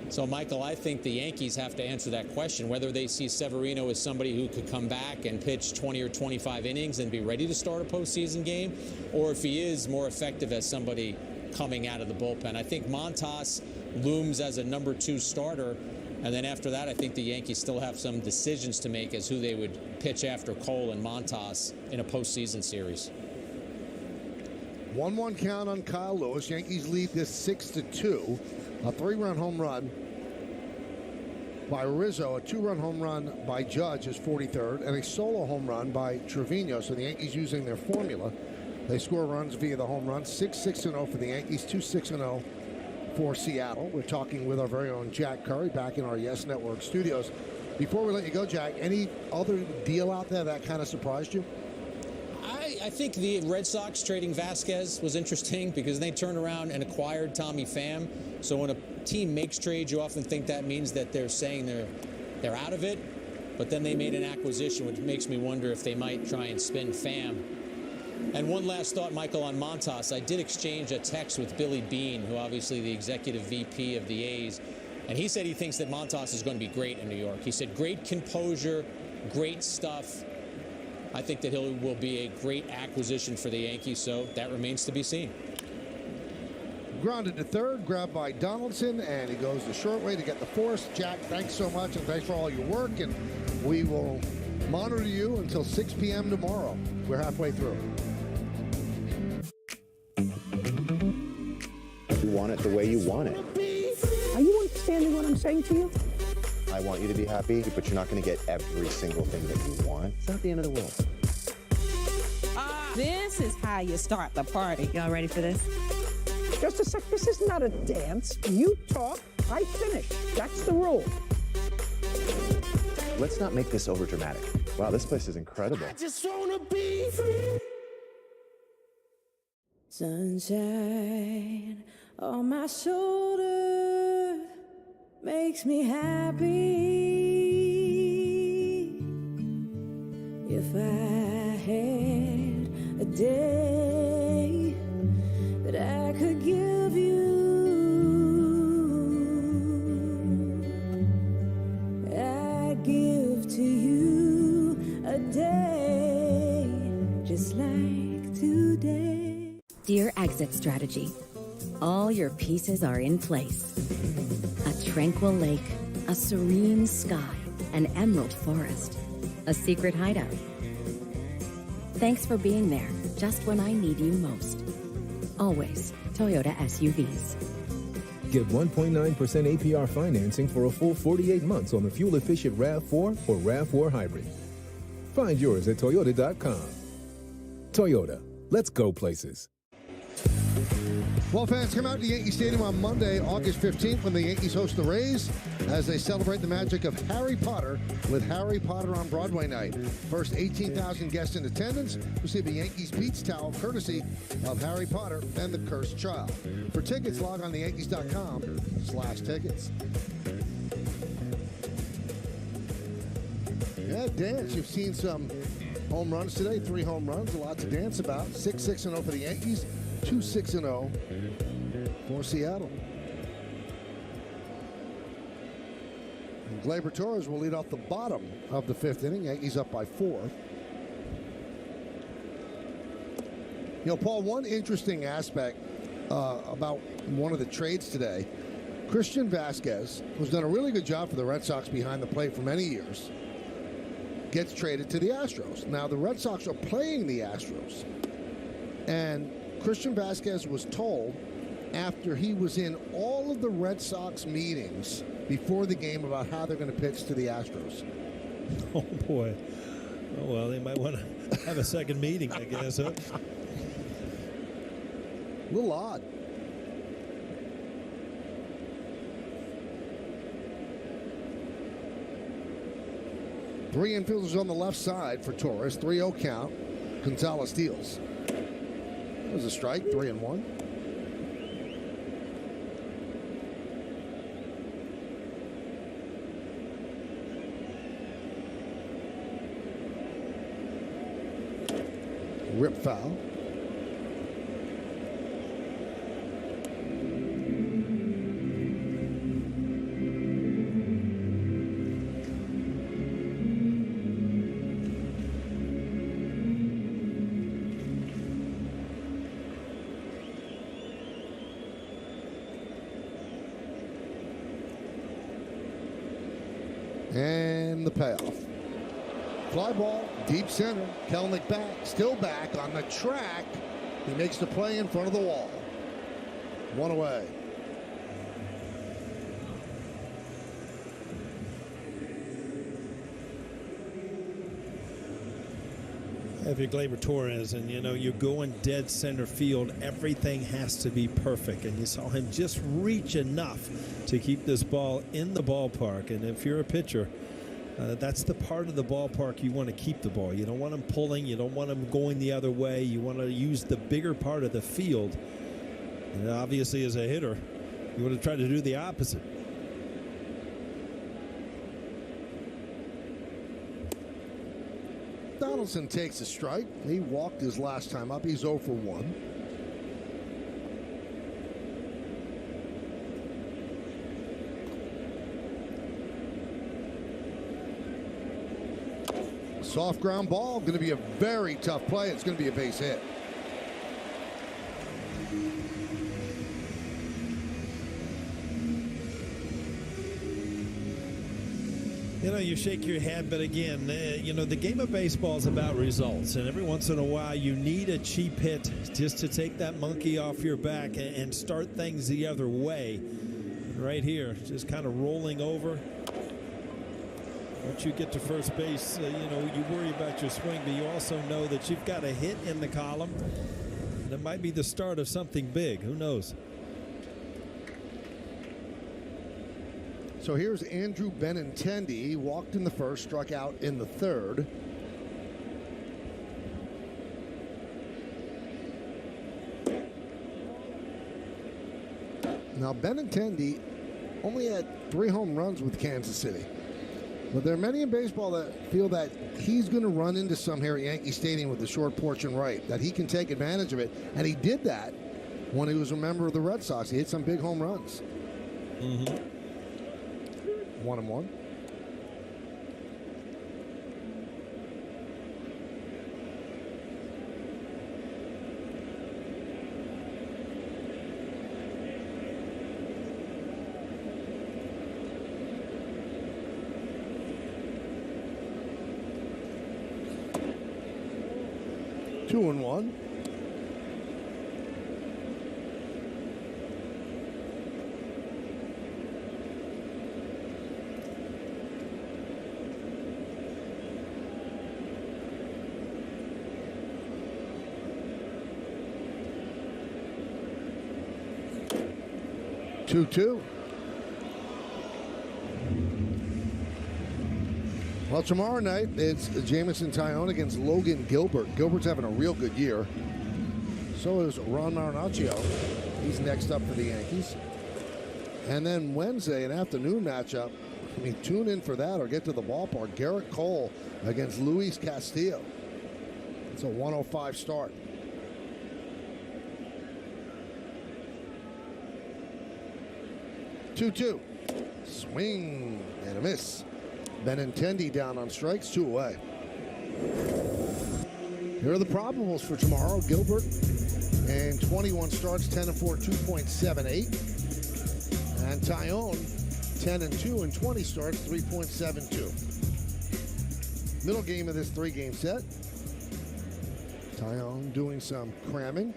So, Michael, I think the Yankees have to answer that question, whether they see Severino as somebody who could come back and pitch 20 or 25 innings and be ready to start a postseason game, or if he is more effective as somebody coming out of the bullpen. I think Montas looms as a number 2 starter, and then after that, I think the Yankees still have some decisions to make as who they would pitch after Cole and Montas in a postseason series. 1-1 count on Kyle Lewis. Yankees lead this 6-2. A 3-run home run by Rizzo, a 2-run home run by Judge, his 43rd, and a solo home run by Trevino. So the Yankees using their formula. They score runs via the home run. 6-6-0 for the Yankees, 2-6-0 for Seattle. We're talking with our very own Jack Curry back in our Yes Network studios. Before we let you go, Jack, any other deal out there that kind of surprised you? I think the Red Sox trading Vasquez was interesting because they turned around and acquired Tommy Pham. So when a team makes trades, you often think that means that they're saying they're out of it. But then they made an acquisition, which makes me wonder if they might try and spin Pham. And one last thought, Michael, on Montas. I did exchange a text with Billy Beane, who obviously the executive VP of the A's. And he said he thinks that Montas is going to be great in New York. He said great composure, great stuff. I think that he will be a great acquisition for the Yankees, so that remains to be seen. Grounded to third, grabbed by Donaldson, and he goes the short way to get the force. Jack, thanks so much, and thanks for all your work, and we will monitor you until 6 p.m. tomorrow. We're halfway through. You want it the way you want it. Are you understanding what I'm saying to you? I want you to be happy, but you're not going to get every single thing that you want. It's not the end of the world. This is how you start the party. Y'all ready for this? Just a sec. This is not a dance. You talk, I finish. That's the rule. Let's not make this over dramatic. Wow, this place is incredible. I just wanna be free. Sunshine on my shoulder makes me happy. If I had like today. Dear Exit Strategy, all your pieces are in place. A tranquil lake, a serene sky, an emerald forest, a secret hideout. Thanks for being there, just when I need you most. Always Toyota SUVs. Get 1.9% APR financing for a full 48 months on the fuel-efficient RAV4 or RAV4 Hybrid. Find yours at Toyota.com. Toyota, let's go places. Well, fans, come out to Yankee Stadium on Monday, August 15th, when the Yankees host the Rays as they celebrate the magic of Harry Potter with Harry Potter on Broadway night. First 18,000 guests in attendance receive a Yankees Beats towel courtesy of Harry Potter and the Cursed Child. For tickets, log on to Yankees.com/tickets. Yeah, dance. You've seen some home runs today, 3 home runs, a lot to dance about. 6-6-0 for the Yankees. 2-6-0 for Seattle. And Gleyber Torres will lead off the bottom of the 5th inning. Yankees up by 4. You know, Paul, one interesting aspect about one of the trades today, Christian Vasquez, who's done a really good job for the Red Sox behind the plate for many years, gets traded to the Astros. Now, the Red Sox are playing the Astros. And Christian Vasquez was told after he was in all of the Red Sox meetings before the game about how they're going to pitch to the Astros. Oh, boy. Oh, well, they might want to have a second meeting, I guess. Huh? A little odd. Three infielders on the left side for Torres. 3-0 count. Gonzalez deals. That was a strike. 3-1. Rip foul. And the payoff. Fly ball, deep center. Kelenic back, still back on the track. He makes the play in front of the wall. 1 away. If you're Gleyber Torres and, you know, you're going dead center field, everything has to be perfect. And you saw him just reach enough to keep this ball in the ballpark. And if you're a pitcher, that's the part of the ballpark you want to keep the ball. You don't want him pulling. You don't want him going the other way. You want to use the bigger part of the field. And obviously, as a hitter, you want to try to do the opposite. Donaldson takes a strike. He walked his last time up. He's 0 for 1. Soft ground ball. Going to be a very tough play. It's going to be a base hit. You know, you shake your head, but again, you know, the game of baseball is about results. And every once in a while, you need a cheap hit just to take that monkey off your back and start things the other way. Right here, just kind of rolling over. Once you get to first base, you know, you worry about your swing, but you also know that you've got a hit in the column. And it might be the start of something big. Who knows? So here's Andrew Benintendi. He walked in the first, struck out in the third. Now Benintendi only had 3 home runs with Kansas City. But there are many in baseball that feel that he's going to run into some here at Yankee Stadium with the short porch and right, that he can take advantage of it. And he did that when he was a member of the Red Sox. He hit some big home runs. 1-1. 2-1. Two. Well, tomorrow night, it's Jamison Tyone against Logan Gilbert. Gilbert's having a real good year. So is Ron Marinaccio. He's next up for the Yankees. And then Wednesday, an afternoon matchup. I mean, tune in for that or get to the ballpark. Garrett Cole against Luis Castillo. It's a 1:05 start. Two. Swing and a miss. Benintendi down on strikes, 2 away. Here are the probables for tomorrow. Gilbert and 21 starts, 10-4, 2.78. And Tyone, 10-2 and 20 starts, 3.72. Middle game of this 3-game set. Tyone doing some cramming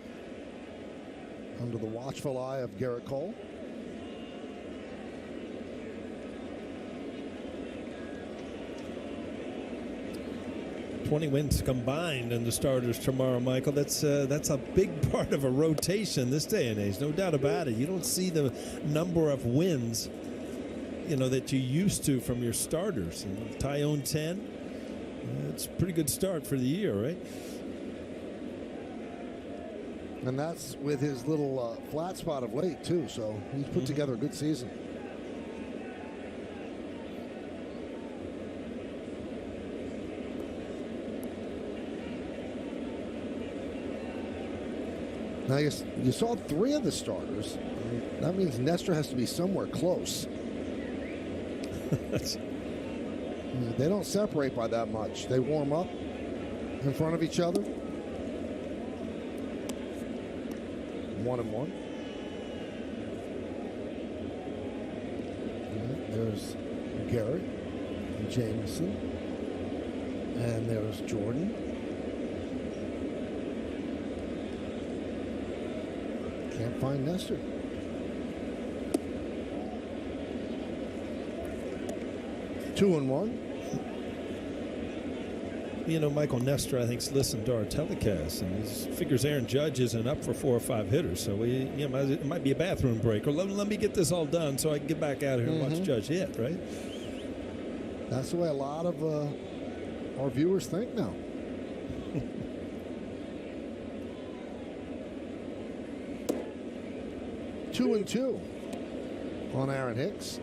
under the watchful eye of Garrett Cole. 20 wins combined in the starters tomorrow, Michael. That's a big part of a rotation this day and age, no doubt about it. You don't see the number of wins, that you used to from your starters. And Tyone 10, it's a pretty good start for the year, right? And that's with his little flat spot of late, too. So he's put together a good season. Now, you saw 3 of the starters. That means Nestor has to be somewhere close. They don't separate by that much. They warm up in front of each other. 1-1. There's Garrett and Jameson. And there's Jordan. Can't find Nestor. Two and one. Michael Nestor, I think, listened to our telecast, and he figures Aaron Judge isn't up for 4 or 5 hitters, so it might be a bathroom break. Or let me get this all done so I can get back out here and watch Judge hit, right? That's the way a lot of our viewers think now. 2-2 on Aaron Hicks.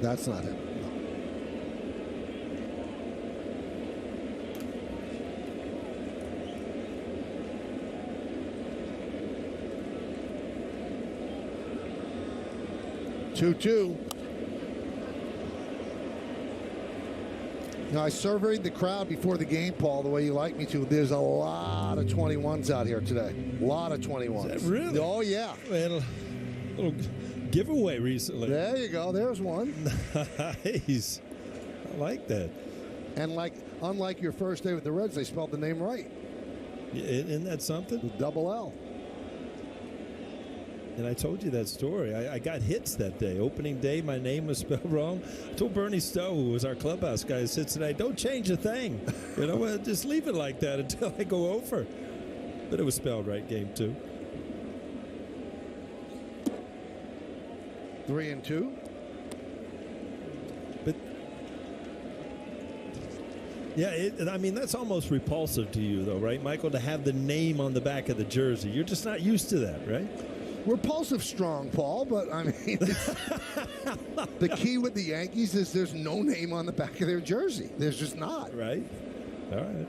That's not him. No. 2-2. Now, I surveyed the crowd before the game, Paul, the way you like me to. There's a lot of 21s out here today. A lot of 21s. Is that really? Oh, yeah. Man, a little giveaway recently. There you go. There's one. Nice. I like that. And unlike your first day with the Reds, they spelled the name right. Yeah, isn't that something? With double L. And I told you that story. I got hits that day. Opening day, my name was spelled wrong. I told Bernie Stowe, who was our clubhouse guy, said tonight, don't change a thing. Just leave it like that until I go over. But it was spelled right, game 2. 3-2. But yeah, that's almost repulsive to you, though, right, Michael, to have the name on the back of the jersey. You're just not used to that, right? Repulsive strong, Paul, but I mean, the key with the Yankees is there's no name on the back of their jersey. There's just not. Right. All right.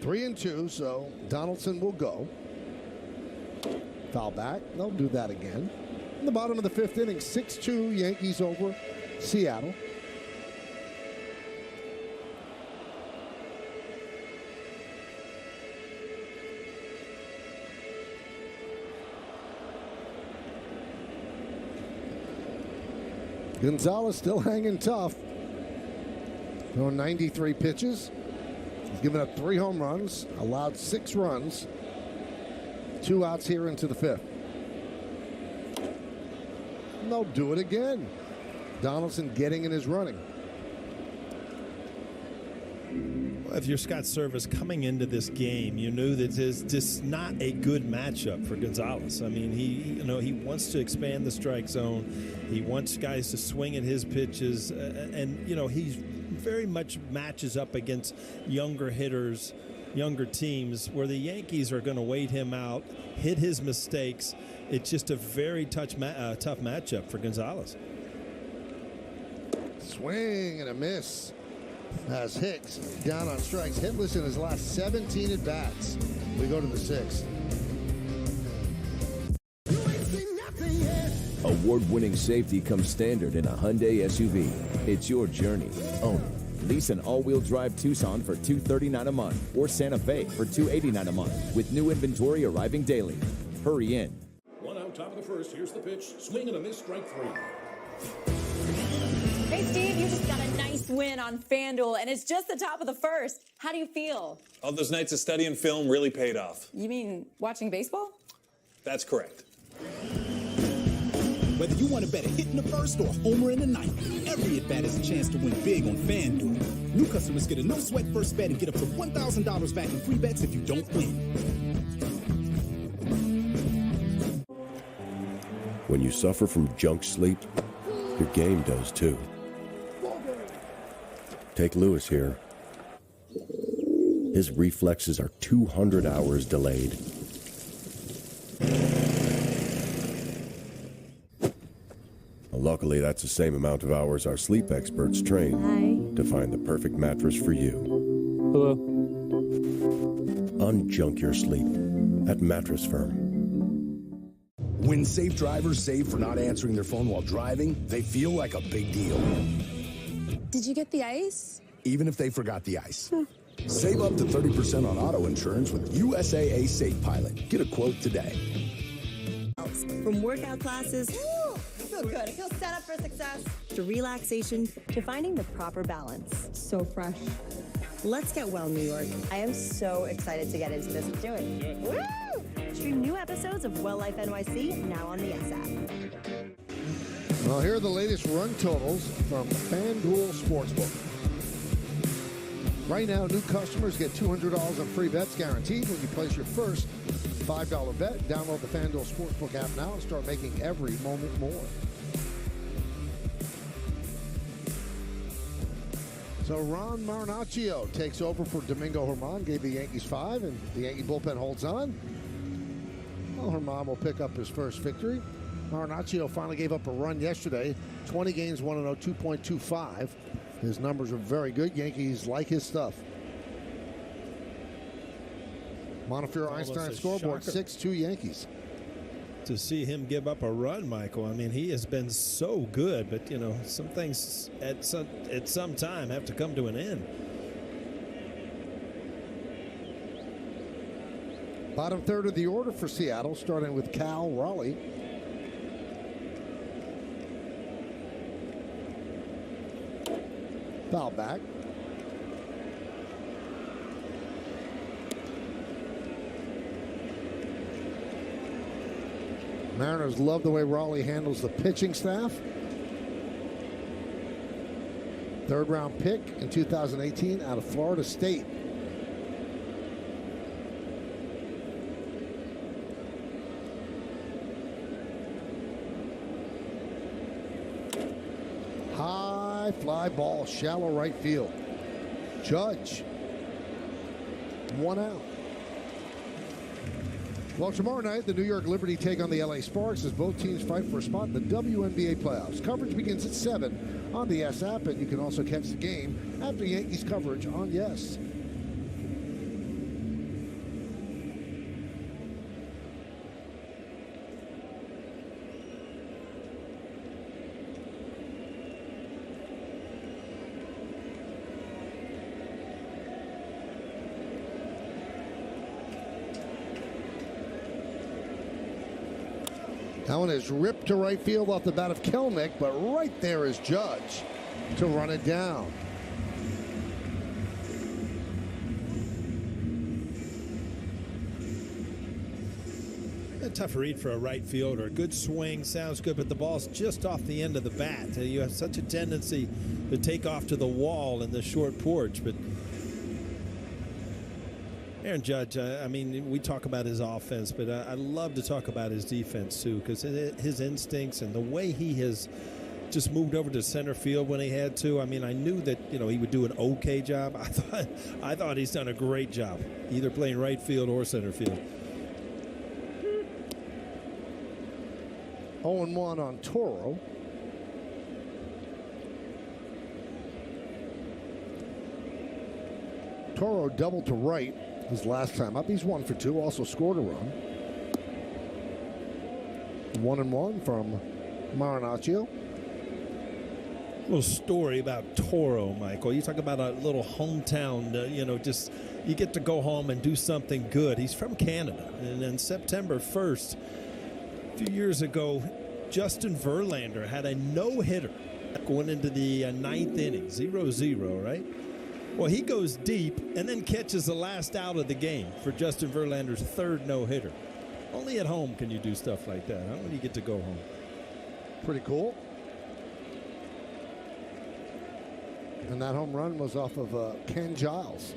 Three and 2, so Donaldson will go. Foul back. They'll do that again. In the bottom of the 5th inning, 6-2 Yankees over Seattle. Gonzalez still hanging tough. Throwing 93 pitches. He's given up 3 home runs, allowed 6 runs. 2 outs here into the 5th. And they'll do it again. Donaldson getting in his running. If you're Scott Service coming into this game, you knew that it's just not a good matchup for Gonzalez. I mean, he wants to expand the strike zone. He wants guys to swing at his pitches, and he's very much matches up against younger hitters, younger teams, where the Yankees are going to wait him out, hit his mistakes. It's just a very tough matchup for Gonzalez. Swing and a miss. As Hicks down on strikes, hitless in his last 17 at bats. We go to the 6th. Award-winning safety comes standard in a Hyundai SUV. It's your journey. Own it. Lease an all-wheel drive Tucson for $239 a month or Santa Fe for $289 a month with new inventory arriving daily. Hurry in. 1 out, top of the first. Here's the pitch. Swing and a miss, strike 3. Hey, Steve, you just got a nice win on FanDuel, and it's just the top of the first. How do you feel? All those nights of studying film really paid off. You mean watching baseball? That's correct. Whether you want to bet a hit in the first or a homer in the ninth, every at-bat is a chance to win big on FanDuel. New customers get a no-sweat first bet and get up to $1,000 back in free bets if you don't win. When you suffer from junk sleep, your game does too. Take Lewis here. His reflexes are 200 hours delayed. Luckily, that's the same amount of hours our sleep experts train to find the perfect mattress for you. Hello. Unjunk your sleep at Mattress Firm. When safe drivers save for not answering their phone while driving, they feel like a big deal. Did you get the ice? Even if they forgot the ice. Save up to 30% on auto insurance with USAA Safe Pilot. Get a quote today. From workout classes, I feel good. I feel set up for success. to relaxation, To finding the proper balance. so fresh. Let's get well, New York. I am so excited to get into this. Let's do it. Woo! Stream new episodes of Well Life NYC now on the Yes app. Well, here are the latest run totals from FanDuel Sportsbook. Right now, new customers get $200 on free bets guaranteed when you place your first $5 bet. Download the FanDuel Sportsbook app now and start making every moment more. So Ron Marinaccio takes over for Domingo Germán, gave the Yankees 5, and the Yankee bullpen holds on. Well, Germán will pick up his first victory. Marinaccio finally gave up a run yesterday. 20 games, 1-0, 2.25. His numbers are very good. Yankees like his stuff. Montefiore Einstein scoreboard, 6-2 Yankees. To see him give up a run, Michael, I mean, he has been so good, but, some things at some time have to come to an end. Bottom third of the order for Seattle, starting with Cal Raleigh. Foul back. Mariners love the way Raleigh handles the pitching staff. Third round pick in 2018 out of Florida State. High fly ball, shallow right field. Judge. 1 out. Well, tomorrow night, the New York Liberty take on the LA Sparks as both teams fight for a spot in the WNBA playoffs. Coverage begins at 7 on the Yes app, and you can also catch the game after Yankees coverage on Yes. That one is ripped to right field off the bat of Kelnick, but right there is Judge to run it down. A tough read for a right fielder. Good swing, sounds good, but the ball's just off the end of the bat. You have such a tendency to take off to the wall in the short porch, but Aaron Judge, I mean, we talk about his offense, but I love to talk about his defense too, because his instincts and the way he has just moved over to center field when he had to. I mean, I knew that, you know, he would do an okay job. I thought he's done a great job, either playing right field or center field. 0-1 on Toro. Toro doubled to right his last time up. He's 1 for 2, also scored a run. 1-1 from Marinaccio. Little story about Toro, Michael. You talk about a little hometown, you know, just you get to go home and do something good. He's from Canada, and then September 1st, a few years ago, Justin Verlander had a no-hitter going into the 9th inning, 0-0, right? Well, he goes deep and then catches the last out of the game for Justin Verlander's 3rd no-hitter. Only at home can you do stuff like that, huh? When you get to go home. Pretty cool. And that home run was off of Ken Giles.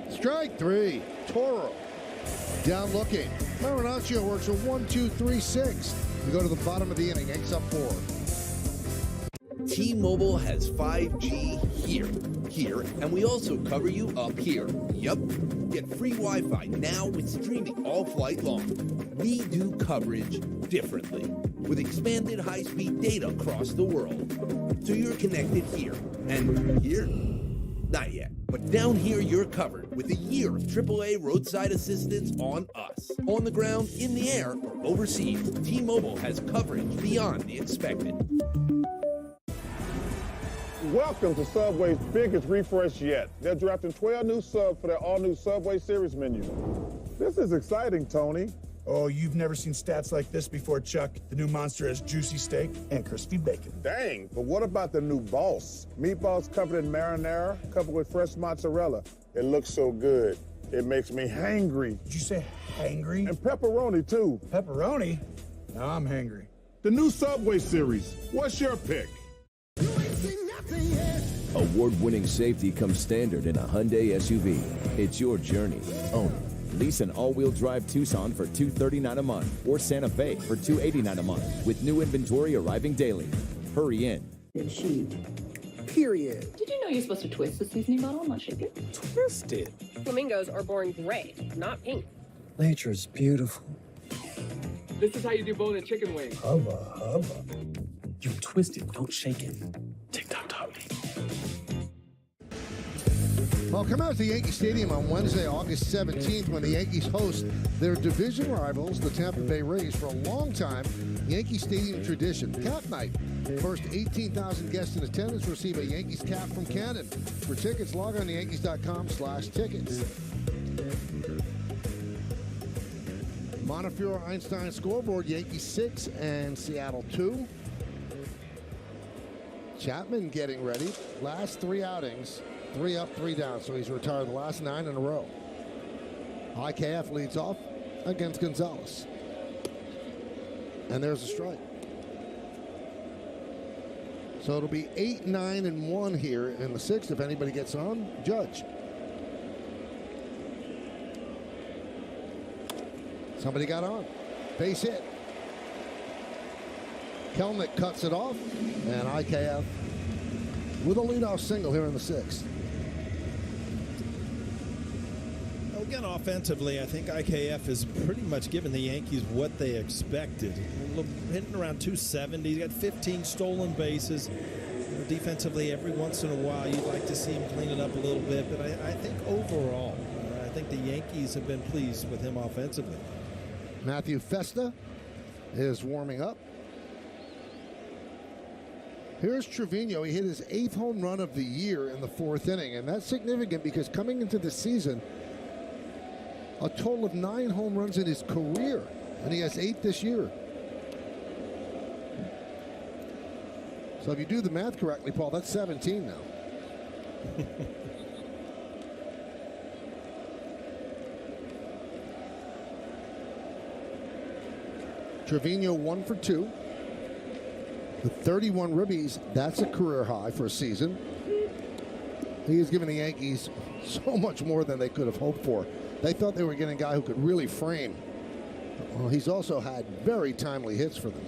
Strike 3. Toro down looking. Marinaccio works a 1-2-3-6. We go to the bottom of the inning. Yankees up 4. T-Mobile has 5G here, and we also cover you up here. Yup. Get free Wi-Fi now with streaming all flight long. We do coverage differently with expanded high-speed data across the world. So you're connected here, and here? Not yet. But down here, you're covered with a year of AAA roadside assistance on us. On the ground, in the air, or overseas, T-Mobile has coverage beyond the expected. Welcome to Subway's biggest refresh yet. They're drafting 12 new subs for their all-new Subway Series menu. This is exciting, Tony. Oh, you've never seen stats like this before, Chuck. The new Monster has juicy steak and crispy bacon. Dang, but what about the new Boss? Meatballs covered in marinara, coupled with fresh mozzarella. It looks so good. It makes me hangry. Did you say hangry? And pepperoni, too. Pepperoni? Now I'm hangry. The new Subway Series. What's your pick? Award-winning safety comes standard in a Hyundai SUV. It's your journey. Own it. Lease an all-wheel drive Tucson for $239 a month or Santa Fe for $289 a month with new inventory arriving daily. Hurry in. Period. Did you know you're supposed to twist the seasoning bottle, not shake it? Twist it. Flamingos are born gray, not pink. Nature's beautiful. This is how you do bone and chicken wings. Hubba. You twist it, don't shake it. TikTok taught me. Well, come out to Yankee Stadium on Wednesday, August 17th, when the Yankees host their division rivals, the Tampa Bay Rays. For a long time, Yankee Stadium tradition, Cap Night. First 18,000 guests in attendance receive a Yankees cap from Cannon. For tickets, log on to Yankees.com/tickets. Montefiore Einstein scoreboard, Yankees 6 and Seattle 2. Chapman getting ready. Last 3 outings. 3 up, 3 down, so he's retired the last 9 in a row. IKF leads off against Gonzalez. And there's a strike. So it'll be 8, 9, and 1 here in the 6th if anybody gets on. Judge. Somebody got on. Base hit. Kelnick cuts it off, and IKF with a leadoff single here in the 6th. Again, offensively, I think IKF has pretty much given the Yankees what they expected. Hitting around 270. He's got 15 stolen bases. Defensively, every once in a while, you'd like to see him clean it up a little bit. But I think overall, I think the Yankees have been pleased with him offensively. Matthew Festa is warming up. Here's Trevino. He hit his 8th home run of the year in the 4th inning, and that's significant because coming into the season, a total of 9 home runs in his career, and he has 8 this year. So if you do the math correctly, Paul, that's 17 now. Trevino 1 for 2. With 31 ribbies, that's a career high for a season. He has given the Yankees so much more than they could have hoped for. They thought they were getting a guy who could really frame. Well, he's also had very timely hits for them.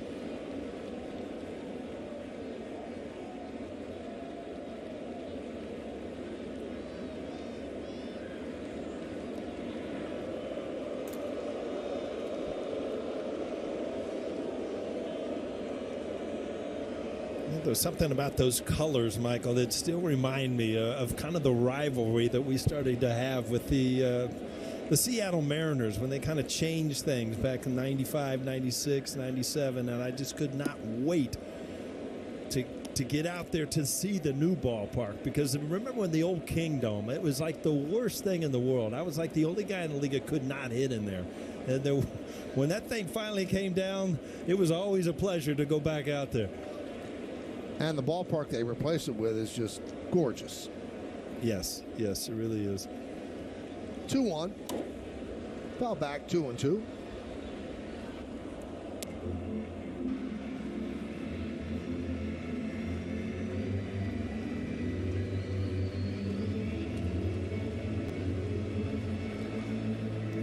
There's something about those colors, Michael, that still remind me of kind of the rivalry that we started to have with the Seattle Mariners when they kind of changed things back in 95, 96, 97, and I just could not wait to get out there to see the new ballpark, because remember when the old Kingdome, it was like the worst thing in the world. I was like the only guy in the league that could not hit in there. And when that thing finally came down, it was always a pleasure to go back out there. And the ballpark they replace it with is just gorgeous. Yes, yes, it really is. 2-1. Foul back, 2-2.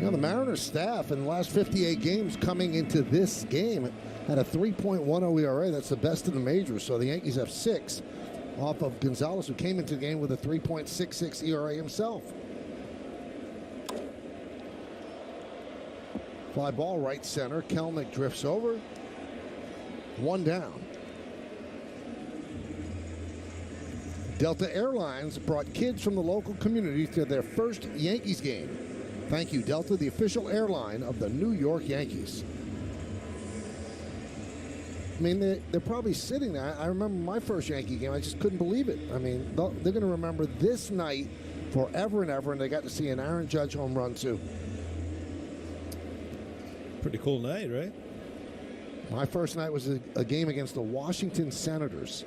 Now the Mariners staff in the last 58 games coming into this game had a 3.10 ERA. That's the best in the majors. So the Yankees have 6 off of Gonzalez, who came into the game with a 3.66 ERA himself. Fly ball right center. Kelnick drifts over. 1 down. Delta Airlines brought kids from the local community to their first Yankees game. Thank you, Delta, the official airline of the New York Yankees. I mean, they're probably sitting there. I remember my first Yankee game. I just couldn't believe it. I mean, they're going to remember this night forever and ever, and they got to see an Aaron Judge home run, too. Pretty cool night, right? My first night was a game against the Washington Senators.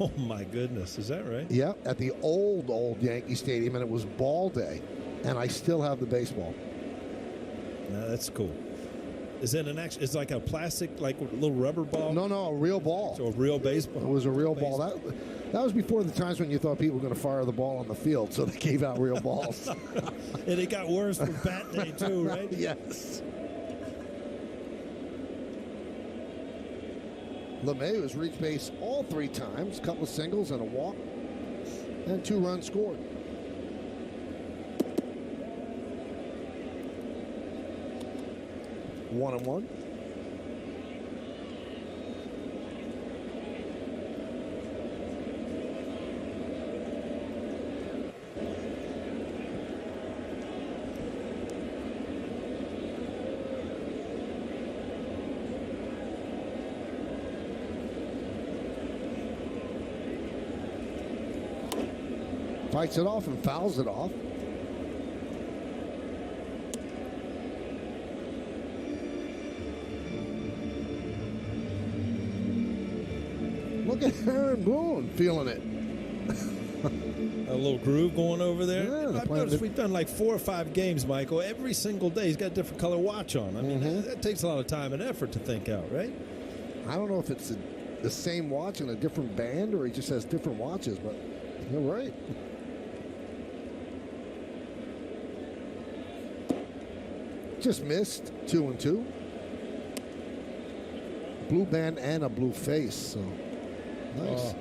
Oh, my goodness. Is that right? Yeah, at the old Yankee Stadium, and it was ball day. And I still have the baseball. No, that's cool. Is it it's like a plastic, like a little rubber ball? No, a real ball. So a real baseball. It was a real ball. That was before the times when you thought people were going to fire the ball on the field, so they gave out real balls. And it got worse for bat day, too, right? Yes. LeMay has reached base all 3 times, a couple of singles and a walk, and 2 runs scored. One and one. Fights it off and fouls it off. Look at Aaron Boone feeling it. A little groove going over there. Yeah, I've noticed we've done like 4 or 5 games, Michael. Every single day he's got a different color watch on. I mean, that takes a lot of time and effort to think out, right? I don't know if it's the same watch in a different band or he just has different watches, but you're right. Just missed. 2-2. Blue band and a blue face, so nice. Oh.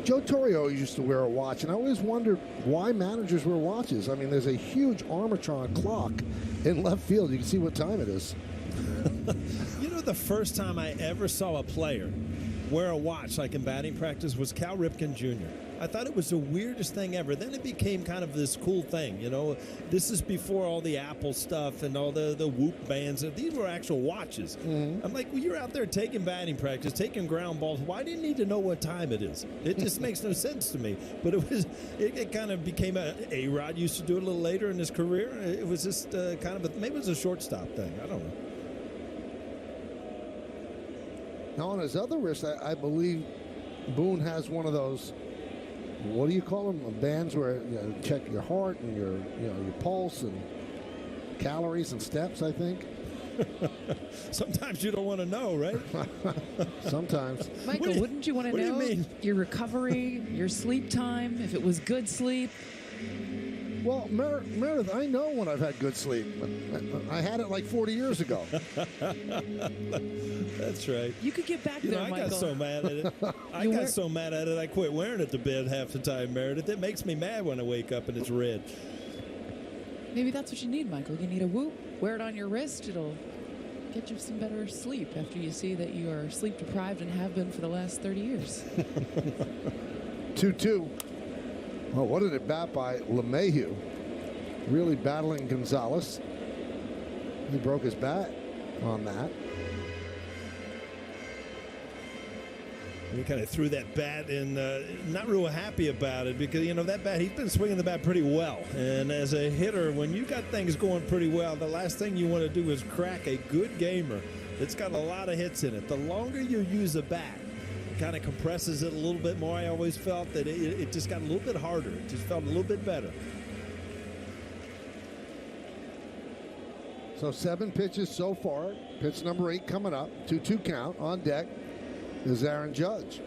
Joe Torrio used to wear a watch, and I always wondered why managers wear watches. I mean, there's a huge Armatron clock in left field. You can see what time it is. You know, the first time I ever saw a player wear a watch like in batting practice was Cal Ripken Jr. I thought it was the weirdest thing ever. Then it became kind of this cool thing, you know. This is before all the Apple stuff and all the Whoop bands. These were actual watches. I'm like, well, you're out there taking batting practice, taking ground balls. Why do you need to know what time it is? It just makes no sense to me. But it kind of became A-Rod used to do it a little later in his career. It was just kind of maybe it was a shortstop thing. I don't know. Now on his other wrist, I believe Boone has one of those. What do you call them? Bands where you check your heart and your pulse and calories and steps, I think. Sometimes you don't want to know, right? Sometimes. Michael, wouldn't you want to know what do you mean? Your recovery, your sleep time, if it was good sleep? Well, Meredith, I know when I've had good sleep. I had it like 40 years ago. That's right. You could get back there, I Michael. got so mad at it. I got so mad at it, I quit wearing it to bed half the time, Meredith. It makes me mad when I wake up and it's red. Maybe that's what you need, Michael. You need a Whoop. Wear it on your wrist. It'll get you some better sleep after you see that you are sleep deprived and have been for the last 30 years. 2-2. Oh, what an at-bat by LeMahieu. Really battling Gonzalez. He broke his bat on that. He kind of threw that bat and not real happy about it because, you know, that bat, he's been swinging the bat pretty well. And as a hitter, when you got things going pretty well, the last thing you want to do is crack a good gamer that's got a lot of hits in it. The longer you use a bat, kind of compresses it a little bit more. I always felt that it just got a little bit harder. It just felt a little bit better. So 7 pitches so far. Pitch number 8 coming up. 2-2 count. On deck is Aaron Judge.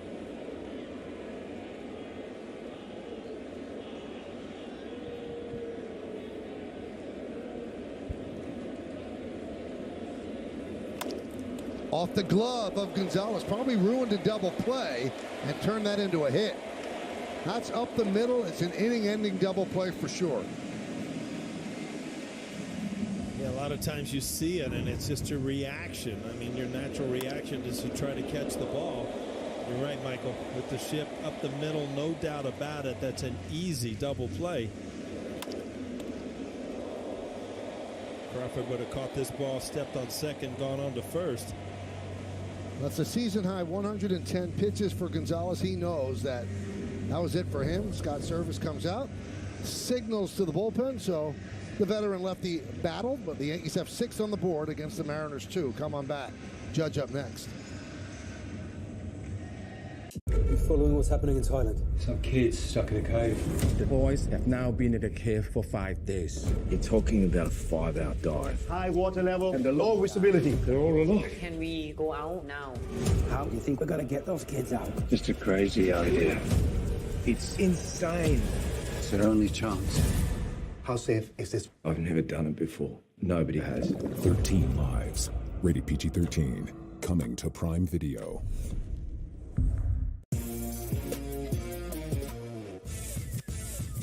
Off the glove of Gonzalez. Probably ruined a double play and turned that into a hit. That's up the middle. It's an inning-ending double play for sure. Yeah, a lot of times you see it, and it's just a reaction. I mean, your natural reaction is to try to catch the ball. You're right, Michael. With the ship up the middle, no doubt about it. That's an easy double play. Crawford would have caught this ball, stepped on second, gone on to first. That's a season-high 110 pitches for Gonzalez. He knows that was it for him. Scott Service comes out, signals to the bullpen, so the veteran lefty battled, but the Yankees have 6 on the board against the Mariners 2. Come on back. Judge up next. You following what's happening in Thailand? Some kids stuck in a cave. The boys have now been in the cave for 5 days. You're talking about a 5-hour dive. High water level and a low visibility. They're all alive. Can we go out now? How do you think we're going to get those kids out? Just a crazy idea. It's insane. It's their only chance. How safe is this? I've never done it before. Nobody has. 13 Lives. Rated PG-13. Coming to Prime Video.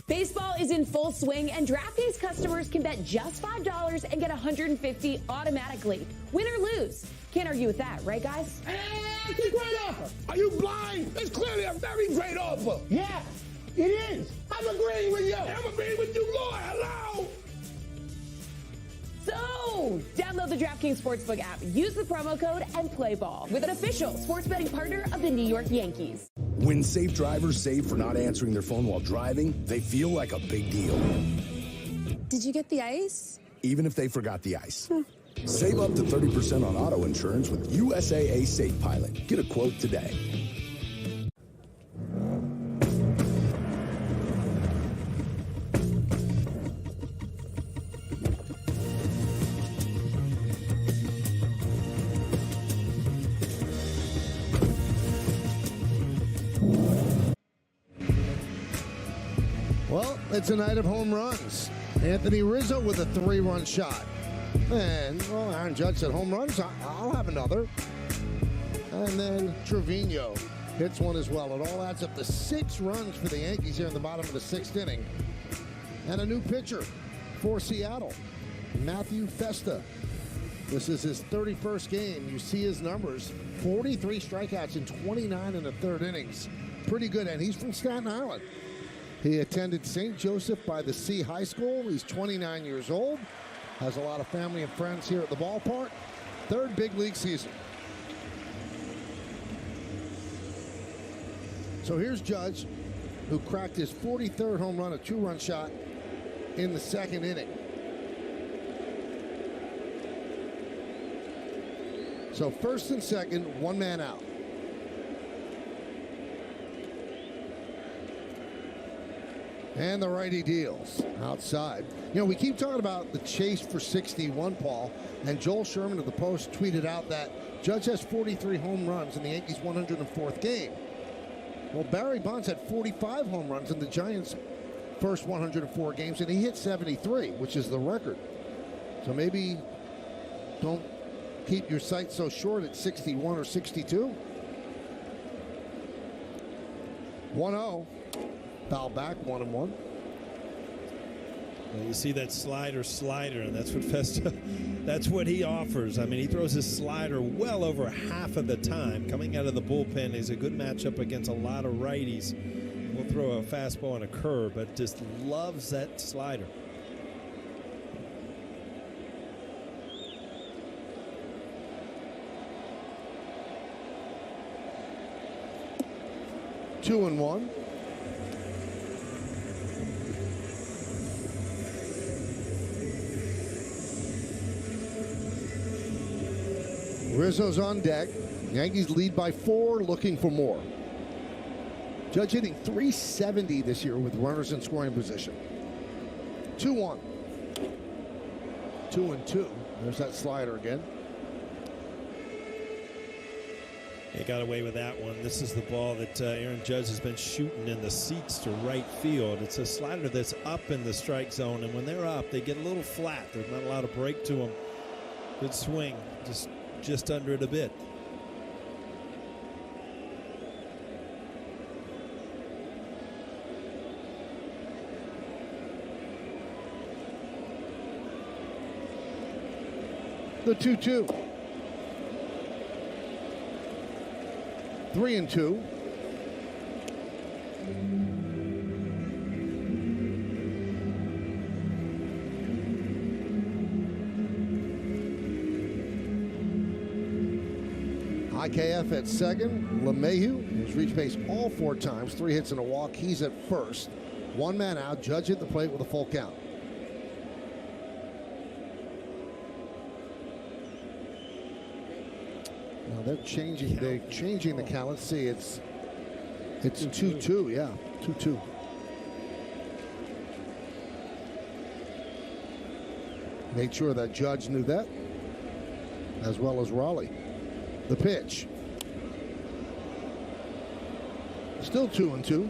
Baseball is in full swing, and DraftKings customers can bet just $5 and get $150 automatically. Win or lose. Can't argue with that, right, guys? It's a great offer. Are you blind? It's clearly a very great offer. Yeah, it is. I'm agreeing with you. I'm agreeing with you, Lord. Hello. So, download the DraftKings Sportsbook app, use the promo code, and play ball with an official sports betting partner of the New York Yankees. When safe drivers save for not answering their phone while driving, they feel like a big deal. Did you get the ice? Even if they forgot the ice. Save up to 30% on auto insurance with USAA Safe Pilot. Get a quote today. Well, it's a night of home runs. Anthony Rizzo with a 3-run shot. And, well, Aaron Judge said home runs, I'll have another. And then Trevino hits one as well. It all adds up to 6 runs for the Yankees here in the bottom of the 6th inning. And a new pitcher for Seattle. Matthew Festa. This is his 31st game. You see his numbers. 43 strikeouts in 29 in the third innings. Pretty good, and he's from Staten Island. He attended St. Joseph by the Sea High School. He's 29 years old. Has a lot of family and friends here at the ballpark. Third big league season. So here's Judge, who cracked his 43rd home run, a two-run shot in the second inning. So first and second, one man out. And the righty deals outside. You know, we keep talking about the chase for 61, Paul, and Joel Sherman of the Post tweeted out that Judge has 43 home runs in the Yankees' 104th game. Well, Barry Bonds had 45 home runs in the Giants' first 104 games, and he hit 73, which is the record. So maybe don't keep your sights so short at 61 or 62. 1-0. Foul back, 1-1. Well, you see that slider, and that's what Festa, that's what he offers. I mean, he throws his slider well over half of the time. Coming out of the bullpen, he's a good matchup against a lot of righties. We'll throw a fastball and a curve, but just loves that slider. Two and one. Rizzo's on deck. Yankees lead by 4, looking for more. Judge hitting .370 this year with runners in scoring position. 2-1. 2-2. There's that slider again. He got away with that one. This is the ball that Aaron Judge has been shooting in the seats to right field. It's a slider that's up in the strike zone, and when they're up, they get a little flat. There's not a lot of break to them. Good swing, just under it a bit. The 2-2. 3-2. IKF at second. LeMahieu, who's reached base all 4 times, 3 hits and a walk. He's at first. One man out. Judge at the plate with a full count. Now they're changing the count. Let's see. It's 2-2. Yeah, 2-2. Made sure that Judge knew that, as well as Raleigh. The pitch. Still 2-2.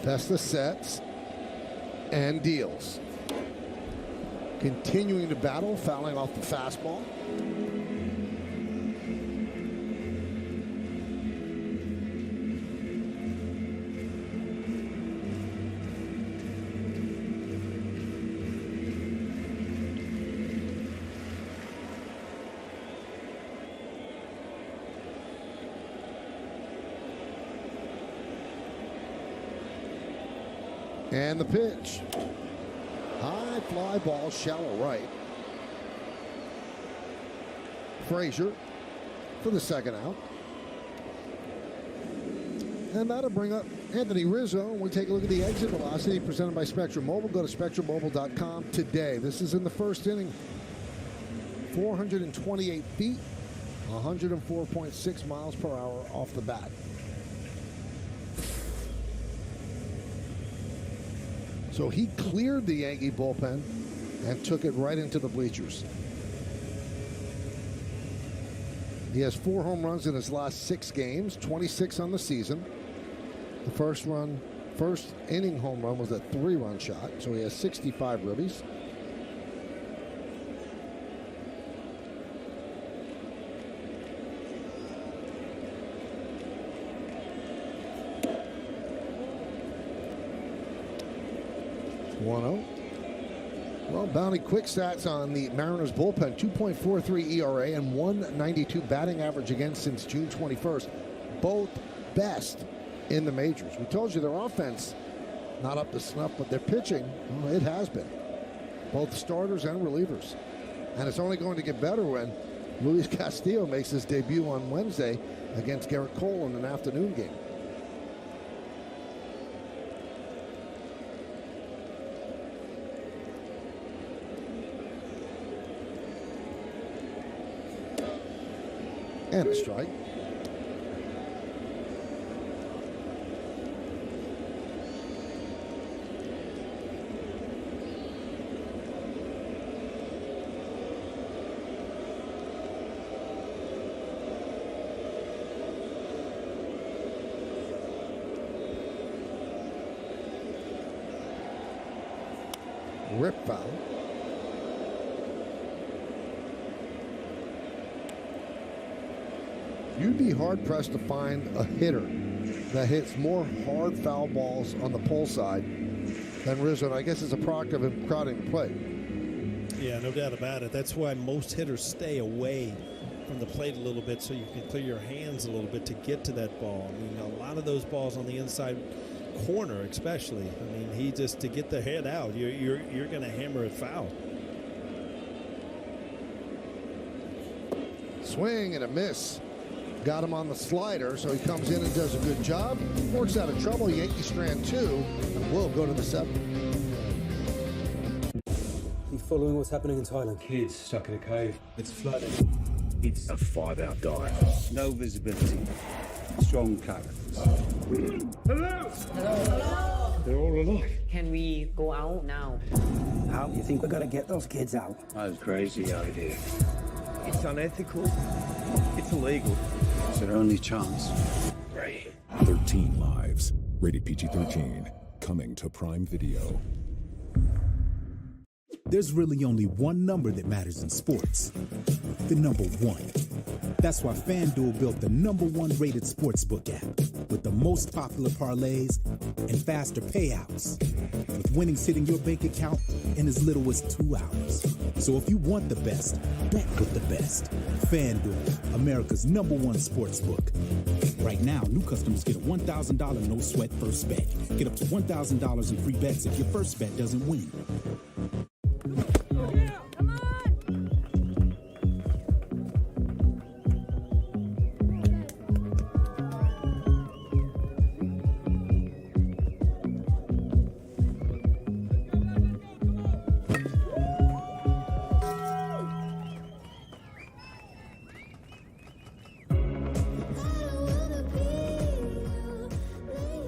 Festa sets and deals. Continuing to battle, fouling off the fastball. And the pitch. High fly ball, shallow right. Frazier for the second out. And that'll bring up Anthony Rizzo. We take a look at the exit velocity presented by Spectrum Mobile. Go to SpectrumMobile.com today. This is in the first inning. 428 feet, 104.6 miles per hour off the bat. So he cleared the Yankee bullpen and took it right into the bleachers. He has 4 home runs in his last 6 games, 26 on the season. The first inning home run was a 3-run shot, so he has 65 ribbies. Well, Bounty quick stats on the Mariners bullpen, 2.43 ERA and 192 batting average against since June 21st. Both best in the majors. We told you their offense not up to snuff, but their pitching, well, it has been. Both starters and relievers. And it's only going to get better when Luis Castillo makes his debut on Wednesday against Garrett Cole in an afternoon game. And a strike. Rip foul. You'd be hard-pressed to find a hitter that hits more hard foul balls on the pull side than Rizzo. And I guess it's a product of him crowding the plate. Yeah, no doubt about it. That's why most hitters stay away from the plate a little bit so you can clear your hands a little bit to get to that ball. I mean, a lot of those balls on the inside corner especially. I mean, he just, to get the head out, you're going to hammer it foul. Swing and a miss. Got him on the slider, so he comes in and does a good job. Works out of trouble. Yankee strand 2, and we'll go to the 7th. You following what's happening in Thailand? Kids stuck in a cave. It's flooded. It's a 5-hour dive. No visibility. Strong currents. Hello! Hello! They're all alive. Can we go out now? How you think we're gonna get those kids out? That's a crazy idea. It's unethical. It's illegal. It's their only chance. Right. 13 Lives. Rated PG-13. Coming to Prime Video. There's really only one number that matters in sports. The number 1. That's why FanDuel built the number 1 rated sportsbook app with the most popular parlays and faster payouts, with winnings hitting your bank account in as little as 2 hours. So if you want the best, bet with the best. FanDuel, America's number 1 sportsbook. Right now, new customers get a $1,000 no-sweat first bet. Get up to $1,000 in free bets if your first bet doesn't win.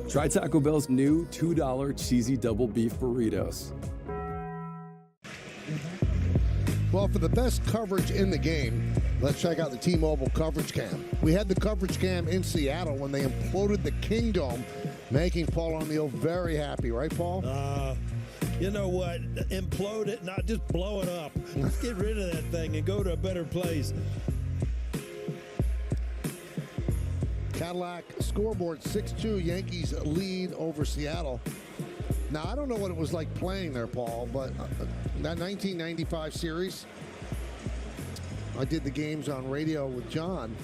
Try Taco Bell's new $2 cheesy double beef burritos. Well, for the best coverage in the game, let's check out the T-Mobile coverage cam. We had the coverage cam in Seattle when they imploded the Kingdome, making Paul O'Neill very happy, right, Paul? You know what? Implode it, not just blow it up. Let's get rid of that thing and go to a better place. Cadillac scoreboard 6-2, Yankees lead over Seattle. Now, I don't know what it was like playing there, Paul, but that 1995 series, I did the games on radio with John,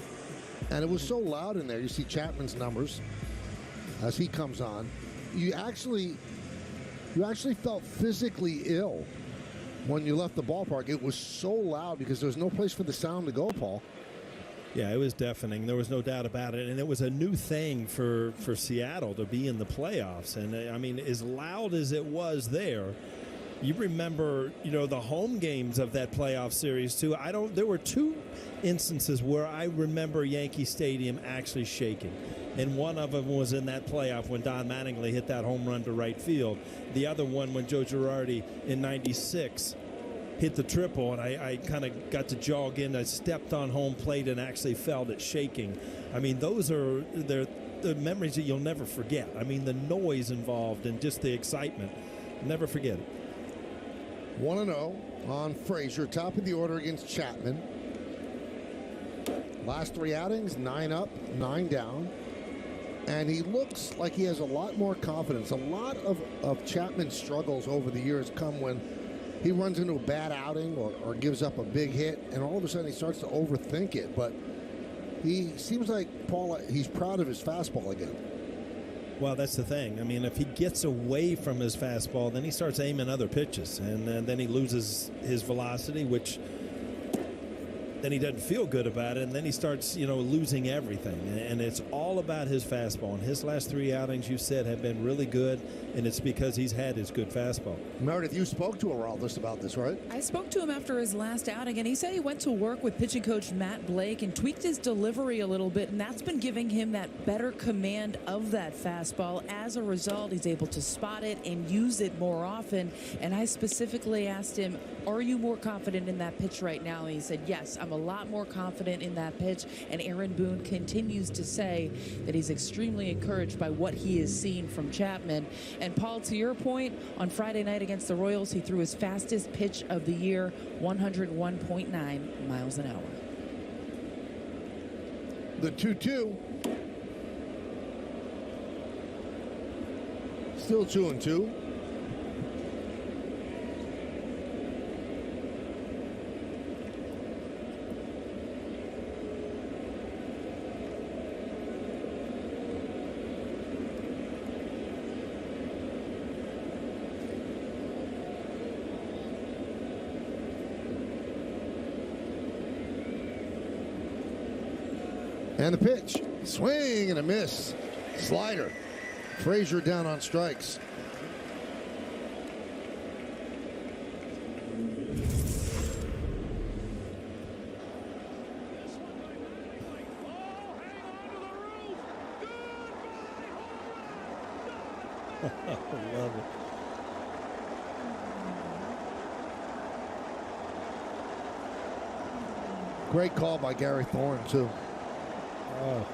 and it was so loud in there. You see Chapman's numbers as he comes on. You actually felt physically ill when you left the ballpark. It was so loud because there was no place for the sound to go, Paul. Yeah, it was deafening. There was no doubt about it. And it was a new thing for Seattle to be in the playoffs. And, I mean, as loud as it was there, you remember, the home games of that playoff series, too. There were 2 instances where I remember Yankee Stadium actually shaking. And one of them was in that playoff when Don Mattingly hit that home run to right field. The other one when Joe Girardi in 96 hit the triple, and I kind of got to jog in. I stepped on home plate and actually felt it shaking. I mean, those are the memories that you'll never forget. I mean, the noise involved and just the excitement. Never forget it. 1-0 on Frazier, top of the order against Chapman. Last 3 outings, 9 up, 9 down. And he looks like he has a lot more confidence. A lot of Chapman's struggles over the years come when he runs into a bad outing or gives up a big hit, and all of a sudden he starts to overthink it. But he seems like, Paul, he's proud of his fastball again. Well, that's the thing. I mean, if he gets away from his fastball, then he starts aiming other pitches, and then he loses his velocity, which then he doesn't feel good about it, and then he starts, losing everything. And it's all about his fastball. And his last 3 outings, you said, have been really good, and it's because he's had his good fastball. Meredith, you spoke to Aroldis about this, right? I spoke to him after his last outing, and he said he went to work with pitching coach Matt Blake and tweaked his delivery a little bit, and that's been giving him that better command of that fastball. As a result, he's able to spot it and use it more often. And I specifically asked him, are you more confident in that pitch right now? And he said, yes, I'm a lot more confident in that pitch. And Aaron Boone continues to say that he's extremely encouraged by what he has seen from Chapman. And Paul, to your point, on Friday night against the Royals, he threw his fastest pitch of the year, 101.9 miles an hour. The 2-2. Still 2-2. And the pitch, swing and a miss. Slider. Frazier down on strikes. I love it. Great call by Gary Thorne, too. Oh.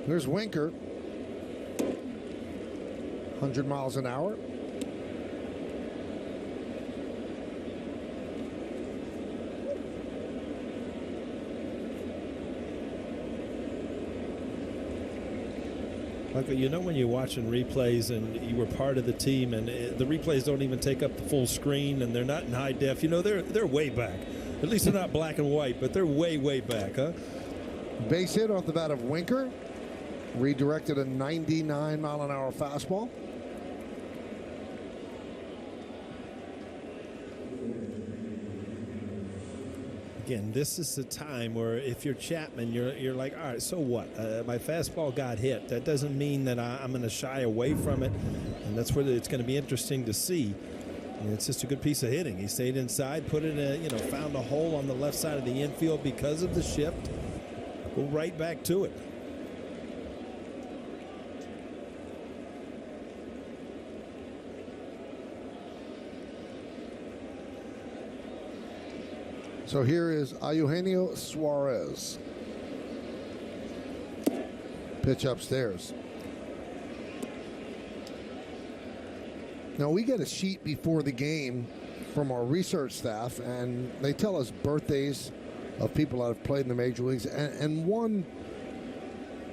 There's Winker. 100 miles an hour. Michael, when you're watching replays and you were part of the team and the replays don't even take up the full screen and they're not in high def, they're way back. At least they're not black and white, but they're way, way back, huh? Base hit off the bat of Winker. Redirected a 99-mile-an-hour fastball. Again, this is the time where if you're Chapman, you're like, all right, so what? My fastball got hit. That doesn't mean that I'm going to shy away from it, and that's where it's going to be interesting to see. And it's just a good piece of hitting. He stayed inside, put it in, found a hole on the left side of the infield because of the shift. Go right back to it. So here is Eugenio Suarez. Pitch upstairs. Now we get a sheet before the game from our research staff, and they tell us birthdays of people that have played in the major leagues. And one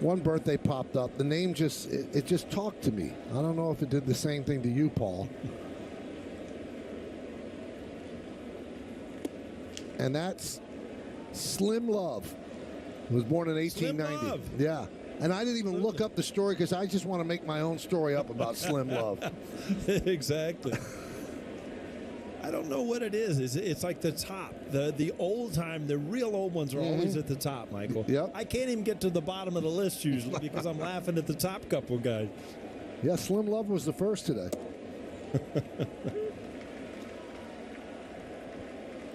birthday popped up. The name just talked to me. I don't know if it did the same thing to you, Paul. And that's Slim Love. He was born in 1890. Slim Love. Yeah. And I didn't even look up the story because I just want to make my own story up about Slim Love. Exactly. I don't know what it is. It's like the top. The old time, the real old ones are always at the top, Michael. Yep. I can't even get to the bottom of the list usually because I'm laughing at the top couple guys. Yeah, Slim Love was the first today.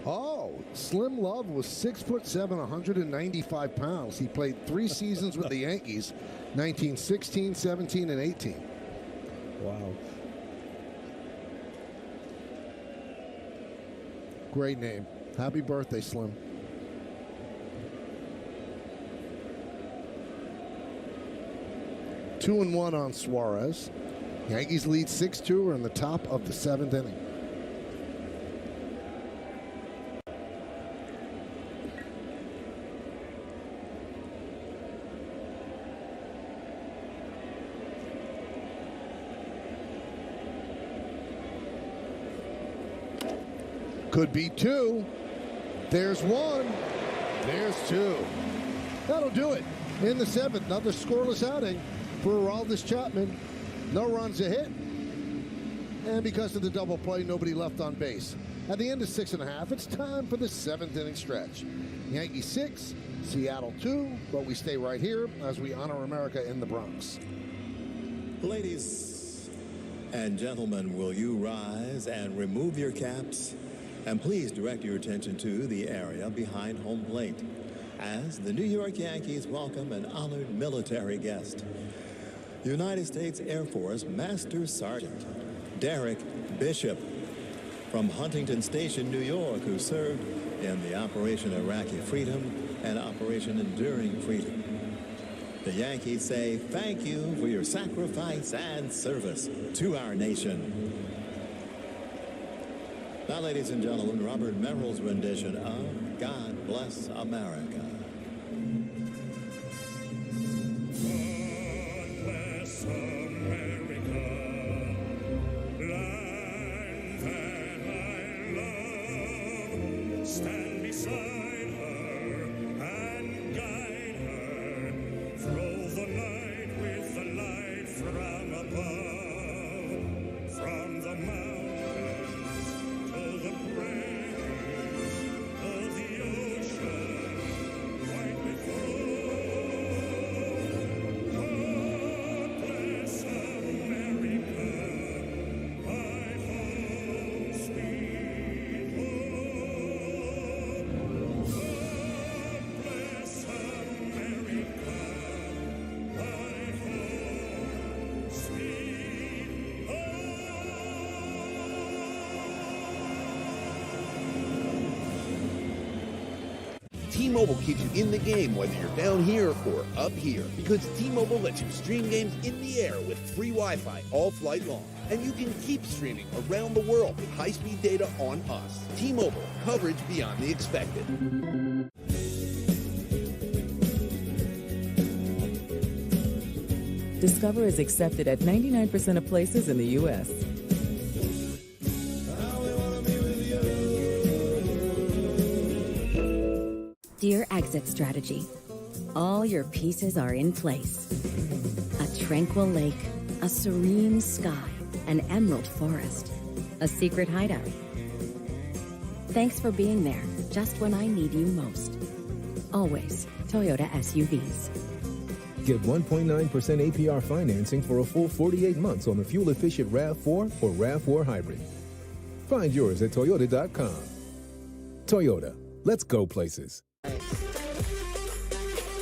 Oh. Whoa, Slim Love was 6'7", 195 pounds. He played 3 seasons with the Yankees, 1916, 17, and 18. Wow. Great name. Happy birthday, Slim. Two and one on Suarez. Yankees lead 6-2. We're in the top of the 7th inning. Could be 2. There's 1. There's 2. That'll do it. In the 7th, another scoreless outing for Aroldis Chapman. No runs, a hit. And because of the double play, nobody left on base. At the end of 6.5, it's time for the 7th inning stretch. Yankees 6, Seattle 2, but we stay right here as we honor America in the Bronx. Ladies and gentlemen, will you rise and remove your caps? And please direct your attention to the area behind home plate as the New York Yankees welcome an honored military guest. United States Air Force Master Sergeant Derek Bishop from Huntington Station, New York, who served in the Operation Iraqi Freedom and Operation Enduring Freedom. The Yankees say thank you for your sacrifice and service to our nation. Now, ladies and gentlemen, Robert Merrill's rendition of God Bless America. God bless America, land that I love. Stand beside her and guide her through the night with the light from above, from the mountains. T-Mobile keeps you in the game whether you're down here or up here, because T-Mobile lets you stream games in the air with free Wi-Fi all flight long. And you can keep streaming around the world with high-speed data on us. T-Mobile, coverage beyond the expected. Discover is accepted at 99% of places in the U.S. Dear Exit Strategy, all your pieces are in place. A tranquil lake, a serene sky, an emerald forest, a secret hideout. Thanks for being there just when I need you most. Always Toyota SUVs. Get 1.9% APR financing for a full 48 months on the fuel-efficient RAV4 or RAV4 Hybrid. Find yours at Toyota.com. Toyota, let's go places. I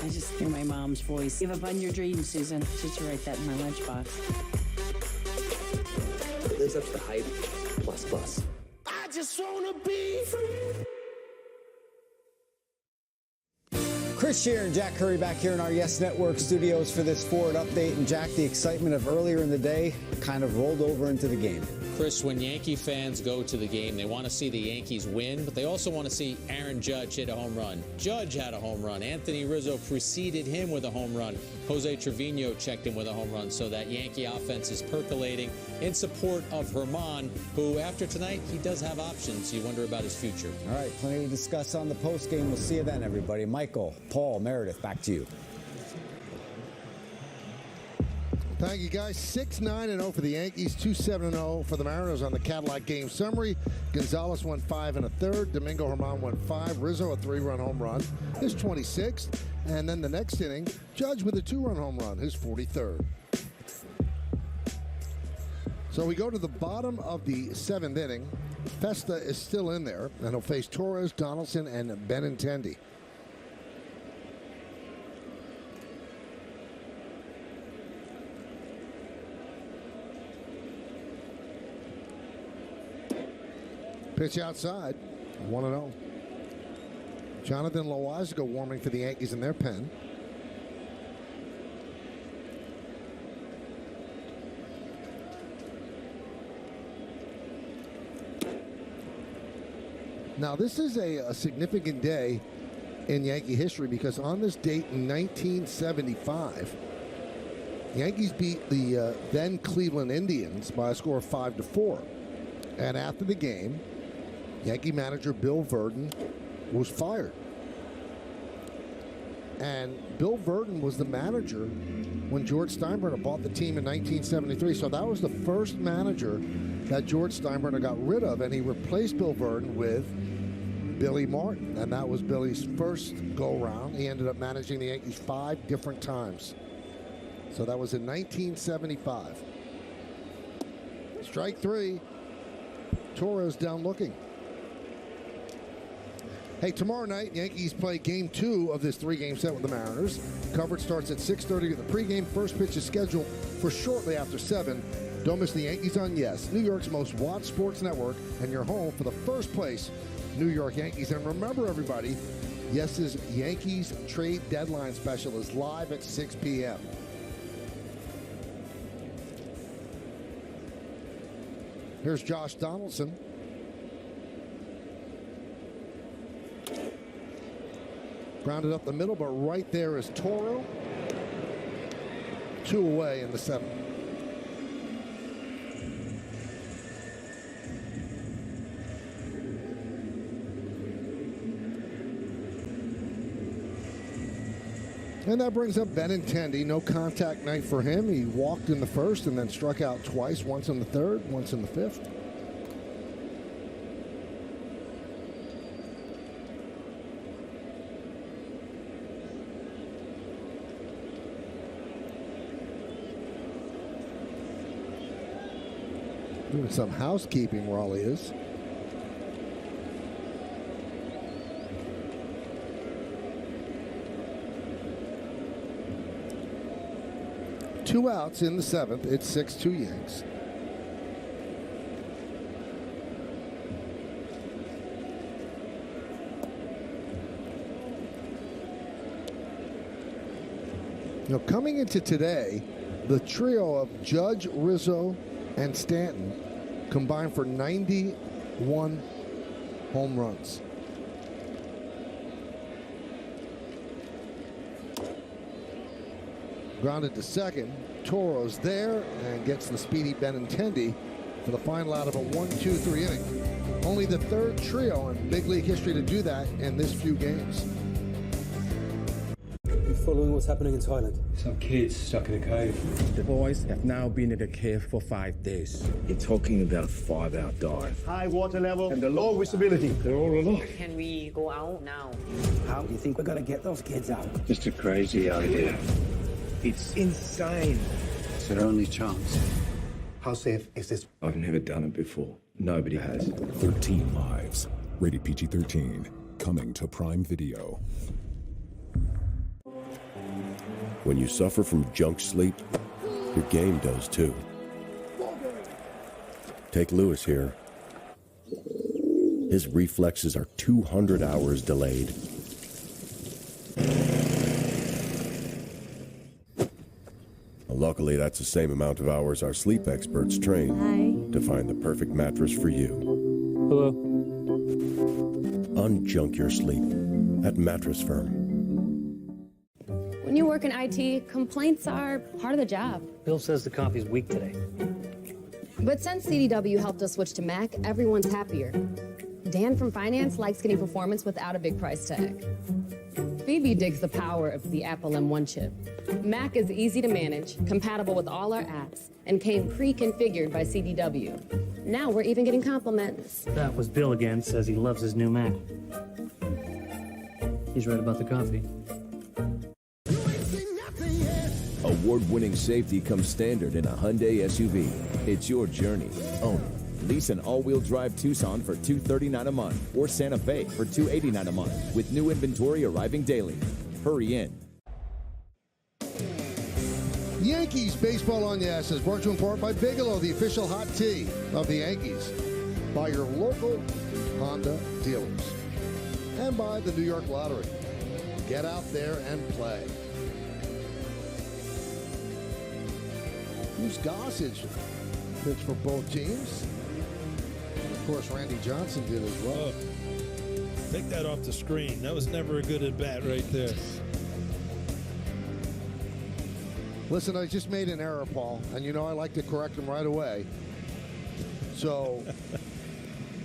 just hear my mom's voice. Give up on your dreams, Susan. Should you write that in my lunchbox? It lives up to the hype, plus. I just wanna be free. Chris Shear and Jack Curry back here in our Yes Network studios for this forward update. And Jack, the excitement of earlier in the day kind of rolled over into the game. Chris, when Yankee fans go to the game, they want to see the Yankees win, but they also want to see Aaron Judge hit a home run. Judge had a home run. Anthony Rizzo preceded him with a home run. Jose Trevino checked in with a home run. So that Yankee offense is percolating in support of Herman, who after tonight, he does have options. You wonder about his future. All right, plenty to discuss on the postgame. We'll see you then, everybody. Michael, Paul, Meredith, back to you. Thank you, guys. 6-9-0 for the Yankees, 2-7-0 for the Mariners on the Cadillac game summary. Gonzalez went 5 1/3. Domingo Germán went 5. Rizzo a 3-run home run, his 26th. And then the next inning, Judge with a 2-run home run, his 43rd. So we go to the bottom of the 7th inning. Festa is still in there, and he'll face Torres, Donaldson, and Benintendi. Pitch outside, 1-0. Jonathan Loaisiga warming for the Yankees in their pen. Now, this is a significant day in Yankee history because on this date in 1975, the Yankees beat the then Cleveland Indians by a score of 5-4. And after the game, Yankee manager Bill Verdon was fired. And Bill Verdon was the manager when George Steinbrenner bought the team in 1973. So that was the first manager that George Steinbrenner got rid of, and he replaced Bill Verdon with Billy Martin. And that was Billy's first go-round. He ended up managing the Yankees 5 different times. So that was in 1975. Strike 3. Torres down looking. Hey, tomorrow night, Yankees play Game 2 of this 3-game set with the Mariners. Coverage starts at 6:30 with the pregame. First pitch is scheduled for shortly after 7. Don't miss the Yankees on Yes, New York's most watched sports network, and your home for the first place New York Yankees. And remember, everybody, Yes's Yankees trade deadline special is live at 6 p.m. Here's Josh Donaldson. Grounded up the middle, but right there is Toro. 2 away in the 7th. And that brings up Benintendi. No contact night for him. He walked in the 1st and then struck out twice, once in the 3rd, once in the 5th. Doing some housekeeping, Raleigh is. Two outs in the 7th. It's 6-2 Yanks. Now, coming into today, the trio of Judge, Rizzo, and Stanton combined for 91 home runs. Grounded to second. Toro's there and gets the speedy Benintendi for the final out of a 1-2-3 inning. Only the 3rd trio in big league history to do that in this few games. You following what's happening in Thailand? Some kids stuck in a cave. The boys have now been in the cave for 5 days. You're talking about a 5-hour dive. High water level and the low visibility. They're all alive. Can we go out now? How do you think we're going to get those kids out? Just a crazy idea. It's insane. It's our only chance. How safe is this? I've never done it before. Nobody has. 13 Lives. Rated PG-13. Coming to Prime Video. When you suffer from junk sleep, your game does too. Take Lewis here. His reflexes are 200 hours delayed. Luckily, that's the same amount of hours our sleep experts train to find the perfect mattress for you. Hello. Unjunk your sleep at Mattress Firm. When you work in IT, complaints are part of the job. Bill says the coffee's weak today. But since CDW helped us switch to Mac, everyone's happier. Dan from finance likes getting performance without a big price tag. Phoebe digs the power of the Apple M1 chip. Mac is easy to manage, compatible with all our apps, and came pre-configured by CDW. Now we're even getting compliments. That was Bill again, says he loves his new Mac. He's right about the coffee. Award-winning safety comes standard in a Hyundai SUV. It's your journey. Own it. Lease an all-wheel drive Tucson for $239 a month or Santa Fe for $289 a month with new inventory arriving daily. Hurry in. Yankees Baseball on Yes is brought to you in part by Bigelow, the official hot tea of the Yankees, by your local Honda dealers, and by the New York Lottery. Get out there and play. Who's Gossage pitched for both teams? Of course, Randy Johnson did as well. Take that off the screen. That was never a good at bat right there. Listen, I just made an error, Paul, and you know I like to correct him right away. So,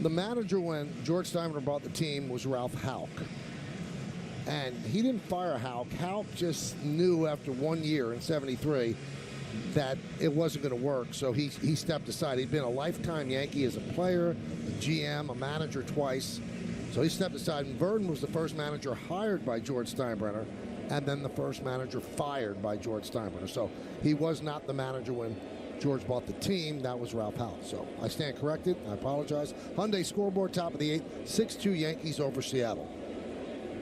the manager when George Steinbrenner bought the team was Ralph Houck. And he didn't fire Houck. Houck just knew after 1 year in '73 that it wasn't going to work, so he stepped aside. He'd been a lifetime Yankee as a player, a GM, a manager twice. So he stepped aside, and Verdon was the first manager hired by George Steinbrenner, and then the first manager fired by George Steinbrenner. So he was not the manager when George bought the team. That was Ralph Houck. So I stand corrected. I apologize. Hyundai scoreboard, top of the 8th, 6-2 Yankees over Seattle.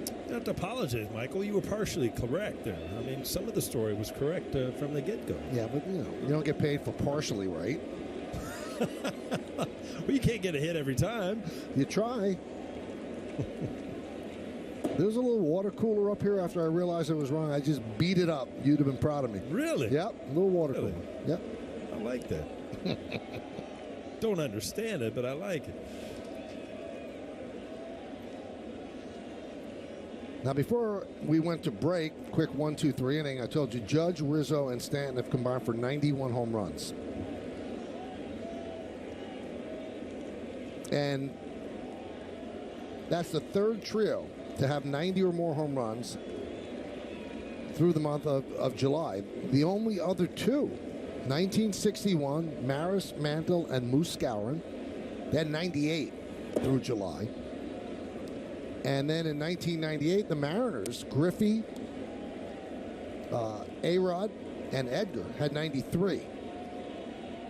You don't have to apologize, Michael. You were partially correct there. I mean, some of the story was correct from the get-go. Yeah, but, you know, you don't get paid for partially right. Well, you can't get a hit every time. You try. There's a little water cooler up here after I realized I was wrong. I just beat it up. You'd have been proud of me. Really? Yep, a little water cooler. Yep. I like that. Don't understand it, but I like it. Now, before we went to break, quick 1, 2, 3 inning, I told you Judge, Rizzo, and Stanton have combined for 91 home runs. And that's the third trio to have 90 or more home runs through the month of July. The only other two, 1961, Maris, Mantle, and Moose Skowron, they had 98 through July. And then in 1998, the Mariners, Griffey, A-Rod, and Edgar had 93.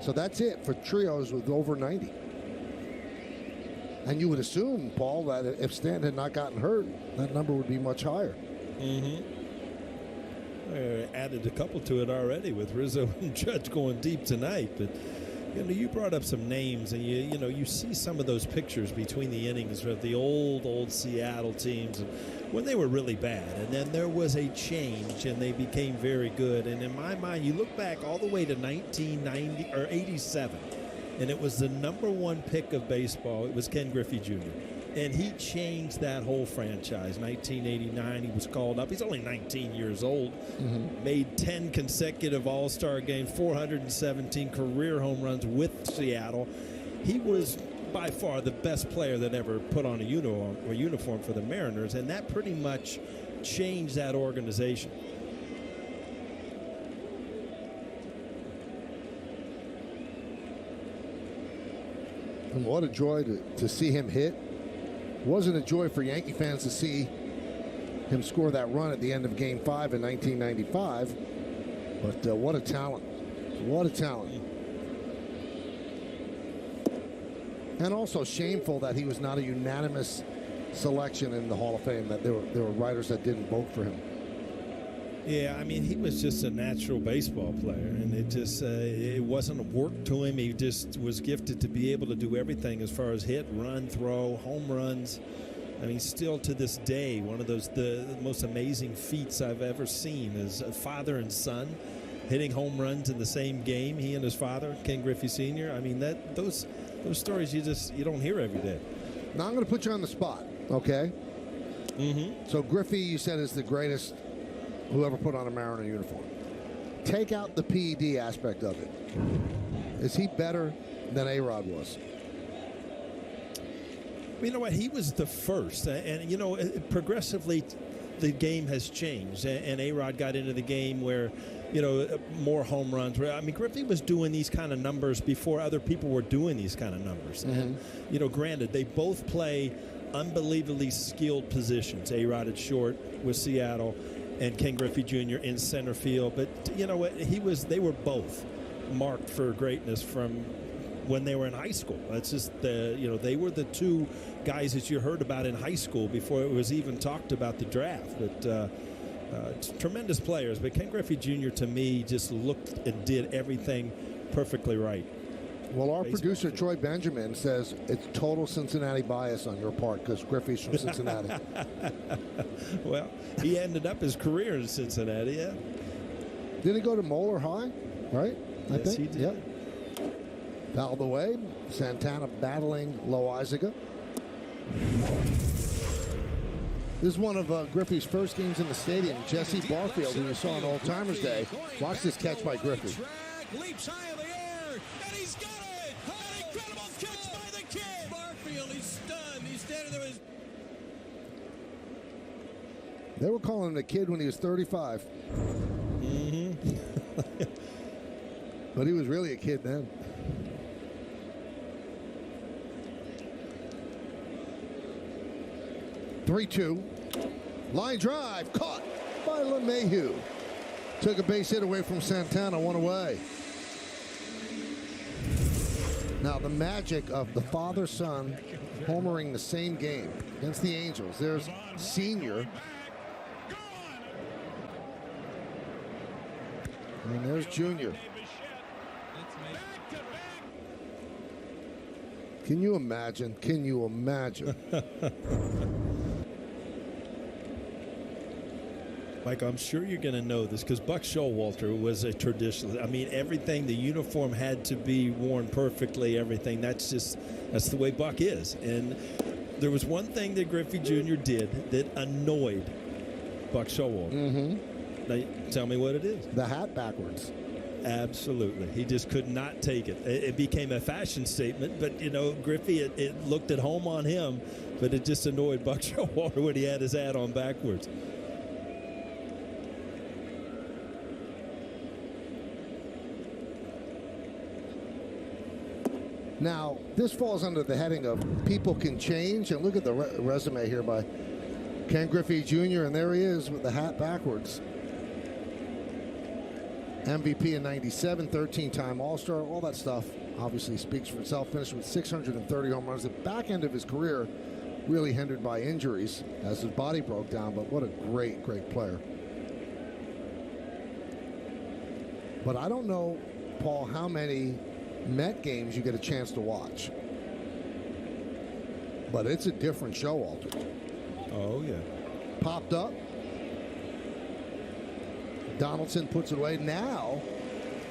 So that's it for trios with over 90. And you would assume, Paul, that if Stanton had not gotten hurt, that number would be much higher. Mm-hmm. Added a couple to it already with Rizzo and Judge going deep tonight. But you know, you brought up some names, and you see some of those pictures between the innings of the old Seattle teams when they were really bad, and then there was a change, and they became very good. And in my mind, you look back all the way to 1990 or 87. And it was the #1 pick of baseball. It was Ken Griffey Jr. And he changed that whole franchise. 1989, he was called up. He's only 19 years old. Mm-hmm. Made 10 consecutive All-Star games, 417 career home runs with Seattle. He was by far the best player that ever put on a uniform for the Mariners, and that pretty much changed that organization. And what a joy to see him hit. It wasn't a joy for Yankee fans to see him score that run at the end of Game 5 in 1995. But what a talent. What a talent. And also shameful that he was not a unanimous selection in the Hall of Fame, that there were writers that didn't vote for him. Yeah, I mean, he was just a natural baseball player, and it wasn't a work to him. He just was gifted to be able to do everything as far as hit, run, throw, home runs. I mean, still to this day, one of the most amazing feats I've ever seen is a father and son hitting home runs in the same game, he and his father, Ken Griffey Sr. I mean, those stories you don't hear every day. Now I'm going to put you on the spot, okay? Mm-hmm. So Griffey, you said, is the greatest who ever put on a Mariner uniform. Take out the PED aspect of it. Is he better than A-Rod was? You know what? He was the first. And, you know, progressively the game has changed. And A-Rod got into the game where, you know, more home runs. I mean, Griffey was doing these kind of numbers before other people were doing these kind of numbers. Mm-hmm. And, you know, granted, they both play unbelievably skilled positions. A-Rod at short with Seattle, and Ken Griffey Jr. in center field. But you know what? They were both marked for greatness from when they were in high school. That's just they were the two guys that you heard about in high school before it was even talked about the draft. But tremendous players. But Ken Griffey Jr. to me just looked and did everything perfectly right. Well, our producer, Troy Benjamin, says it's total Cincinnati bias on your part because Griffey's from Cincinnati. Well, he ended up his career in Cincinnati, yeah. Did he go to Moeller High, right? I Yes, think. he did. Yep. Fouled away. Santana battling Loizaga. This is one of Griffey's first games in the stadium. Jesse Barfield, who you saw on Old Timers Day. Watch this catch by Griffey. Leaps high in the air, and he's got it! An incredible catch by the kid! Barfield, he's stunned. He's standing there with They were calling him a kid when he was 35. Mm-hmm. But he was really a kid then. Three-two. Line drive. Caught by LeMahieu. Took a base hit away from Santana. One away. Now the magic of the father-son homering the same game against the Angels. There's Senior. And there's Junior. Can you imagine? Can you imagine? Mike, I'm sure you're going to know this because Buck Showalter was a traditionalist. I mean, everything, the uniform had to be worn perfectly, everything. That's the way Buck is. And there was one thing that Griffey Jr. did that annoyed Buck Showalter. Mm-hmm. Now, tell me what it is. The hat backwards. Absolutely. He just could not take it. It became a fashion statement, but, Griffey, it looked at home on him, but it just annoyed Buck Showalter when he had his hat on backwards. Now, this falls under the heading of people can change. And look at the resume here by Ken Griffey Jr. And there he is with the hat backwards. MVP in 97, 13-time All-Star, all that stuff obviously speaks for itself. Finished with 630 home runs. The back end of his career really hindered by injuries as his body broke down, but what a great, great player. But I don't know, Paul, how many Met games you get a chance to watch. But it's a different show, Walter. Oh, yeah. Popped up. Donaldson puts it away. Now,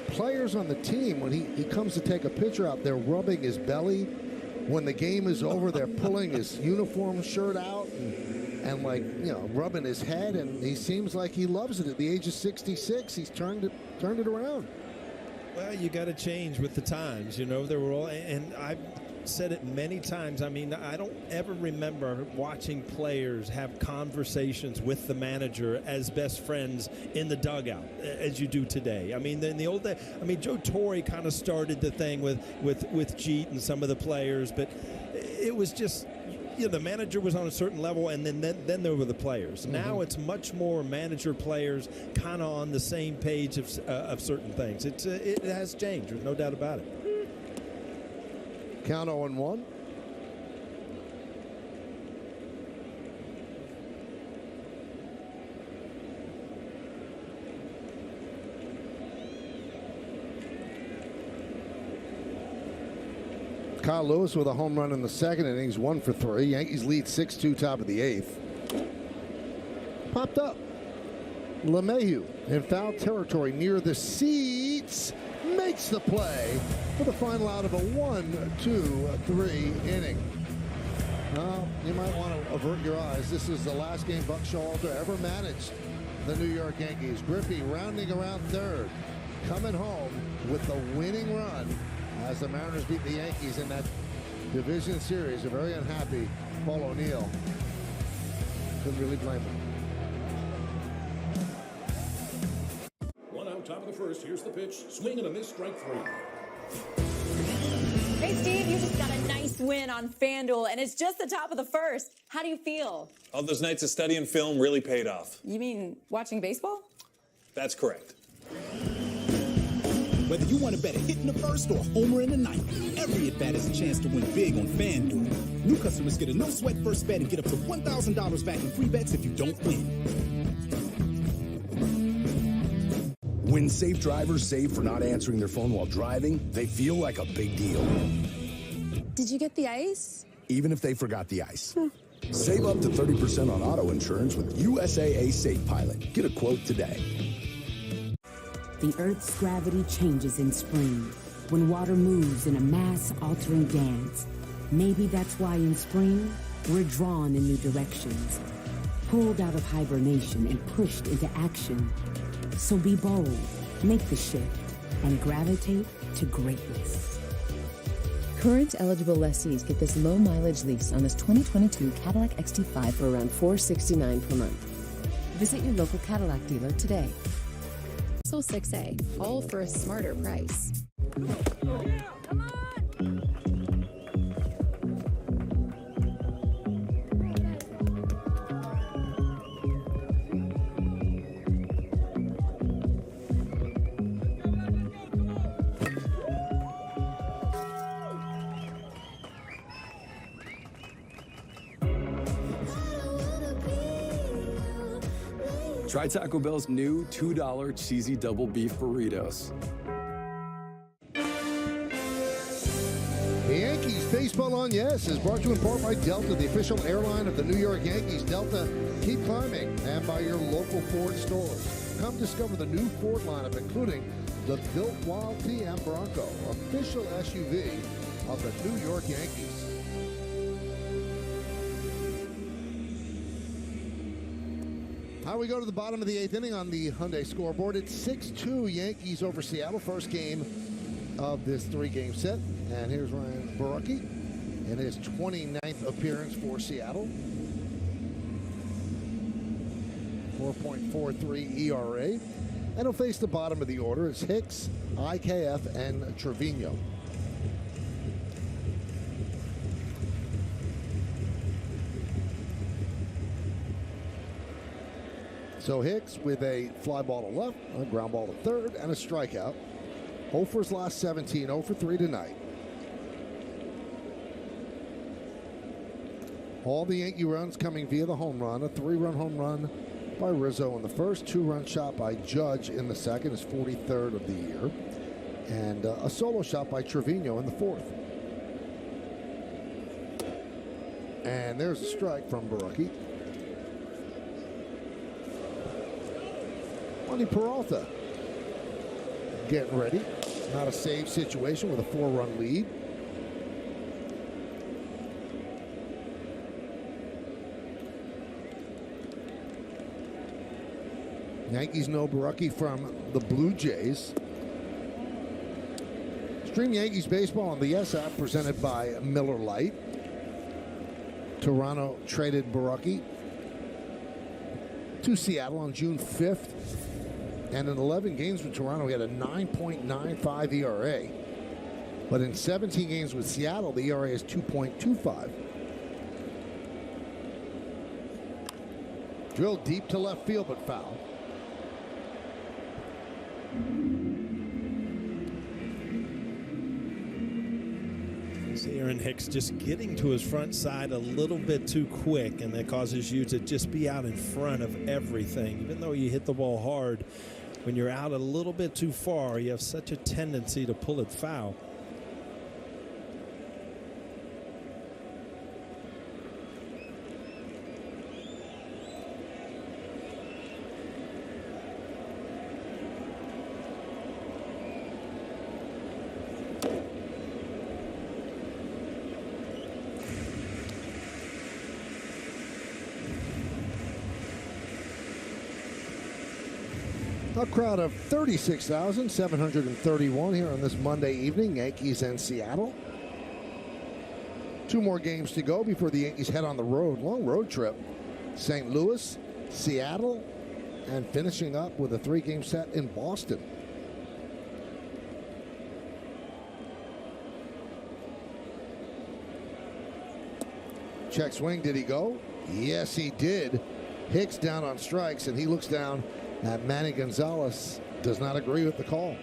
players on the team, when he comes to take a pitcher out, they're rubbing his belly. When the game is over, they're pulling his uniform shirt out and rubbing his head. And he seems like he loves it. At the age of 66, he's turned it around. Well, you got to change with the times. There were all, and I've said it many times. I mean, I don't ever remember watching players have conversations with the manager as best friends in the dugout as you do today. I mean, in the old day, Joe Torre kind of started the thing with Jeet and some of the players, but it was just, the manager was on a certain level, and then there were the players. Mm-hmm. Now it's much more manager-players kind of on the same page of certain things. It has changed. There's no doubt about it. Count 0-1. Kyle Lewis with a home run in the second innings, 1 for 3. Yankees lead 6-2, top of the 8th. Popped up. LeMahieu in foul territory near the seats makes the play for the final out of a 1-2-3 inning. Well, you might want to avert your eyes. This is the last game Buck Showalter ever managed the New York Yankees. Griffey rounding around third, coming home with the winning run as the Mariners beat the Yankees in that division series. A very unhappy Paul O'Neill. Couldn't really blame him. One out, top of the first. Here's the pitch. Swing and a miss, strike 3. Hey, Steve, you just got a nice win on FanDuel, and it's just the top of the first. How do you feel? All those nights of studying film really paid off. You mean watching baseball? That's correct. Whether you want to bet a hit in the first or a homer in the ninth, every at-bat is a chance to win big on FanDuel. New customers get a no-sweat first bet and get up to $1,000 back in free bets if you don't win. When safe drivers save for not answering their phone while driving, they feel like a big deal. Did you get the ice? Even if they forgot the ice. Save up to 30% on auto insurance with USAA Safe Pilot. Get a quote today. The Earth's gravity changes in spring, when water moves in a mass-altering dance. Maybe that's why in spring, we're drawn in new directions, pulled out of hibernation and pushed into action. So be bold, make the shift, and gravitate to greatness. Current eligible lessees get this low-mileage lease on this 2022 Cadillac XT5 for around $469 per month. Visit your local Cadillac dealer today. Soul 6A, all for a smarter price. Try Taco Bell's new $2 cheesy double beef burritos. The Yankees Baseball on Yes is brought to you in part by Delta, the official airline of the New York Yankees. Delta, keep climbing, and by your local Ford stores. Come discover the new Ford lineup, including the Built Wild TM Bronco, official SUV of the New York Yankees. How we go to the bottom of the 8th inning on the Hyundai scoreboard. It's 6-2 Yankees over Seattle. First game of this 3-game set. And here's Ryan Borucki in his 29th appearance for Seattle. 4.43 ERA. And he'll face the bottom of the order. It's Hicks, IKF, and Trevino. So Hicks with a fly ball to left, a ground ball to third, and a strikeout. 0 for his last 17, 0 for 3 tonight. All the Yankee runs coming via the home run. A 3-run home run by Rizzo in the first, 2-run shot by Judge in the second, his 43rd of the year, and a solo shot by Trevino in the fourth. And there's a strike from Borucki. Monty Peralta getting ready. Not a save situation with a 4-run lead. Yankees know Borucki from the Blue Jays. Stream Yankees baseball on the Yes app presented by Miller Lite. Toronto traded Borucki to Seattle on June 5th. And in 11 games with Toronto, he had a 9.95 ERA. But in 17 games with Seattle, the ERA is 2.25. Drilled deep to left field, but foul. See Aaron Hicks just getting to his front side a little bit too quick, and that causes you to just be out in front of everything. Even though you hit the ball hard, when you're out a little bit too far, you have such a tendency to pull it foul. A crowd of 36,731 here on this Monday evening, Yankees and Seattle. 2 more games to go before the Yankees head on the road. Long road trip. St. Louis, Seattle, and finishing up with a 3-game set in Boston. Check swing, did he go? Yes, he did. Hicks down on strikes, and he looks down at Manny Gonzalez. Does not agree with the call.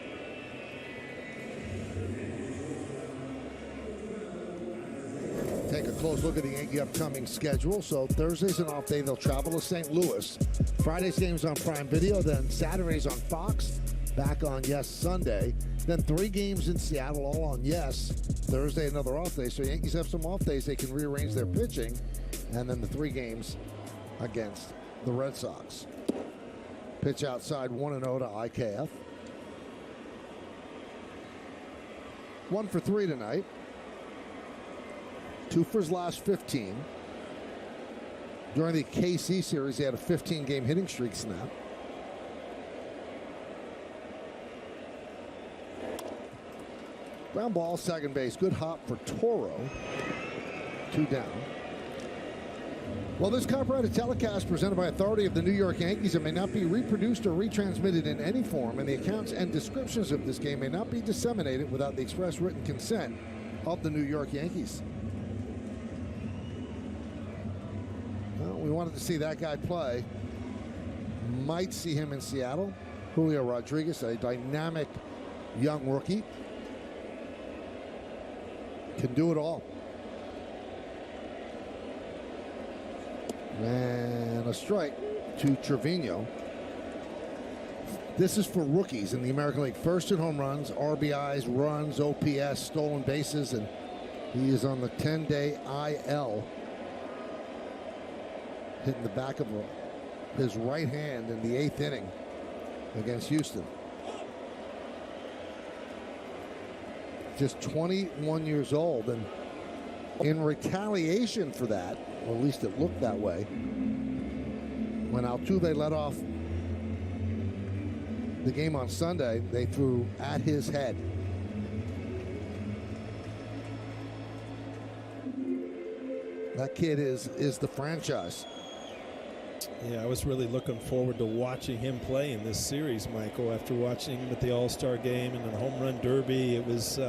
close look at the Yankee upcoming schedule. So Thursday's an off day. They'll travel to St. Louis. Friday's game's on Prime Video. Then Saturday's on Fox. Back on Yes Sunday. Then 3 games in Seattle, all on Yes. Thursday, another off day. So Yankees have some off days. They can rearrange their pitching. And then the 3 games against the Red Sox. Pitch outside 1-0 to IKF. 1 for 3 tonight. 2 for his last 15. During the KC series, he had a 15-game hitting streak snap. Ground ball, second base. Good hop for Toro. 2 down. Well, this copyrighted telecast presented by authority of the New York Yankees, it may not be reproduced or retransmitted in any form, and the accounts and descriptions of this game may not be disseminated without the express written consent of the New York Yankees. Well, we wanted to see that guy play. Might see him in Seattle. Julio Rodriguez, a dynamic young rookie. Can do it all. And a strike to Trevino. This is for rookies in the American League. First in home runs, RBIs, runs, OPS, stolen bases, and he is on the 10-day IL. Hitting the back of his right hand in the 8th inning against Houston. Just 21 years old, and in retaliation for that, or at least it looked that way, when Altuve led off the game on Sunday, they threw at his head. That kid is the franchise. Yeah, I was really looking forward to watching him play in this series, Michael. After watching him at the All-Star game and the Home Run Derby, I was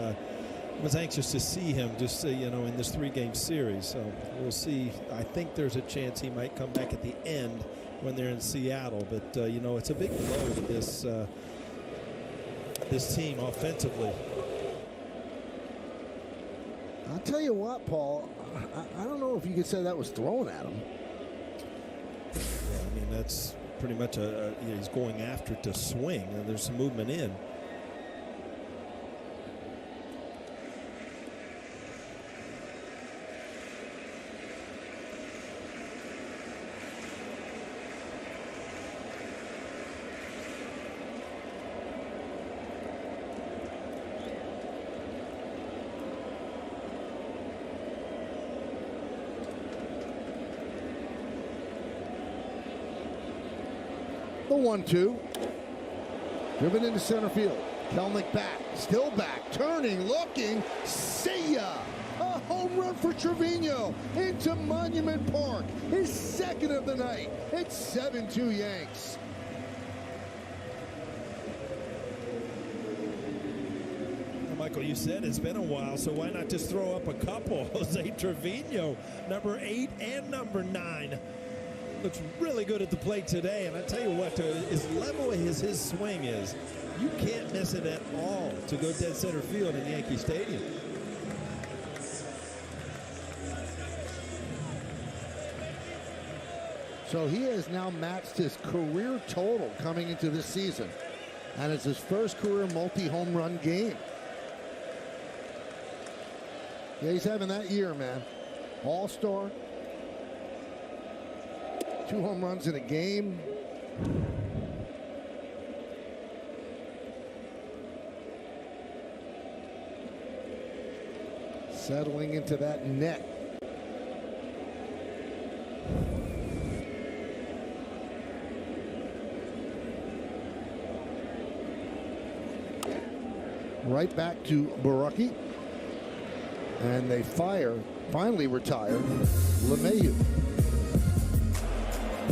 anxious to see him just in this 3-game series. So we'll see. I think there's a chance he might come back at the end when they're in Seattle. But it's a big blow to this team offensively. I'll tell you what, Paul. I don't know if you could say that was thrown at him. Yeah, I mean, that's pretty much he's going after it to swing, and there's some movement in. The 1-2. Driven into center field. Kelnick back. Still back. Turning. Looking. See ya. A home run for Trevino into Monument Park. His second of the night. It's 7-2 Yanks. Michael, you said it's been a while, so why not just throw up a couple? Jose Trevino, number 8 and number 9. Looks really good at the plate today, and I tell you what, as level as his swing is, you can't miss it at all to go dead center field in Yankee Stadium. So he has now matched his career total coming into this season, and it's his first career multi-home run game. Yeah, he's having that year, man. All-star. 2 home runs in a game. Settling into that net. Right back to Baraki. And they finally retire LeMahieu.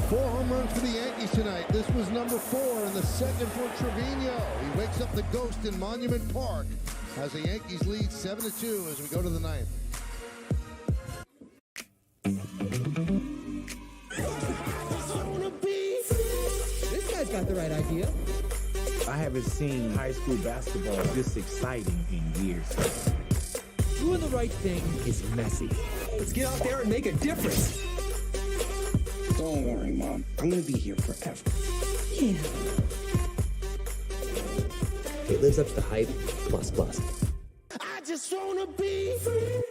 4 home runs for the Yankees tonight. This was number 4 and the second for Trevino. He wakes up the ghost in Monument Park as the Yankees lead 7-2 as we go to the 9th. This guy's got the right idea. I haven't seen high school basketball this exciting in years. doing the right thing is messy. Let's get out there and make a difference. Don't worry, Mom. I'm gonna be here forever. Yeah. It lives up to the hype, plus. I just wanna be free.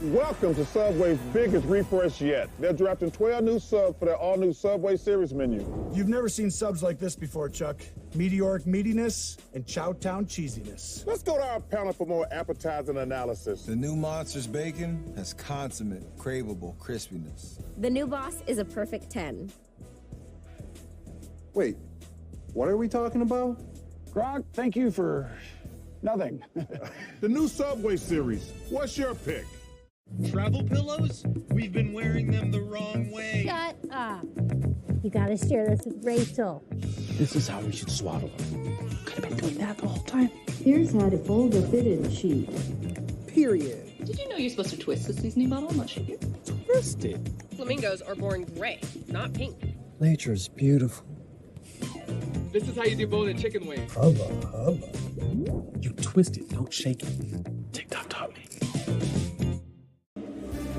Welcome to Subway's biggest refresh yet. They're drafting 12 new subs for their all-new Subway Series menu. You've never seen subs like this before, Chuck. Meteoric meatiness and Chowtown cheesiness. Let's go to our panel for more appetizing analysis. The new Monsters Bacon has consummate, craveable crispiness. The new boss is a perfect 10. Wait, what are we talking about? Gronk, thank you for nothing. The new Subway Series. What's your pick? Travel pillows? We've been wearing them the wrong way. Shut up. You gotta share this with Rachel. This is how we should swaddle them. Could have been doing that the whole time. Here's how to fold a fitted sheet. Period. Did you know you're supposed to twist the seasoning bottle, not shake it? Twist it. Flamingos are born gray, not pink. Nature's beautiful. This is how you do bone-in chicken wings. Hubba. You twist it, don't shake it. TikTok taught me.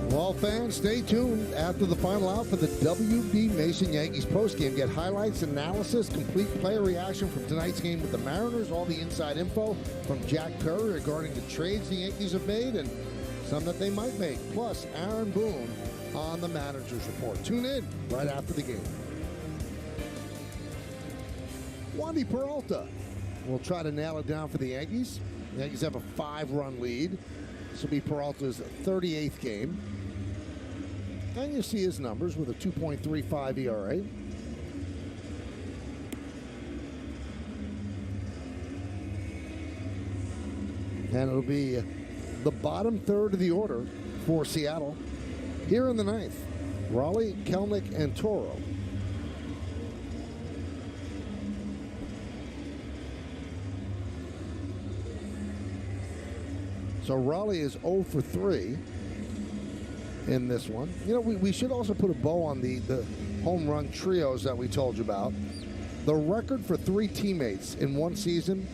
Well, fans, stay tuned. After the final out for the WB Mason Yankees postgame, get highlights, analysis, complete player reaction from tonight's game with the Mariners, all the inside info from Jack Curry regarding the trades the Yankees have made and some that they might make, plus Aaron Boone on the manager's report. Tune in right after the game. Wandy Peralta will try to nail it down for the Yankees. The Yankees have a 5-run lead. This will be Peralta's 38th game. And you see his numbers with a 2.35 ERA. And it'll be the bottom third of the order for Seattle. Here in the ninth, Raleigh, Kelnick, and Toro. So Raleigh is 0 for 3 in this one. You know, we should also put a bow on the home run trios that we told you about. The record for 3 teammates in one season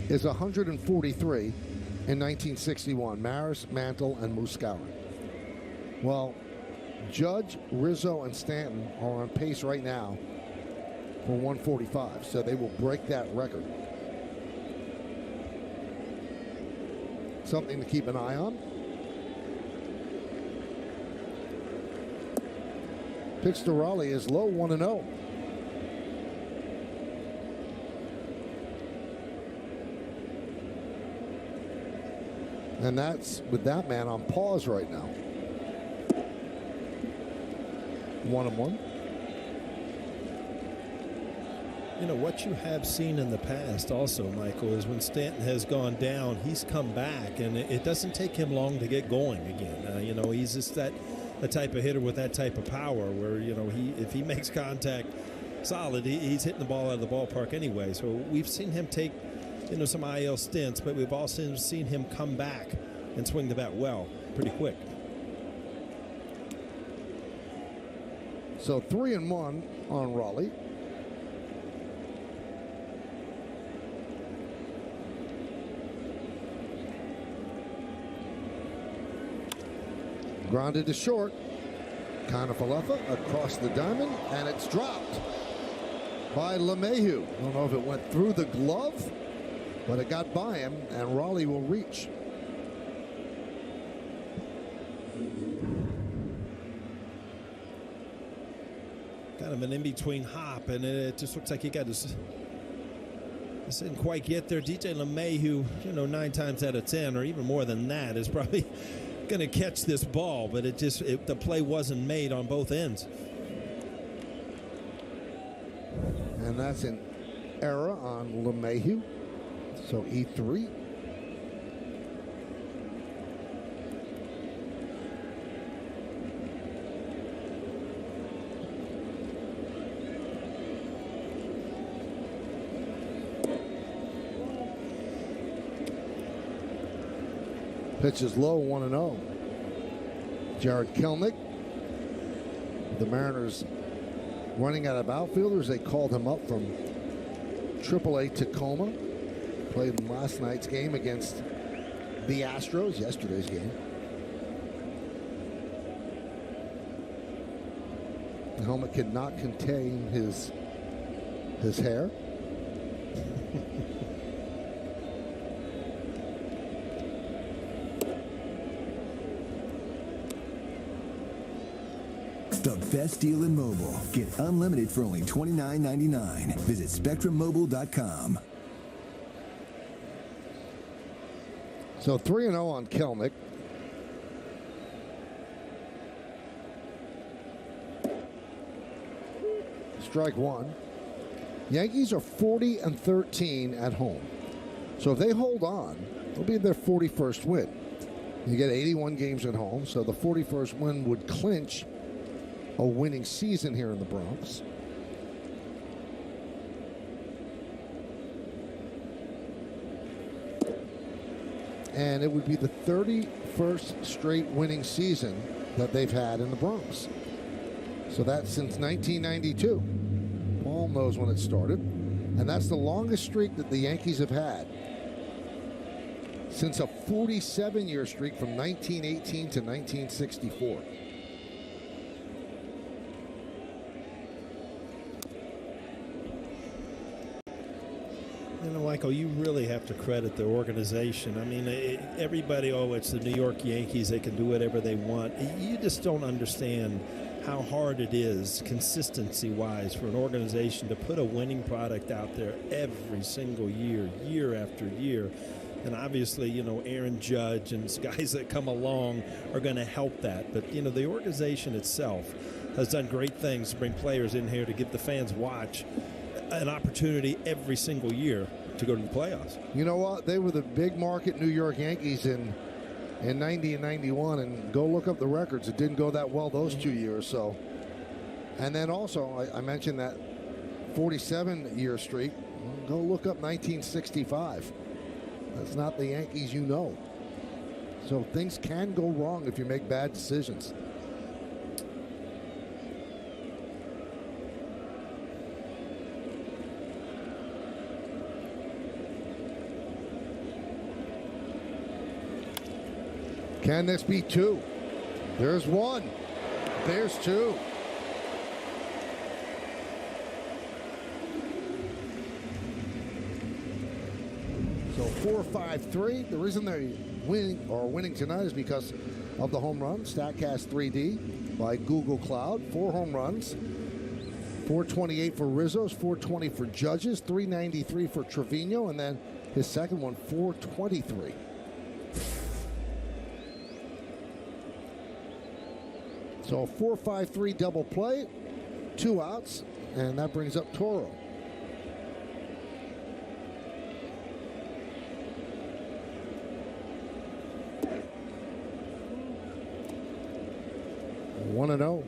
is 143 in 1961. Maris, Mantle, and Muscala. Well, Judge, Rizzo, and Stanton are on pace right now for 145, so they will break that record. Something to keep an eye on. Pitch to Raleigh is low, 1-0. And that's with that man on pause right now. 1-1. You know, what you have seen in the past also, Michael, is when Stanton has gone down, he's come back, and it doesn't take him long to get going again. You know, he's just the type of hitter with that type of power where, you know, if he makes contact solid, he's hitting the ball out of the ballpark anyway. So we've seen him take, you know, some IL stints, but we've also seen him come back and swing the bat well pretty quick. So 3-1 on Raleigh. Grounded to short. Kanafalefa across the diamond, and it's dropped by LeMahieu. I don't know if it went through the glove, but it got by him, and Raleigh will reach. Kind of an in-between hop, and it just looks like he got his... This didn't quite get there. DJ LeMahieu, you know, 9 times out of 10, or even more than that, is probably going to catch this ball, but the play wasn't made on both ends. And that's an error on LeMahieu. So E3. Pitch is low, 1-0. Jared Kelnick. The Mariners running out of outfielders. They called him up from AAA Tacoma. Played in last night's game against the Astros, yesterday's game. The helmet could not contain his hair. The best deal in mobile. Get unlimited for only $29.99. Visit SpectrumMobile.com. So 3-0 on Kelnick. Strike one. Yankees are 40-13 at home. So if they hold on, it'll be their 41st win. You get 81 games at home, so the 41st win would clinch a winning season here in the Bronx. And it would be the 31st straight winning season that they've had in the Bronx. So that's since 1992. Paul knows when it started. And that's the longest streak that the Yankees have had since a 47-year streak from 1918 to 1964. You know, Michael, you really have to credit the organization. I mean, everybody, it's the New York Yankees. They can do whatever they want. You just don't understand how hard it is, consistency-wise, for an organization to put a winning product out there every single year, year after year. And obviously, you know, Aaron Judge and guys that come along are going to help that. But, you know, the organization itself has done great things to bring players in here to give the fans watch an opportunity every single year to go to the playoffs. You know what? They were the big market New York Yankees in 90 and 91, and go look up the records. It didn't go that well those 2 years. So, and then also I mentioned that 47-year streak. Go look up 1965. That's not the Yankees you know. So things can go wrong if you make bad decisions. Can this be two? There's one. There's two. So 4-5-3. The reason they're winning tonight is because of the home run. StatCast 3D by Google Cloud. 4 home runs. 428 for Rizzo's, 420 for Judge's, 393 for Trevino, and then his second one, 423. So a 4-5-3 double play, 2 outs, and that brings up Toro. One and 0.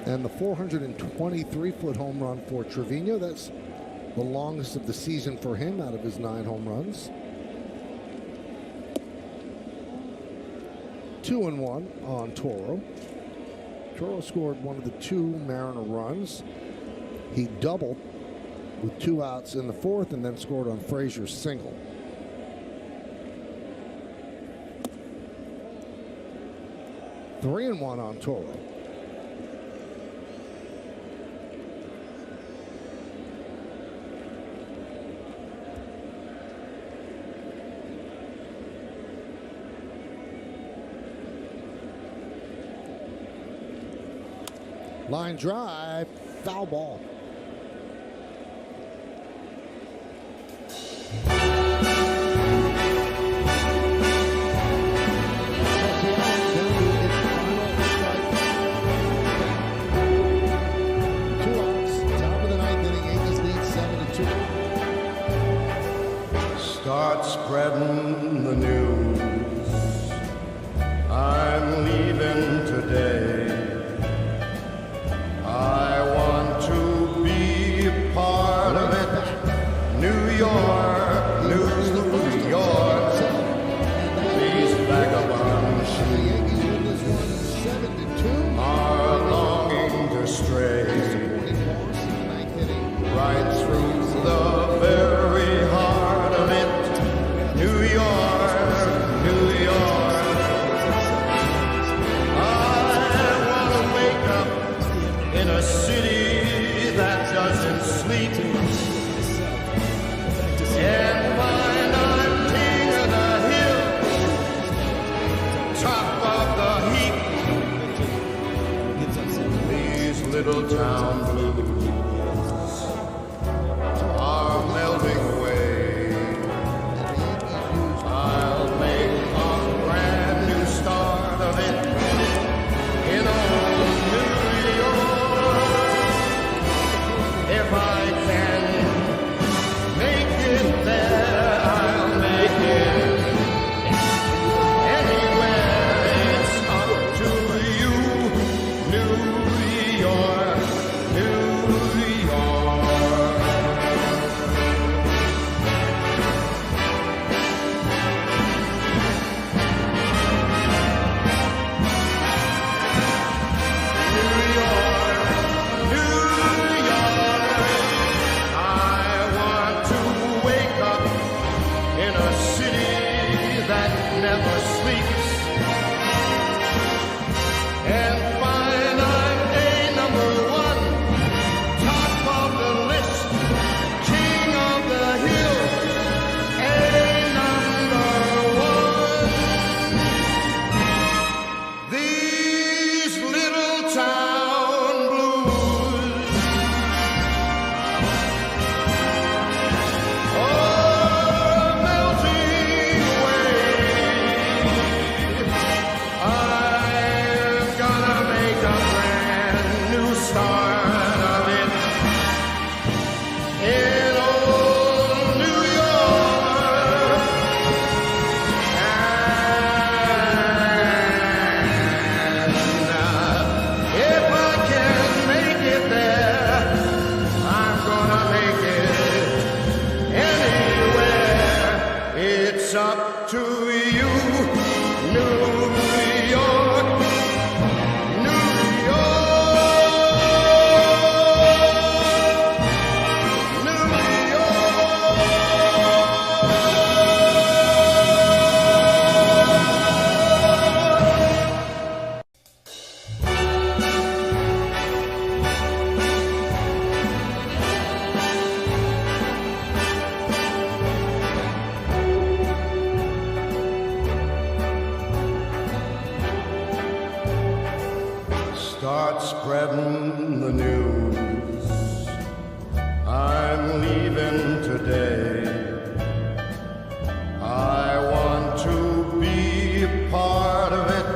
And the 423-foot home run for Trevino. That's the longest of the season for him out of his 9 home runs. 2-1 on Toro. Toro scored one of the 2 Mariner runs. He doubled with 2 outs in the 4th and then scored on Frazier's single. Three and one on Toro. Line drive, foul ball. Start spreading the news. I'm leaving today. I want to be a part of it. New York, New York. These vagabonds that never sleeps, and find I'm a number one, top of the list, king of the hill, a number one. These little town blues are melting away. I'm gonna make a brand new start of it in old New York. And if I can make it there, I'm gonna make it anywhere. It's up to you, New York, New York, New Start spreading the news. I'm leaving today. I want to be a part of it.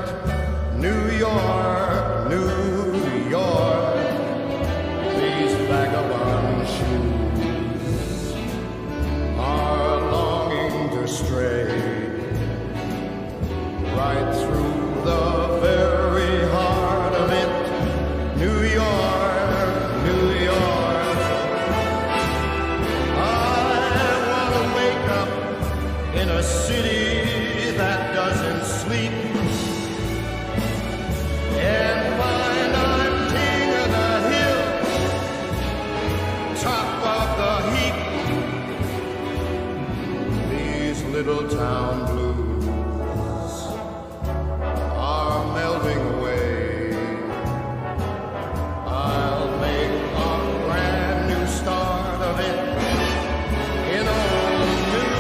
New York, New York. These vagabond shoes are longing to stray right through the very heart of it. New York, New York. I want to wake up in a city that doesn't sleep and find I'm king of the hill, top of the heap. These little town blues are melting away. I'll make a brand new start of it in old New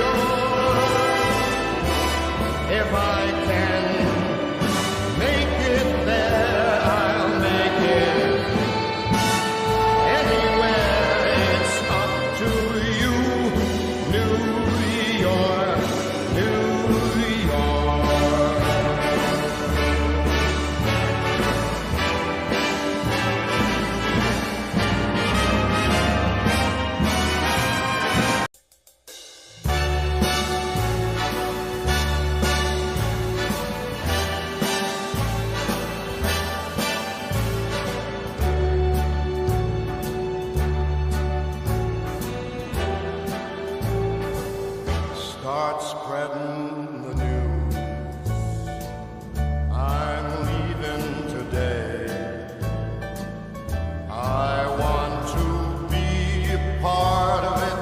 York. If I can make it there, I'll make it anywhere. It's up to you, New York, New York. Start spreading the news. I'm leaving today. I want to be a part of it.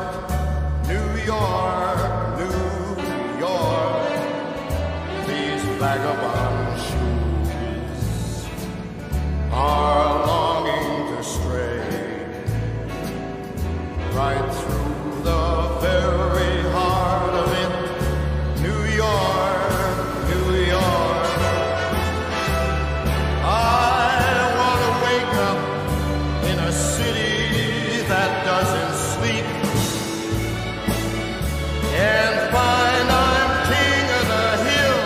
New York, New York. These vagabond shoes are longing to stray right through the very heart of it. New York, New York. I want to wake up in a city that doesn't sleep and find I'm king of the hill,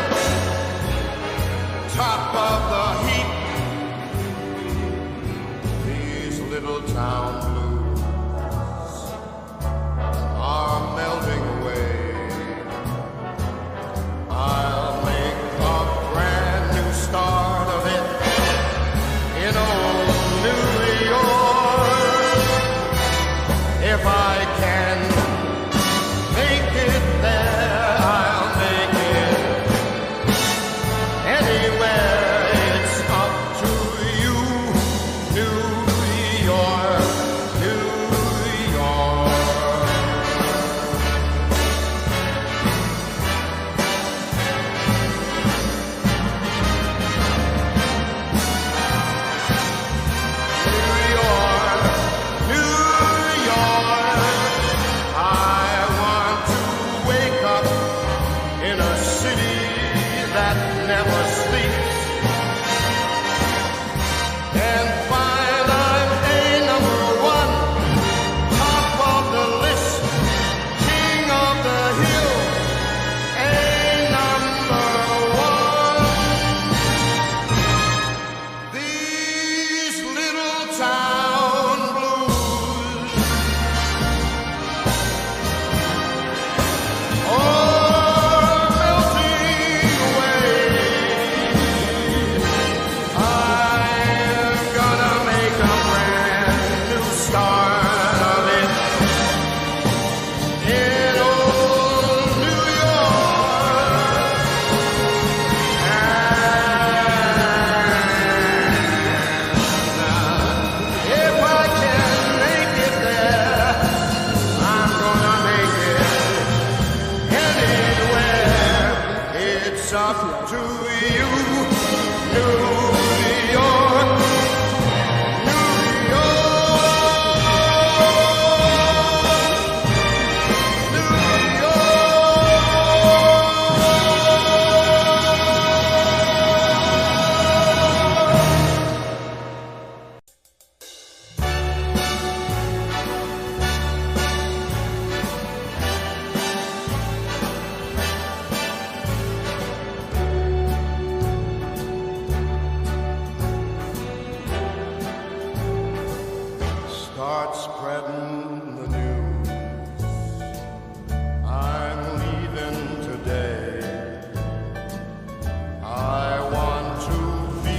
never sleeps. And find I'm a number one, top of the list, king of the hill, a number one. These little town blues are melting away. I'm gonna make a brand new start of it in old New York. And if I can make it there, I'm gonna make it anywhere. It's up to you, New York, New Start spreading the news. I'm leaving today. I want to be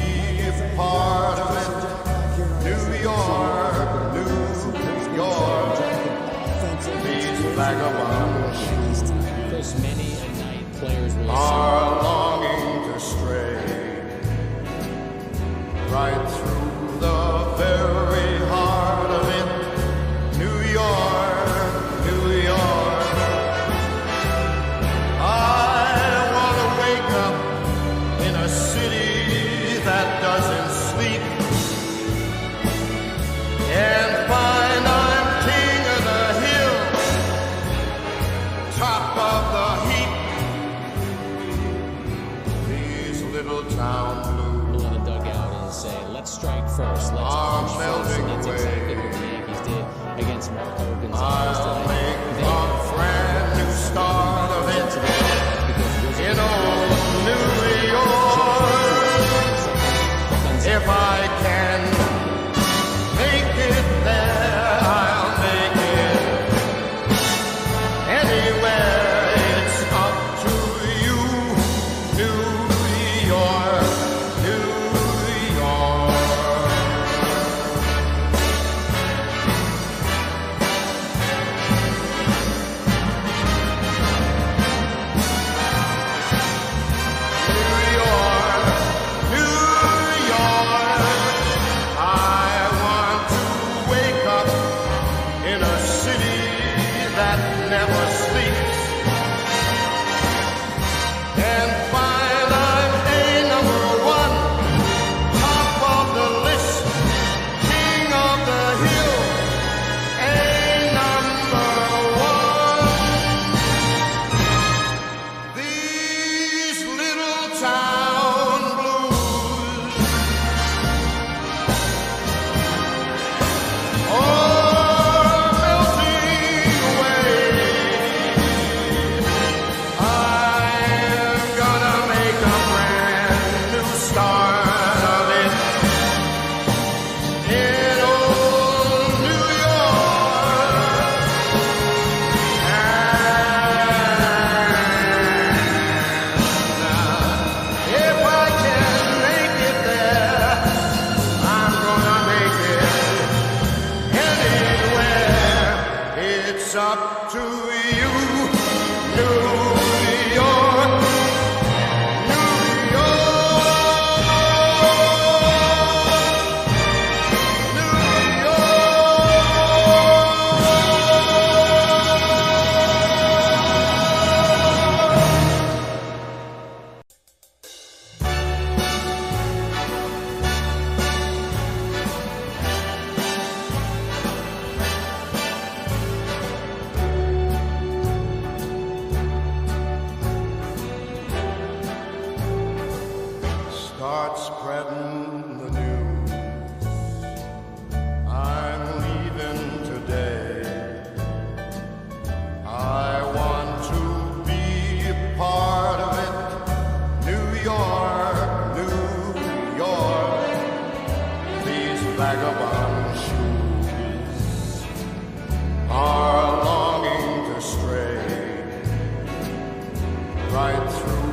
part of it. New York, New York. These vagabonds Chris, many a night players will are longing to stray right through the very heart of it. New York, New York. I want to wake up in a city that doesn't sleep and find I'm king of the hill, top of the heap. These little town blues in the dugout and say, let's strike first, let's are punch first. melting And that's away. exactly what the Yankees did against Marco Gonzalez I'll today. make a brand new start of it in old New York. If I can make it there, I'll make it anywhere. It's up to you, New York, New York. right through